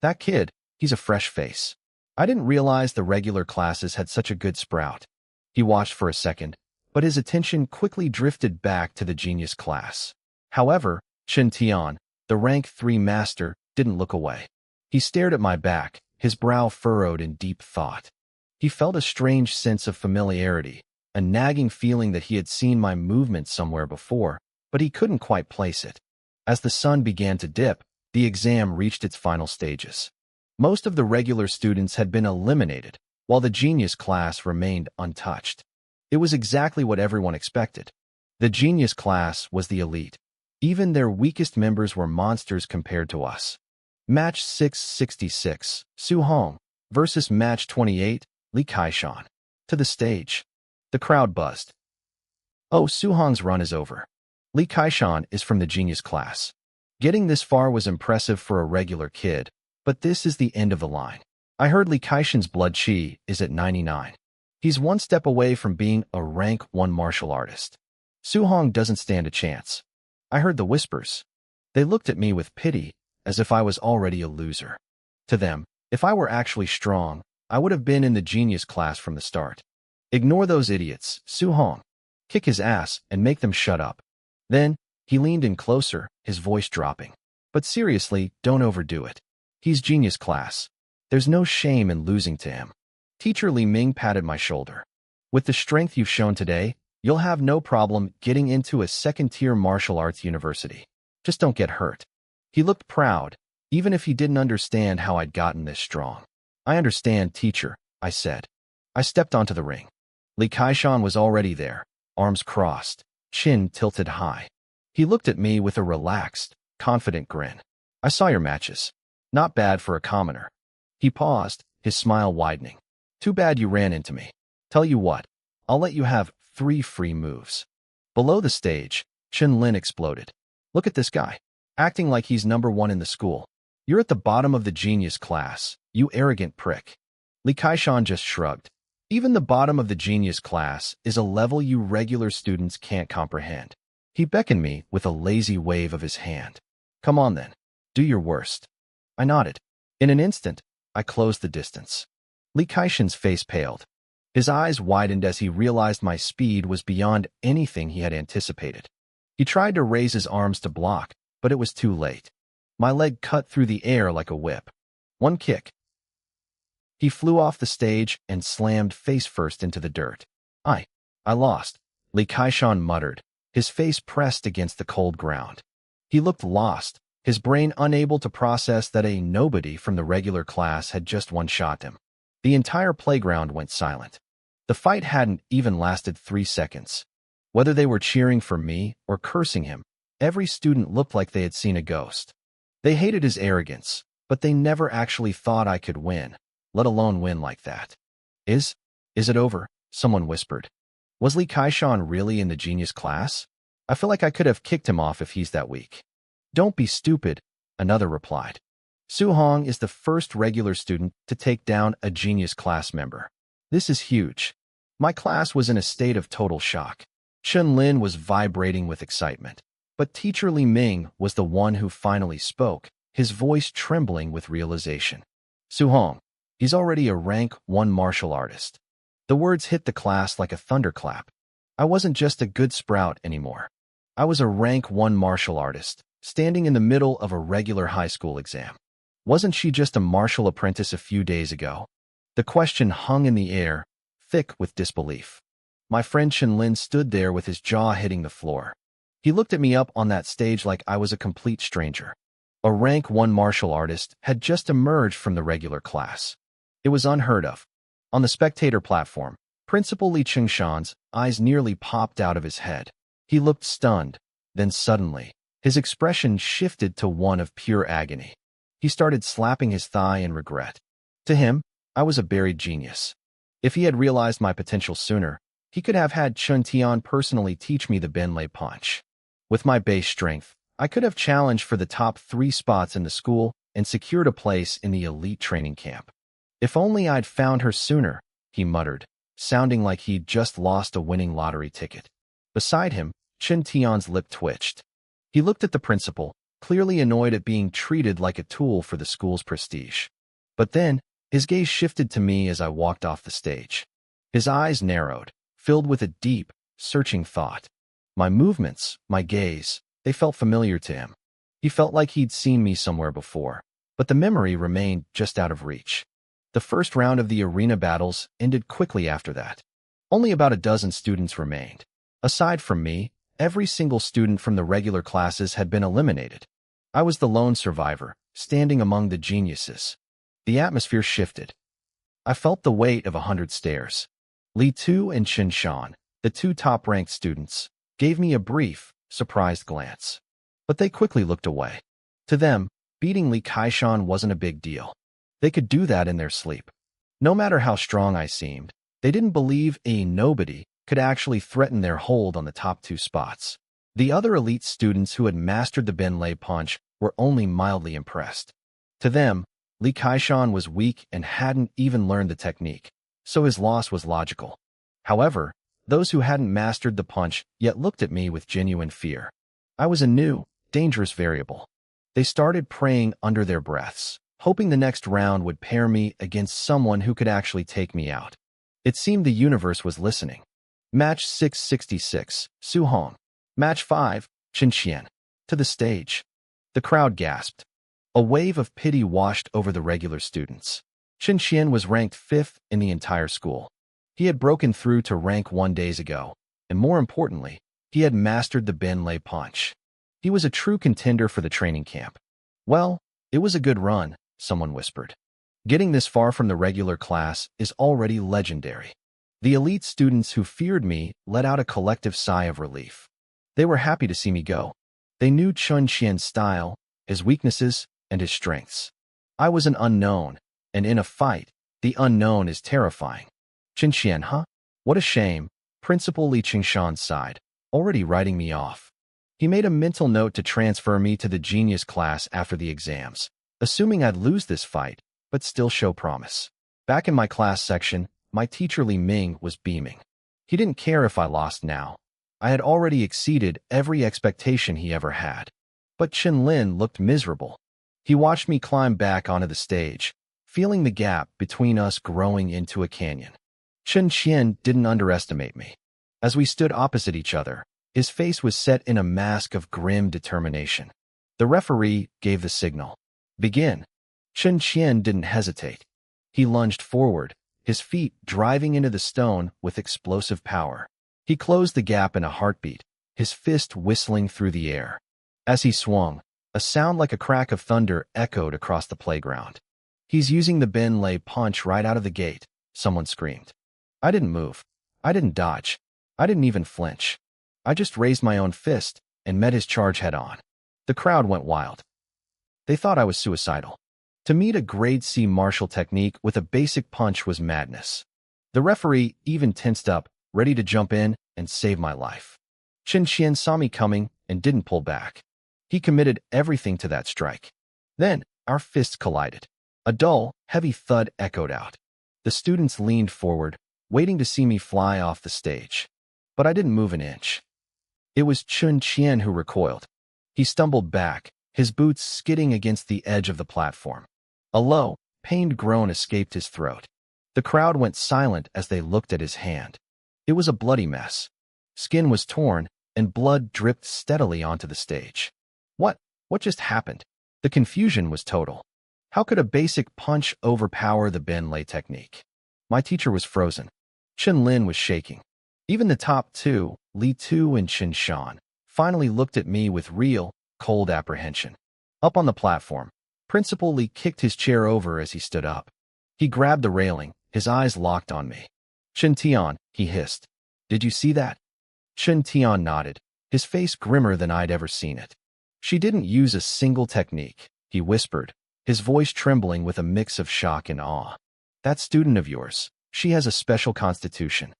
That kid, he's a fresh face. I didn't realize the regular classes had such a good sprout. He watched for a second, but his attention quickly drifted back to the genius class. However, Chen Tian, the rank 3 master, didn't look away. He stared at my back, his brow furrowed in deep thought. He felt a strange sense of familiarity, a nagging feeling that he had seen my movement somewhere before, but he couldn't quite place it. As the sun began to dip, the exam reached its final stages. Most of the regular students had been eliminated, while the genius class remained untouched. It was exactly what everyone expected. The genius class was the elite. Even their weakest members were monsters compared to us. Match 666, Su Hong, versus Match 28, Li Kaishan. To the stage. The crowd buzzed. Oh, Su Hong's run is over. Li Kaishan is from the genius class. Getting this far was impressive for a regular kid, but this is the end of the line. I heard Li Kaishan's blood chi is at 99. He's one step away from being a rank 1 martial artist. Su Hong doesn't stand a chance. I heard the whispers. They looked at me with pity, as if I was already a loser. To them, if I were actually strong, I would have been in the genius class from the start. Ignore those idiots, Su Hong. Kick his ass and make them shut up. Then, he leaned in closer, his voice dropping. But seriously, don't overdo it. He's genius class. There's no shame in losing to him. Teacher Li Ming patted my shoulder. With the strength you've shown today, you'll have no problem getting into a second-tier martial arts university. Just don't get hurt. He looked proud, even if he didn't understand how I'd gotten this strong. I understand, teacher, I said. I stepped onto the ring. Li Kaishan was already there, arms crossed, chin tilted high. He looked at me with a relaxed, confident grin. I saw your matches. Not bad for a commoner. He paused, his smile widening. Too bad you ran into me. Tell you what, I'll let you have 3 free moves. Below the stage, Chen Lin exploded. Look at this guy, acting like he's number 1 in the school. You're at the bottom of the genius class, you arrogant prick. Li Kaishan just shrugged. Even the bottom of the genius class is a level you regular students can't comprehend. He beckoned me with a lazy wave of his hand. Come on then, do your worst. I nodded. In an instant, I closed the distance. Li Kaishan's face paled. His eyes widened as he realized my speed was beyond anything he had anticipated. He tried to raise his arms to block, but it was too late. My leg cut through the air like a whip. One kick. He flew off the stage and slammed face first into the dirt. I lost, Li Kaishan muttered, his face pressed against the cold ground. He looked lost, his brain unable to process that a nobody from the regular class had just one-shot him. The entire playground went silent. The fight hadn't even lasted 3 seconds. Whether they were cheering for me or cursing him, every student looked like they had seen a ghost. They hated his arrogance, but they never actually thought I could win, let alone win like that. Is it over? Someone whispered. Was Li Kaishan really in the genius class? I feel like I could have kicked him off if he's that weak. Don't be stupid, another replied. Su Hong is the first regular student to take down a genius class member. This is huge. My class was in a state of total shock. Chen Lin was vibrating with excitement, but teacher Li Ming was the one who finally spoke, his voice trembling with realization. Su Hong, he's already a rank 1 martial artist. The words hit the class like a thunderclap. I wasn't just a good sprout anymore. I was a rank 1 martial artist, standing in the middle of a regular high school exam. Wasn't she just a martial apprentice a few days ago? The question hung in the air, thick with disbelief. My friend Chen Lin stood there with his jaw hitting the floor. He looked at me up on that stage like I was a complete stranger. A rank 1 martial artist had just emerged from the regular class. It was unheard of. On the spectator platform, Principal Li Chengshan's eyes nearly popped out of his head. He looked stunned. Then suddenly, his expression shifted to one of pure agony. He started slapping his thigh in regret. To him, I was a buried genius. If he had realized my potential sooner, he could have had Chun Tian personally teach me the Benlei punch. With my base strength, I could have challenged for the top 3 spots in the school and secured a place in the elite training camp. If only I'd found her sooner, he muttered, sounding like he'd just lost a winning lottery ticket. Beside him, Chun Tian's lip twitched. He looked at the principal, clearly annoyed at being treated like a tool for the school's prestige. But then, his gaze shifted to me as I walked off the stage. His eyes narrowed, filled with a deep, searching thought. My movements, my gaze, they felt familiar to him. He felt like he'd seen me somewhere before, but the memory remained just out of reach. The first round of the arena battles ended quickly after that. Only about a dozen students remained. Aside from me, every single student from the regular classes had been eliminated. I was the lone survivor, standing among the geniuses. The atmosphere shifted. I felt the weight of 100 stares. Li Tu and Chen Shan, the 2 top-ranked students, gave me a brief, surprised glance. But they quickly looked away. To them, beating Li Kaishan wasn't a big deal. They could do that in their sleep. No matter how strong I seemed, they didn't believe a nobody could actually threaten their hold on the top 2 spots. The other elite students who had mastered the Benlei punch were only mildly impressed. To them, Li Kaishan was weak and hadn't even learned the technique, so his loss was logical. However, those who hadn't mastered the punch yet looked at me with genuine fear. I was a new, dangerous variable. They started praying under their breaths, hoping the next round would pair me against someone who could actually take me out. It seemed the universe was listening. Match 666, Su Hong. Match 5, Chen Xian. To the stage. The crowd gasped. A wave of pity washed over the regular students. Chen Xian was ranked 5th in the entire school. He had broken through to rank 1 days ago, and more importantly, he had mastered the Benlei punch. He was a true contender for the training camp. Well, it was a good run, someone whispered. Getting this far from the regular class is already legendary. The elite students who feared me let out a collective sigh of relief. They were happy to see me go. They knew Chun Qian's style, his weaknesses, and his strengths. I was an unknown, and in a fight, the unknown is terrifying. Chen Qian, huh? What a shame, Principal Li Chengshan sighed, already writing me off. He made a mental note to transfer me to the genius class after the exams, assuming I'd lose this fight, but still show promise. Back in my class section, my teacher Li Ming was beaming. He didn't care if I lost now. I had already exceeded every expectation he ever had. But Chen Lin looked miserable. He watched me climb back onto the stage, feeling the gap between us growing into a canyon. Chen Qian didn't underestimate me. As we stood opposite each other, his face was set in a mask of grim determination. The referee gave the signal. Begin. Chen Qian didn't hesitate. He lunged forward, his feet driving into the stone with explosive power. He closed the gap in a heartbeat, his fist whistling through the air. As he swung, a sound like a crack of thunder echoed across the playground. He's using the Benlei punch right out of the gate, someone screamed. I didn't move. I didn't dodge. I didn't even flinch. I just raised my own fist and met his charge head-on. The crowd went wild. They thought I was suicidal. To meet a grade C martial technique with a basic punch was madness. The referee even tensed up, ready to jump in and save my life. Chen Qian saw me coming and didn't pull back. He committed everything to that strike. Then, our fists collided. A dull, heavy thud echoed out. The students leaned forward, waiting to see me fly off the stage. But I didn't move an inch. It was Chun Qian who recoiled. He stumbled back, his boots skidding against the edge of the platform. A low, pained groan escaped his throat. The crowd went silent as they looked at his hand. It was a bloody mess. Skin was torn, and blood dripped steadily onto the stage. What just happened? The confusion was total. How could a basic punch overpower the Benlei technique? My teacher was frozen. Chen Lin was shaking. Even the top 2, Li Tu and Chen Shan, finally looked at me with real, cold apprehension. Up on the platform, Principal Lee kicked his chair over as he stood up. He grabbed the railing, his eyes locked on me. "Chen Tian," he hissed. "Did you see that?" Chen Tian nodded, his face grimmer than I'd ever seen it. "She didn't use a single technique," he whispered, his voice trembling with a mix of shock and awe. "That student of yours, she has a special constitution.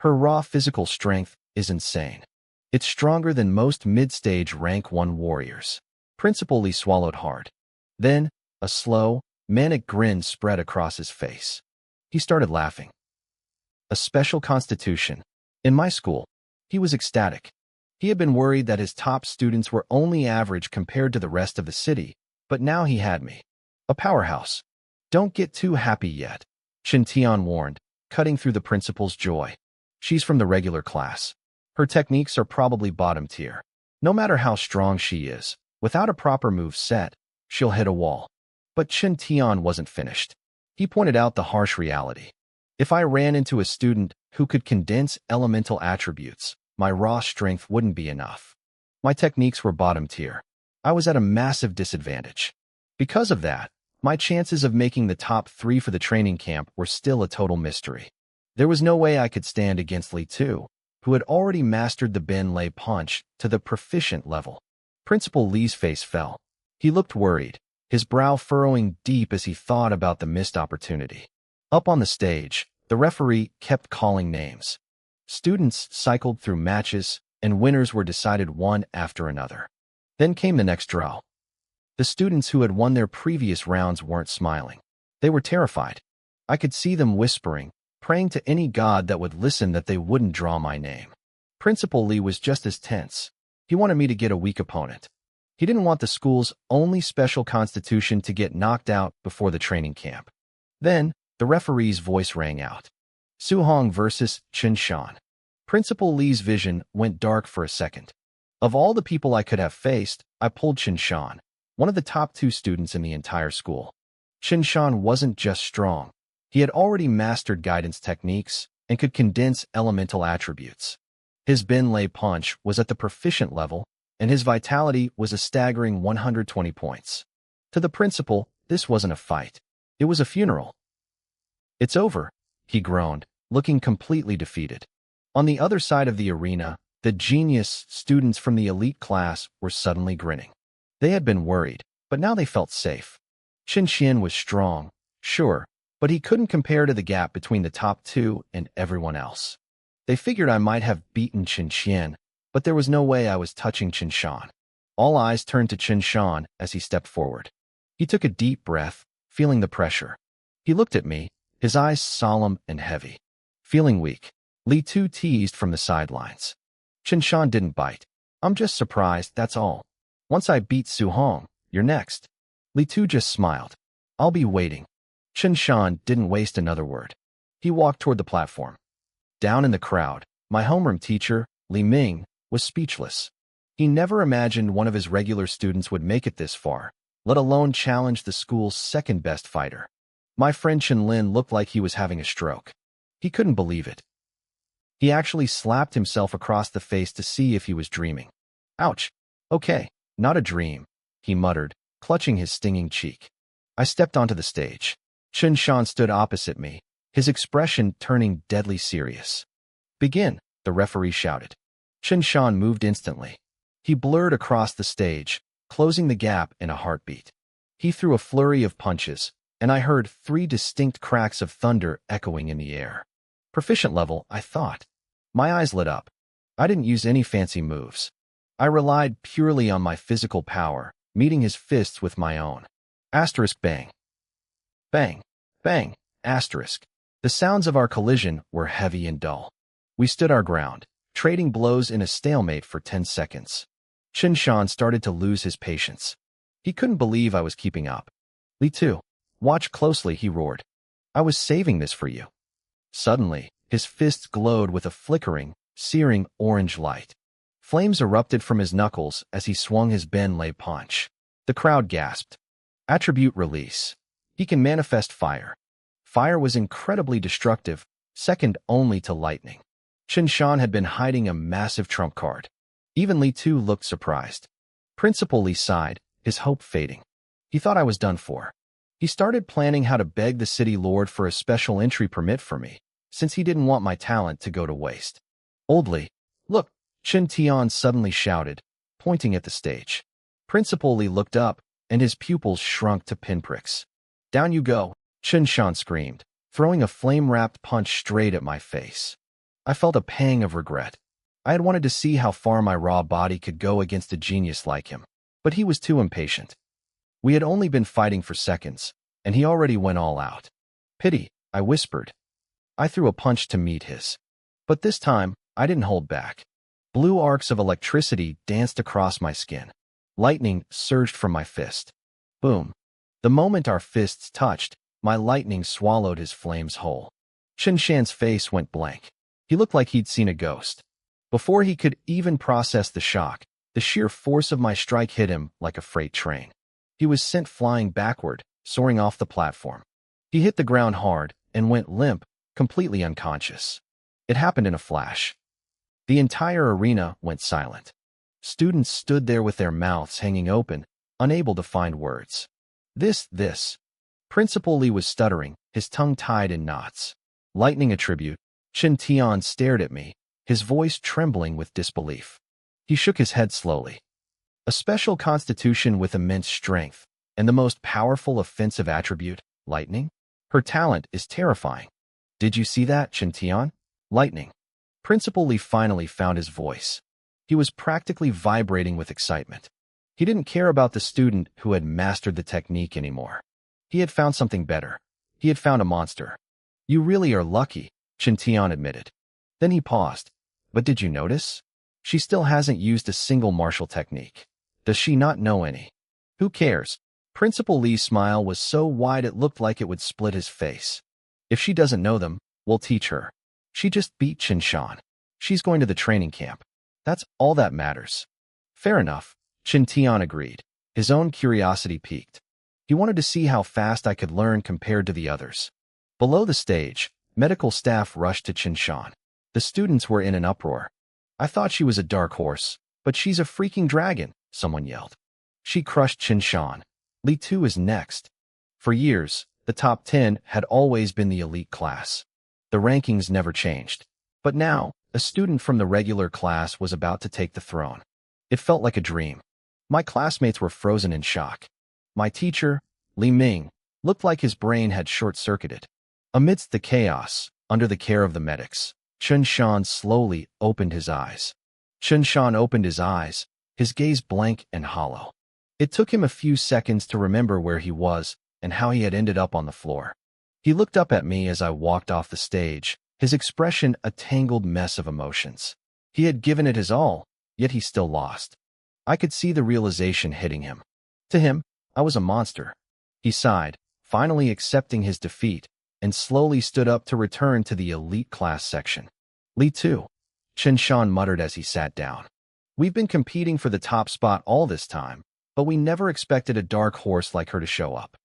Her raw physical strength is insane. It's stronger than most mid-stage rank 1 warriors." Principal Lee swallowed hard. Then, a slow, manic grin spread across his face. He started laughing. A special constitution. In my school, he was ecstatic. He had been worried that his top students were only average compared to the rest of the city, but now he had me. A powerhouse. "Don't get too happy yet," Chen Tian warned, cutting through the principal's joy. "She's from the regular class. Her techniques are probably bottom tier. No matter how strong she is, without a proper move set, she'll hit a wall." But Chen Tian wasn't finished. He pointed out the harsh reality. If I ran into a student who could condense elemental attributes, my raw strength wouldn't be enough. My techniques were bottom tier. I was at a massive disadvantage. Because of that, my chances of making the top 3 for the training camp were still a total mystery. There was no way I could stand against Li Tu, who had already mastered the Ben Lei punch to the proficient level. Principal Li's face fell. He looked worried, his brow furrowing deep as he thought about the missed opportunity. Up on the stage, the referee kept calling names. Students cycled through matches, and winners were decided one after another. Then came the next draw. The students who had won their previous rounds weren't smiling. They were terrified. I could see them whispering, praying to any god that would listen that they wouldn't draw my name. Principal Lee was just as tense. He wanted me to get a weak opponent. He didn't want the school's only special constitution to get knocked out before the training camp. Then, the referee's voice rang out. Su Hong versus Chen Shan. Principal Lee's vision went dark for a second. Of all the people I could have faced, I pulled Chen Shan, one of the top 2 students in the entire school. Chen Shan wasn't just strong. He had already mastered guidance techniques and could condense elemental attributes. His Ben Lei punch was at the proficient level, and his vitality was a staggering 120 points. To the principal, this wasn't a fight. It was a funeral. "It's over," he groaned, looking completely defeated. On the other side of the arena, the genius students from the elite class were suddenly grinning. They had been worried, but now they felt safe. Chen Xian was strong, sure, but he couldn't compare to the gap between the top 2 and everyone else. They figured I might have beaten Chen Xian, but there was no way I was touching Chen Shan. All eyes turned to Chen Shan as he stepped forward. He took a deep breath, feeling the pressure. He looked at me, his eyes solemn and heavy. Feeling weak, Li Tu teased from the sidelines. Chen Shan didn't bite. "I'm just surprised, that's all. Once I beat Su Hong, you're next." Li Tu just smiled. "I'll be waiting." Chen Shan didn't waste another word. He walked toward the platform. Down in the crowd, my homeroom teacher, Li Ming, was speechless. He never imagined one of his regular students would make it this far, let alone challenge the school's second-best fighter. My friend Chen Lin looked like he was having a stroke. He couldn't believe it. He actually slapped himself across the face to see if he was dreaming. "Ouch. Okay, not a dream," he muttered, clutching his stinging cheek. I stepped onto the stage. Chen Shan stood opposite me, his expression turning deadly serious. "Begin," the referee shouted. Chen Shan moved instantly. He blurred across the stage, closing the gap in a heartbeat. He threw a flurry of punches, and I heard 3 distinct cracks of thunder echoing in the air. Proficient level, I thought. My eyes lit up. I didn't use any fancy moves. I relied purely on my physical power, meeting his fists with my own. Asterisk bang. Bang. Bang. Asterisk. The sounds of our collision were heavy and dull. We stood our ground, trading blows in a stalemate for 10 seconds. Chen Shan started to lose his patience. He couldn't believe I was keeping up. "Li Tu, watch closely," he roared. "I was saving this for you." Suddenly, his fists glowed with a flickering, searing orange light. Flames erupted from his knuckles as he swung his Ben Lei punch. The crowd gasped. Attribute release. He can manifest fire. Fire was incredibly destructive, second only to lightning. Chen Shan had been hiding a massive trump card. Even Li too looked surprised. Principal Li sighed, his hope fading. He thought I was done for. He started planning how to beg the city lord for a special entry permit for me, since he didn't want my talent to go to waste. Old Li, look, Chen Tian suddenly shouted, pointing at the stage. Principal Li looked up, and his pupils shrunk to pinpricks. Down you go, Chen Shan screamed, throwing a flame-wrapped punch straight at my face. I felt a pang of regret. I had wanted to see how far my raw body could go against a genius like him, but he was too impatient. We had only been fighting for seconds, and he already went all out. Pity, I whispered. I threw a punch to meet his. But this time, I didn't hold back. Blue arcs of electricity danced across my skin. Lightning surged from my fist. Boom. The moment our fists touched, my lightning swallowed his flames whole. Chen Shan's face went blank. He looked like he'd seen a ghost. Before he could even process the shock, the sheer force of my strike hit him like a freight train. He was sent flying backward, soaring off the platform. He hit the ground hard and went limp, completely unconscious. It happened in a flash. The entire arena went silent. Students stood there with their mouths hanging open, unable to find words. This. Principal Li was stuttering, his tongue tied in knots. Lightning attribute. Chen Tian stared at me, his voice trembling with disbelief. He shook his head slowly. A special constitution with immense strength, and the most powerful offensive attribute, lightning? Her talent is terrifying. Did you see that, Chen Tian? Lightning. Principal Li finally found his voice. He was practically vibrating with excitement. He didn't care about the student who had mastered the technique anymore. He had found something better. He had found a monster. You really are lucky, Chen Tian admitted. Then he paused. But did you notice? She still hasn't used a single martial technique. Does she not know any? Who cares? Principal Li's smile was so wide it looked like it would split his face. If she doesn't know them, we'll teach her. She just beat Chen Shan. She's going to the training camp. That's all that matters. Fair enough, Chen Tian agreed. His own curiosity piqued. He wanted to see how fast I could learn compared to the others. Below the stage, medical staff rushed to Chen Shan. The students were in an uproar. I thought she was a dark horse, but she's a freaking dragon, someone yelled. She crushed Chen Shan. Li Tu is next. For years, the top 10 had always been the elite class. The rankings never changed. But now, a student from the regular class was about to take the throne. It felt like a dream. My classmates were frozen in shock. My teacher, Li Ming, looked like his brain had short-circuited. Amidst the chaos, under the care of the medics, Chen Shan slowly opened his eyes. Chen Shan opened his eyes, his gaze blank and hollow. It took him a few seconds to remember where he was and how he had ended up on the floor. He looked up at me as I walked off the stage, his expression a tangled mess of emotions. He had given it his all, yet he still lost. I could see the realization hitting him. To him, I was a monster. He sighed, finally accepting his defeat, and slowly stood up to return to the elite class section. Li Tu, Chen Shan muttered as he sat down. We've been competing for the top spot all this time, but we never expected a dark horse like her to show up.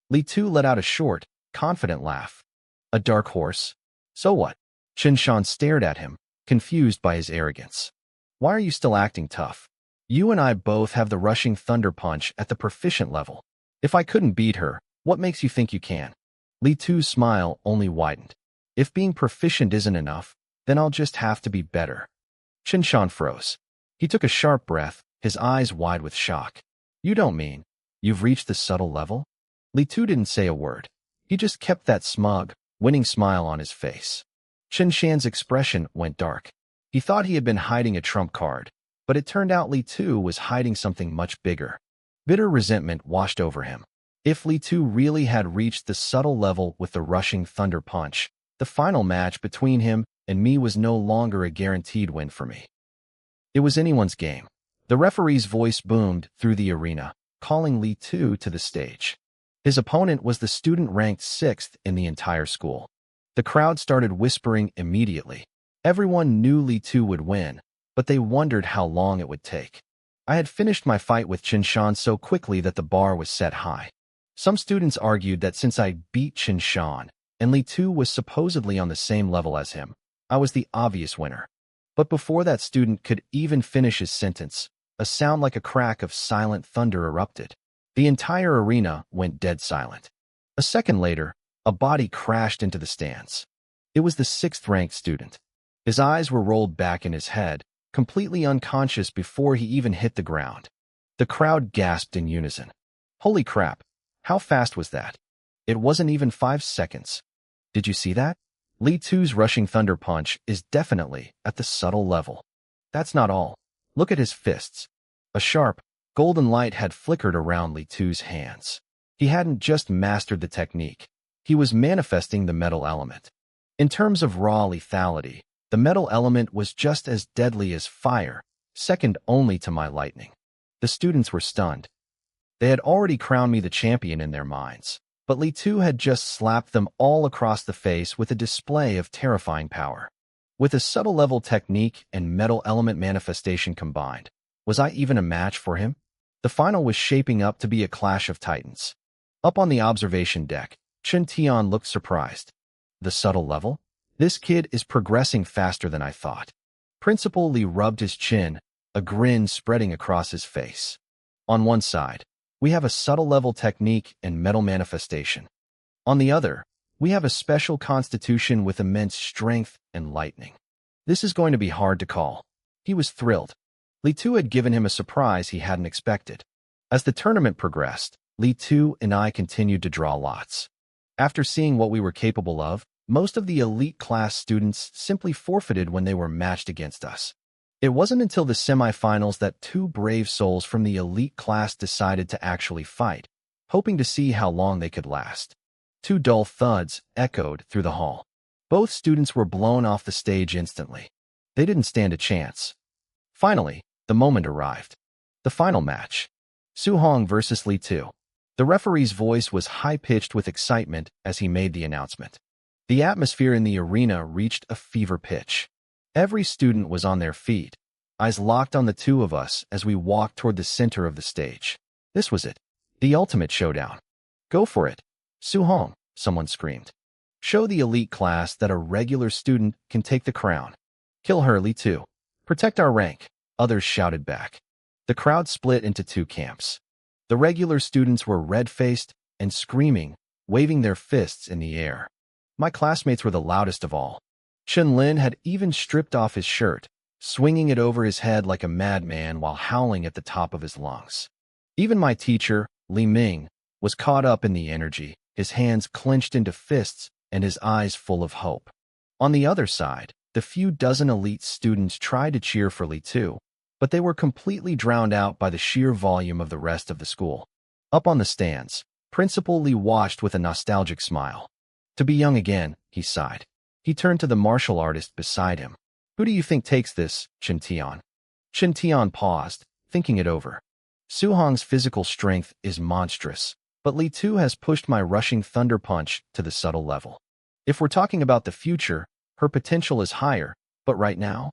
Li Tu let out a short, confident laugh. A dark horse? So what? Chen Shan stared at him, confused by his arrogance. Why are you still acting tough? You and I both have the rushing thunder punch at the proficient level. If I couldn't beat her, what makes you think you can? Li Tu's smile only widened. If being proficient isn't enough, then I'll just have to be better. Chen Shan froze. He took a sharp breath, his eyes wide with shock. You don't mean you've reached the subtle level? Li Tu didn't say a word. He just kept that smug, winning smile on his face. Chen Shan's expression went dark. He thought he had been hiding a trump card, but it turned out Li Tu was hiding something much bigger. Bitter resentment washed over him. If Li Tu really had reached the subtle level with the rushing thunder punch, the final match between him and me was no longer a guaranteed win for me. It was anyone's game. The referee's voice boomed through the arena, calling Li Tu to the stage. His opponent was the student ranked 6th in the entire school. The crowd started whispering immediately. Everyone knew Li Tu would win, but they wondered how long it would take. I had finished my fight with Chen Shan so quickly that the bar was set high. Some students argued that since I beat Chen Shan, and Li Tu was supposedly on the same level as him, I was the obvious winner. But before that student could even finish his sentence, a sound like a crack of silent thunder erupted. The entire arena went dead silent. A second later, a body crashed into the stands. It was the sixth-ranked student. His eyes were rolled back in his head, completely unconscious before he even hit the ground. The crowd gasped in unison. Holy crap! How fast was that? It wasn't even 5 seconds. Did you see that? Li Tu's rushing thunder punch is definitely at the subtle level. That's not all. Look at his fists. A sharp, golden light had flickered around Li Tu's hands. He hadn't just mastered the technique. He was manifesting the metal element. In terms of raw lethality, the metal element was just as deadly as fire, second only to my lightning. The students were stunned. They had already crowned me the champion in their minds, but Li Tu had just slapped them all across the face with a display of terrifying power. With a subtle level technique and metal element manifestation combined, was I even a match for him? The final was shaping up to be a clash of titans. Up on the observation deck, Chen Tian looked surprised. The subtle level? This kid is progressing faster than I thought. Principal Li rubbed his chin, a grin spreading across his face. On one side, we have a subtle level technique and metal manifestation. On the other, we have a special constitution with immense strength and lightning. This is going to be hard to call. He was thrilled. Li Tu had given him a surprise he hadn't expected. As the tournament progressed, Li Tu and I continued to draw lots. After seeing what we were capable of, most of the elite class students simply forfeited when they were matched against us. It wasn't until the semifinals that two brave souls from the elite class decided to actually fight, hoping to see how long they could last. Two dull thuds echoed through the hall. Both students were blown off the stage instantly. They didn't stand a chance. Finally, the moment arrived. The final match. Su Hong versus Li Tu. The referee's voice was high-pitched with excitement as he made the announcement. The atmosphere in the arena reached a fever pitch. Every student was on their feet, eyes locked on the two of us as we walked toward the center of the stage. This was it. The ultimate showdown. Go for it. Su Hong, someone screamed. Show the elite class that a regular student can take the crown. Kill her, Li Tu. Protect our rank, others shouted back. The crowd split into two camps. The regular students were red-faced and screaming, waving their fists in the air. My classmates were the loudest of all. Chen Lin had even stripped off his shirt, swinging it over his head like a madman while howling at the top of his lungs. Even my teacher, Li Ming, was caught up in the energy, his hands clenched into fists and his eyes full of hope. On the other side, the few dozen elite students tried to cheer for Li Tu, but they were completely drowned out by the sheer volume of the rest of the school. Up on the stands, Principal Li watched with a nostalgic smile. To be young again, he sighed. He turned to the martial artist beside him. Who do you think takes this, Chen Tian? Chen Tian paused, thinking it over. Su Hong's physical strength is monstrous, but Li Tu has pushed my rushing thunder punch to the subtle level. If we're talking about the future, her potential is higher, but right now,